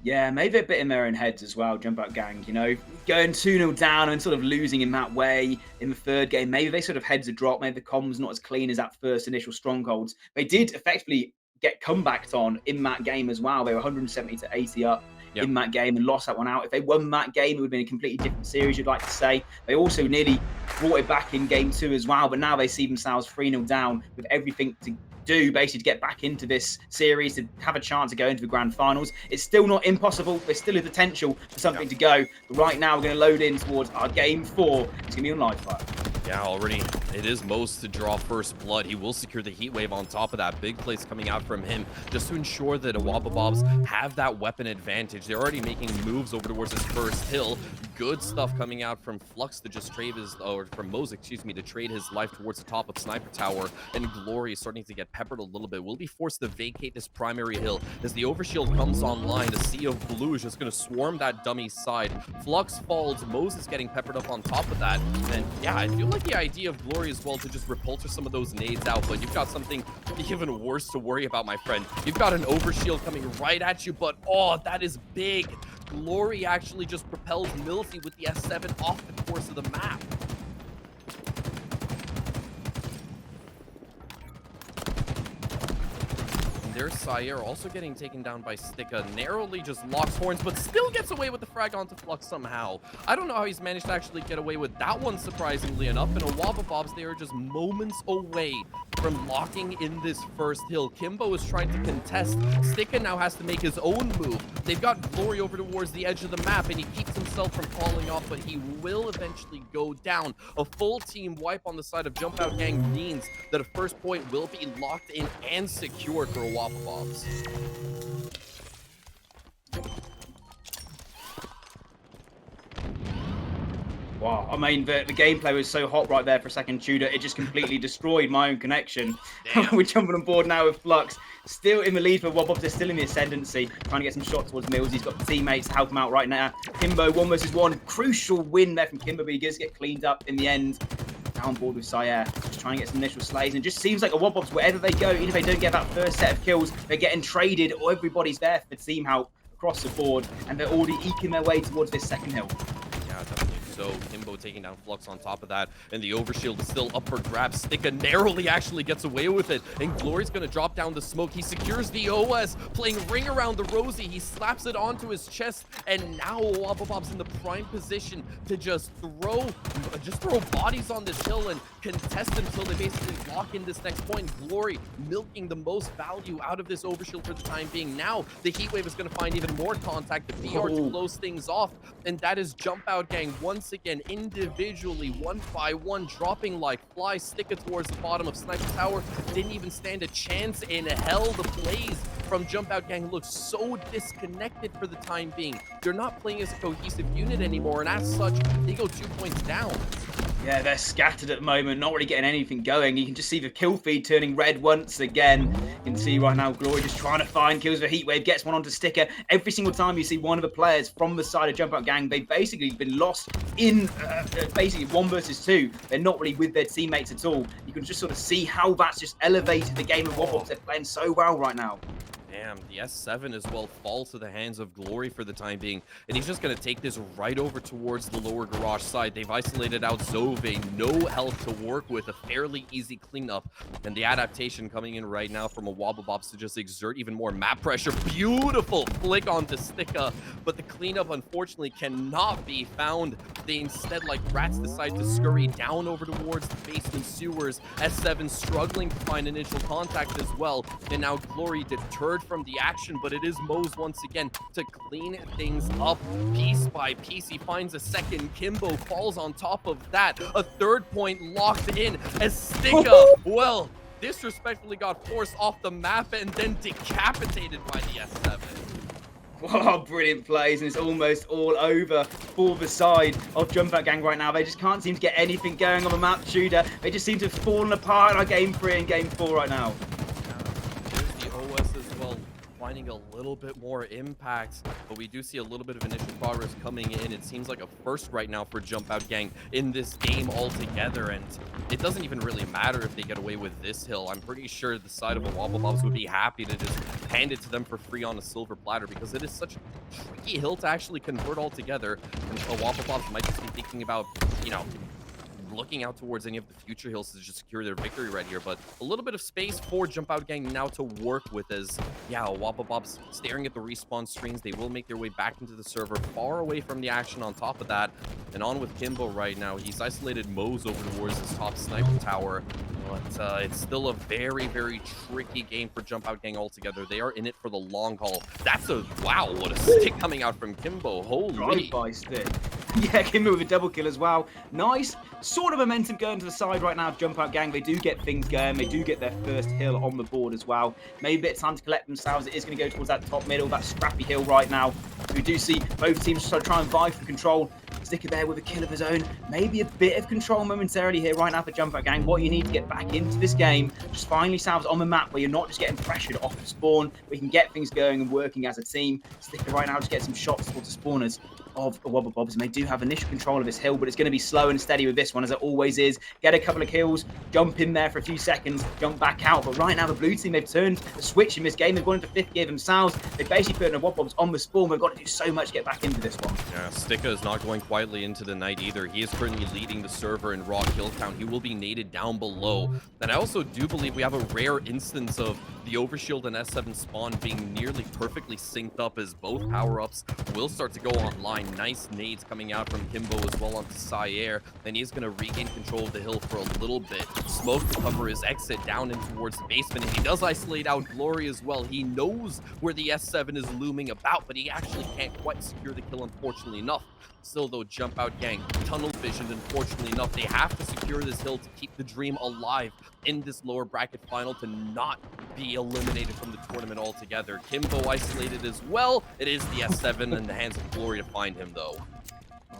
Speaker 1: Yeah, maybe a bit in their own heads as well, Jumpout Gang, you know, going 2-0 down and sort of losing in that way in the third game. Maybe they sort of heads a drop, maybe the comms not as clean as that first initial Strongholds. They did effectively get comebacked on in that game as well. They were 170 to 80 up in that game and lost that one out. If they won that game, it would have been a completely different series, you'd like to say. They also nearly brought it back in game 2 as well, but now they see themselves 3-0 down with everything to do basically to get back into this series, to have a chance to go into the grand finals. It's still not impossible. There's still a potential for something to go. But right now, we're going to load in towards our game 4. It's going to be on live fire.
Speaker 4: Yeah, already it is Moze to draw first blood. He will secure the heat wave on top of that. Big plays coming out from him just to ensure that Wobblebobs have that weapon advantage. They're already making moves over towards his first hill. Good stuff coming out from Flux to just trade his, or from Moze, excuse me, to trade his life towards the top of Sniper Tower. And Glory is starting to get peppered a little bit. Will be forced to vacate this primary hill as the overshield comes online. The Sea of Blue is just going to swarm that dummy side. Flux falls. Moze is getting peppered up on top of that. And yeah, I feel like the idea of Glory as well to just repulsor some of those nades out, but you've got something even worse to worry about, my friend. You've got an overshield coming right at you, but oh, that is big. Glory actually just propels Milsey with the S7 off the course of the map. There's Sire also getting taken down by Sticka. Narrowly just locks horns, but still gets away with the frag onto Flux somehow. I don't know how he's managed to actually get away with that one, surprisingly enough. And Wobblebobs, they are just moments away from locking in this first hill. Kimbo is trying to contest. Sticka now has to make his own move. They've got Glory over towards the edge of the map, and he keeps himself from falling off, but he will eventually go down. A full team wipe on the side of Jumpout Gang means that a first point will be locked in and secured for Wobblebobs.
Speaker 1: Wow, I mean, the gameplay was so hot right there for a second, Tudor. It just completely destroyed my own connection. We're jumping on board now with Flux. Still in the lead for Wobblebobs. They're still in the ascendancy. Trying to get some shots towards Mills. He's got teammates to help him out right now. Kimbo, 1 versus 1. Crucial win there from Kimbo, but he does get cleaned up in the end. On board with Sire, just trying to get some initial slays, and it just seems like a Wobblebobs, wherever they go, even if they don't get that first set of kills, they're getting traded, or everybody's there for team help across the board, and they're already eking their way towards this second hill.
Speaker 4: Yeah, definitely. So Kimbo taking down Flux on top of that, and the overshield is still up for grabs. Sticka narrowly actually gets away with it, and Glory's gonna drop down the smoke. He secures the OS, playing ring around the Rosie. He slaps it onto his chest, and now Wobblebob's in the prime position to just throw bodies on this hill and contest until they basically lock in this next point. Glory milking the most value out of this overshield for the time being. Now the heat wave is gonna find even more contact. The VR to close things off, and that is Jumpout Gang once again individually, 1 by 1, dropping like flies. Sticka towards the bottom of Sniper Tower. Didn't even stand a chance in hell. The plays from Jumpout Gang look so disconnected for the time being. They're not playing as a cohesive unit anymore, and as such, they go 2 points down.
Speaker 1: Yeah, they're scattered at the moment, not really getting anything going. You can just see the kill feed turning red once again. You can see right now Glory just trying to find kills with Heatwave, gets one onto Sticka. Every single time you see one of the players from the side of Jumpout Gang, they've basically been lost in basically 1 versus 2. They're not really with their teammates at all. You can just sort of see how that's just elevated the game of Wobblebobs. They're playing so well right now.
Speaker 4: Damn, the S7 as well falls to the hands of Glory for the time being. And he's just going to take this right over towards the lower garage side. They've isolated out Zove. No health to work with. A fairly easy cleanup. And the adaptation coming in right now from a Wobblebops to just exert even more map pressure. Beautiful flick onto Sticka. But the cleanup, unfortunately, cannot be found. They instead, like rats, decide to scurry down over towards the basement sewers. S7 struggling to find initial contact as well. And now Glory deterred from the action, but it is Mo's once again to clean things up piece by piece. He finds a second. Kimbo falls on top of that. A third point locked in as Sticka, well, disrespectfully got forced off the map and then decapitated by the S7.
Speaker 1: Oh, brilliant plays, and it's almost all over for the side of Jumpout Gang right now. They just can't seem to get anything going on the map, Tudor. They just seem to have fallen apart in our Game 3 and Game 4 right now.
Speaker 4: Here's the OS as well, finding a little bit more impact, but we do see a little bit of initial progress coming in. It seems like a first right now for Jumpout Gang in this game altogether, and it doesn't even really matter if they get away with this hill. I'm pretty sure the side of a Wobblebobs would be happy to just hand it to them for free on a silver platter, because it is such a tricky hill to actually convert altogether. And a Wobblebobs might just be thinking about, you know, looking out towards any of the future hills to just secure their victory right here. But a little bit of space for Jumpout Gang now to work with, as yeah, Wobblebobs staring at the respawn screens. They will make their way back into the server, far away from the action on top of that. And on with Kimbo right now. He's isolated Mo's over towards his top sniper tower. But it's still a very, very tricky game for Jumpout Gang altogether. They are in it for the long haul. That's a, wow, what a stick coming out from Kimbo. Holy.
Speaker 1: Drive-by stick. Yeah, Kimbo with a double kill as well. Nice sort of momentum going to the side right now of Jumpout Gang. They do get things going. They do get their first hill on the board as well. Maybe a bit of time to collect themselves. It is going to go towards that top middle, that scrappy hill right now. We do see both teams try and vie for control. Sticker there with a kill of his own. Maybe a bit of control momentarily here right now for Jumpout Gang. What you need to get back into this game, just find yourselves on the map where you're not just getting pressured off the spawn. We can get things going and working as a team. Sticker right now just get some shots towards the spawners of the Wobblebobs, and they do have initial control of this hill, but it's going to be slow and steady with this one, as it always is. Get a couple of kills, jump in there for a few seconds, jump back out. But right now the blue team, they've turned the switch in this game. They've gone into fifth gear themselves. They've basically put the Wobblebobs on the spawn. We've got to do so much to get back into this one.
Speaker 4: Yeah, Sticka is not going quietly into the night either. He is currently leading the server in raw kill count. He will be naded down below. And I also do believe we have a rare instance of the Overshield and S7 spawn being nearly perfectly synced up, as both power-ups will start to go online. Nice nades coming out from Kimbo as well onto Sire. Then he's going to regain control of the hill for a little bit. Smoke to cover his exit down in towards the basement. And he does isolate out Glory as well. He knows where the S7 is looming about, but he actually can't quite secure the kill, unfortunately enough. Still, though, Jumpout Gang, tunnel visioned, unfortunately enough. They have to secure this hill to keep the dream alive in this lower bracket final, to not be eliminated from the tournament altogether. Kimbo isolated as well. It is the S7 in the hands of Glory to find him, though.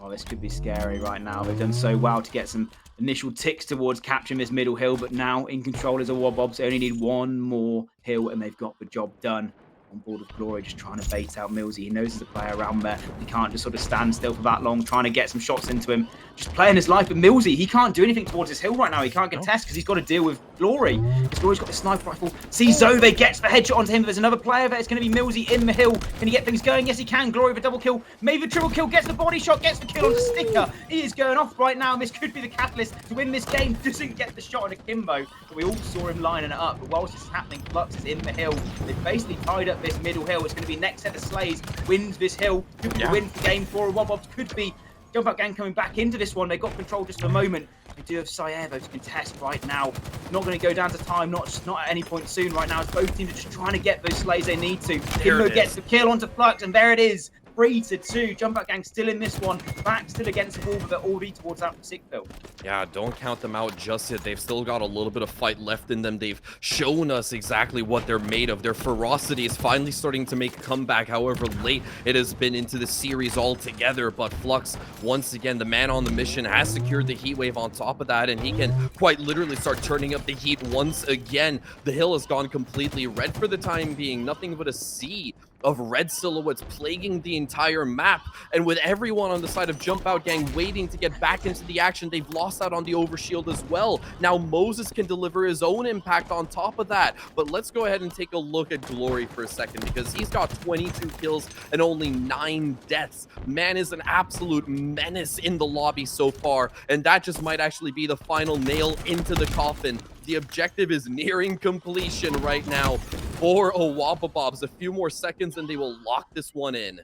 Speaker 1: Oh, this could be scary right now. They've done so well to get some initial ticks towards capturing this middle hill, but now in control as a Wobblebobs. They only need one more hill and they've got the job done. On board with Glory, just trying to bait out Millsy. He knows there's a player around there. He can't just sort of stand still for that long, trying to get some shots into him. Just playing his life. But Millsy, he can't do anything towards his hill right now. He can't get test because he's got to deal with Glory. Because Glory's got the sniper rifle. See Zove gets the headshot onto him. There's another player there. It's going to be Millsy in the hill. Can he get things going? Yes, he can. Glory with a double kill. Maybe a triple kill. Gets the body shot. Gets the kill on the Sticker. He is going off right now. And this could be the catalyst to win this game. Doesn't get the shot on a Kimbo. But we all saw him lining it up. But whilst this is happening, Flux is in the hill. They've basically tied up this middle hill. It's going to be next set of slays wins this hill. Could be the win for game 4 of Wobblebobs. Could be Jumpout Gang coming back into this one. They got control just for a moment. They do have Sire to contest right now. Not going to go down to time. Not at any point soon right now. As both teams are just trying to get those slays they need to. Kimbo gets the kill onto Flux, and there it is. 3-2. Jumpout Gang still in this one. Back still against the wall, but they're already towards that sick fill.
Speaker 4: Yeah, don't count them out just yet. They've still got a little bit of fight left in them. They've shown us exactly what they're made of. Their ferocity is finally starting to make a comeback, however late it has been into the series altogether. But Flux, once again, the man on the mission, has secured the heat wave on top of that, and he can quite literally start turning up the heat once again. The hill has gone completely red for the time being. Nothing but a sea of red silhouettes plaguing the entire map. And with everyone on the side of Jumpout Gang waiting to get back into the action, they've lost out on the overshield as well. Now Moses can deliver his own impact on top of that. But let's go ahead and take a look at Glory for a second, because he's got 22 kills and only 9 deaths. Man is an absolute menace in the lobby so far, and that just might actually be the final nail into the coffin. The objective is nearing completion right now for EuropaBobs. A few more seconds and they will lock this one in.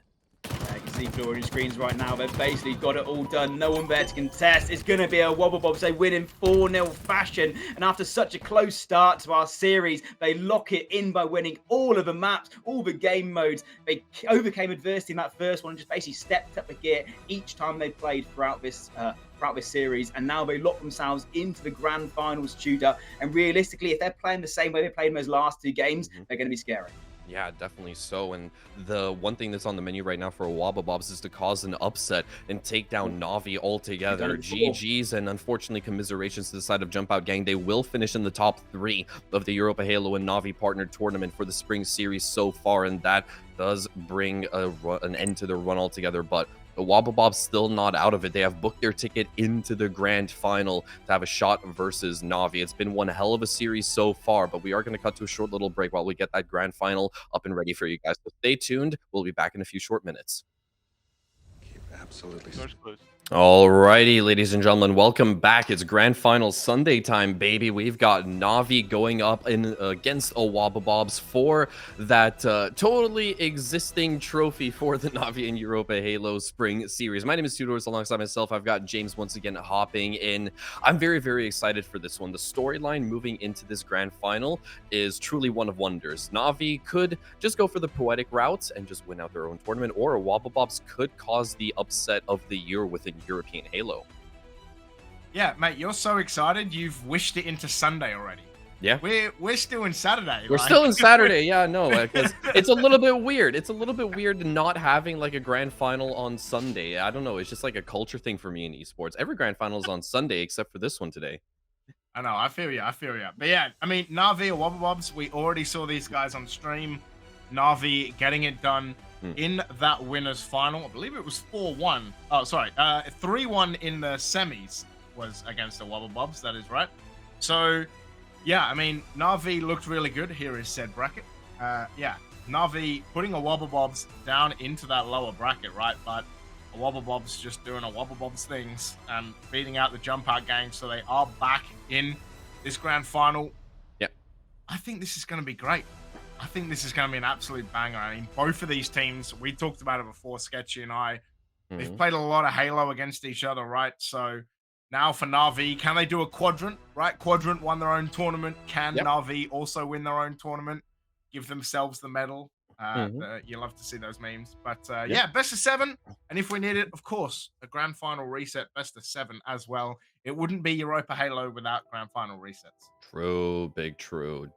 Speaker 1: Yeah, you can see Fleur on your screens right now. They've basically got it all done. No one there to contest. It's going to be EuropaBobs. They win in 4-0 fashion. And after such a close start to our series, they lock it in by winning all of the maps, all the game modes. They overcame adversity in that first one and just basically stepped up the gear each time they played throughout this series, and now they lock themselves into the grand finals, Tudor. And realistically, if they're playing the same way they played in those last 2 games, they're going to be scary.
Speaker 4: Yeah, definitely so. And the one thing that's on the menu right now for EuropaBobs is to cause an upset and take down NaVi altogether. GG's, and unfortunately commiserations to the side of Jumpout Gang. They will finish in the top 3 of the EuropaHalo and NaVi partnered tournament for the spring series so far, and that does bring an end to their run altogether. But the EuropaBobs still not out of it. They have booked their ticket into the grand final to have a shot versus NaVi. It's been one hell of a series so far, but we are going to cut to a short little break while we get that grand final up and ready for you guys. So stay tuned. We'll be back in a few short minutes.
Speaker 3: Keep absolutely.
Speaker 4: Alrighty, ladies and gentlemen, welcome back. It's grand final Sunday time, baby. We've got NaVi going up against EuropaBobs for that totally existing trophy for the NaVi and EuropaHalo Spring Series. My name is Tudor. Alongside myself, I've got James once again hopping in. I'm very, very excited for this one. The storyline moving into this grand final is truly one of wonders. NaVi could just go for the poetic route and just win out their own tournament, or EuropaBobs could cause the upset of the year within European Halo.
Speaker 2: Yeah, mate, you're so excited. You've wished it into Sunday already.
Speaker 4: Yeah,
Speaker 2: we're still in Saturday.
Speaker 4: We're still in Saturday. Yeah, no, because it's a little bit weird. It's a little bit weird not having like a grand final on Sunday. I don't know. It's just like a culture thing for me in esports. Every grand final is on Sunday except for this one today.
Speaker 2: I know. I feel you. But yeah, I mean, NaVi or EuropaBobs, we already saw these guys on stream. NaVi getting it done in that winners final. I believe it was 4-1. Oh, sorry. 3-1 in the semis was against the EuropaBobs. That is right. So, yeah, I mean, NaVi looked really good. Here is said bracket. Yeah, NaVi putting EuropaBobs down into that lower bracket, right? But EuropaBobs just doing EuropaBobs things and beating out the Jumpout Gang. So they are back in this grand final.
Speaker 4: Yeah.
Speaker 2: I think this is going to be great. I think this is going to be an absolute banger. I mean, both of these teams, we talked about it before, Sketchy and I, they've played a lot of Halo against each other, right? So now for NaVi, can they do a quadrant, right? Quadrant won their own tournament. Can NaVi also win their own tournament? Give themselves the medal. You love to see those memes. But yeah, best of 7. And if we need it, of course, a grand final reset, best of 7 as well. It wouldn't be EuropaHalo without grand final resets.
Speaker 4: True, big true.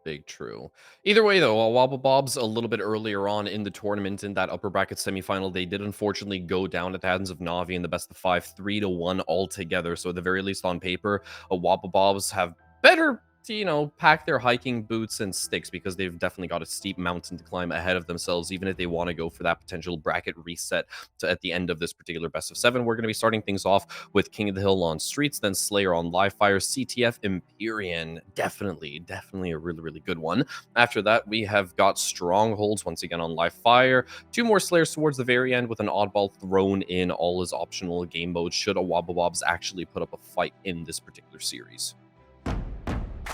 Speaker 4: Either way, though, EuropaBobs a little bit earlier on in the tournament in that upper bracket semifinal, they did unfortunately go down at the hands of NaVi in the best of 5, 3-1 altogether. So at the very least on paper, EuropaBobs have better to, you know, pack their hiking boots and sticks, because they've definitely got a steep mountain to climb ahead of themselves, even if they want to go for that potential bracket reset at the end of this particular best of 7. We're going to be starting things off with King of the Hill on Streets, then Slayer on Livefire, CTF Empyrean, definitely a really good one. After that, we have got Strongholds once again on Livefire, 2 more Slayers towards the very end with an oddball thrown in, all as optional game mode should EuropaBobs actually put up a fight in this particular series.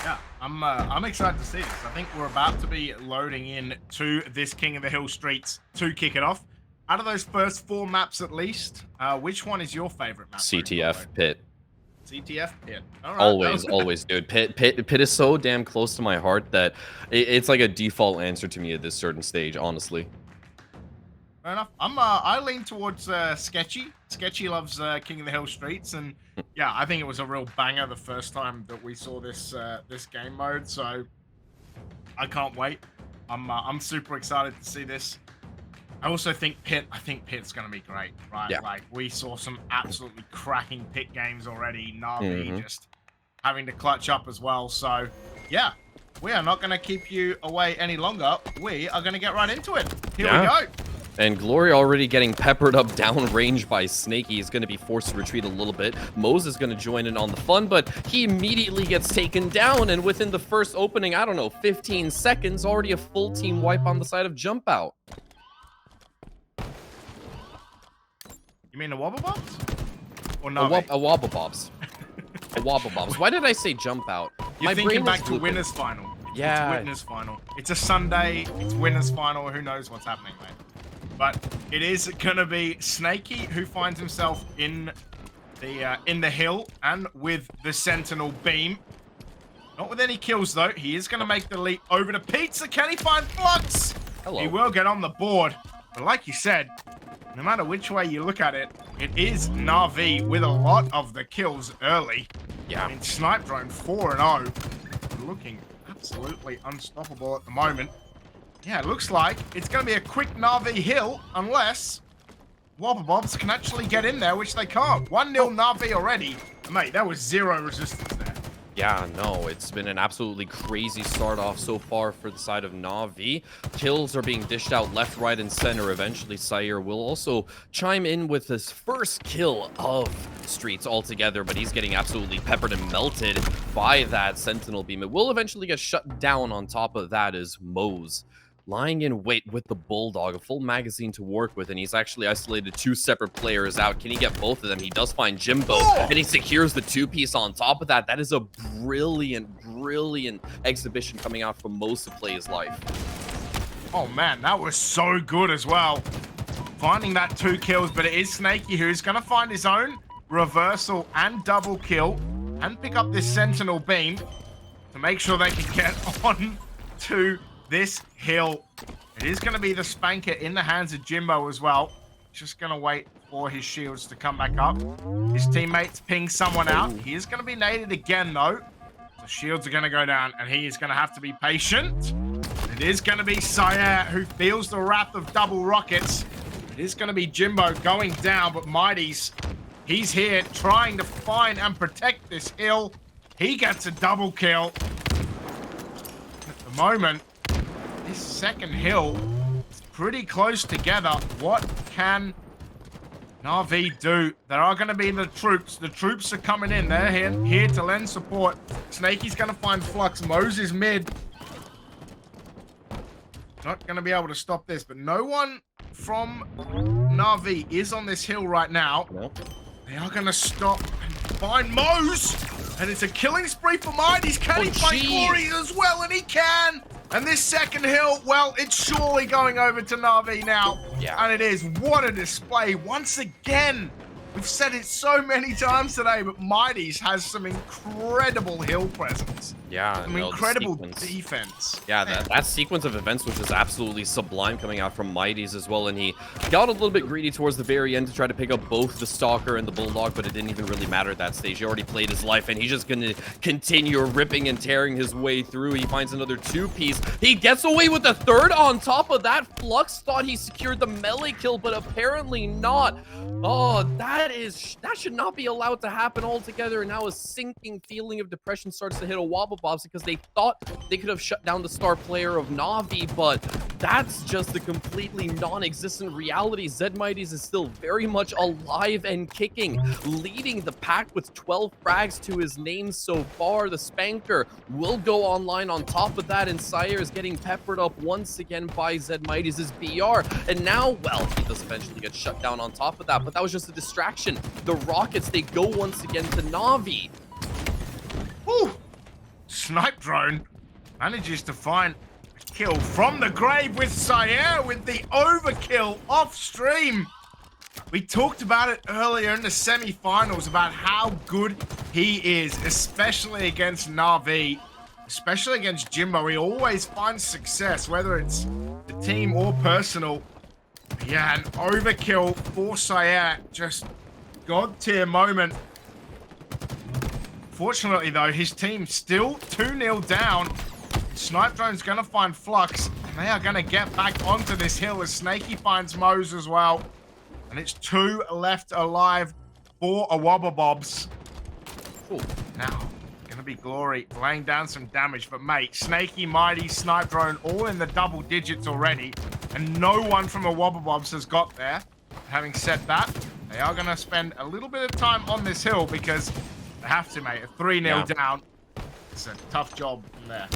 Speaker 2: Yeah, I'm excited to see this. I think we're about to be loading in to this King of the Hill Streets to kick it off. Out of those first 4 maps, at least, which one is your favorite map?
Speaker 4: CTF Pit.
Speaker 2: CTF Pit. All right,
Speaker 4: always, dude. Pit is so damn close to my heart that it's like a default answer to me at this certain stage, honestly.
Speaker 2: Fair enough. I lean towards Sketchy. Sketchy loves King of the Hill Streets, and yeah, I think it was a real banger the first time that we saw this this game mode. So I can't wait. I'm super excited to see this. I also think Pit. I think Pit's going to be great, right?
Speaker 4: Yeah.
Speaker 2: Like we saw some absolutely cracking Pit games already. NaVi just having to clutch up as well. So yeah, we are not going to keep you away any longer. We are going to get right into it. Here we go.
Speaker 4: And Glory already getting peppered up downrange by Snaky. He's going to be forced to retreat a little bit. Mose is going to join in on the fun, but he immediately gets taken down. And within the first opening, I don't know, 15 seconds, already a full team wipe on the side of Jumpout.
Speaker 2: You mean the Wobble Bobs? Or NaVi?
Speaker 4: A Wobble Bobs. A Wobble Bobs. Why did I say Jumpout?
Speaker 2: You're thinking back to Winners Final.
Speaker 4: Yeah.
Speaker 2: It's Winners Final. It's a Sunday. It's Winners Final. Who knows what's happening, mate? But it is going to be Snaky who finds himself in the hill and with the Sentinel beam. Not with any kills, though. He is going to make the leap over to Pizza. Can he find Flux?
Speaker 4: Hello.
Speaker 2: He will get on the board. But like you said, no matter which way you look at it, it is NaVi with a lot of the kills early.
Speaker 4: Yeah.
Speaker 2: I mean, Snipe Drone 4-0. Looking absolutely unstoppable at the moment. Yeah, it looks like it's going to be a quick NaVi hill unless Wobble Bobs can actually get in there, which they can't. 1-0 NaVi already. Mate, that was zero resistance there.
Speaker 4: Yeah, no, it's been an absolutely crazy start off so far for the side of NaVi. Kills are being dished out left, right, and center. Eventually, Sire will also chime in with his first kill of Streets altogether, but he's getting absolutely peppered and melted by that Sentinel beam. It will eventually get shut down. On top of that is Mose, lying in wait with the Bulldog, a full magazine to work with, and he's actually isolated two separate players out. Can he get both of them? He does find Jimbo, and he secures the two-piece on top of that. That is a brilliant exhibition coming out from Mose to play his life.
Speaker 2: Oh, man, that was so good as well. Finding that 2 kills, but it is Snaky who's going to find his own reversal and double kill and pick up this Sentinel beam to make sure they can get on to this hill. It is going to be the spanker in the hands of Jimbo as well. Just going to wait for his shields to come back up. His teammates ping someone out. He is going to be naded again, though. The shields are going to go down, and he is going to have to be patient. It is going to be Sire who feels the wrath of double rockets. It is going to be Jimbo going down, but Mighty's, he's here trying to find and protect this hill. He gets a double kill. At the moment, this second hill is pretty close together. What can NaVi do? There are going to be the troops. The troops are coming in. They're here to lend support. Snaky's going to find Flux. Mose is mid. Not going to be able to stop this, but no one from NaVi is on this hill right now.
Speaker 4: Nope.
Speaker 2: They are going to stop and find Mose. And it's a killing spree for Mighty's. Can he find Glory as well? And he can. And this second hill, well, it's surely going over to NaVi now.
Speaker 4: Yeah.
Speaker 2: And it is. What a display. Once again, we've said it so many times today, but Mighty's has some incredible hill presence.
Speaker 4: Yeah.
Speaker 2: Some incredible defense.
Speaker 4: Yeah, that sequence of events, which is absolutely sublime coming out from Mighty's as well. And he got a little bit greedy towards the very end to try to pick up both the Stalker and the Bulldog, but it didn't even really matter at that stage. He already played his life, and he's just going to continue ripping and tearing his way through. He finds another two-piece. He gets away with the third on top of that. Flux thought he secured the melee kill, but apparently not. Oh, that should not be allowed to happen altogether. And now a sinking feeling of depression starts to hit a Wobble Bobs because they thought they could have shut down the star player of NaVi, but that's just a completely non-existent reality. Zed Mighty's is still very much alive and kicking, leading the pack with 12 frags to his name so far. The Spanker will go online on top of that, and Sire is getting peppered up once again by Zed Mighty's BR. And now, well, he does eventually get shut down on top of that, but that was just a distraction. The Rockets, they go once again to NaVi.
Speaker 2: Woo! Snipe Drone manages to find a kill from the grave with Sire with the overkill off stream. We talked about it earlier in the semi-finals about how good he is, especially against NaVi, especially against Jimbo. He always finds success, whether it's the team or personal. Yeah, an overkill for Sire, just god tier moment. Fortunately, though, his team still 2-0 down. Snipe Drone's going to find Flux, and they are going to get back onto this hill as Snaky finds Mose as well. And it's 2 left alive for a Wobble Bobs. Ooh, now, going to be Glory laying down some damage. But, mate, Snaky, Mighty, Snipe Drone, all in the double digits already. And no one from the Wobbabobs has got there. Having said that, they are going to spend a little bit of time on this hill because they have to, mate. A 3-0 down. It's a tough job from there.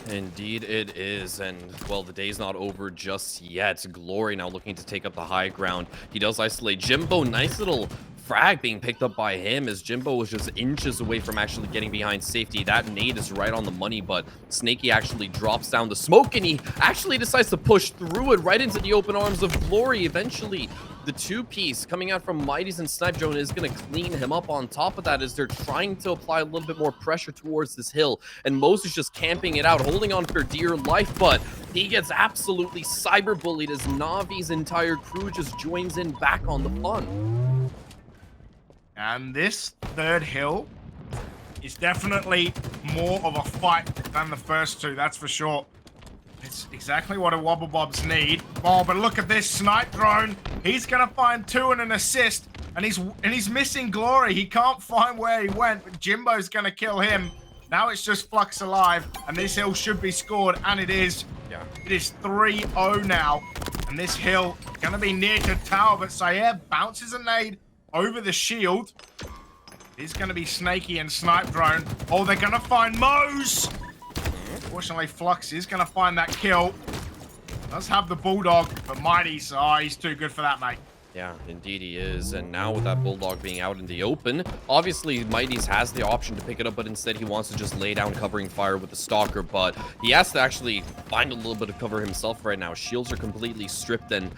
Speaker 4: Indeed it is, and well, the day's not over just yet. Glory now looking to take up the high ground. He does isolate Jimbo. Nice little frag being picked up by him as Jimbo was just inches away from actually getting behind safety. That nade is right on the money, but Snaky actually drops down the smoke, and he actually decides to push through it right into the open arms of Glory. Eventually, the two-piece coming out from Mighty's and Snipe Drone is going to clean him up on top of that as they're trying to apply a little bit more pressure towards this hill. And Moses just camping it out, holding on for dear life, but he gets absolutely cyber-bullied as NaVi's entire crew just joins in back on the fun.
Speaker 2: And this third hill is definitely more of a fight than the first two, that's for sure. It's exactly what a Wobbabobs need. Oh, but look at this Snipe Drone. He's gonna find 2 and an assist, and he's missing Glory. He can't find where he went, but Jimbo's gonna kill him. Now it's just Flux alive, and this hill should be scored, and it is.
Speaker 4: Yeah.
Speaker 2: It is 3-0 now, and this hill gonna be near to tower, but Sayer bounces a nade over the shield. It's gonna be Snaky and Snipe Drone. Oh, they're gonna find Mose. Fortunately, Flux is going to find that kill. Does have the Bulldog, but Mighty's, he's too good for that, mate.
Speaker 4: Yeah, indeed he is. And now with that Bulldog being out in the open, obviously Mighty's has the option to pick it up, but instead he wants to just lay down covering fire with the Stalker. But he has to actually find a little bit of cover himself right now. Shields are completely stripped, and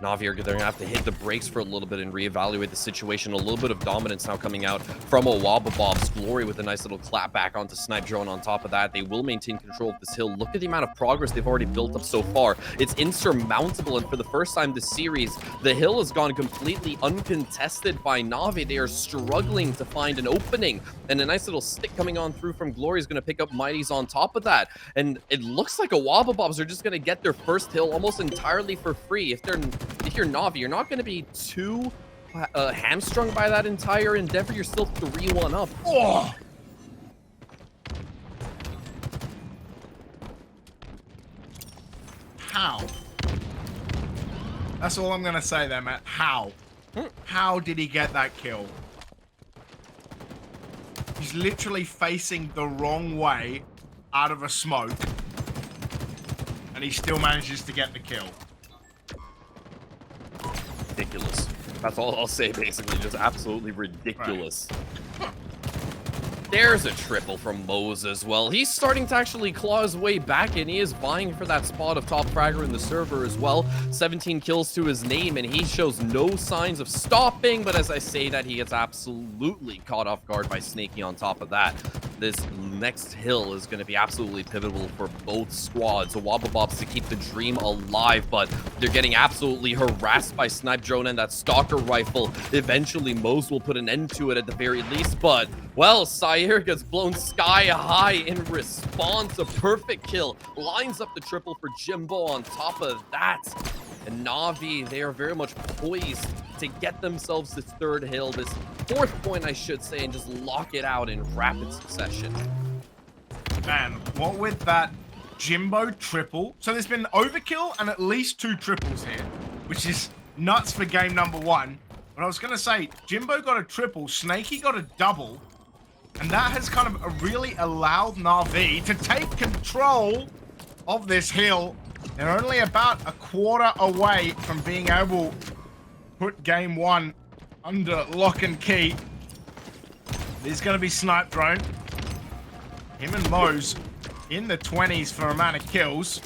Speaker 4: NaVi are going to have to hit the brakes for a little bit and reevaluate the situation. A little bit of dominance now coming out from Wobbabobs. Glory with a nice little clap back onto Snipe Drone on top of that. They will maintain control of this hill. Look at the amount of progress they've already built up so far. It's insurmountable, and for the first time this series, the hill has gone completely uncontested by NaVi. They are struggling to find an opening, and a nice little stick coming on through from Glory is going to pick up Mighty's on top of that. And it looks like Wobbabobs are just going to get their first hill almost entirely for free. If you're NaVi, you're not going to be too hamstrung by that entire endeavor. You're still 3-1 up.
Speaker 2: Oh! How? That's all I'm going to say there, Matt. How? How did he get that kill? He's literally facing the wrong way out of a smoke, and he still manages to get the kill.
Speaker 4: Ridiculous. That's all I'll say, basically. Just absolutely ridiculous. Right. There's a triple from Mose as well. He's starting to actually claw his way back, and he is vying for that spot of top fragger in the server as well. 17 kills to his name, and he shows no signs of stopping. But as I say that, he gets absolutely caught off guard by Snaky on top of that. This next hill is going to be absolutely pivotal for both squads. So Wobbabobs to keep the dream alive, but they're getting absolutely harassed by Snipe Drone and that Stalker rifle. Eventually, Mose will put an end to it at the very least, but, well, Sayer gets blown sky high in response. A perfect kill. Lines up the triple for Jimbo on top of that. And NaVi, they are very much poised to get themselves this third hill, this fourth point, I should say, and just lock it out in rapid succession.
Speaker 2: Man, what with that Jimbo triple? So there's been overkill and at least 2 triples here, which is nuts for game number 1. But I was going to say, Jimbo got a triple, Snaky got a double, and that has kind of really allowed NaVi to take control of this hill. They're only about a quarter away from being able to put game 1 under lock and key. There's going to be Snipe Drone. Him and Mose in the 20s for amount of kills.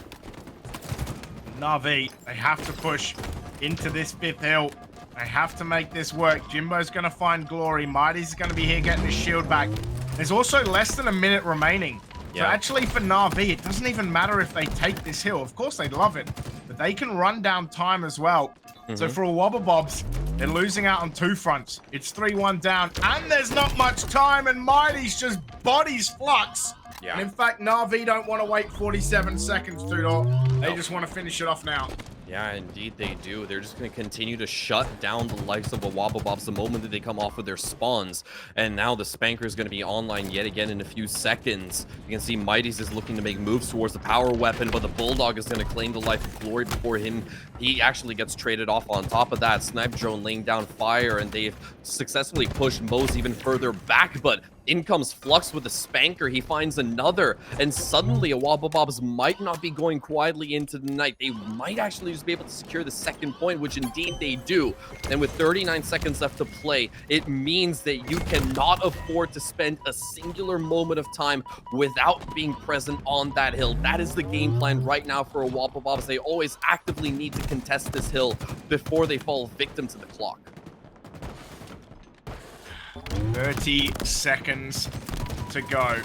Speaker 2: NaVi, they have to push into this 5th hill. They have to make this work. Jimbo's going to find Glory. Mighty's going to be here getting his shield back. There's also less than a minute remaining. Yeah. So actually for NaVi, it doesn't even matter if they take this hill. Of course they'd love it, but they can run down time as well. So for Wobbabobs, they're losing out on 2 fronts. It's 3-1 down, and there's not much time, and Mighty's just bodies Flux. Yeah. And in fact, NaVi don't want to wait 47 seconds, Tudor. They just want to finish it off now.
Speaker 4: Yeah, indeed they do. They're just going to continue to shut down the likes of the Wobbabobs the moment that they come off of their spawns. And now the Spanker is going to be online yet again in a few seconds. You can see Mighty's is looking to make moves towards the power weapon, but the Bulldog is going to claim the life of Glory before him. He actually gets traded off on top of that. Snipe Drone laying down fire, and they've successfully pushed Mose even further back, but in comes Flux with a Spanker. He finds another, and suddenly a Wobbabobs might not be going quietly into the night. They might actually just be able to secure the second point, which indeed they do. And with 39 seconds left to play, it means that you cannot afford to spend a singular moment of time without being present on that hill. That is the game plan right now for a Wobbabobs. They always actively need to contest this hill before they fall victim to the clock.
Speaker 2: 30 seconds to go.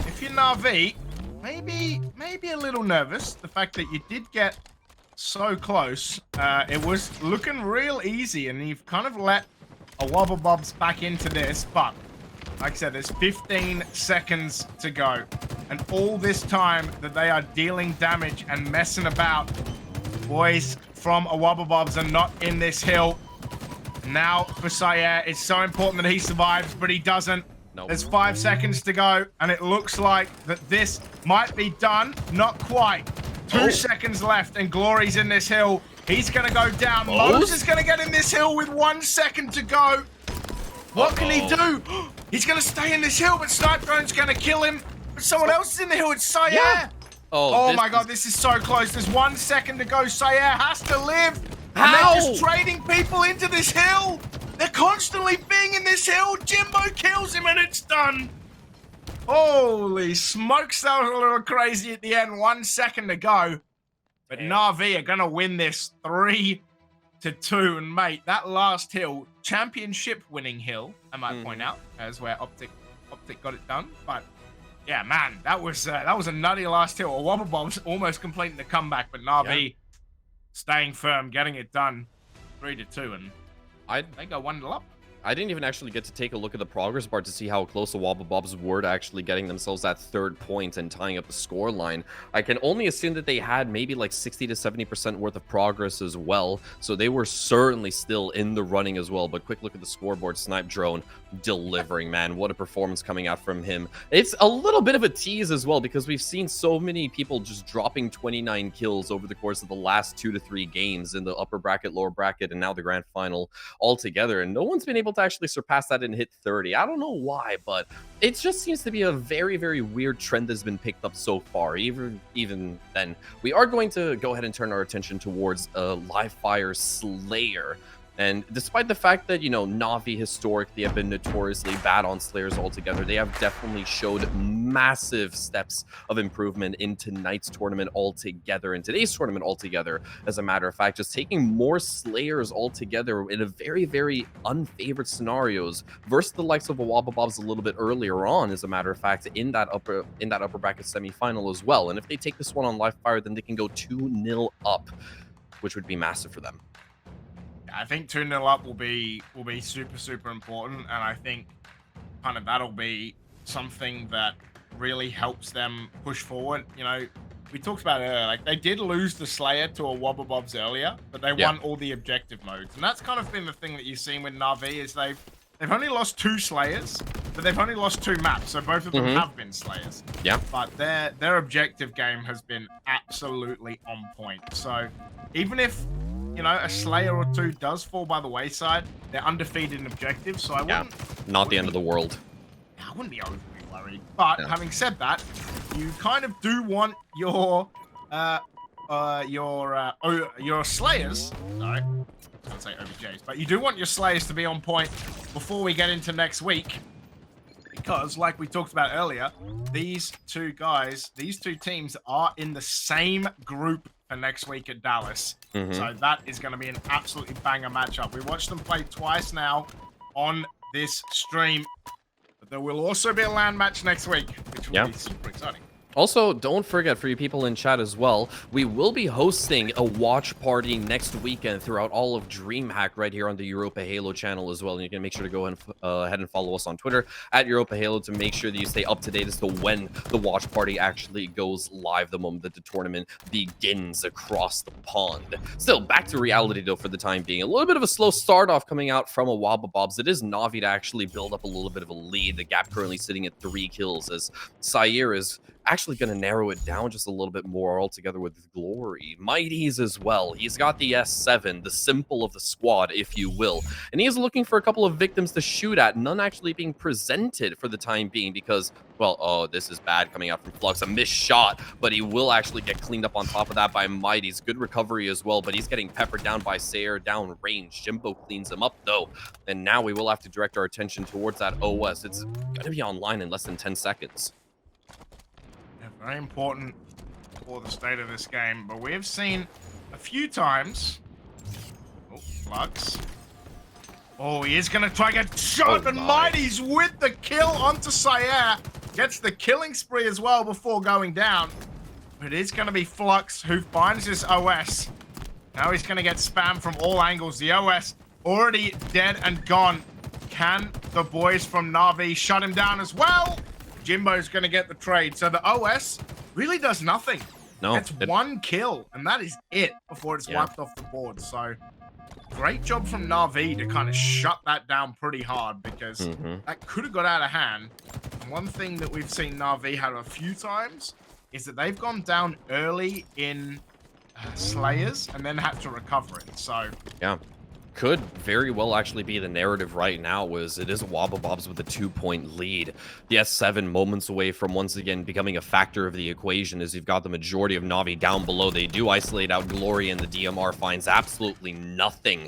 Speaker 2: If you're NaVi, maybe a little nervous. The fact that you did get so close, it was looking real easy, and you've kind of let a Wobbabobs back into this. But like I said, there's 15 seconds to go, and all this time that they are dealing damage and messing about, boys from a Wobbabobs are not in this hill. Now for Sayer, it's so important that he survives, but he doesn't.
Speaker 4: Nope.
Speaker 2: There's 5 seconds to go, and it looks like that this might be done. Not quite. 2 seconds left, and Glory's in this hill. He's going to go down. Mose is going to get in this hill with 1 second to go. What can he do? He's going to stay in this hill, but Snipe Drone's going to kill him. But someone else is in the hill. It's Sayer.
Speaker 4: Yeah.
Speaker 2: Oh my God, this is so close. There's 1 second to go. Sayer has to live.
Speaker 4: How?
Speaker 2: And they're just trading people into this hill. They're constantly being in this hill. Jimbo kills him and it's done. Holy smokes, that was a little crazy at the end. 1 second to go. But NaVi are going to win this 3-2. And mate, that last hill, championship winning hill, I might point out, as where Optic got it done. But yeah, man, that was a nutty last hill. A Wobbabobs almost completing the comeback, but NaVi staying firm, getting it done. 3-2, and they go 1-0 up.
Speaker 4: I didn't even actually get to take a look at the progress bar to see how close the Wobbabobs were to actually getting themselves that third point and tying up the score line. I can only assume that they had maybe like 60 to 70% worth of progress as well, so they were certainly still in the running as well. But quick look at the scoreboard. Snipe Drone delivering, man. What a performance coming out from him. It's a little bit of a tease as well, because we've seen so many people just dropping 29 kills over the course of the last 2 to 3 games in the upper bracket, lower bracket, and now the grand final all together, and no one's been able to actually surpass that and hit 30. I don't know why, but it just seems to be a very, very weird trend that's been picked up so far. Even then, we are going to go ahead and turn our attention towards Live Fire Slayer. And despite the fact that, you know, NaVi historically have been notoriously bad on Slayers altogether, they have definitely showed massive steps of improvement in tonight's tournament altogether, in today's tournament altogether. As a matter of fact, just taking more Slayers altogether in a very, very unfavored scenarios versus the likes of a Wobbabobs a little bit earlier on, as a matter of fact, in that upper bracket semifinal as well. And if they take this one on Live Fire, then they can go 2-0 up, which would be massive for them.
Speaker 2: I think 2-0 up will be super, super important, and I think kind of that'll be something that really helps them push forward. You know, we talked about it earlier, like they did lose the Slayer to a Wobbabobs earlier, but they won all the objective modes, and that's kind of been the thing that you've seen with NaVi is they've only lost 2 Slayers, but they've only lost 2 maps, so both of them have been Slayers. Yeah. But their objective game has been absolutely on point. So even if, you know, a Slayer or 2 does fall by the wayside, they're undefeated in objectives, so I wouldn't...
Speaker 4: Not the end of the world.
Speaker 2: I wouldn't be overly worried. But having said that, you kind of do want your Slayers... Sorry, I was going to say OBJs. But you do want your Slayers to be on point before we get into next week. Because, like we talked about earlier, these two teams are in the same group for next week at Dallas. So that is going to be an absolutely banger matchup. We watched them play twice now on this stream. But there will also be a LAN match next week, which will be super exciting.
Speaker 4: Also, don't forget, for you people in chat as well, we will be hosting a watch party next weekend throughout all of DreamHack right here on the EuropaHalo channel as well. And you can make sure to go ahead and follow us on Twitter at EuropaHalo to make sure that you stay up to date as to when the watch party actually goes live the moment that the tournament begins across the pond. Still, back to reality though for the time being. A little bit of a slow start off coming out from a WabaBobs. It is NaVi to actually build up a little bit of a lead. The gap currently sitting at 3 kills as Sayer is actually going to narrow it down just a little bit more altogether with Glory. Mighty's as well. He's got the S7, the simple of the squad, if you will. And he is looking for a couple of victims to shoot at, none actually being presented for the time being because, well, oh, this is bad coming out from Flux. A missed shot, but he will actually get cleaned up on top of that by Mighty's. Good recovery as well, but he's getting peppered down by Sayer down range. Jimbo cleans him up, though. And now we will have to direct our attention towards that OS. It's going to be online in less than 10 seconds.
Speaker 2: Very important for the state of this game, but we've seen a few times. Oh, Flux. Oh, he is going to try to get shot, and Mighty's with the kill onto Sayer. Gets the killing spree as well before going down. But it is going to be Flux who finds his OS. Now he's going to get spammed from all angles. The OS already dead and gone. Can the boys from NaVi shut him down as well? Jimbo's going to get the trade. So the OS really does nothing.
Speaker 4: No.
Speaker 2: It's one kill, and that is it before it's wiped off the board. So great job from NaVi to kind of shut that down pretty hard because that could have got out of hand. And one thing that we've seen NaVi have a few times is that they've gone down early in Slayers and then had to recover it. So
Speaker 4: yeah. Could very well actually be the narrative right now, was it is WabaBobs with a 2-point lead. The S7 moments away from once again becoming a factor of the equation as you've got the majority of NaVi down below. They do isolate out Glory and the DMR finds absolutely nothing.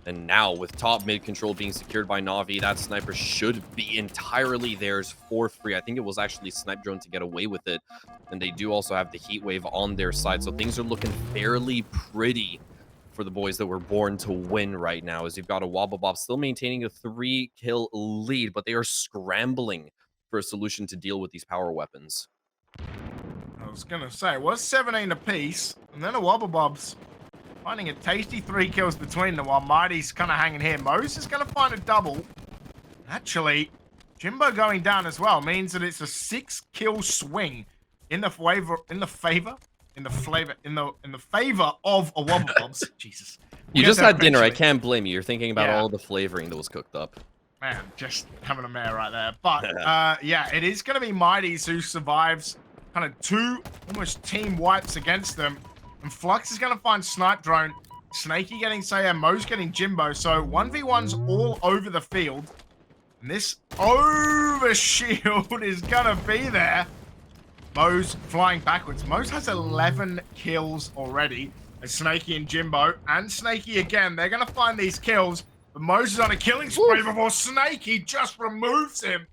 Speaker 4: And now with top mid control being secured by NaVi, that sniper should be entirely theirs for free. I think it was actually Snipe Drone to get away with it. And they do also have the heat wave on their side. So things are looking fairly pretty for the boys that were born to win right now, as you've got a WabaBob still maintaining a 3-kill lead, but they are scrambling for a solution to deal with these power weapons.
Speaker 2: I was going to say, it was 17 apiece, and then a WabaBob's finding a tasty 3 kills between them while Mighty's kind of hanging here. Mose is going to find a double. Actually, Jimbo going down as well means that it's a 6-kill swing in the favor of a WabaBobs. Jesus.
Speaker 4: You just had dinner. I can't blame you. You're thinking about all the flavoring that was cooked up.
Speaker 2: Man, just having a mare right there. But yeah, it is going to be Mighty's who survives kind of 2 almost team wipes against them. And Flux is going to find Snipe Drone. Snaky getting Sayer, Mo's getting Jimbo. So 1v1's all over the field. And this overshield is going to be there. Mo's flying backwards. Mo's has 11 kills already. As Snaky and Jimbo, and Snaky again, they're going to find these kills. But Mo's is on a killing spree before Snaky just removes him.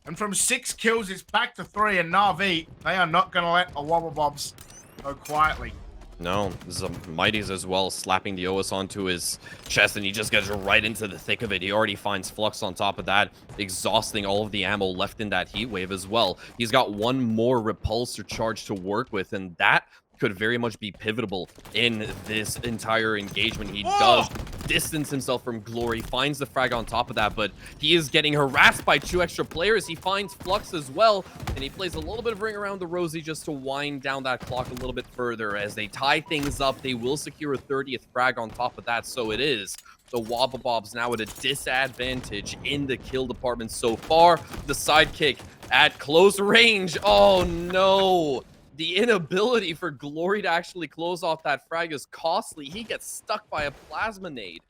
Speaker 2: And from 6 kills, it's back to 3. And NaVi, they are not going to let a WabaBobs go quietly.
Speaker 4: No, this is a Mighty's as well, slapping the OS onto his chest, and he just gets right into the thick of it. He already finds Flux on top of that, exhausting all of the ammo left in that heat wave as well. He's got one more repulsor charge to work with, and that could very much be pivotal in this entire engagement. He does distance himself from Glory, finds the frag on top of that, but he is getting harassed by 2 extra players. He finds Flux as well, and he plays a little bit of ring around the rosy just to wind down that clock a little bit further. As they tie things up, they will secure a 30th frag on top of that, so it is the WabaBobs now at a disadvantage in the kill department so far. The sidekick at close range. Oh no! The inability for Glory to actually close off that frag is costly. He gets stuck by a plasma nade.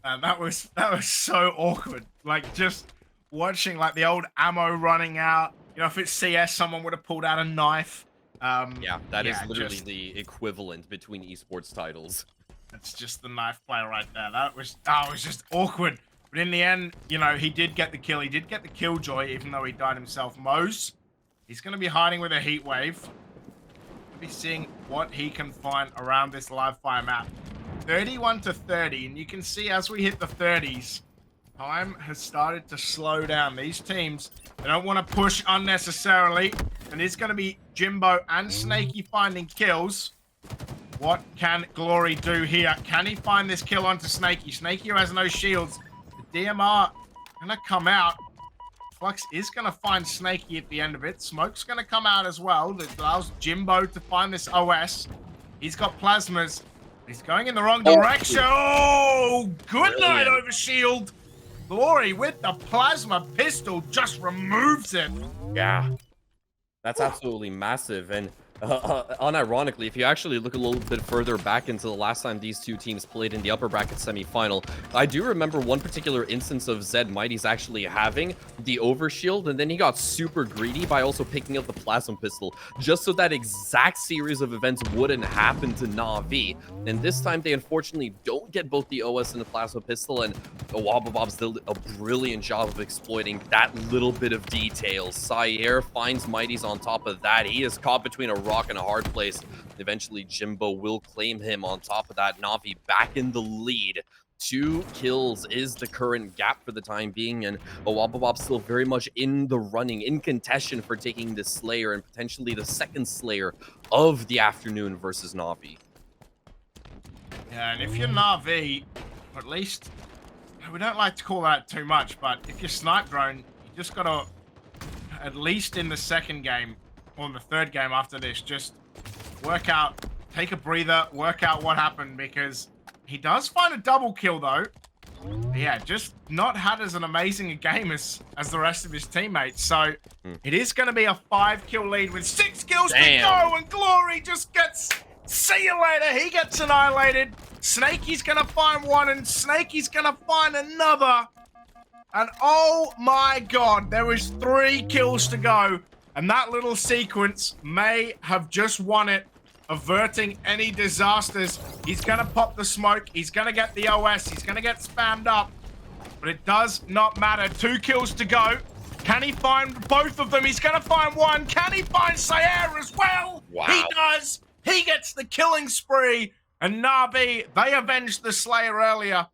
Speaker 2: And that was so awkward. Like, just watching like the old ammo running out. You know, if it's CS, someone would have pulled out a knife.
Speaker 4: Yeah, that is literally the equivalent between esports titles.
Speaker 2: That's just the knife play right there. That was just awkward. But in the end, you know, he did get the kill. He did get the killjoy, even though he died himself. Mose, he's going to be hiding with a heat wave. We'll be seeing what he can find around this live fire map. 31 to 30, and you can see as we hit the 30s, time has started to slow down. These teams, they don't want to push unnecessarily. And it's going to be Jimbo and Snaky finding kills. What can Glory do here? Can he find this kill onto Snaky? Snaky who has no shields. The DMR going to come out. Flux is going to find Snaky at the end of it. Smoke's going to come out as well. That allows Jimbo to find this OS. He's got plasmas. He's going in the wrong direction. Oh, good night over shield. Glory with the plasma pistol just removes it.
Speaker 4: Yeah. That's absolutely massive. And unironically, if you actually look a little bit further back into the last time these two teams played in the upper bracket semifinal, I do remember one particular instance of Zed Mighty's actually having the overshield, and then he got super greedy by also picking up the plasma pistol, just so that exact series of events wouldn't happen to NaVi. And this time, they unfortunately don't get both the OS and the plasma pistol, and EuropaHalo's did a brilliant job of exploiting that little bit of detail. Sire finds Mighty's on top of that. He is caught between a rock and a hard place. Eventually, Jimbo will claim him on top of that. NaVi back in the lead. 2 kills is the current gap for the time being, and EuropaHalo still very much in the running, in contention for taking the Slayer and potentially the second Slayer of the afternoon versus NaVi.
Speaker 2: Yeah, and if you're NaVi, or at least, we don't like to call that too much, but if you're Snipe Drone, you just got to, at least in the second game, or in the third game after this, just work out, take a breather, work out what happened, because he does find a double kill, though. Yeah, just not had as an amazing a game as the rest of his teammates. So it is going to be a 5-kill lead with 6 kills to go, and Glory just gets, see you later, he gets annihilated. Snaky's going to find one, and Snaky's going to find another. And oh my god, there was 3 kills to go. And that little sequence may have just won it, averting any disasters. He's going to pop the smoke. He's going to get the OS. He's going to get spammed up. But it does not matter. 2 kills to go. Can he find both of them? He's going to find one. Can he find Sire as well?
Speaker 4: Wow.
Speaker 2: He does. He gets the killing spree. And NaVi, they avenged the Slayer earlier.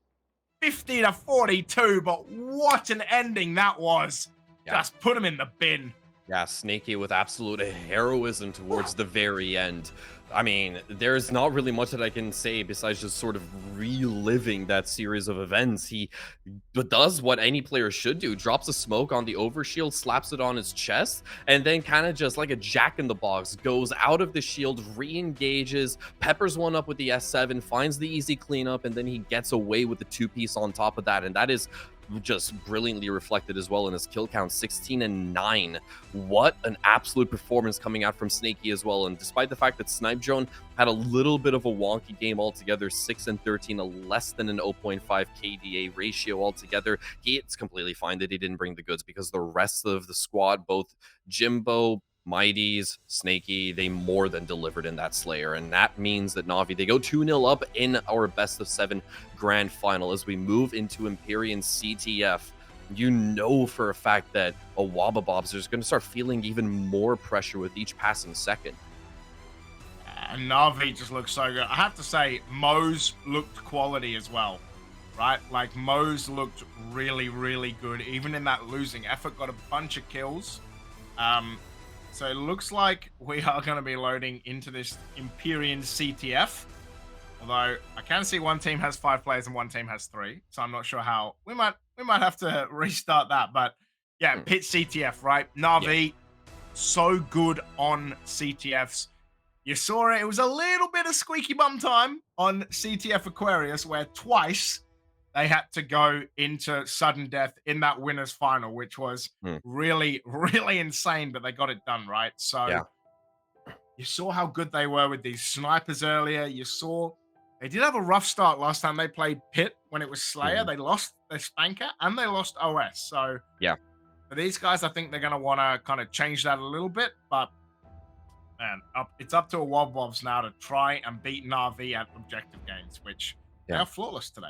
Speaker 2: 50-42. But what an ending that was.
Speaker 4: Yeah.
Speaker 2: Just put him in the bin.
Speaker 4: Yeah, Snaky with absolute heroism towards the very end. I mean, there's not really much that I can say besides just sort of reliving that series of events. He does what any player should do, drops a smoke on the overshield, slaps it on his chest, and then kind of just like a jack-in-the-box, goes out of the shield, re-engages, peppers one up with the S7, finds the easy cleanup, and then he gets away with the 2-piece on top of that, and that is just brilliantly reflected as well in his kill count, 16 and 9. What an absolute performance coming out from Snaky as well. And despite the fact that Snipe Drone had a little bit of a wonky game altogether, 6 and 13, a less than an 0.5 KDA ratio altogether, it's completely fine that he didn't bring the goods, because the rest of the squad, both Jimbo, Mighties, Snaky, they more than delivered in that Slayer. And that means that NaVi, they go 2-0 up in our best of 7 grand final as we move into Empyrean CTF. You know for a fact that EuropaHalo is going to start feeling even more pressure with each passing second.
Speaker 2: And NaVi just looks so good. I have to say, Mo's looked quality as well, right? Like, Mo's looked really, really good. Even in that losing effort, got a bunch of kills. So it looks like we are going to be loading into this Empyrean CTF. Although I can see one team has 5 players and one team has 3, so I'm not sure how we might have to restart that. But yeah, Pit CTF, right? NaVi, so good on CTFs. You saw it. It was a little bit of squeaky bum time on CTF Aquarius, where twice they had to go into sudden death in that winners final, which was really, really insane, but they got it done, right? So you saw how good they were with these snipers earlier. You saw they did have a rough start last time they played Pit when it was Slayer. They lost their Spanker and they lost OS. So for these guys, I think they're going to want to kind of change that a little bit. But man, it's up to EuropaHalo now to try and beat NaVi at objective games, which they are flawless today.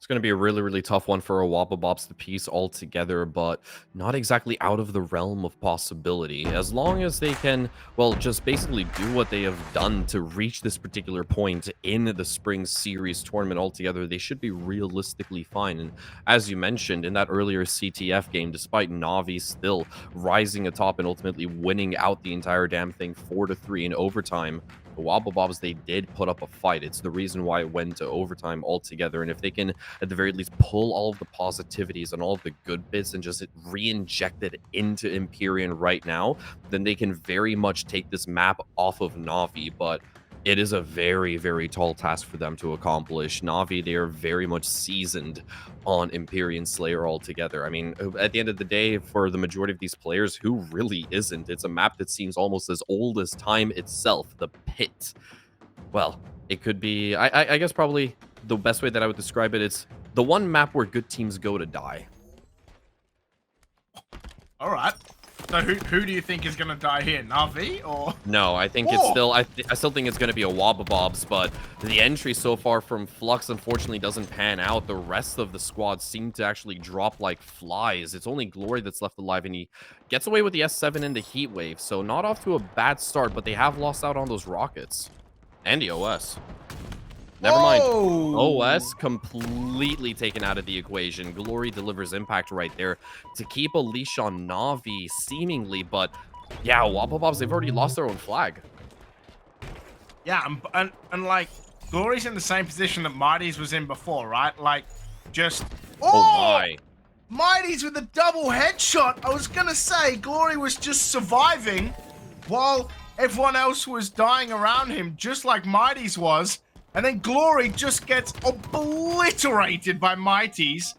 Speaker 4: It's going to be a really, really tough one for a Wobblebobs to piece all together, but not exactly out of the realm of possibility. As long as they can, well, just basically do what they have done to reach this particular point in the Spring Series tournament altogether, they should be realistically fine. And as you mentioned, in that earlier CTF game, despite NaVi still rising atop and ultimately winning out the entire damn thing 4-3 in overtime, the Wobblebobs, they did put up a fight. It's the reason why it went to overtime altogether. And if they can, at the very least, pull all of the positivities and all of the good bits and just re-inject it into Empyrean right now, then they can very much take this map off of NaVi. But it is a very, very tall task for them to accomplish. NaVi, they are very much seasoned on Empyrean Slayer altogether. I mean, at the end of the day, for the majority of these players, who really isn't? It's a map that seems almost as old as time itself, the Pit. Well, it could be, I guess probably the best way that I would describe it, it's the one map where good teams go to die.
Speaker 2: All right. So who do you think is going to die here? NaVi or?
Speaker 4: No, I think it's still, I still think it's going to be a Wobblebobs, but the entry so far from Flux unfortunately doesn't pan out. The rest of the squad seem to actually drop like flies. It's only Glory that's left alive, and he gets away with the S7 and the Heat Wave, so not off to a bad start, but they have lost out on those rockets. And the OS. Never mind. OS completely taken out of the equation. Glory delivers impact right there to keep a leash on NaVi, seemingly. But yeah, Wobblebobs, they've already lost their own flag.
Speaker 2: Yeah, and like, Glory's in the same position that Mighty's was in before, right? Like, just...
Speaker 4: Oh my.
Speaker 2: Mighty's with a double headshot. I was going to say, Glory was just surviving while everyone else was dying around him, just like Mighty's was. And then Glory just gets obliterated by Mighty's.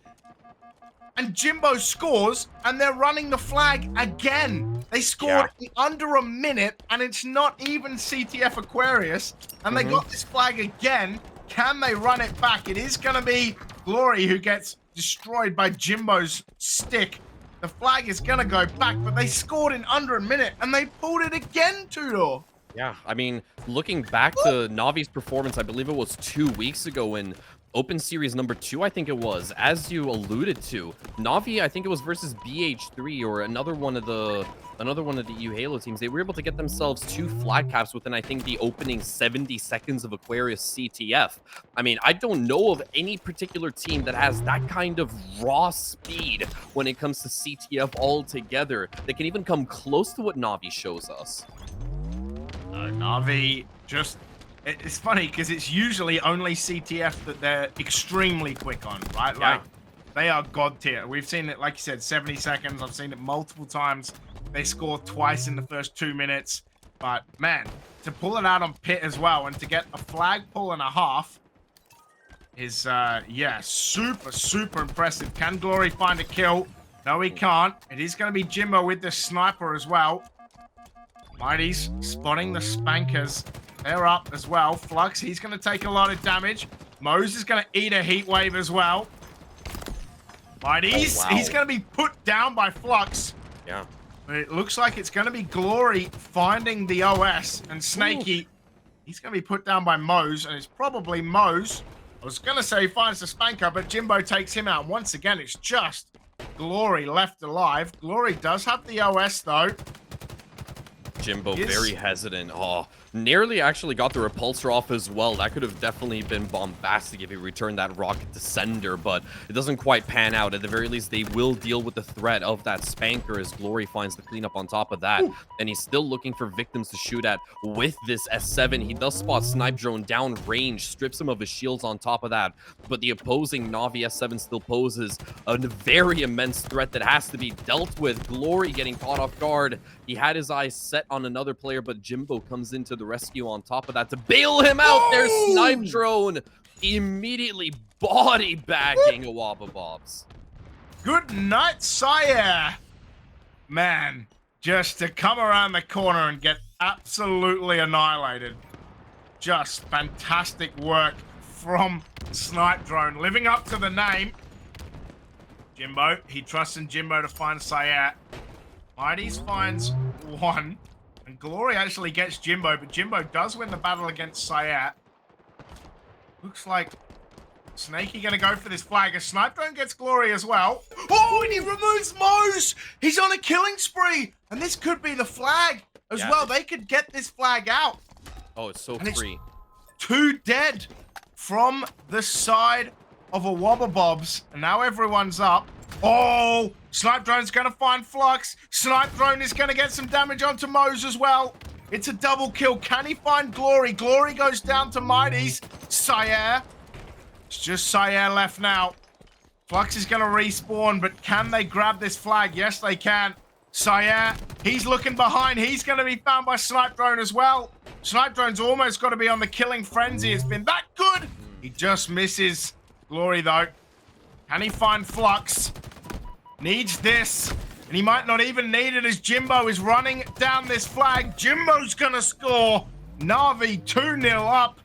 Speaker 2: And Jimbo scores, and they're running the flag again. They scored in under a minute, and it's not even CTF Aquarius. And they got this flag again. Can they run it back? It is going to be Glory who gets destroyed by Jimbo's stick. The flag is going to go back, but they scored in under a minute, and they pulled it again, Tudor.
Speaker 4: Yeah, I mean, looking back to NaVi's performance, I believe it was 2 weeks ago in Open Series number 2, I think it was, as you alluded to. NaVi, I think it was versus BH3 or another one of the EuropaHalo teams. They were able to get themselves 2 flag caps within, I think, the opening 70 seconds of Aquarius CTF. I mean, I don't know of any particular team that has that kind of raw speed when it comes to CTF altogether that can even come close to what NaVi shows us.
Speaker 2: NaVi just... It's funny, because it's usually only CTF that they're extremely quick on, right?
Speaker 4: Yeah.
Speaker 2: Like, they are god tier. We've seen it, like you said, 70 seconds. I've seen it multiple times. They score twice in the first 2 minutes. But, man, to pull it out on Pit as well and to get a flag pull and a half is, yeah, super, super impressive. Can Glory find a kill? No, he can't. It is going to be Jimbo with the sniper as well. Mighty's spotting the spankers. They're up as well. Flux, he's going to take a lot of damage. Mose is going to eat a heat wave as well. Mighty's, he's going to be put down by Flux.
Speaker 4: Yeah.
Speaker 2: But it looks like it's going to be Glory finding the OS, and Snaky, he's going to be put down by Mose, and it's probably Mose. I was going to say he finds the spanker, but Jimbo takes him out. Once again, it's just Glory left alive. Glory does have the OS, though.
Speaker 4: Jimbo very hesitant. Oh, nearly actually got the repulsor off as well. That could have definitely been bombastic if he returned that rocket to sender, but it doesn't quite pan out. At the very least, they will deal with the threat of that spanker as Glory finds the cleanup on top of that. And he's still looking for victims to shoot at with this S7. He does spot Snipe Drone down range, strips him of his shields on top of that. But the opposing NaVi S7 still poses a very immense threat that has to be dealt with. Glory getting caught off guard. He had his eyes set on another player, but Jimbo comes into the rescue on top of that to bail him out. There's Snipe Drone immediately body bagging a Wobblebobs.
Speaker 2: Good night, Sire. Man, just to come around the corner and get absolutely annihilated. Just fantastic work from Snipe Drone, living up to the name. Jimbo, he trusts in Jimbo to find Sayat. Mighty's finds one, and Glory actually gets Jimbo, but Jimbo does win the battle against Sayat. Looks like Snaky gonna go for this flag. A snipe drone gets Glory as well. Oh, and he removes Mose. He's on a killing spree. And this could be the flag as well. They could get this flag out.
Speaker 4: Oh, it's so
Speaker 2: And
Speaker 4: free.
Speaker 2: It's 2 dead from the side of a Wobbabobs. And now everyone's up. Oh, Snipe Drone's gonna find Flux. Snipe Drone is gonna get some damage onto Mose as well. It's a double kill. Can he find Glory? Glory goes down to Mighty's. Sire. It's just Sire left now. Flux is gonna respawn, but can they grab this flag? Yes, they can. Sire, he's looking behind. He's gonna be found by Snipe Drone as well. Snipe Drone's almost got to be on the killing frenzy. It's been that good. He just misses Glory, though. Can he find Flux? Needs this. And he might not even need it as Jimbo is running down this flag. Jimbo's going to score. NaVi 2-0 up.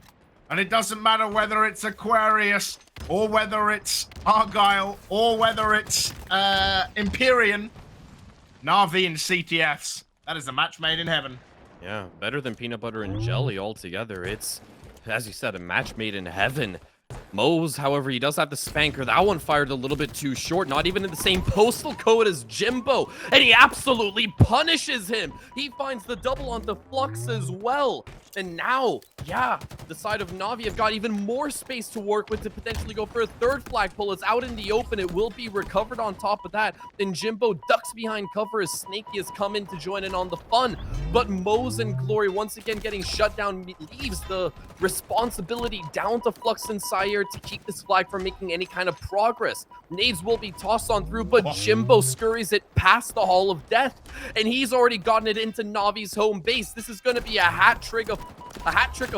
Speaker 2: And it doesn't matter whether it's Aquarius or whether it's Argyle or whether it's Empyrean. NaVi and CTFs. That is a match made in heaven.
Speaker 4: Yeah, better than peanut butter and jelly altogether. It's, as you said, a match made in heaven. Mose, however, he does have the spanker. That one fired a little bit too short, not even in the same postal code as Jimbo, and he absolutely punishes him. He finds the double onto Flux as well. And now, yeah, the side of NaVi have got even more space to work with to potentially go for a third flagpole. It's out in the open. It will be recovered on top of that. Then Jimbo ducks behind cover as Snaky has come in to join in on the fun. But Mose and Glory once again getting shut down leaves the responsibility down to Flux and Sire to keep this flag from making any kind of progress. Nades will be tossed on through, but Jimbo scurries it past the Hall of Death, and he's already gotten it into NaVi's home base. This is going to be a hat trick of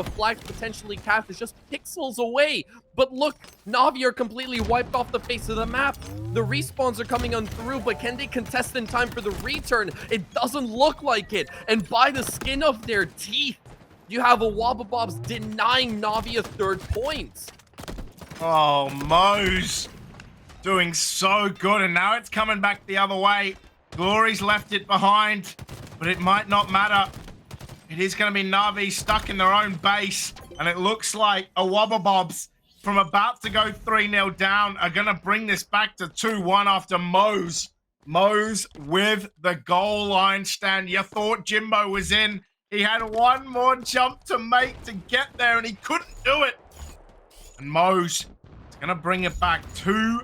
Speaker 4: flags potentially cast is just pixels away. But look, NaVi are completely wiped off the face of the map. The respawns are coming on through, but can they contest in time for the return? It doesn't look like it. And by the skin of their teeth, you have a Wobbabobs denying NaVi a third point.
Speaker 2: Oh, Mose doing so good, and now it's coming back the other way. Glory's left it behind, but it might not matter. It is going to be NaVi stuck in their own base, and it looks like a Wobbabobs from about to go 3-0 down are going to bring this back to 2-1 after Mose. Mose with the goal line stand. You thought Jimbo was in. He had one more jump to make to get there, and he couldn't do it. And Mose is going to bring it back 2-1.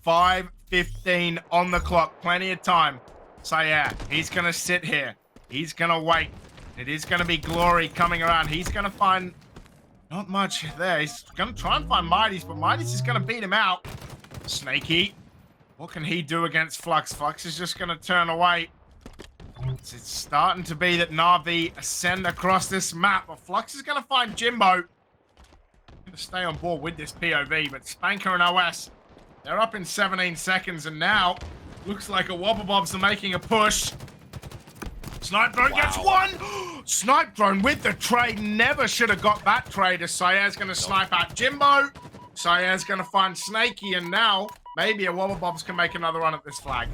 Speaker 2: 5:15 on the clock. Plenty of time. So, yeah, he's going to sit here. He's going to wait. It is going to be Glory coming around. He's going to find not much there. He's going to try and find Mighty's, but Mighty's is going to beat him out. Snaky. What can he do against Flux? Flux is just going to turn away. It's starting to be that NaVi ascend across this map, but Flux is going to find Jimbo. Going to stay on board with this POV, but Spanker and OS, they're up in 17 seconds, and now looks like a Wobbabobs are making a push. Snipe Drone gets one! Snipe Drone with the trade. Never should have got that trade as Sire's going to snipe out Jimbo. Sire's going to find Snaky, and now maybe a Wobbabobs can make another run at this flag.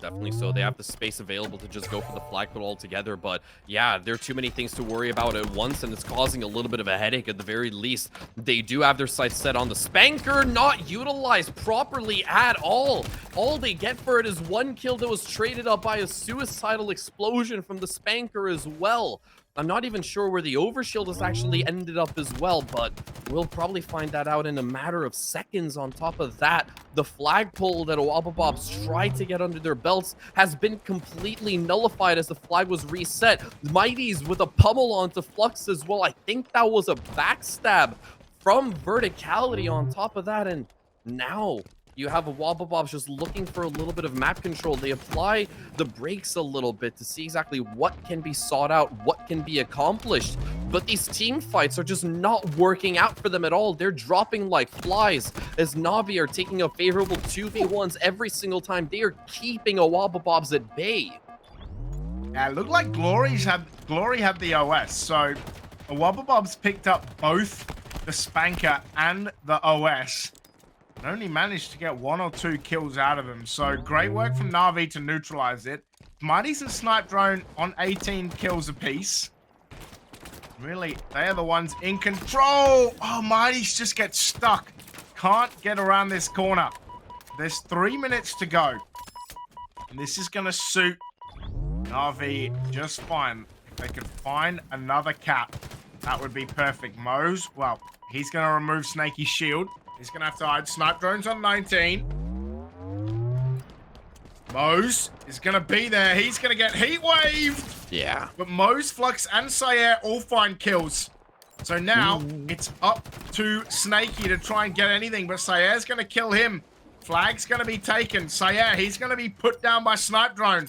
Speaker 4: Definitely so. They have the space available to just go for the flagpole altogether, but yeah, there are too many things to worry about at once, and it's causing a little bit of a headache at the very least. They do have their sights set on the spanker, not utilized properly at all. All they get for it is one kill that was traded up by a suicidal explosion from the spanker as well. I'm not even sure where the overshield has actually ended up as well, but we'll probably find that out in a matter of seconds. On top of that, the flagpole that Wobbabobs tried to get under their belts has been completely nullified as the flag was reset. Mighty's with a pummel onto Flux as well. I think that was a backstab from Verticality on top of that, and now you have a Wobbabobs just looking for a little bit of map control. They apply the brakes a little bit to see exactly what can be sought out, what can be accomplished. But these team fights are just not working out for them at all. They're dropping like flies as NaVi are taking a favorable 2v1s every single time. They are keeping a Wobbabobs at bay.
Speaker 2: Yeah, it looked like Glory had the OS. So a Wobbabobs picked up both the Spanker and the OS. And only managed to get 1 or 2 kills out of him. So great work from NaVi to neutralize it. Mighty's and Snipe Drone on 18 kills apiece. Really, they are the ones in control. Oh, Mighty's just gets stuck can't get around this corner. There's 3 minutes to go. And this is going to suit NaVi just fine. If they could find another cap, that would be perfect. Mose, well, he's going to remove Snaky's shield. He's going to have to hide snipe drones on 19. Mose is going to be there. He's going to get heat waved.
Speaker 4: Yeah.
Speaker 2: But Mose, Flux, and Sire all find kills. So now it's up to Snaky to try and get anything. But Sire's going to kill him. Flag's going to be taken. Sire, he's going to be put down by snipe drone.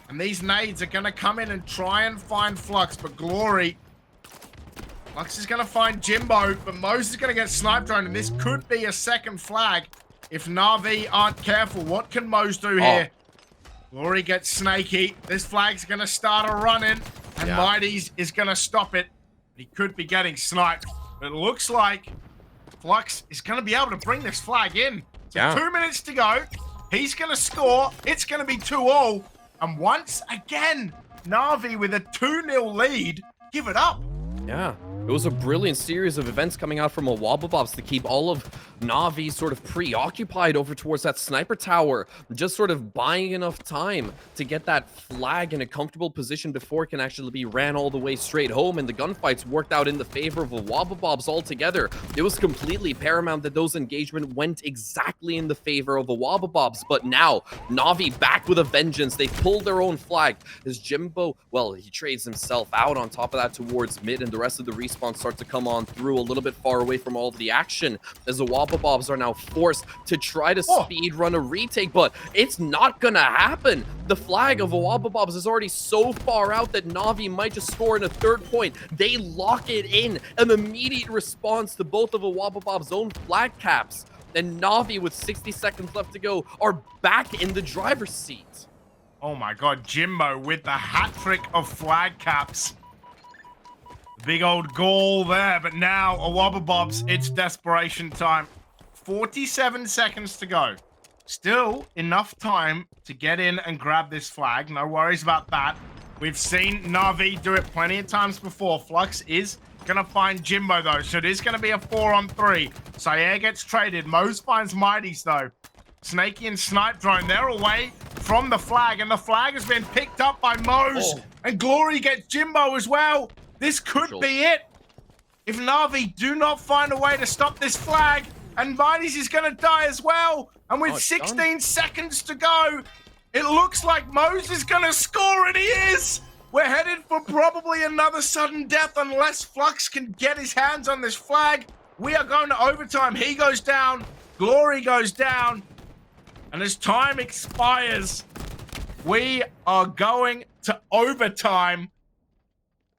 Speaker 2: And these nades are going to come in and try and find Flux. But Glory... Flux is going to find Jimbo, but Mose is going to get snipe drone, and this could be a second flag if NaVi aren't careful. What can Mose do here? Glory gets Snaky. This flag's going to start a run-in, and Mighty's is going to stop it. He could be getting sniped, but it looks like Flux is going to be able to bring this flag in. So 2 minutes to go. He's going to score. It's going to be 2-all, and once again, NaVi with a 2-0 lead. Give it up.
Speaker 4: Yeah, it was a brilliant series of events coming out from a Wobblebobs to keep all of NaVi sort of preoccupied over towards that sniper tower, just sort of buying enough time to get that flag in a comfortable position before it can actually be ran all the way straight home, and the gunfights worked out in the favor of the Wobblebobs altogether. It was completely paramount that those engagement went exactly in the favor of the Wobblebobs, but now NaVi back with a vengeance. They pulled their own flag as Jimbo, well, he trades himself out on top of that towards mid, and the rest of the respawn starts to come on through a little bit far away from all of the action as the Wobblebobs are now forced to try to speed run a retake, but it's not gonna happen. The flag of the Wobblebobs is already so far out that NaVi might just score in a third point. They lock it in, an immediate response to both of the Wobblebobs' own flag caps, and NaVi with 60 seconds left to go are back in the driver's seat.
Speaker 2: Oh my god, Jimbo with the hat trick of flag caps. Big old goal there, but now a Wobblebobs, it's desperation time. 47 seconds to go. Still enough time to get in and grab this flag. No worries about that. We've seen NaVi do it plenty of times before. Flux is going to find Jimbo, though, so it is going to be a 4-on-3. Sire gets traded. Mose finds Mighty's, though. Snaky and Snipe Drone, they're away from the flag, and the flag has been picked up by Mose. And Glory gets Jimbo as well. This could be it. If NaVi do not find a way to stop this flag, and Mighty's is going to die as well. And with 16 seconds to go, it looks like Mose is going to score, and he is. We're headed for probably another sudden death unless Flux can get his hands on this flag. We are going to overtime. He goes down. Glory goes down. And as time expires, we are going to overtime.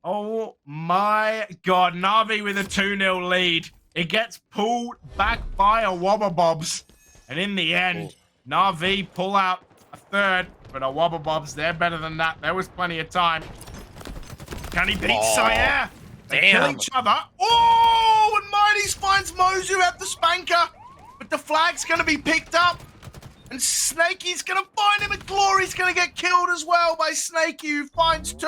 Speaker 2: Oh my god, NaVi with a 2-0 lead. It gets pulled back by a Wobblebobs. And in the end, NaVi pull out a third, but a Wobblebobs, they're better than that. There was plenty of time. Can he beat Sire? They kill each other. Oh, and Mighty's finds Mozu at the spanker. But the flag's going to be picked up. And Snaky's going to find him, and Glory's going to get killed as well by Snaky, who finds 2.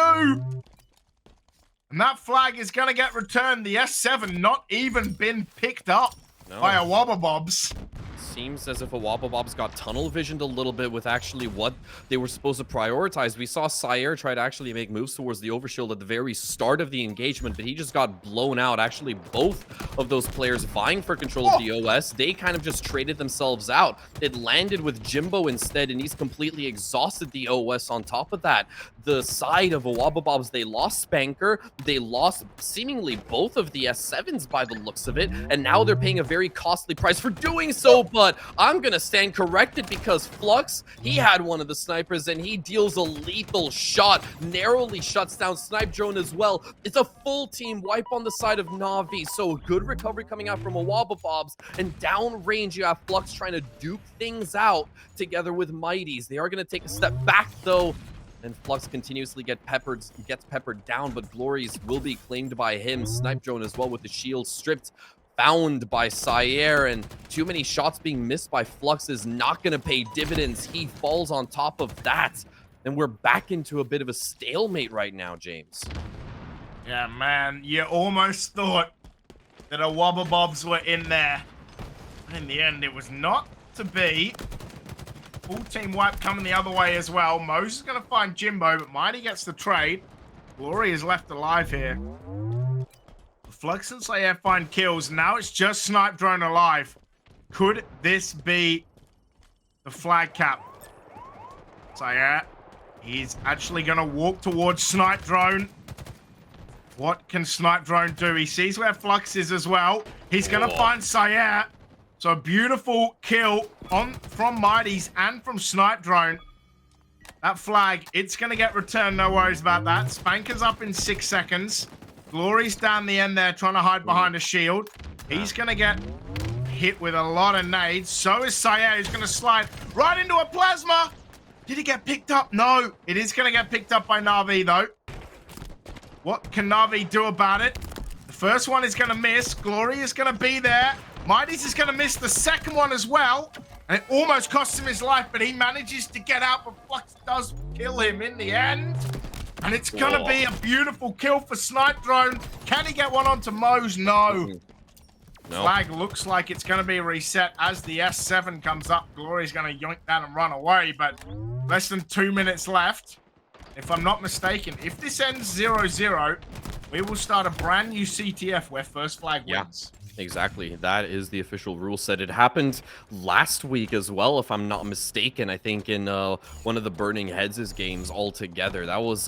Speaker 2: And that flag is going to get returned. The S7 not even been picked up by a Wobblebobs.
Speaker 4: Seems as if a Wobblebobs got tunnel visioned a little bit with actually what they were supposed to prioritize. We saw Sire try to actually make moves towards the overshield at the very start of the engagement, but he just got blown out. Actually, both of those players vying for control of the OS, they kind of just traded themselves out. It landed with Jimbo instead, and he's completely exhausted the OS on top of that. The side of a Wobblebobs, they lost Spanker, they lost seemingly both of the S7s by the looks of it, and now they're paying a very costly price for doing so, but I'm gonna stand corrected because Flux, he had one of the snipers and he deals a lethal shot, narrowly shuts down Snipe Drone as well. It's a full team wipe on the side of NaVi, so a good recovery coming out from a Wobblebobs, and downrange you have Flux trying to duke things out together with Mighty's. They are gonna take a step back though, and Flux continuously gets peppered down, but Glories will be claimed by him. Snipe Drone as well with the shield stripped, found by Sire, and too many shots being missed by Flux is not going to pay dividends. He falls on top of that, and we're back into a bit of a stalemate right now, James.
Speaker 2: Yeah, man, you almost thought that a Wobblebobs were in there. In the end, it was not to be. Full team wipe coming the other way as well. Mose is going to find Jimbo, but Mighty gets the trade. Glory is left alive here. Flux and Slayer find kills. Now it's just Snipe Drone alive. Could this be the flag cap? Slayer, he's actually going to walk towards Snipe Drone. What can Snipe Drone do? He sees where Flux is as well. He's going to find Sayer. So a beautiful kill from Mighty's and from Snipe Drone. That flag, it's going to get returned. No worries about that. Spanker's up in 6 seconds. Glory's down the end there trying to hide behind a shield. He's going to get hit with a lot of nades. So is Sayer, who's going to slide right into a plasma. Did he get picked up? No. It is going to get picked up by NaVi, though. What can NaVi do about it? The first one is going to miss. Glory is going to be there. Mighty's is going to miss the second one as well. And it almost costs him his life, but he manages to get out, but Flux does kill him in the end. And it's going to be a beautiful kill for Snipe Drone. Can he get one onto Mose? No. Flag looks like it's going to be reset as the S7 comes up. Glory's going to yoink that and run away, but less than 2 minutes left. If I'm not mistaken, if this ends 0-0, we will start a brand new CTF where first flag wins.
Speaker 4: Exactly. That is the official rule set. It happened last week as well, if I'm not mistaken. I think in one of the Burning Heads' games altogether. That was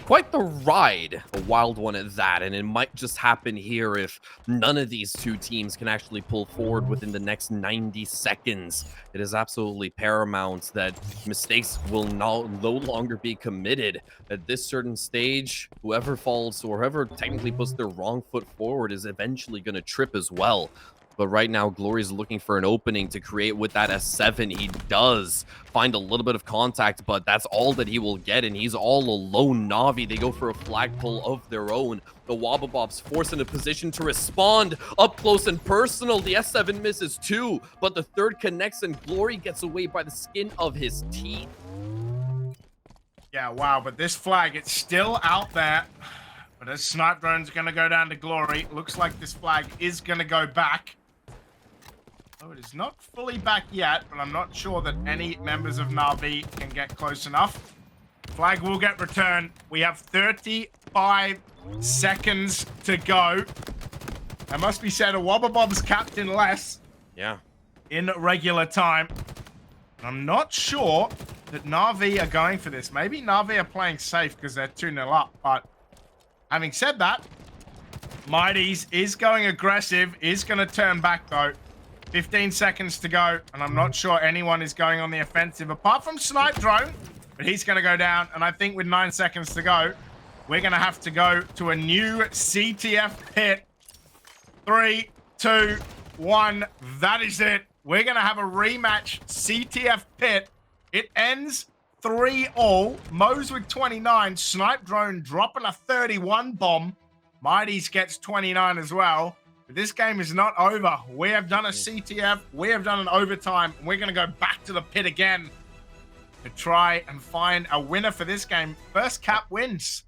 Speaker 4: quite the ride, a wild one at that. And it might just happen here if none of these two teams can actually pull forward within the next 90 seconds. It is absolutely paramount that mistakes will no longer be committed. At this certain stage, whoever falls or whoever technically puts their wrong foot forward is eventually going to trip as well. But right now, Glory's looking for an opening to create with that S7. He does find a little bit of contact, but that's all that he will get, and he's all alone. NaVi, they go for a flag pull of their own. The Wobbabob's forced in a position to respond up close and personal. The S7 misses too, but the third connects, and Glory gets away by the skin of his teeth.
Speaker 2: Yeah, wow, but this flag, it's still out there. But as Snipe Drone's going to go down to Glory, looks like this flag is going to go back. Oh, it is not fully back yet, but I'm not sure that any members of NaVi can get close enough. Flag will get returned. We have 35 seconds to go. That must be said, a Wobbabob's capped in less.
Speaker 4: Yeah.
Speaker 2: In regular time. I'm not sure that NaVi are going for this. Maybe NaVi are playing safe because they're 2-0 up, but having said that, Mighty's is going aggressive, is going to turn back though. 15 seconds to go, and I'm not sure anyone is going on the offensive apart from Snipe Drone, but he's going to go down, and I think with 9 seconds to go, we're going to have to go to a new CTF pit. 3, 2, 1, that is it. We're going to have a rematch CTF pit. It ends 3-all. Mose with 29. Snipe Drone dropping a 31 bomb. Mighty's gets 29 as well. But this game is not over. We have done a CTF. We have done an overtime. We're going to go back to the pit again to try and find a winner for this game. First cap wins.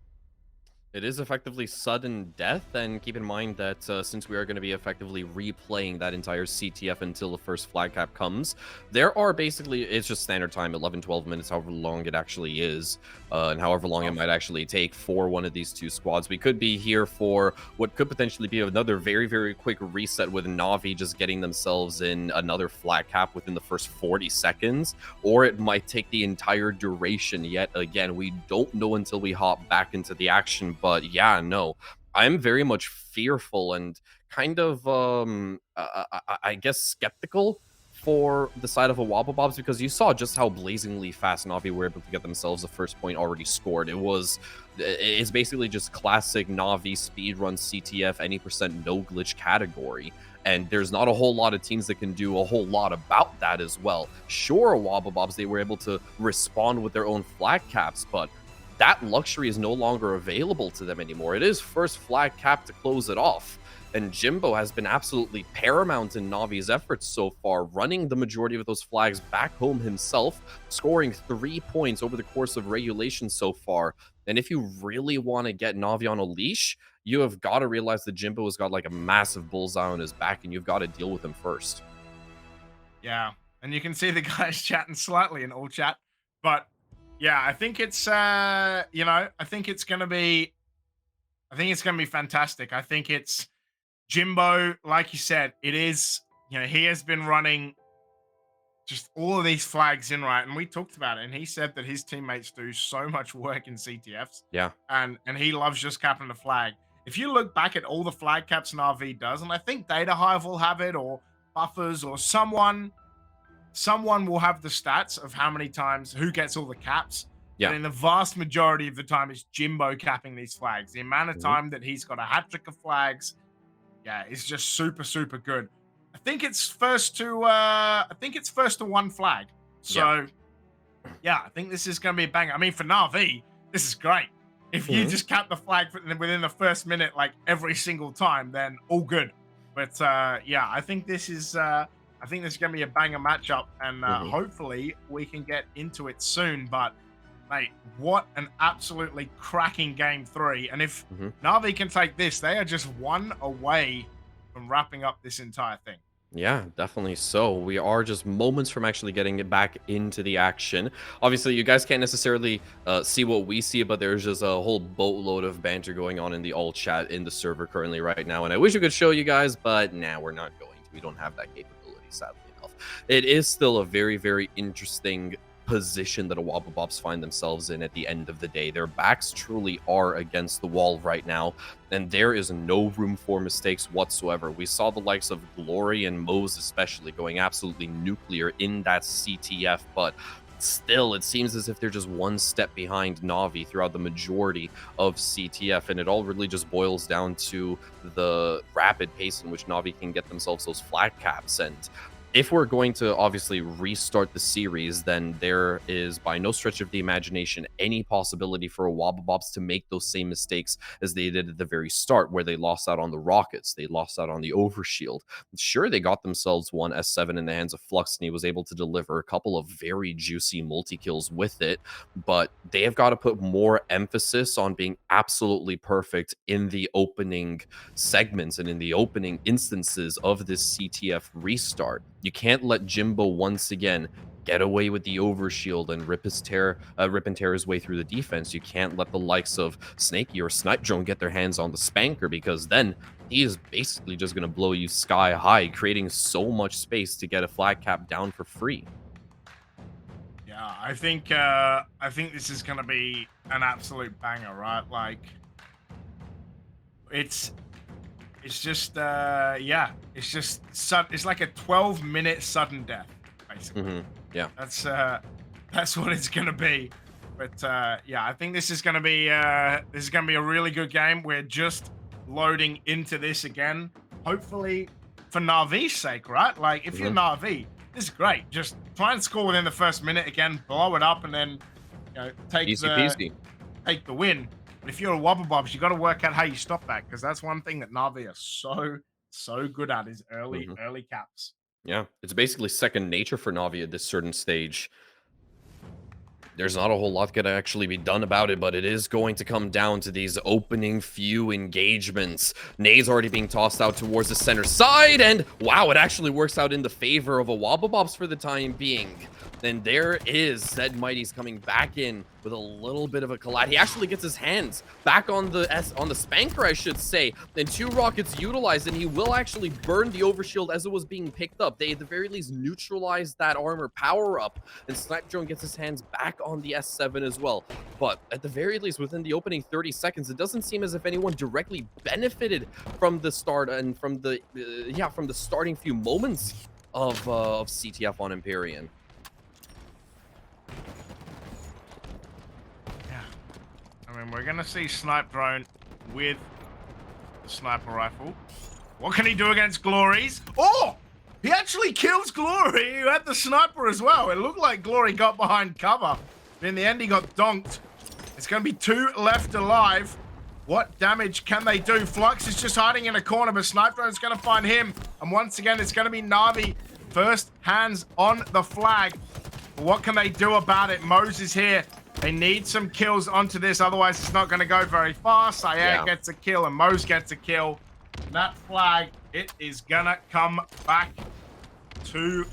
Speaker 4: It is effectively sudden death, and keep in mind that since we are going to be effectively replaying that entire CTF until the first flag cap comes, there are basically, it's just standard time, 11-12 minutes, however long it actually is, and however long it might actually take for one of these two squads. We could be here for what could potentially be another very, very quick reset with NaVi just getting themselves in another flag cap within the first 40 seconds, or it might take the entire duration. Yet again, we don't know until we hop back into the action. But yeah, no, I'm very much fearful and kind of, I guess, skeptical for the side of a Wobbabobs, because you saw just how blazingly fast NaVi were able to get themselves the first point already scored. It's basically just classic NaVi speedrun CTF any percent no glitch category. And there's not a whole lot of teams that can do a whole lot about that as well. Sure, Wobbabobs, they were able to respond with their own flag caps, but that luxury is no longer available to them anymore. It is first flag cap to close it off. And Jimbo has been absolutely paramount in NaVi's efforts so far, running the majority of those flags back home himself, scoring 3 points over the course of regulation so far. And if you really want to get NaVi on a leash, you have got to realize that Jimbo has got like a massive bullseye on his back, and you've got to deal with him first.
Speaker 2: Yeah, and you can see the guys chatting slightly in all chat, but yeah, I think it's you know, I think it's gonna be fantastic. I think it's Jimbo, like you said, it is, you know, he has been running just all of these flags in, right? And we talked about it, and he said that his teammates do so much work in CTFs.
Speaker 4: Yeah.
Speaker 2: And he loves just capping the flag. If you look back at all the flag caps NaVi does, and I think Data Hive will have it, or Buffers, or someone will have the stats of how many times, who gets all the caps.
Speaker 4: Yeah.
Speaker 2: But in the vast majority of the time, it's Jimbo capping these flags. The amount of time that he's got a hat trick of flags, yeah, it's just super, super good. I think it's first to one flag. So yeah, I think this is gonna be a banger. I mean, for NaVi, this is great. If you just cap the flag within the first minute, like every single time, then all good. But yeah, I think this is gonna be a banger matchup, and hopefully we can get into it soon. But mate, what an absolutely cracking game 3. And if NaVi can take this, they are just one away from wrapping up this entire thing.
Speaker 4: Yeah, definitely so. We are just moments from actually getting it back into the action. Obviously, you guys can't necessarily see what we see, but there's just a whole boatload of banter going on in the all chat in the server currently right now. And I wish we could show you guys, but nah, we're not going to. We don't have that capability, sadly enough. It is still a very, very interesting position that Awababobs find themselves in at the end of the day. Their backs truly are against the wall right now, and there is no room for mistakes whatsoever. We saw the likes of Glory and Mose especially going absolutely nuclear in that CTF, but still it seems as if they're just one step behind NaVi throughout the majority of CTF, and it all really just boils down to the rapid pace in which NaVi can get themselves those flag caps. And if we're going to obviously restart the series, then there is by no stretch of the imagination any possibility for Awababobs to make those same mistakes as they did at the very start, where they lost out on the rockets, they lost out on the overshield. Sure, they got themselves one S7 in the hands of Flux, and he was able to deliver a couple of very juicy multi-kills with it, but they have got to put more emphasis on being absolutely perfect in the opening segments and in the opening instances of this CTF restart. You can't let Jimbo once again get away with the overshield and rip and tear his way through the defense. You can't let the likes of Snakey or Snipe Drone get their hands on the spanker, because then he is basically just going to blow you sky high, creating so much space to get a flag cap down for free.
Speaker 2: Yeah, I think this is going to be an absolute banger, right? Like, it's just yeah, it's like a 12-minute sudden death, basically.
Speaker 4: Yeah,
Speaker 2: that's what it's gonna be. But yeah, I think this is gonna be a really good game. We're just loading into this again, hopefully for NaVi's sake, right? Like, if you're NaVi, this is great. Just try and score within the first minute again, blow it up, and then, you know, take the win. But if you're a Awababobs, you got to work out how you stop that, because that's one thing that NaVi are so good at, is early caps.
Speaker 4: Yeah, it's basically second nature for NaVi at this certain stage. There's not a whole lot going to actually be done about it, but it is going to come down to these opening few engagements. Nay's already being tossed out towards the center side, and wow, it actually works out in the favor of Awababobs for the time being. Then there is Zed Mighty's coming back in with a little bit of a collide. He actually gets his hands back on the spanker, I should say. Then 2 rockets utilized, and he will actually burn the overshield as it was being picked up. They at the very least neutralized that armor power up, and Snipe Drone gets his hands back on the S7 as well. But at the very least, within the opening 30 seconds, it doesn't seem as if anyone directly benefited from the start and from the from the starting few moments of CTF on Empyrean.
Speaker 2: I mean, we're going to see Snipe Drone with the sniper rifle. What can he do against Glories? Oh! He actually kills Glory, who had the sniper as well. It looked like Glory got behind cover, but in the end, he got donked. It's going to be 2 left alive. What damage can they do? Flux is just hiding in a corner, but Snipe Drone's going to find him. And once again, it's going to be NaVi. First hands on the flag. But what can they do about it? Mose is here. They need some kills onto this, otherwise it's not going to go very far. Sayer gets a kill and Mose gets a kill. And that flag, it is going to come back to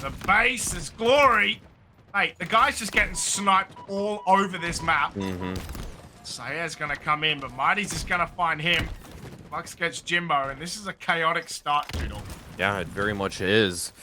Speaker 2: The base is Glory. Mate, the guy's just getting sniped all over this map. Sayer's gonna come in, but Mighty's just gonna find him. Lux gets Jimbo, and this is a chaotic start, Tudor.
Speaker 4: Yeah, it very much is.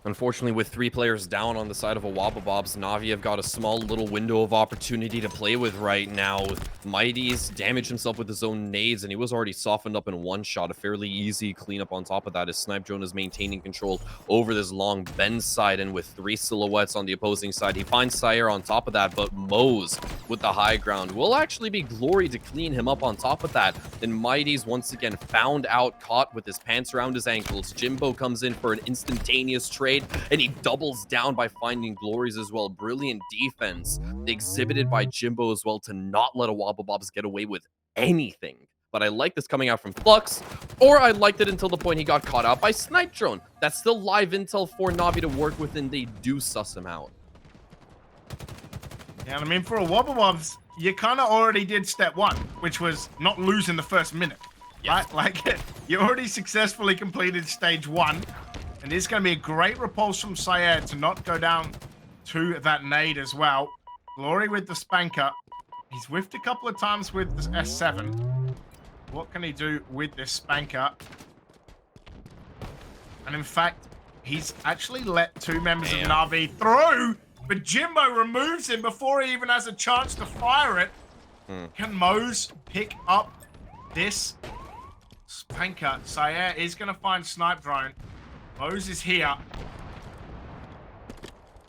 Speaker 4: Unfortunately, with 3 players down on the side of a WabaBobs, NaVi have got a small little window of opportunity to play with right now. Mighty's damaged himself with his own nades, and he was already softened up in one shot. A fairly easy cleanup on top of that as Snipe Drone is maintaining control over this long bend side, and with 3 silhouettes on the opposing side, he finds Sire on top of that, but Moze with the high ground will actually be Glory to clean him up on top of that. Then Mighty's once again found out, caught with his pants around his ankles. Jimbo comes in for an instantaneous trade, and he doubles down by finding Glories as well. Brilliant defense exhibited by Jimbo as well to not let a WabaBobs get away with anything. But I like this coming out from Flux, or I liked it until the point he got caught out by Snipe Drone. That's still live intel for NaVi to work with, and they do suss him out.
Speaker 2: Yeah, I mean, for a WabaBobs, you kind of already did step 1, which was not lose in the first minute. Right? Like, you already successfully completed stage 1. And it's going to be a great repulse from Sire to not go down to that nade as well. Glory with the Spanker. He's whiffed a couple of times with the S7. What can he do with this Spanker? And in fact, he's actually let 2 members of NaVi through, but Jimbo removes him before he even has a chance to fire it. Can Moze pick up this Spanker? Sire is going to find Snipe Drone. Moze is here.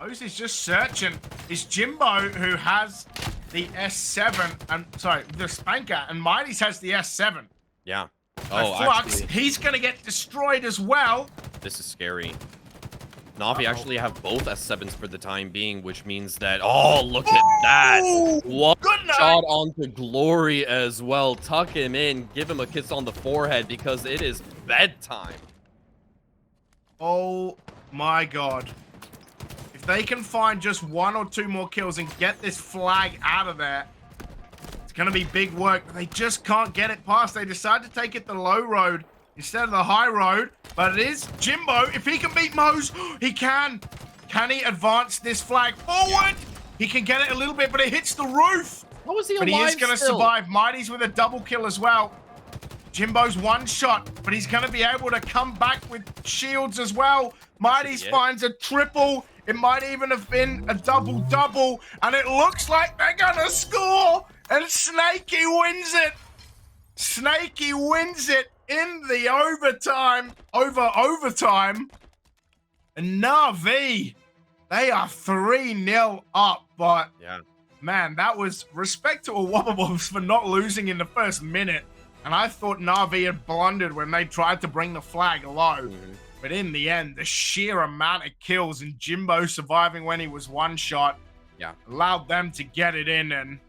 Speaker 2: Moze is just searching. It's Jimbo who has the S7 and sorry, the Spanker, and Mighty's has the S7.
Speaker 4: Yeah.
Speaker 2: Oh, Flux, he's gonna get destroyed as well.
Speaker 4: This is scary. NaVi actually have both S7s for the time being, which means that look at that. One shot onto Glory as well. Tuck him in, give him a kiss on the forehead because it is bedtime.
Speaker 2: Oh my god. If they can find just 1 or 2 more kills and get this flag out of there, it's going to be big work. They just can't get it past. They decide to take it the low road instead of the high road. But it is Jimbo. If he can beat Moze, he can. Can he advance this flag forward? He can get it a little bit, but it hits the roof.
Speaker 4: How was he
Speaker 2: alive? But he is going to survive. Mighty's with a double kill as well. Jimbo's 1 shot, but he's going to be able to come back with shields as well. Mighty's finds a triple. It might even have been a double-double, and it looks like they're going to score, and Snaky wins it. Snaky wins it in the overtime, overtime. And NaVi, they are 3-0 up, but man, that was respect to a WabaBobs for not losing in the first minute. And I thought NaVi had blundered when they tried to bring the flag low. But in the end, the sheer amount of kills and Jimbo surviving when he was 1 shot allowed them to get it in. And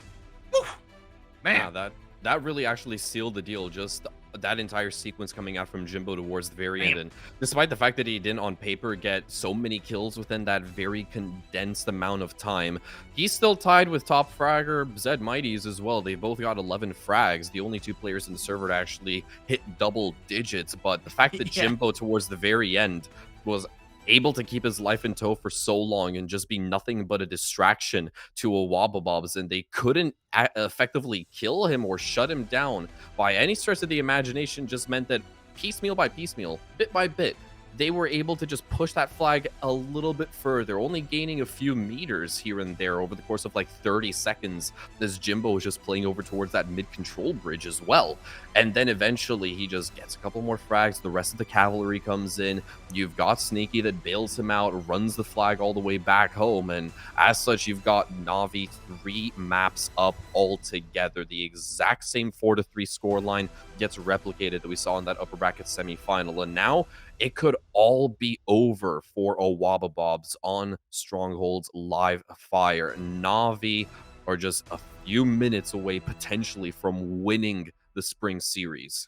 Speaker 2: man,
Speaker 4: that really actually sealed the deal. Just that entire sequence coming out from Jimbo towards the very end. And despite the fact that he didn't on paper get so many kills within that very condensed amount of time, he's still tied with top fragger Zed Mighty's as well. They both got 11 frags, the only 2 players in the server to actually hit double digits. But the fact that Jimbo towards the very end was able to keep his life in tow for so long and just be nothing but a distraction to a WabaBobs, and they couldn't effectively kill him or shut him down by any stretch of the imagination, just meant that piecemeal by piecemeal, bit by bit, they were able to just push that flag a little bit further, only gaining a few meters here and there over the course of like 30 seconds as Jimbo was just playing over towards that mid-control bridge as well. And then eventually he just gets a couple more frags, the rest of the cavalry comes in, you've got Sneaky that bails him out, runs the flag all the way back home, and as such you've got NaVi 3 maps up altogether. The exact same 4-3 scoreline gets replicated that we saw in that upper bracket semi-final, and now it could all be over for a WabaBobs on Stronghold's live fire. NaVi are just a few minutes away potentially from winning the spring series.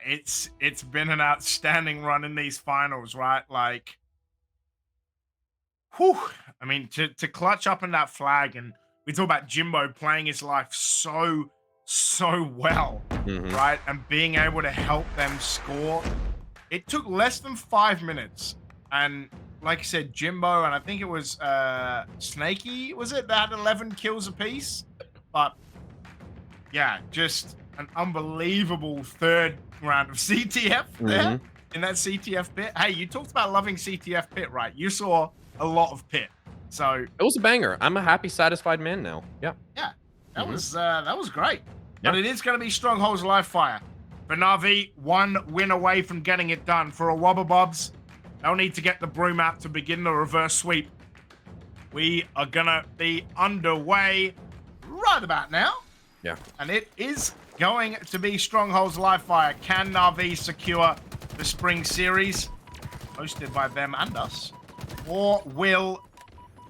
Speaker 2: It's been an outstanding run in these finals, right? Like, whew. I mean, to clutch up in that flag, and we talk about Jimbo playing his life so well, right? And being able to help them score. It took less than 5 minutes And like I said, Jimbo, and I think it was Snaky, was it? That had 11 kills apiece. But yeah, just an unbelievable third round of CTF there in that CTF pit. Hey, you talked about loving CTF pit, right? You saw a lot of pit. So
Speaker 4: it was a banger. I'm a happy, satisfied man now. Yeah.
Speaker 2: Yeah, that was great. But it is going to be Stronghold's live fire. For NaVi, 1 win away from getting it done. For a Wobbabobs, they'll need to get the broom out to begin the reverse sweep. We are going to be underway right about now.
Speaker 4: Yeah.
Speaker 2: And it is going to be Stronghold's live fire. Can NaVi secure the spring series hosted by them and us? Or will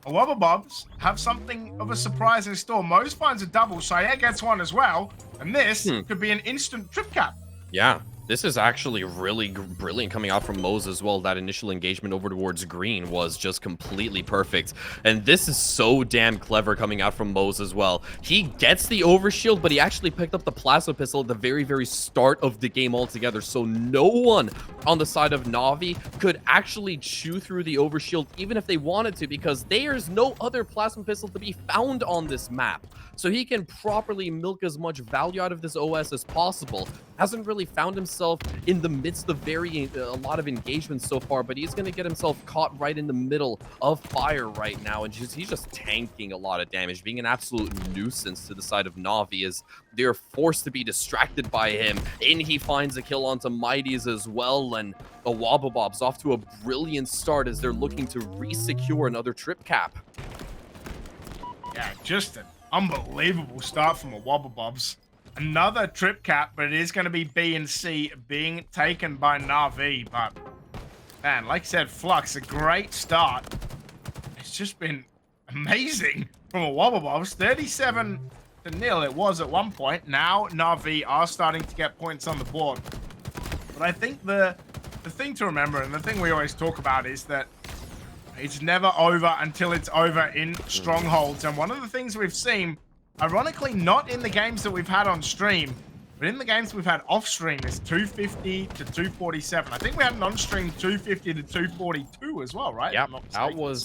Speaker 2: Wobbabobs have something of a surprise in store? Mose finds a double, Sayer gets one as well, and this could be an instant trip cap.
Speaker 4: Yeah, this is actually really brilliant coming out from Mose as well. That initial engagement over towards green was just completely perfect. And this is so damn clever coming out from Mose as well. He gets the overshield, but he actually picked up the plasma pistol at the very, very start of the game altogether. So no one on the side of NaVi could actually chew through the overshield, even if they wanted to, because there's no other plasma pistol to be found on this map. So he can properly milk as much value out of this OS as possible. Hasn't really found himself in the midst of a lot of engagements so far, but he's going to get himself caught right in the middle of fire right now, and he's just tanking a lot of damage, being an absolute nuisance to the side of NaVi as they're forced to be distracted by him. And he finds a kill onto Mighties as well, and a Wobbabob's off to a brilliant start as they're looking to re-secure another trip cap.
Speaker 2: Yeah, just an unbelievable start from a Wobbabobs. Another trip cap, but it is going to be B and C being taken by NaVi. But man, like I said, Flux, a great start. It's just been amazing from a Wobbabobs. 37-0 it was at one point. Now NaVi are starting to get points on the board. But I think the thing to remember, and the thing we always talk about, is that it's never over until it's over in Strongholds. And one of the things we've seen, ironically, not in the games that we've had on stream, but in the games we've had off stream, is 250 to 247. I think we had an on stream 250 to 242 as well, right?
Speaker 4: Yeah, that was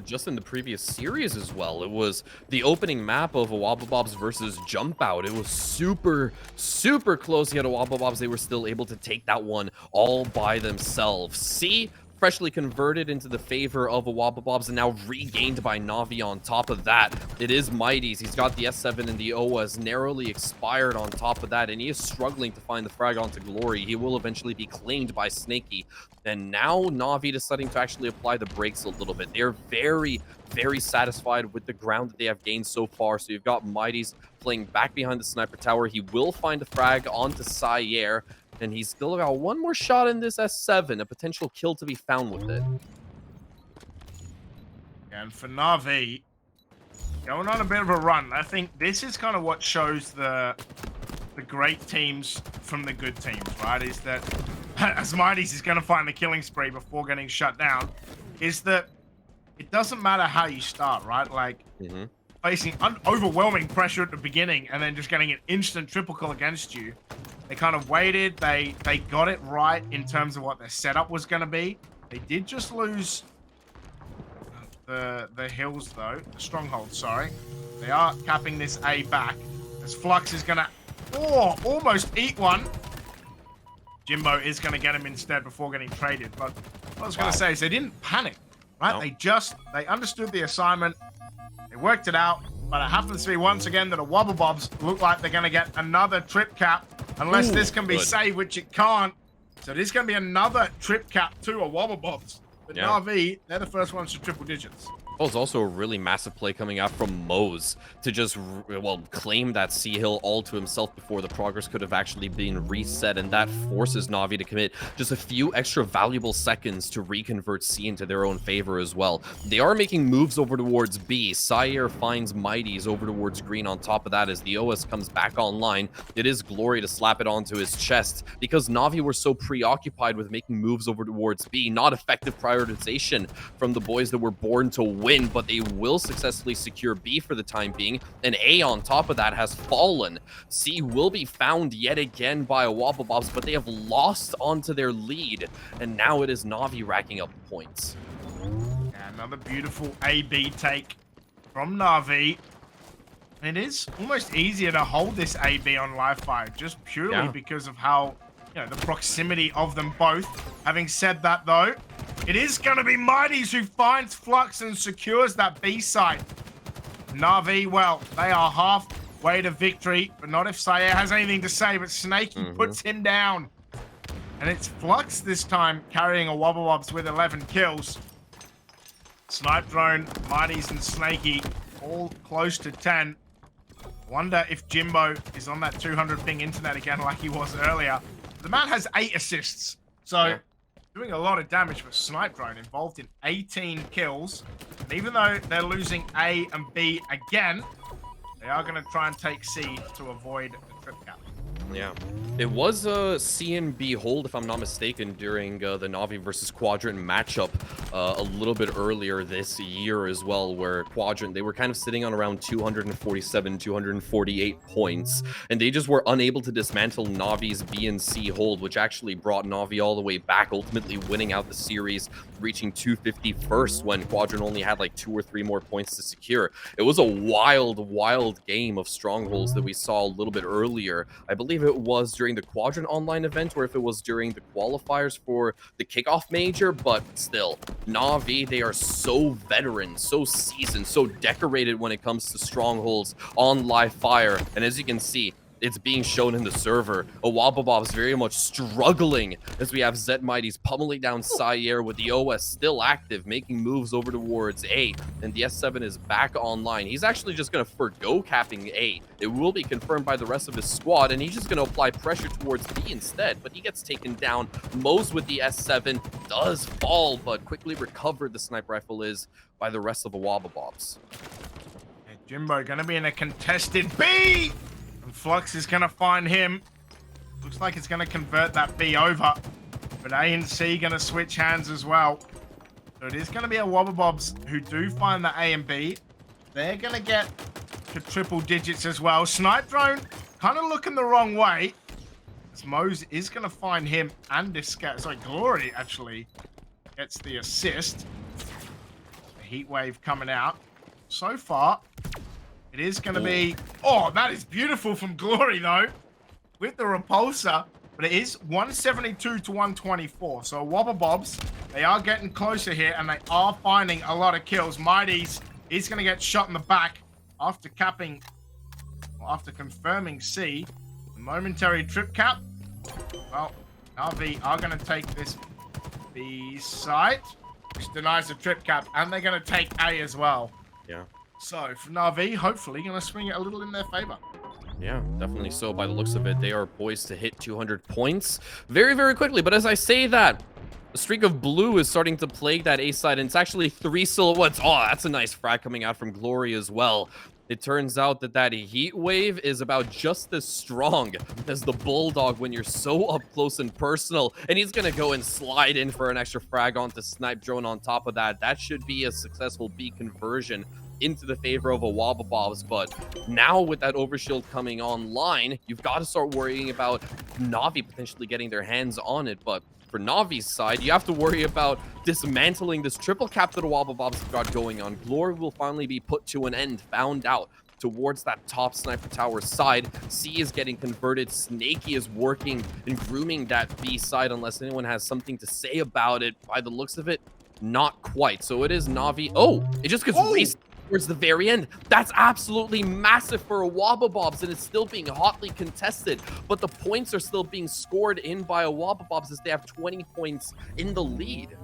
Speaker 4: just in the previous series as well. It was the opening map of a Wobbabobs versus Jumpout. It was super, super close. Yet a Wobbabobs, they were still able to take that one all by themselves. See? Freshly converted into the favor of a Wobbabobs and now regained by NaVi on top of that. It is Mighties. He's got the S7 and the OS narrowly expired on top of that, and he is struggling to find the frag onto Glory. He will eventually be claimed by Snaky. And now NaVi deciding to actually apply the brakes a little bit. They're very, very satisfied with the ground that they have gained so far. So you've got Mighties playing back behind the sniper tower. He will find a frag onto Sayer. And he's still got one more shot in this S7, a potential kill to be found with it.
Speaker 2: And for NaVi, going on a bit of a run. I think this is kind of what shows the great teams from the good teams, right? Is that as Mighties is going to find the killing spree before getting shut down, is that it doesn't matter how you start, right? Like facing overwhelming pressure at the beginning and then just getting an instant triple kill against you. They kind of waited. They got it right in terms of what their setup was going to be. They did just lose the hills, though. The stronghold, sorry. They are capping this A back. As Flux is going to almost eat one. Jimbo is going to get him instead before getting traded. But what I was going to say is they didn't panic, right?
Speaker 4: No.
Speaker 2: They understood the assignment. They worked it out. But it happens to be once again that a Wobbabobs look like they're going to get another trip cap. Unless this can be saved, which it can't. So this is going to be another trip cap to a Wobbabobs. But NaVi, they're the first ones to triple digits.
Speaker 4: Well, it's also a really massive play coming out from Mose to just, well, claim that C hill all to himself before the progress could have actually been reset, and that forces NaVi to commit just a few extra valuable seconds to reconvert C into their own favor as well. They are making moves over towards B. Sayer finds Mighties over towards green on top of that as the OS comes back online. It is Glory to slap it onto his chest because NaVi were so preoccupied with making moves over towards B. Not effective prioritization from the boys that were born to win. win, but they will successfully secure B for the time being, and A on top of that has fallen. C will be found yet again by Wobblebobs, but they have lost onto their lead, and now it is NaVi racking up points.
Speaker 2: Yeah, another beautiful A-B take from NaVi. It is almost easier to hold this A-B on live fire, just purely because of how, you know, the proximity of them both. Having said that, though, it is going to be Mighties who finds Flux and secures that B site. NaVi, well, they are halfway to victory, but not if Sayer has anything to say, but Snaky puts him down. And it's Flux this time carrying a Wobblebobs with 11 kills. Snipe Drone, Mighties, and Snaky all close to 10. Wonder if Jimbo is on that 200 ping internet again like he was earlier. The man has 8 assists, so doing a lot of damage, but Snipe Drone involved in 18 kills. And even though they're losing A and B again, they are going to try and take C to avoid the trip cap.
Speaker 4: Yeah, it was a C and B hold, if I'm not mistaken, during the NaVi versus Quadrant matchup a little bit earlier this year as well, where Quadrant, they were kind of sitting on around 247, 248 points, and they just were unable to dismantle NaVi's B and C hold, which actually brought NaVi all the way back, ultimately winning out the series, reaching 251st when Quadrant only had like 2 or 3 more points to secure. It was a wild game of strongholds that we saw a little bit earlier. I believe it was during the Quadrant online event, or if it was during the qualifiers for the kickoff major, but still, NaVi, they are so veteran, so seasoned, so decorated when it comes to strongholds on live fire, and as you can see, it's being shown in the server. Wobblebob's very much struggling as we have Zed Mighties pummeling down Sayer with the OS still active, making moves over towards A, and the S7 is back online. He's actually just going to forgo capping A. It will be confirmed by the rest of his squad, and he's just going to apply pressure towards B instead, but he gets taken down. Moes with the S7 does fall, but quickly recovered, the sniper rifle is, by the rest of the Wobblebobs.
Speaker 2: And Jimbo going to be in a contested B! And Flux is going to find him. Looks like it's going to convert that B over. But A and C going to switch hands as well. So it is going to be a Wobblebobs who do find the A and B. They're going to get to triple digits as well. Snipe Drone kind of looking the wrong way. As Mose is going to find him and this scout. Sorry, Glory actually gets the assist. The heat wave coming out. So far, it is going to be... Oh, that is beautiful from Glory, though, with the repulsor. But it is 172 to 124. So Wobblebobs, they are getting closer here, and they are finding a lot of kills. Mighties, he's going to get shot in the back after capping, or after confirming C. The momentary trip cap. Well, NaVi are going to take this B site, which denies the trip cap, and they're going to take A as well.
Speaker 4: Yeah.
Speaker 2: So, for NaVi, hopefully, going to swing it a little in their favor.
Speaker 4: Yeah, definitely so. By the looks of it, they are poised to hit 200 points very quickly. But as I say that, the streak of blue is starting to plague that A side, and it's actually 3 silhouettes. Oh, that's a nice frag coming out from Glory as well. It turns out that that heat wave is about just as strong as the Bulldog when you're so up close and personal. And he's going to go and slide in for an extra frag onto Snipe Drone on top of that. That should be a successful B conversion into the favor of a Wobblebobs. But now with that overshield coming online, you've got to start worrying about NaVi potentially getting their hands on it. But for NaVi's side, you have to worry about dismantling this triple cap that the Wobblebobs have got going on. Glory will finally be put to an end, found out towards that top sniper tower side. C is getting converted. Snaky is working and grooming that B side unless anyone has something to say about it. By the looks of it, not quite. So it is NaVi. Oh, it just gets raced towards the very end. That's absolutely massive for a Wobblebobs, and it's still being hotly contested, but the points are still being scored in by a Wobblebobs as they have 20 points in the lead.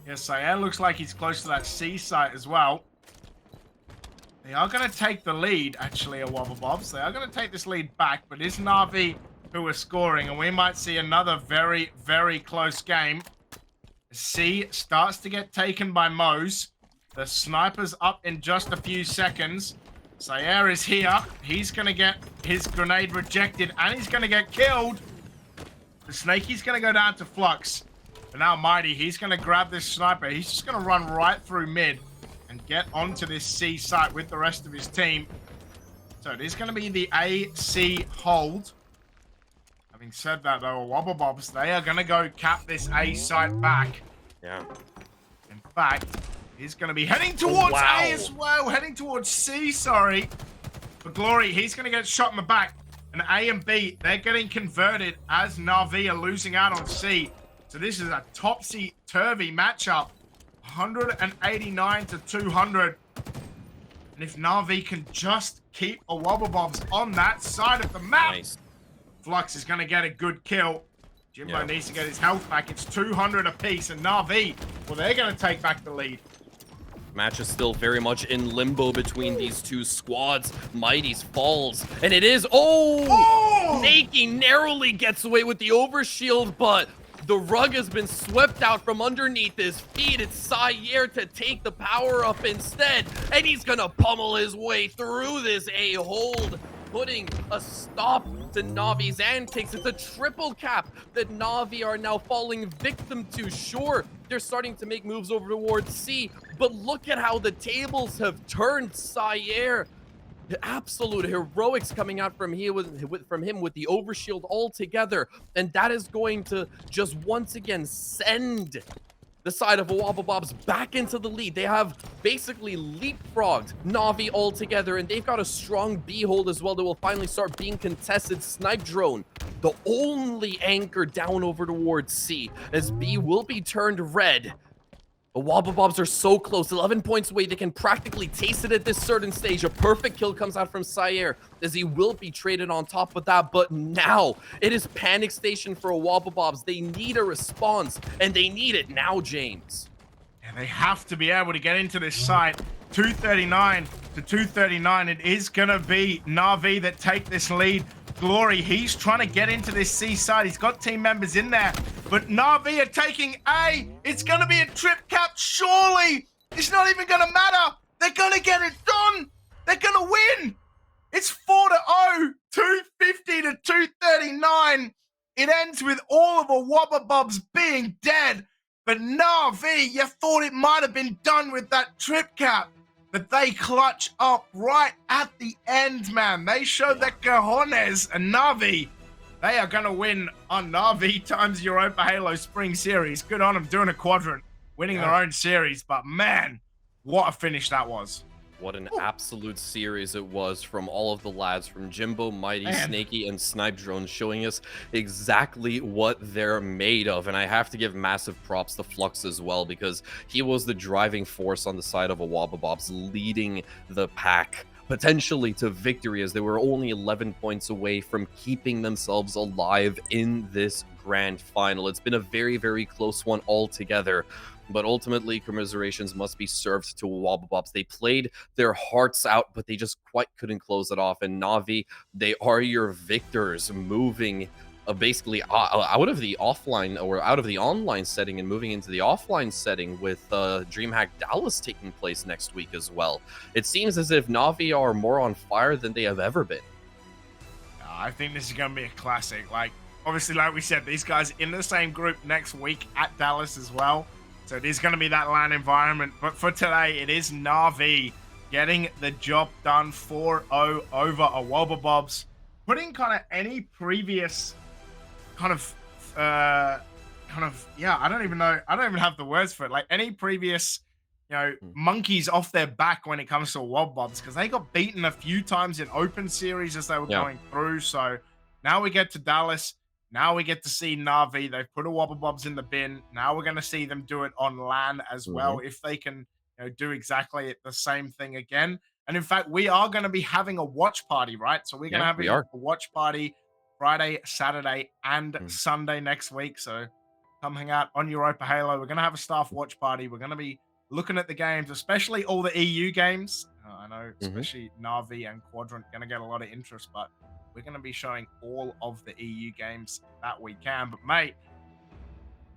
Speaker 2: Yes, Cyan looks like he's close to that C site as well. They are going to take the lead, actually, a Wobblebobs. They are going to take this lead back, but it's NaVi who are scoring, and we might see another very close game. C starts to get taken by Mose. The sniper's up in just a few seconds. Sayer is here. He's going to get his grenade rejected, and he's going to get killed. The Snaky's going to go down to Flux. But now Mighty, he's going to grab this sniper. He's just going to run right through mid. and get onto this C site with the rest of his team. So it is going to be the AC hold. Having said that, though, WobbleBobs, they are going to go cap this A site back.
Speaker 4: Yeah.
Speaker 2: In fact, he's going to be heading towards
Speaker 4: wow.
Speaker 2: A as well. Heading towards C, sorry. For Glory, he's going to get shot in the back. And A and B, they're getting converted as NaVi are losing out on C. So this is a topsy-turvy matchup. 189 to 200. And if NaVi can just keep a WobbleBobs on that side of the map,
Speaker 4: Nice.
Speaker 2: Flux is going to get a good kill. Jimbo needs to get his health back. It's 200 apiece. And NaVi, well, they're going to take back the lead.
Speaker 4: Match is still very much in limbo between these two squads. Mighty's falls, and it is, Snaky narrowly gets away with the overshield, but the rug has been swept out from underneath his feet. It's Sire to take the power up instead, and he's gonna pummel his way through this A hold, putting a stop to NaVi's antics. It's a triple cap that NaVi are now falling victim to. Sure, they're starting to make moves over towards C, but look at how the tables have turned. Sire, the absolute heroics coming out from here from him with the overshield all together, and that is going to just once again send the side of WobbleBobs back into the lead. They have basically leapfrogged NaVi altogether, and they've got a strong B hold as well that will finally start being contested. Snipe drone, the only anchor down over towards C, as B will be turned red. The WobbleBobs are so close, 11 points away. They can practically taste it at this certain stage. A perfect kill comes out from Sire, as he will be traded on top of that. But now it is panic station for WobbleBobs. They need a response, and they need it now, James.
Speaker 2: And they have to be able to get into this site. 239 to 239. It is going to be NaVi that take this lead. Glory, he's trying to get into this C side. He's got team members in there, but NaVi are taking A. It's going to be a trip cap, surely. It's not even going to matter. They're going to get it done. They're going to win. It's 4-0, 250 to 239. It ends with all of the WobbleBobs being dead, but NaVi, you thought it might have been done with that trip cap. But they clutch up right at the end, man. They showed their cojones, and NaVi, they are going to win on NaVi times EuropaHalo Spring Series. Good on them, doing a quadrant, winning their own series. But man, what a finish that was.
Speaker 4: What an absolute series it was from all of the lads, from Jimbo, Mighty, Snaky, and Snipe Drone, showing us exactly what they're made of. And I have to give massive props to Flux as well, because he was the driving force on the side of WobbleBobs, leading the pack potentially to victory, as they were only 11 points away from keeping themselves alive in this grand final. It's been a very, very close one altogether. But ultimately, commiserations must be served to WobbleBobs. They played their hearts out, but they just quite couldn't close it off. And NaVi, they are your victors, moving basically out of the offline or out of the online setting and moving into the offline setting, with DreamHack Dallas taking place next week as well. It seems as if NaVi are more on fire than they have ever been.
Speaker 2: I think this is going to be a classic. Like, obviously, like we said, these guys in the same group next week at Dallas as well. So it is going to be that LAN environment. But for today, it is NaVi getting the job done 4-0 over a WobbleBobs. Putting kind of any previous I don't even know. I don't even have the words for it. Like any previous, monkeys off their back when it comes to WobbleBobs, because they got beaten a few times in open series as they were going through. So now we get to Dallas. Now we get to see NaVi. They've put a WobbleBobs in the bin. Now we're going to see them do it on LAN as well, if they can do exactly the same thing again. And in fact, we are going to be having a watch party, right? So we're going to have a watch party Friday, Saturday, and Sunday next week. So come hang out on EuropaHalo. We're going to have a staff watch party. We're going to be looking at the games, especially all the EU games. I know, especially NaVi and Quadrant, going to get a lot of interest, but we're going to be showing all of the EU games that we can. But, mate,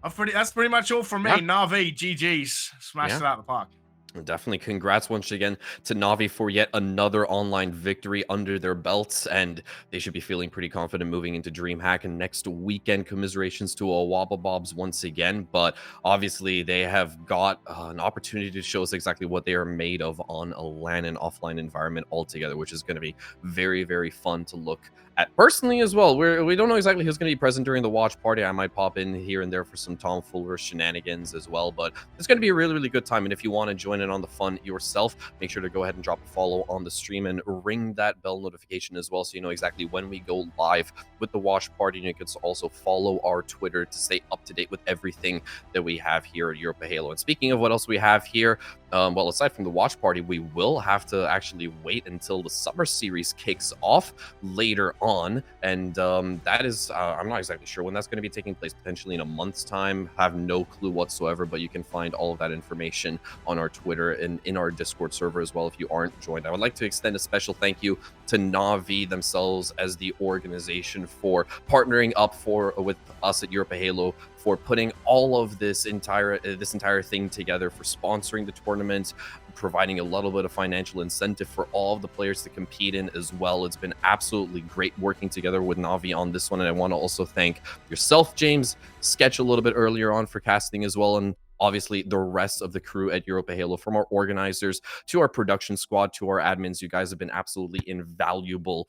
Speaker 2: that's pretty much all from me. NaVi, GG's. Smashed it out of the park.
Speaker 4: Definitely congrats once again to NaVi for yet another online victory under their belts, and they should be feeling pretty confident moving into DreamHack and next weekend. Commiserations to Bobs once again, but obviously they have got an opportunity to show us exactly what they are made of on a LAN and offline environment altogether, which is going to be very, very fun to look at personally as well. We don't know exactly who's going to be present during the watch party. I might pop in here and there for some tomfoolery shenanigans as well, but it's going to be a really, really good time. And if you want to join in on the fun yourself, make sure to go ahead and drop a follow on the stream and ring that bell notification as well, so you know exactly when we go live with the watch party. And you can also follow our Twitter to stay up to date with everything that we have here at EuropaHalo. And speaking of what else we have here, well, aside from the watch party, we will have to actually wait until the summer series kicks off later on, and that is I'm not exactly sure when that's going to be taking place, potentially in a month's time. Have no clue whatsoever, but you can find all of that information on our Twitter and in our Discord server as well if you aren't joined. I would like to extend a special thank you to NaVi themselves as the organization for partnering up with us at EuropaHalo, for putting all of this entire thing together, for sponsoring the tournament, providing a little bit of financial incentive for all of the players to compete in as well. It's been absolutely great working together with NaVi on this one, and I want to also thank yourself, James, Sketch a little bit earlier on for casting as well, and obviously the rest of the crew at EuropaHalo, from our organizers to our production squad to our admins. You guys have been absolutely invaluable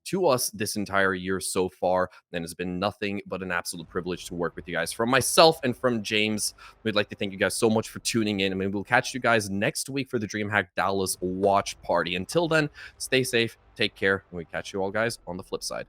Speaker 4: to us this entire year so far, and it's been nothing but an absolute privilege to work with you guys. From myself and from James, we'd like to thank you guys so much for tuning in. I mean, we'll catch you guys next week for the DreamHack Dallas watch party. Until then, stay safe, take care, and we catch you all guys on the flip side.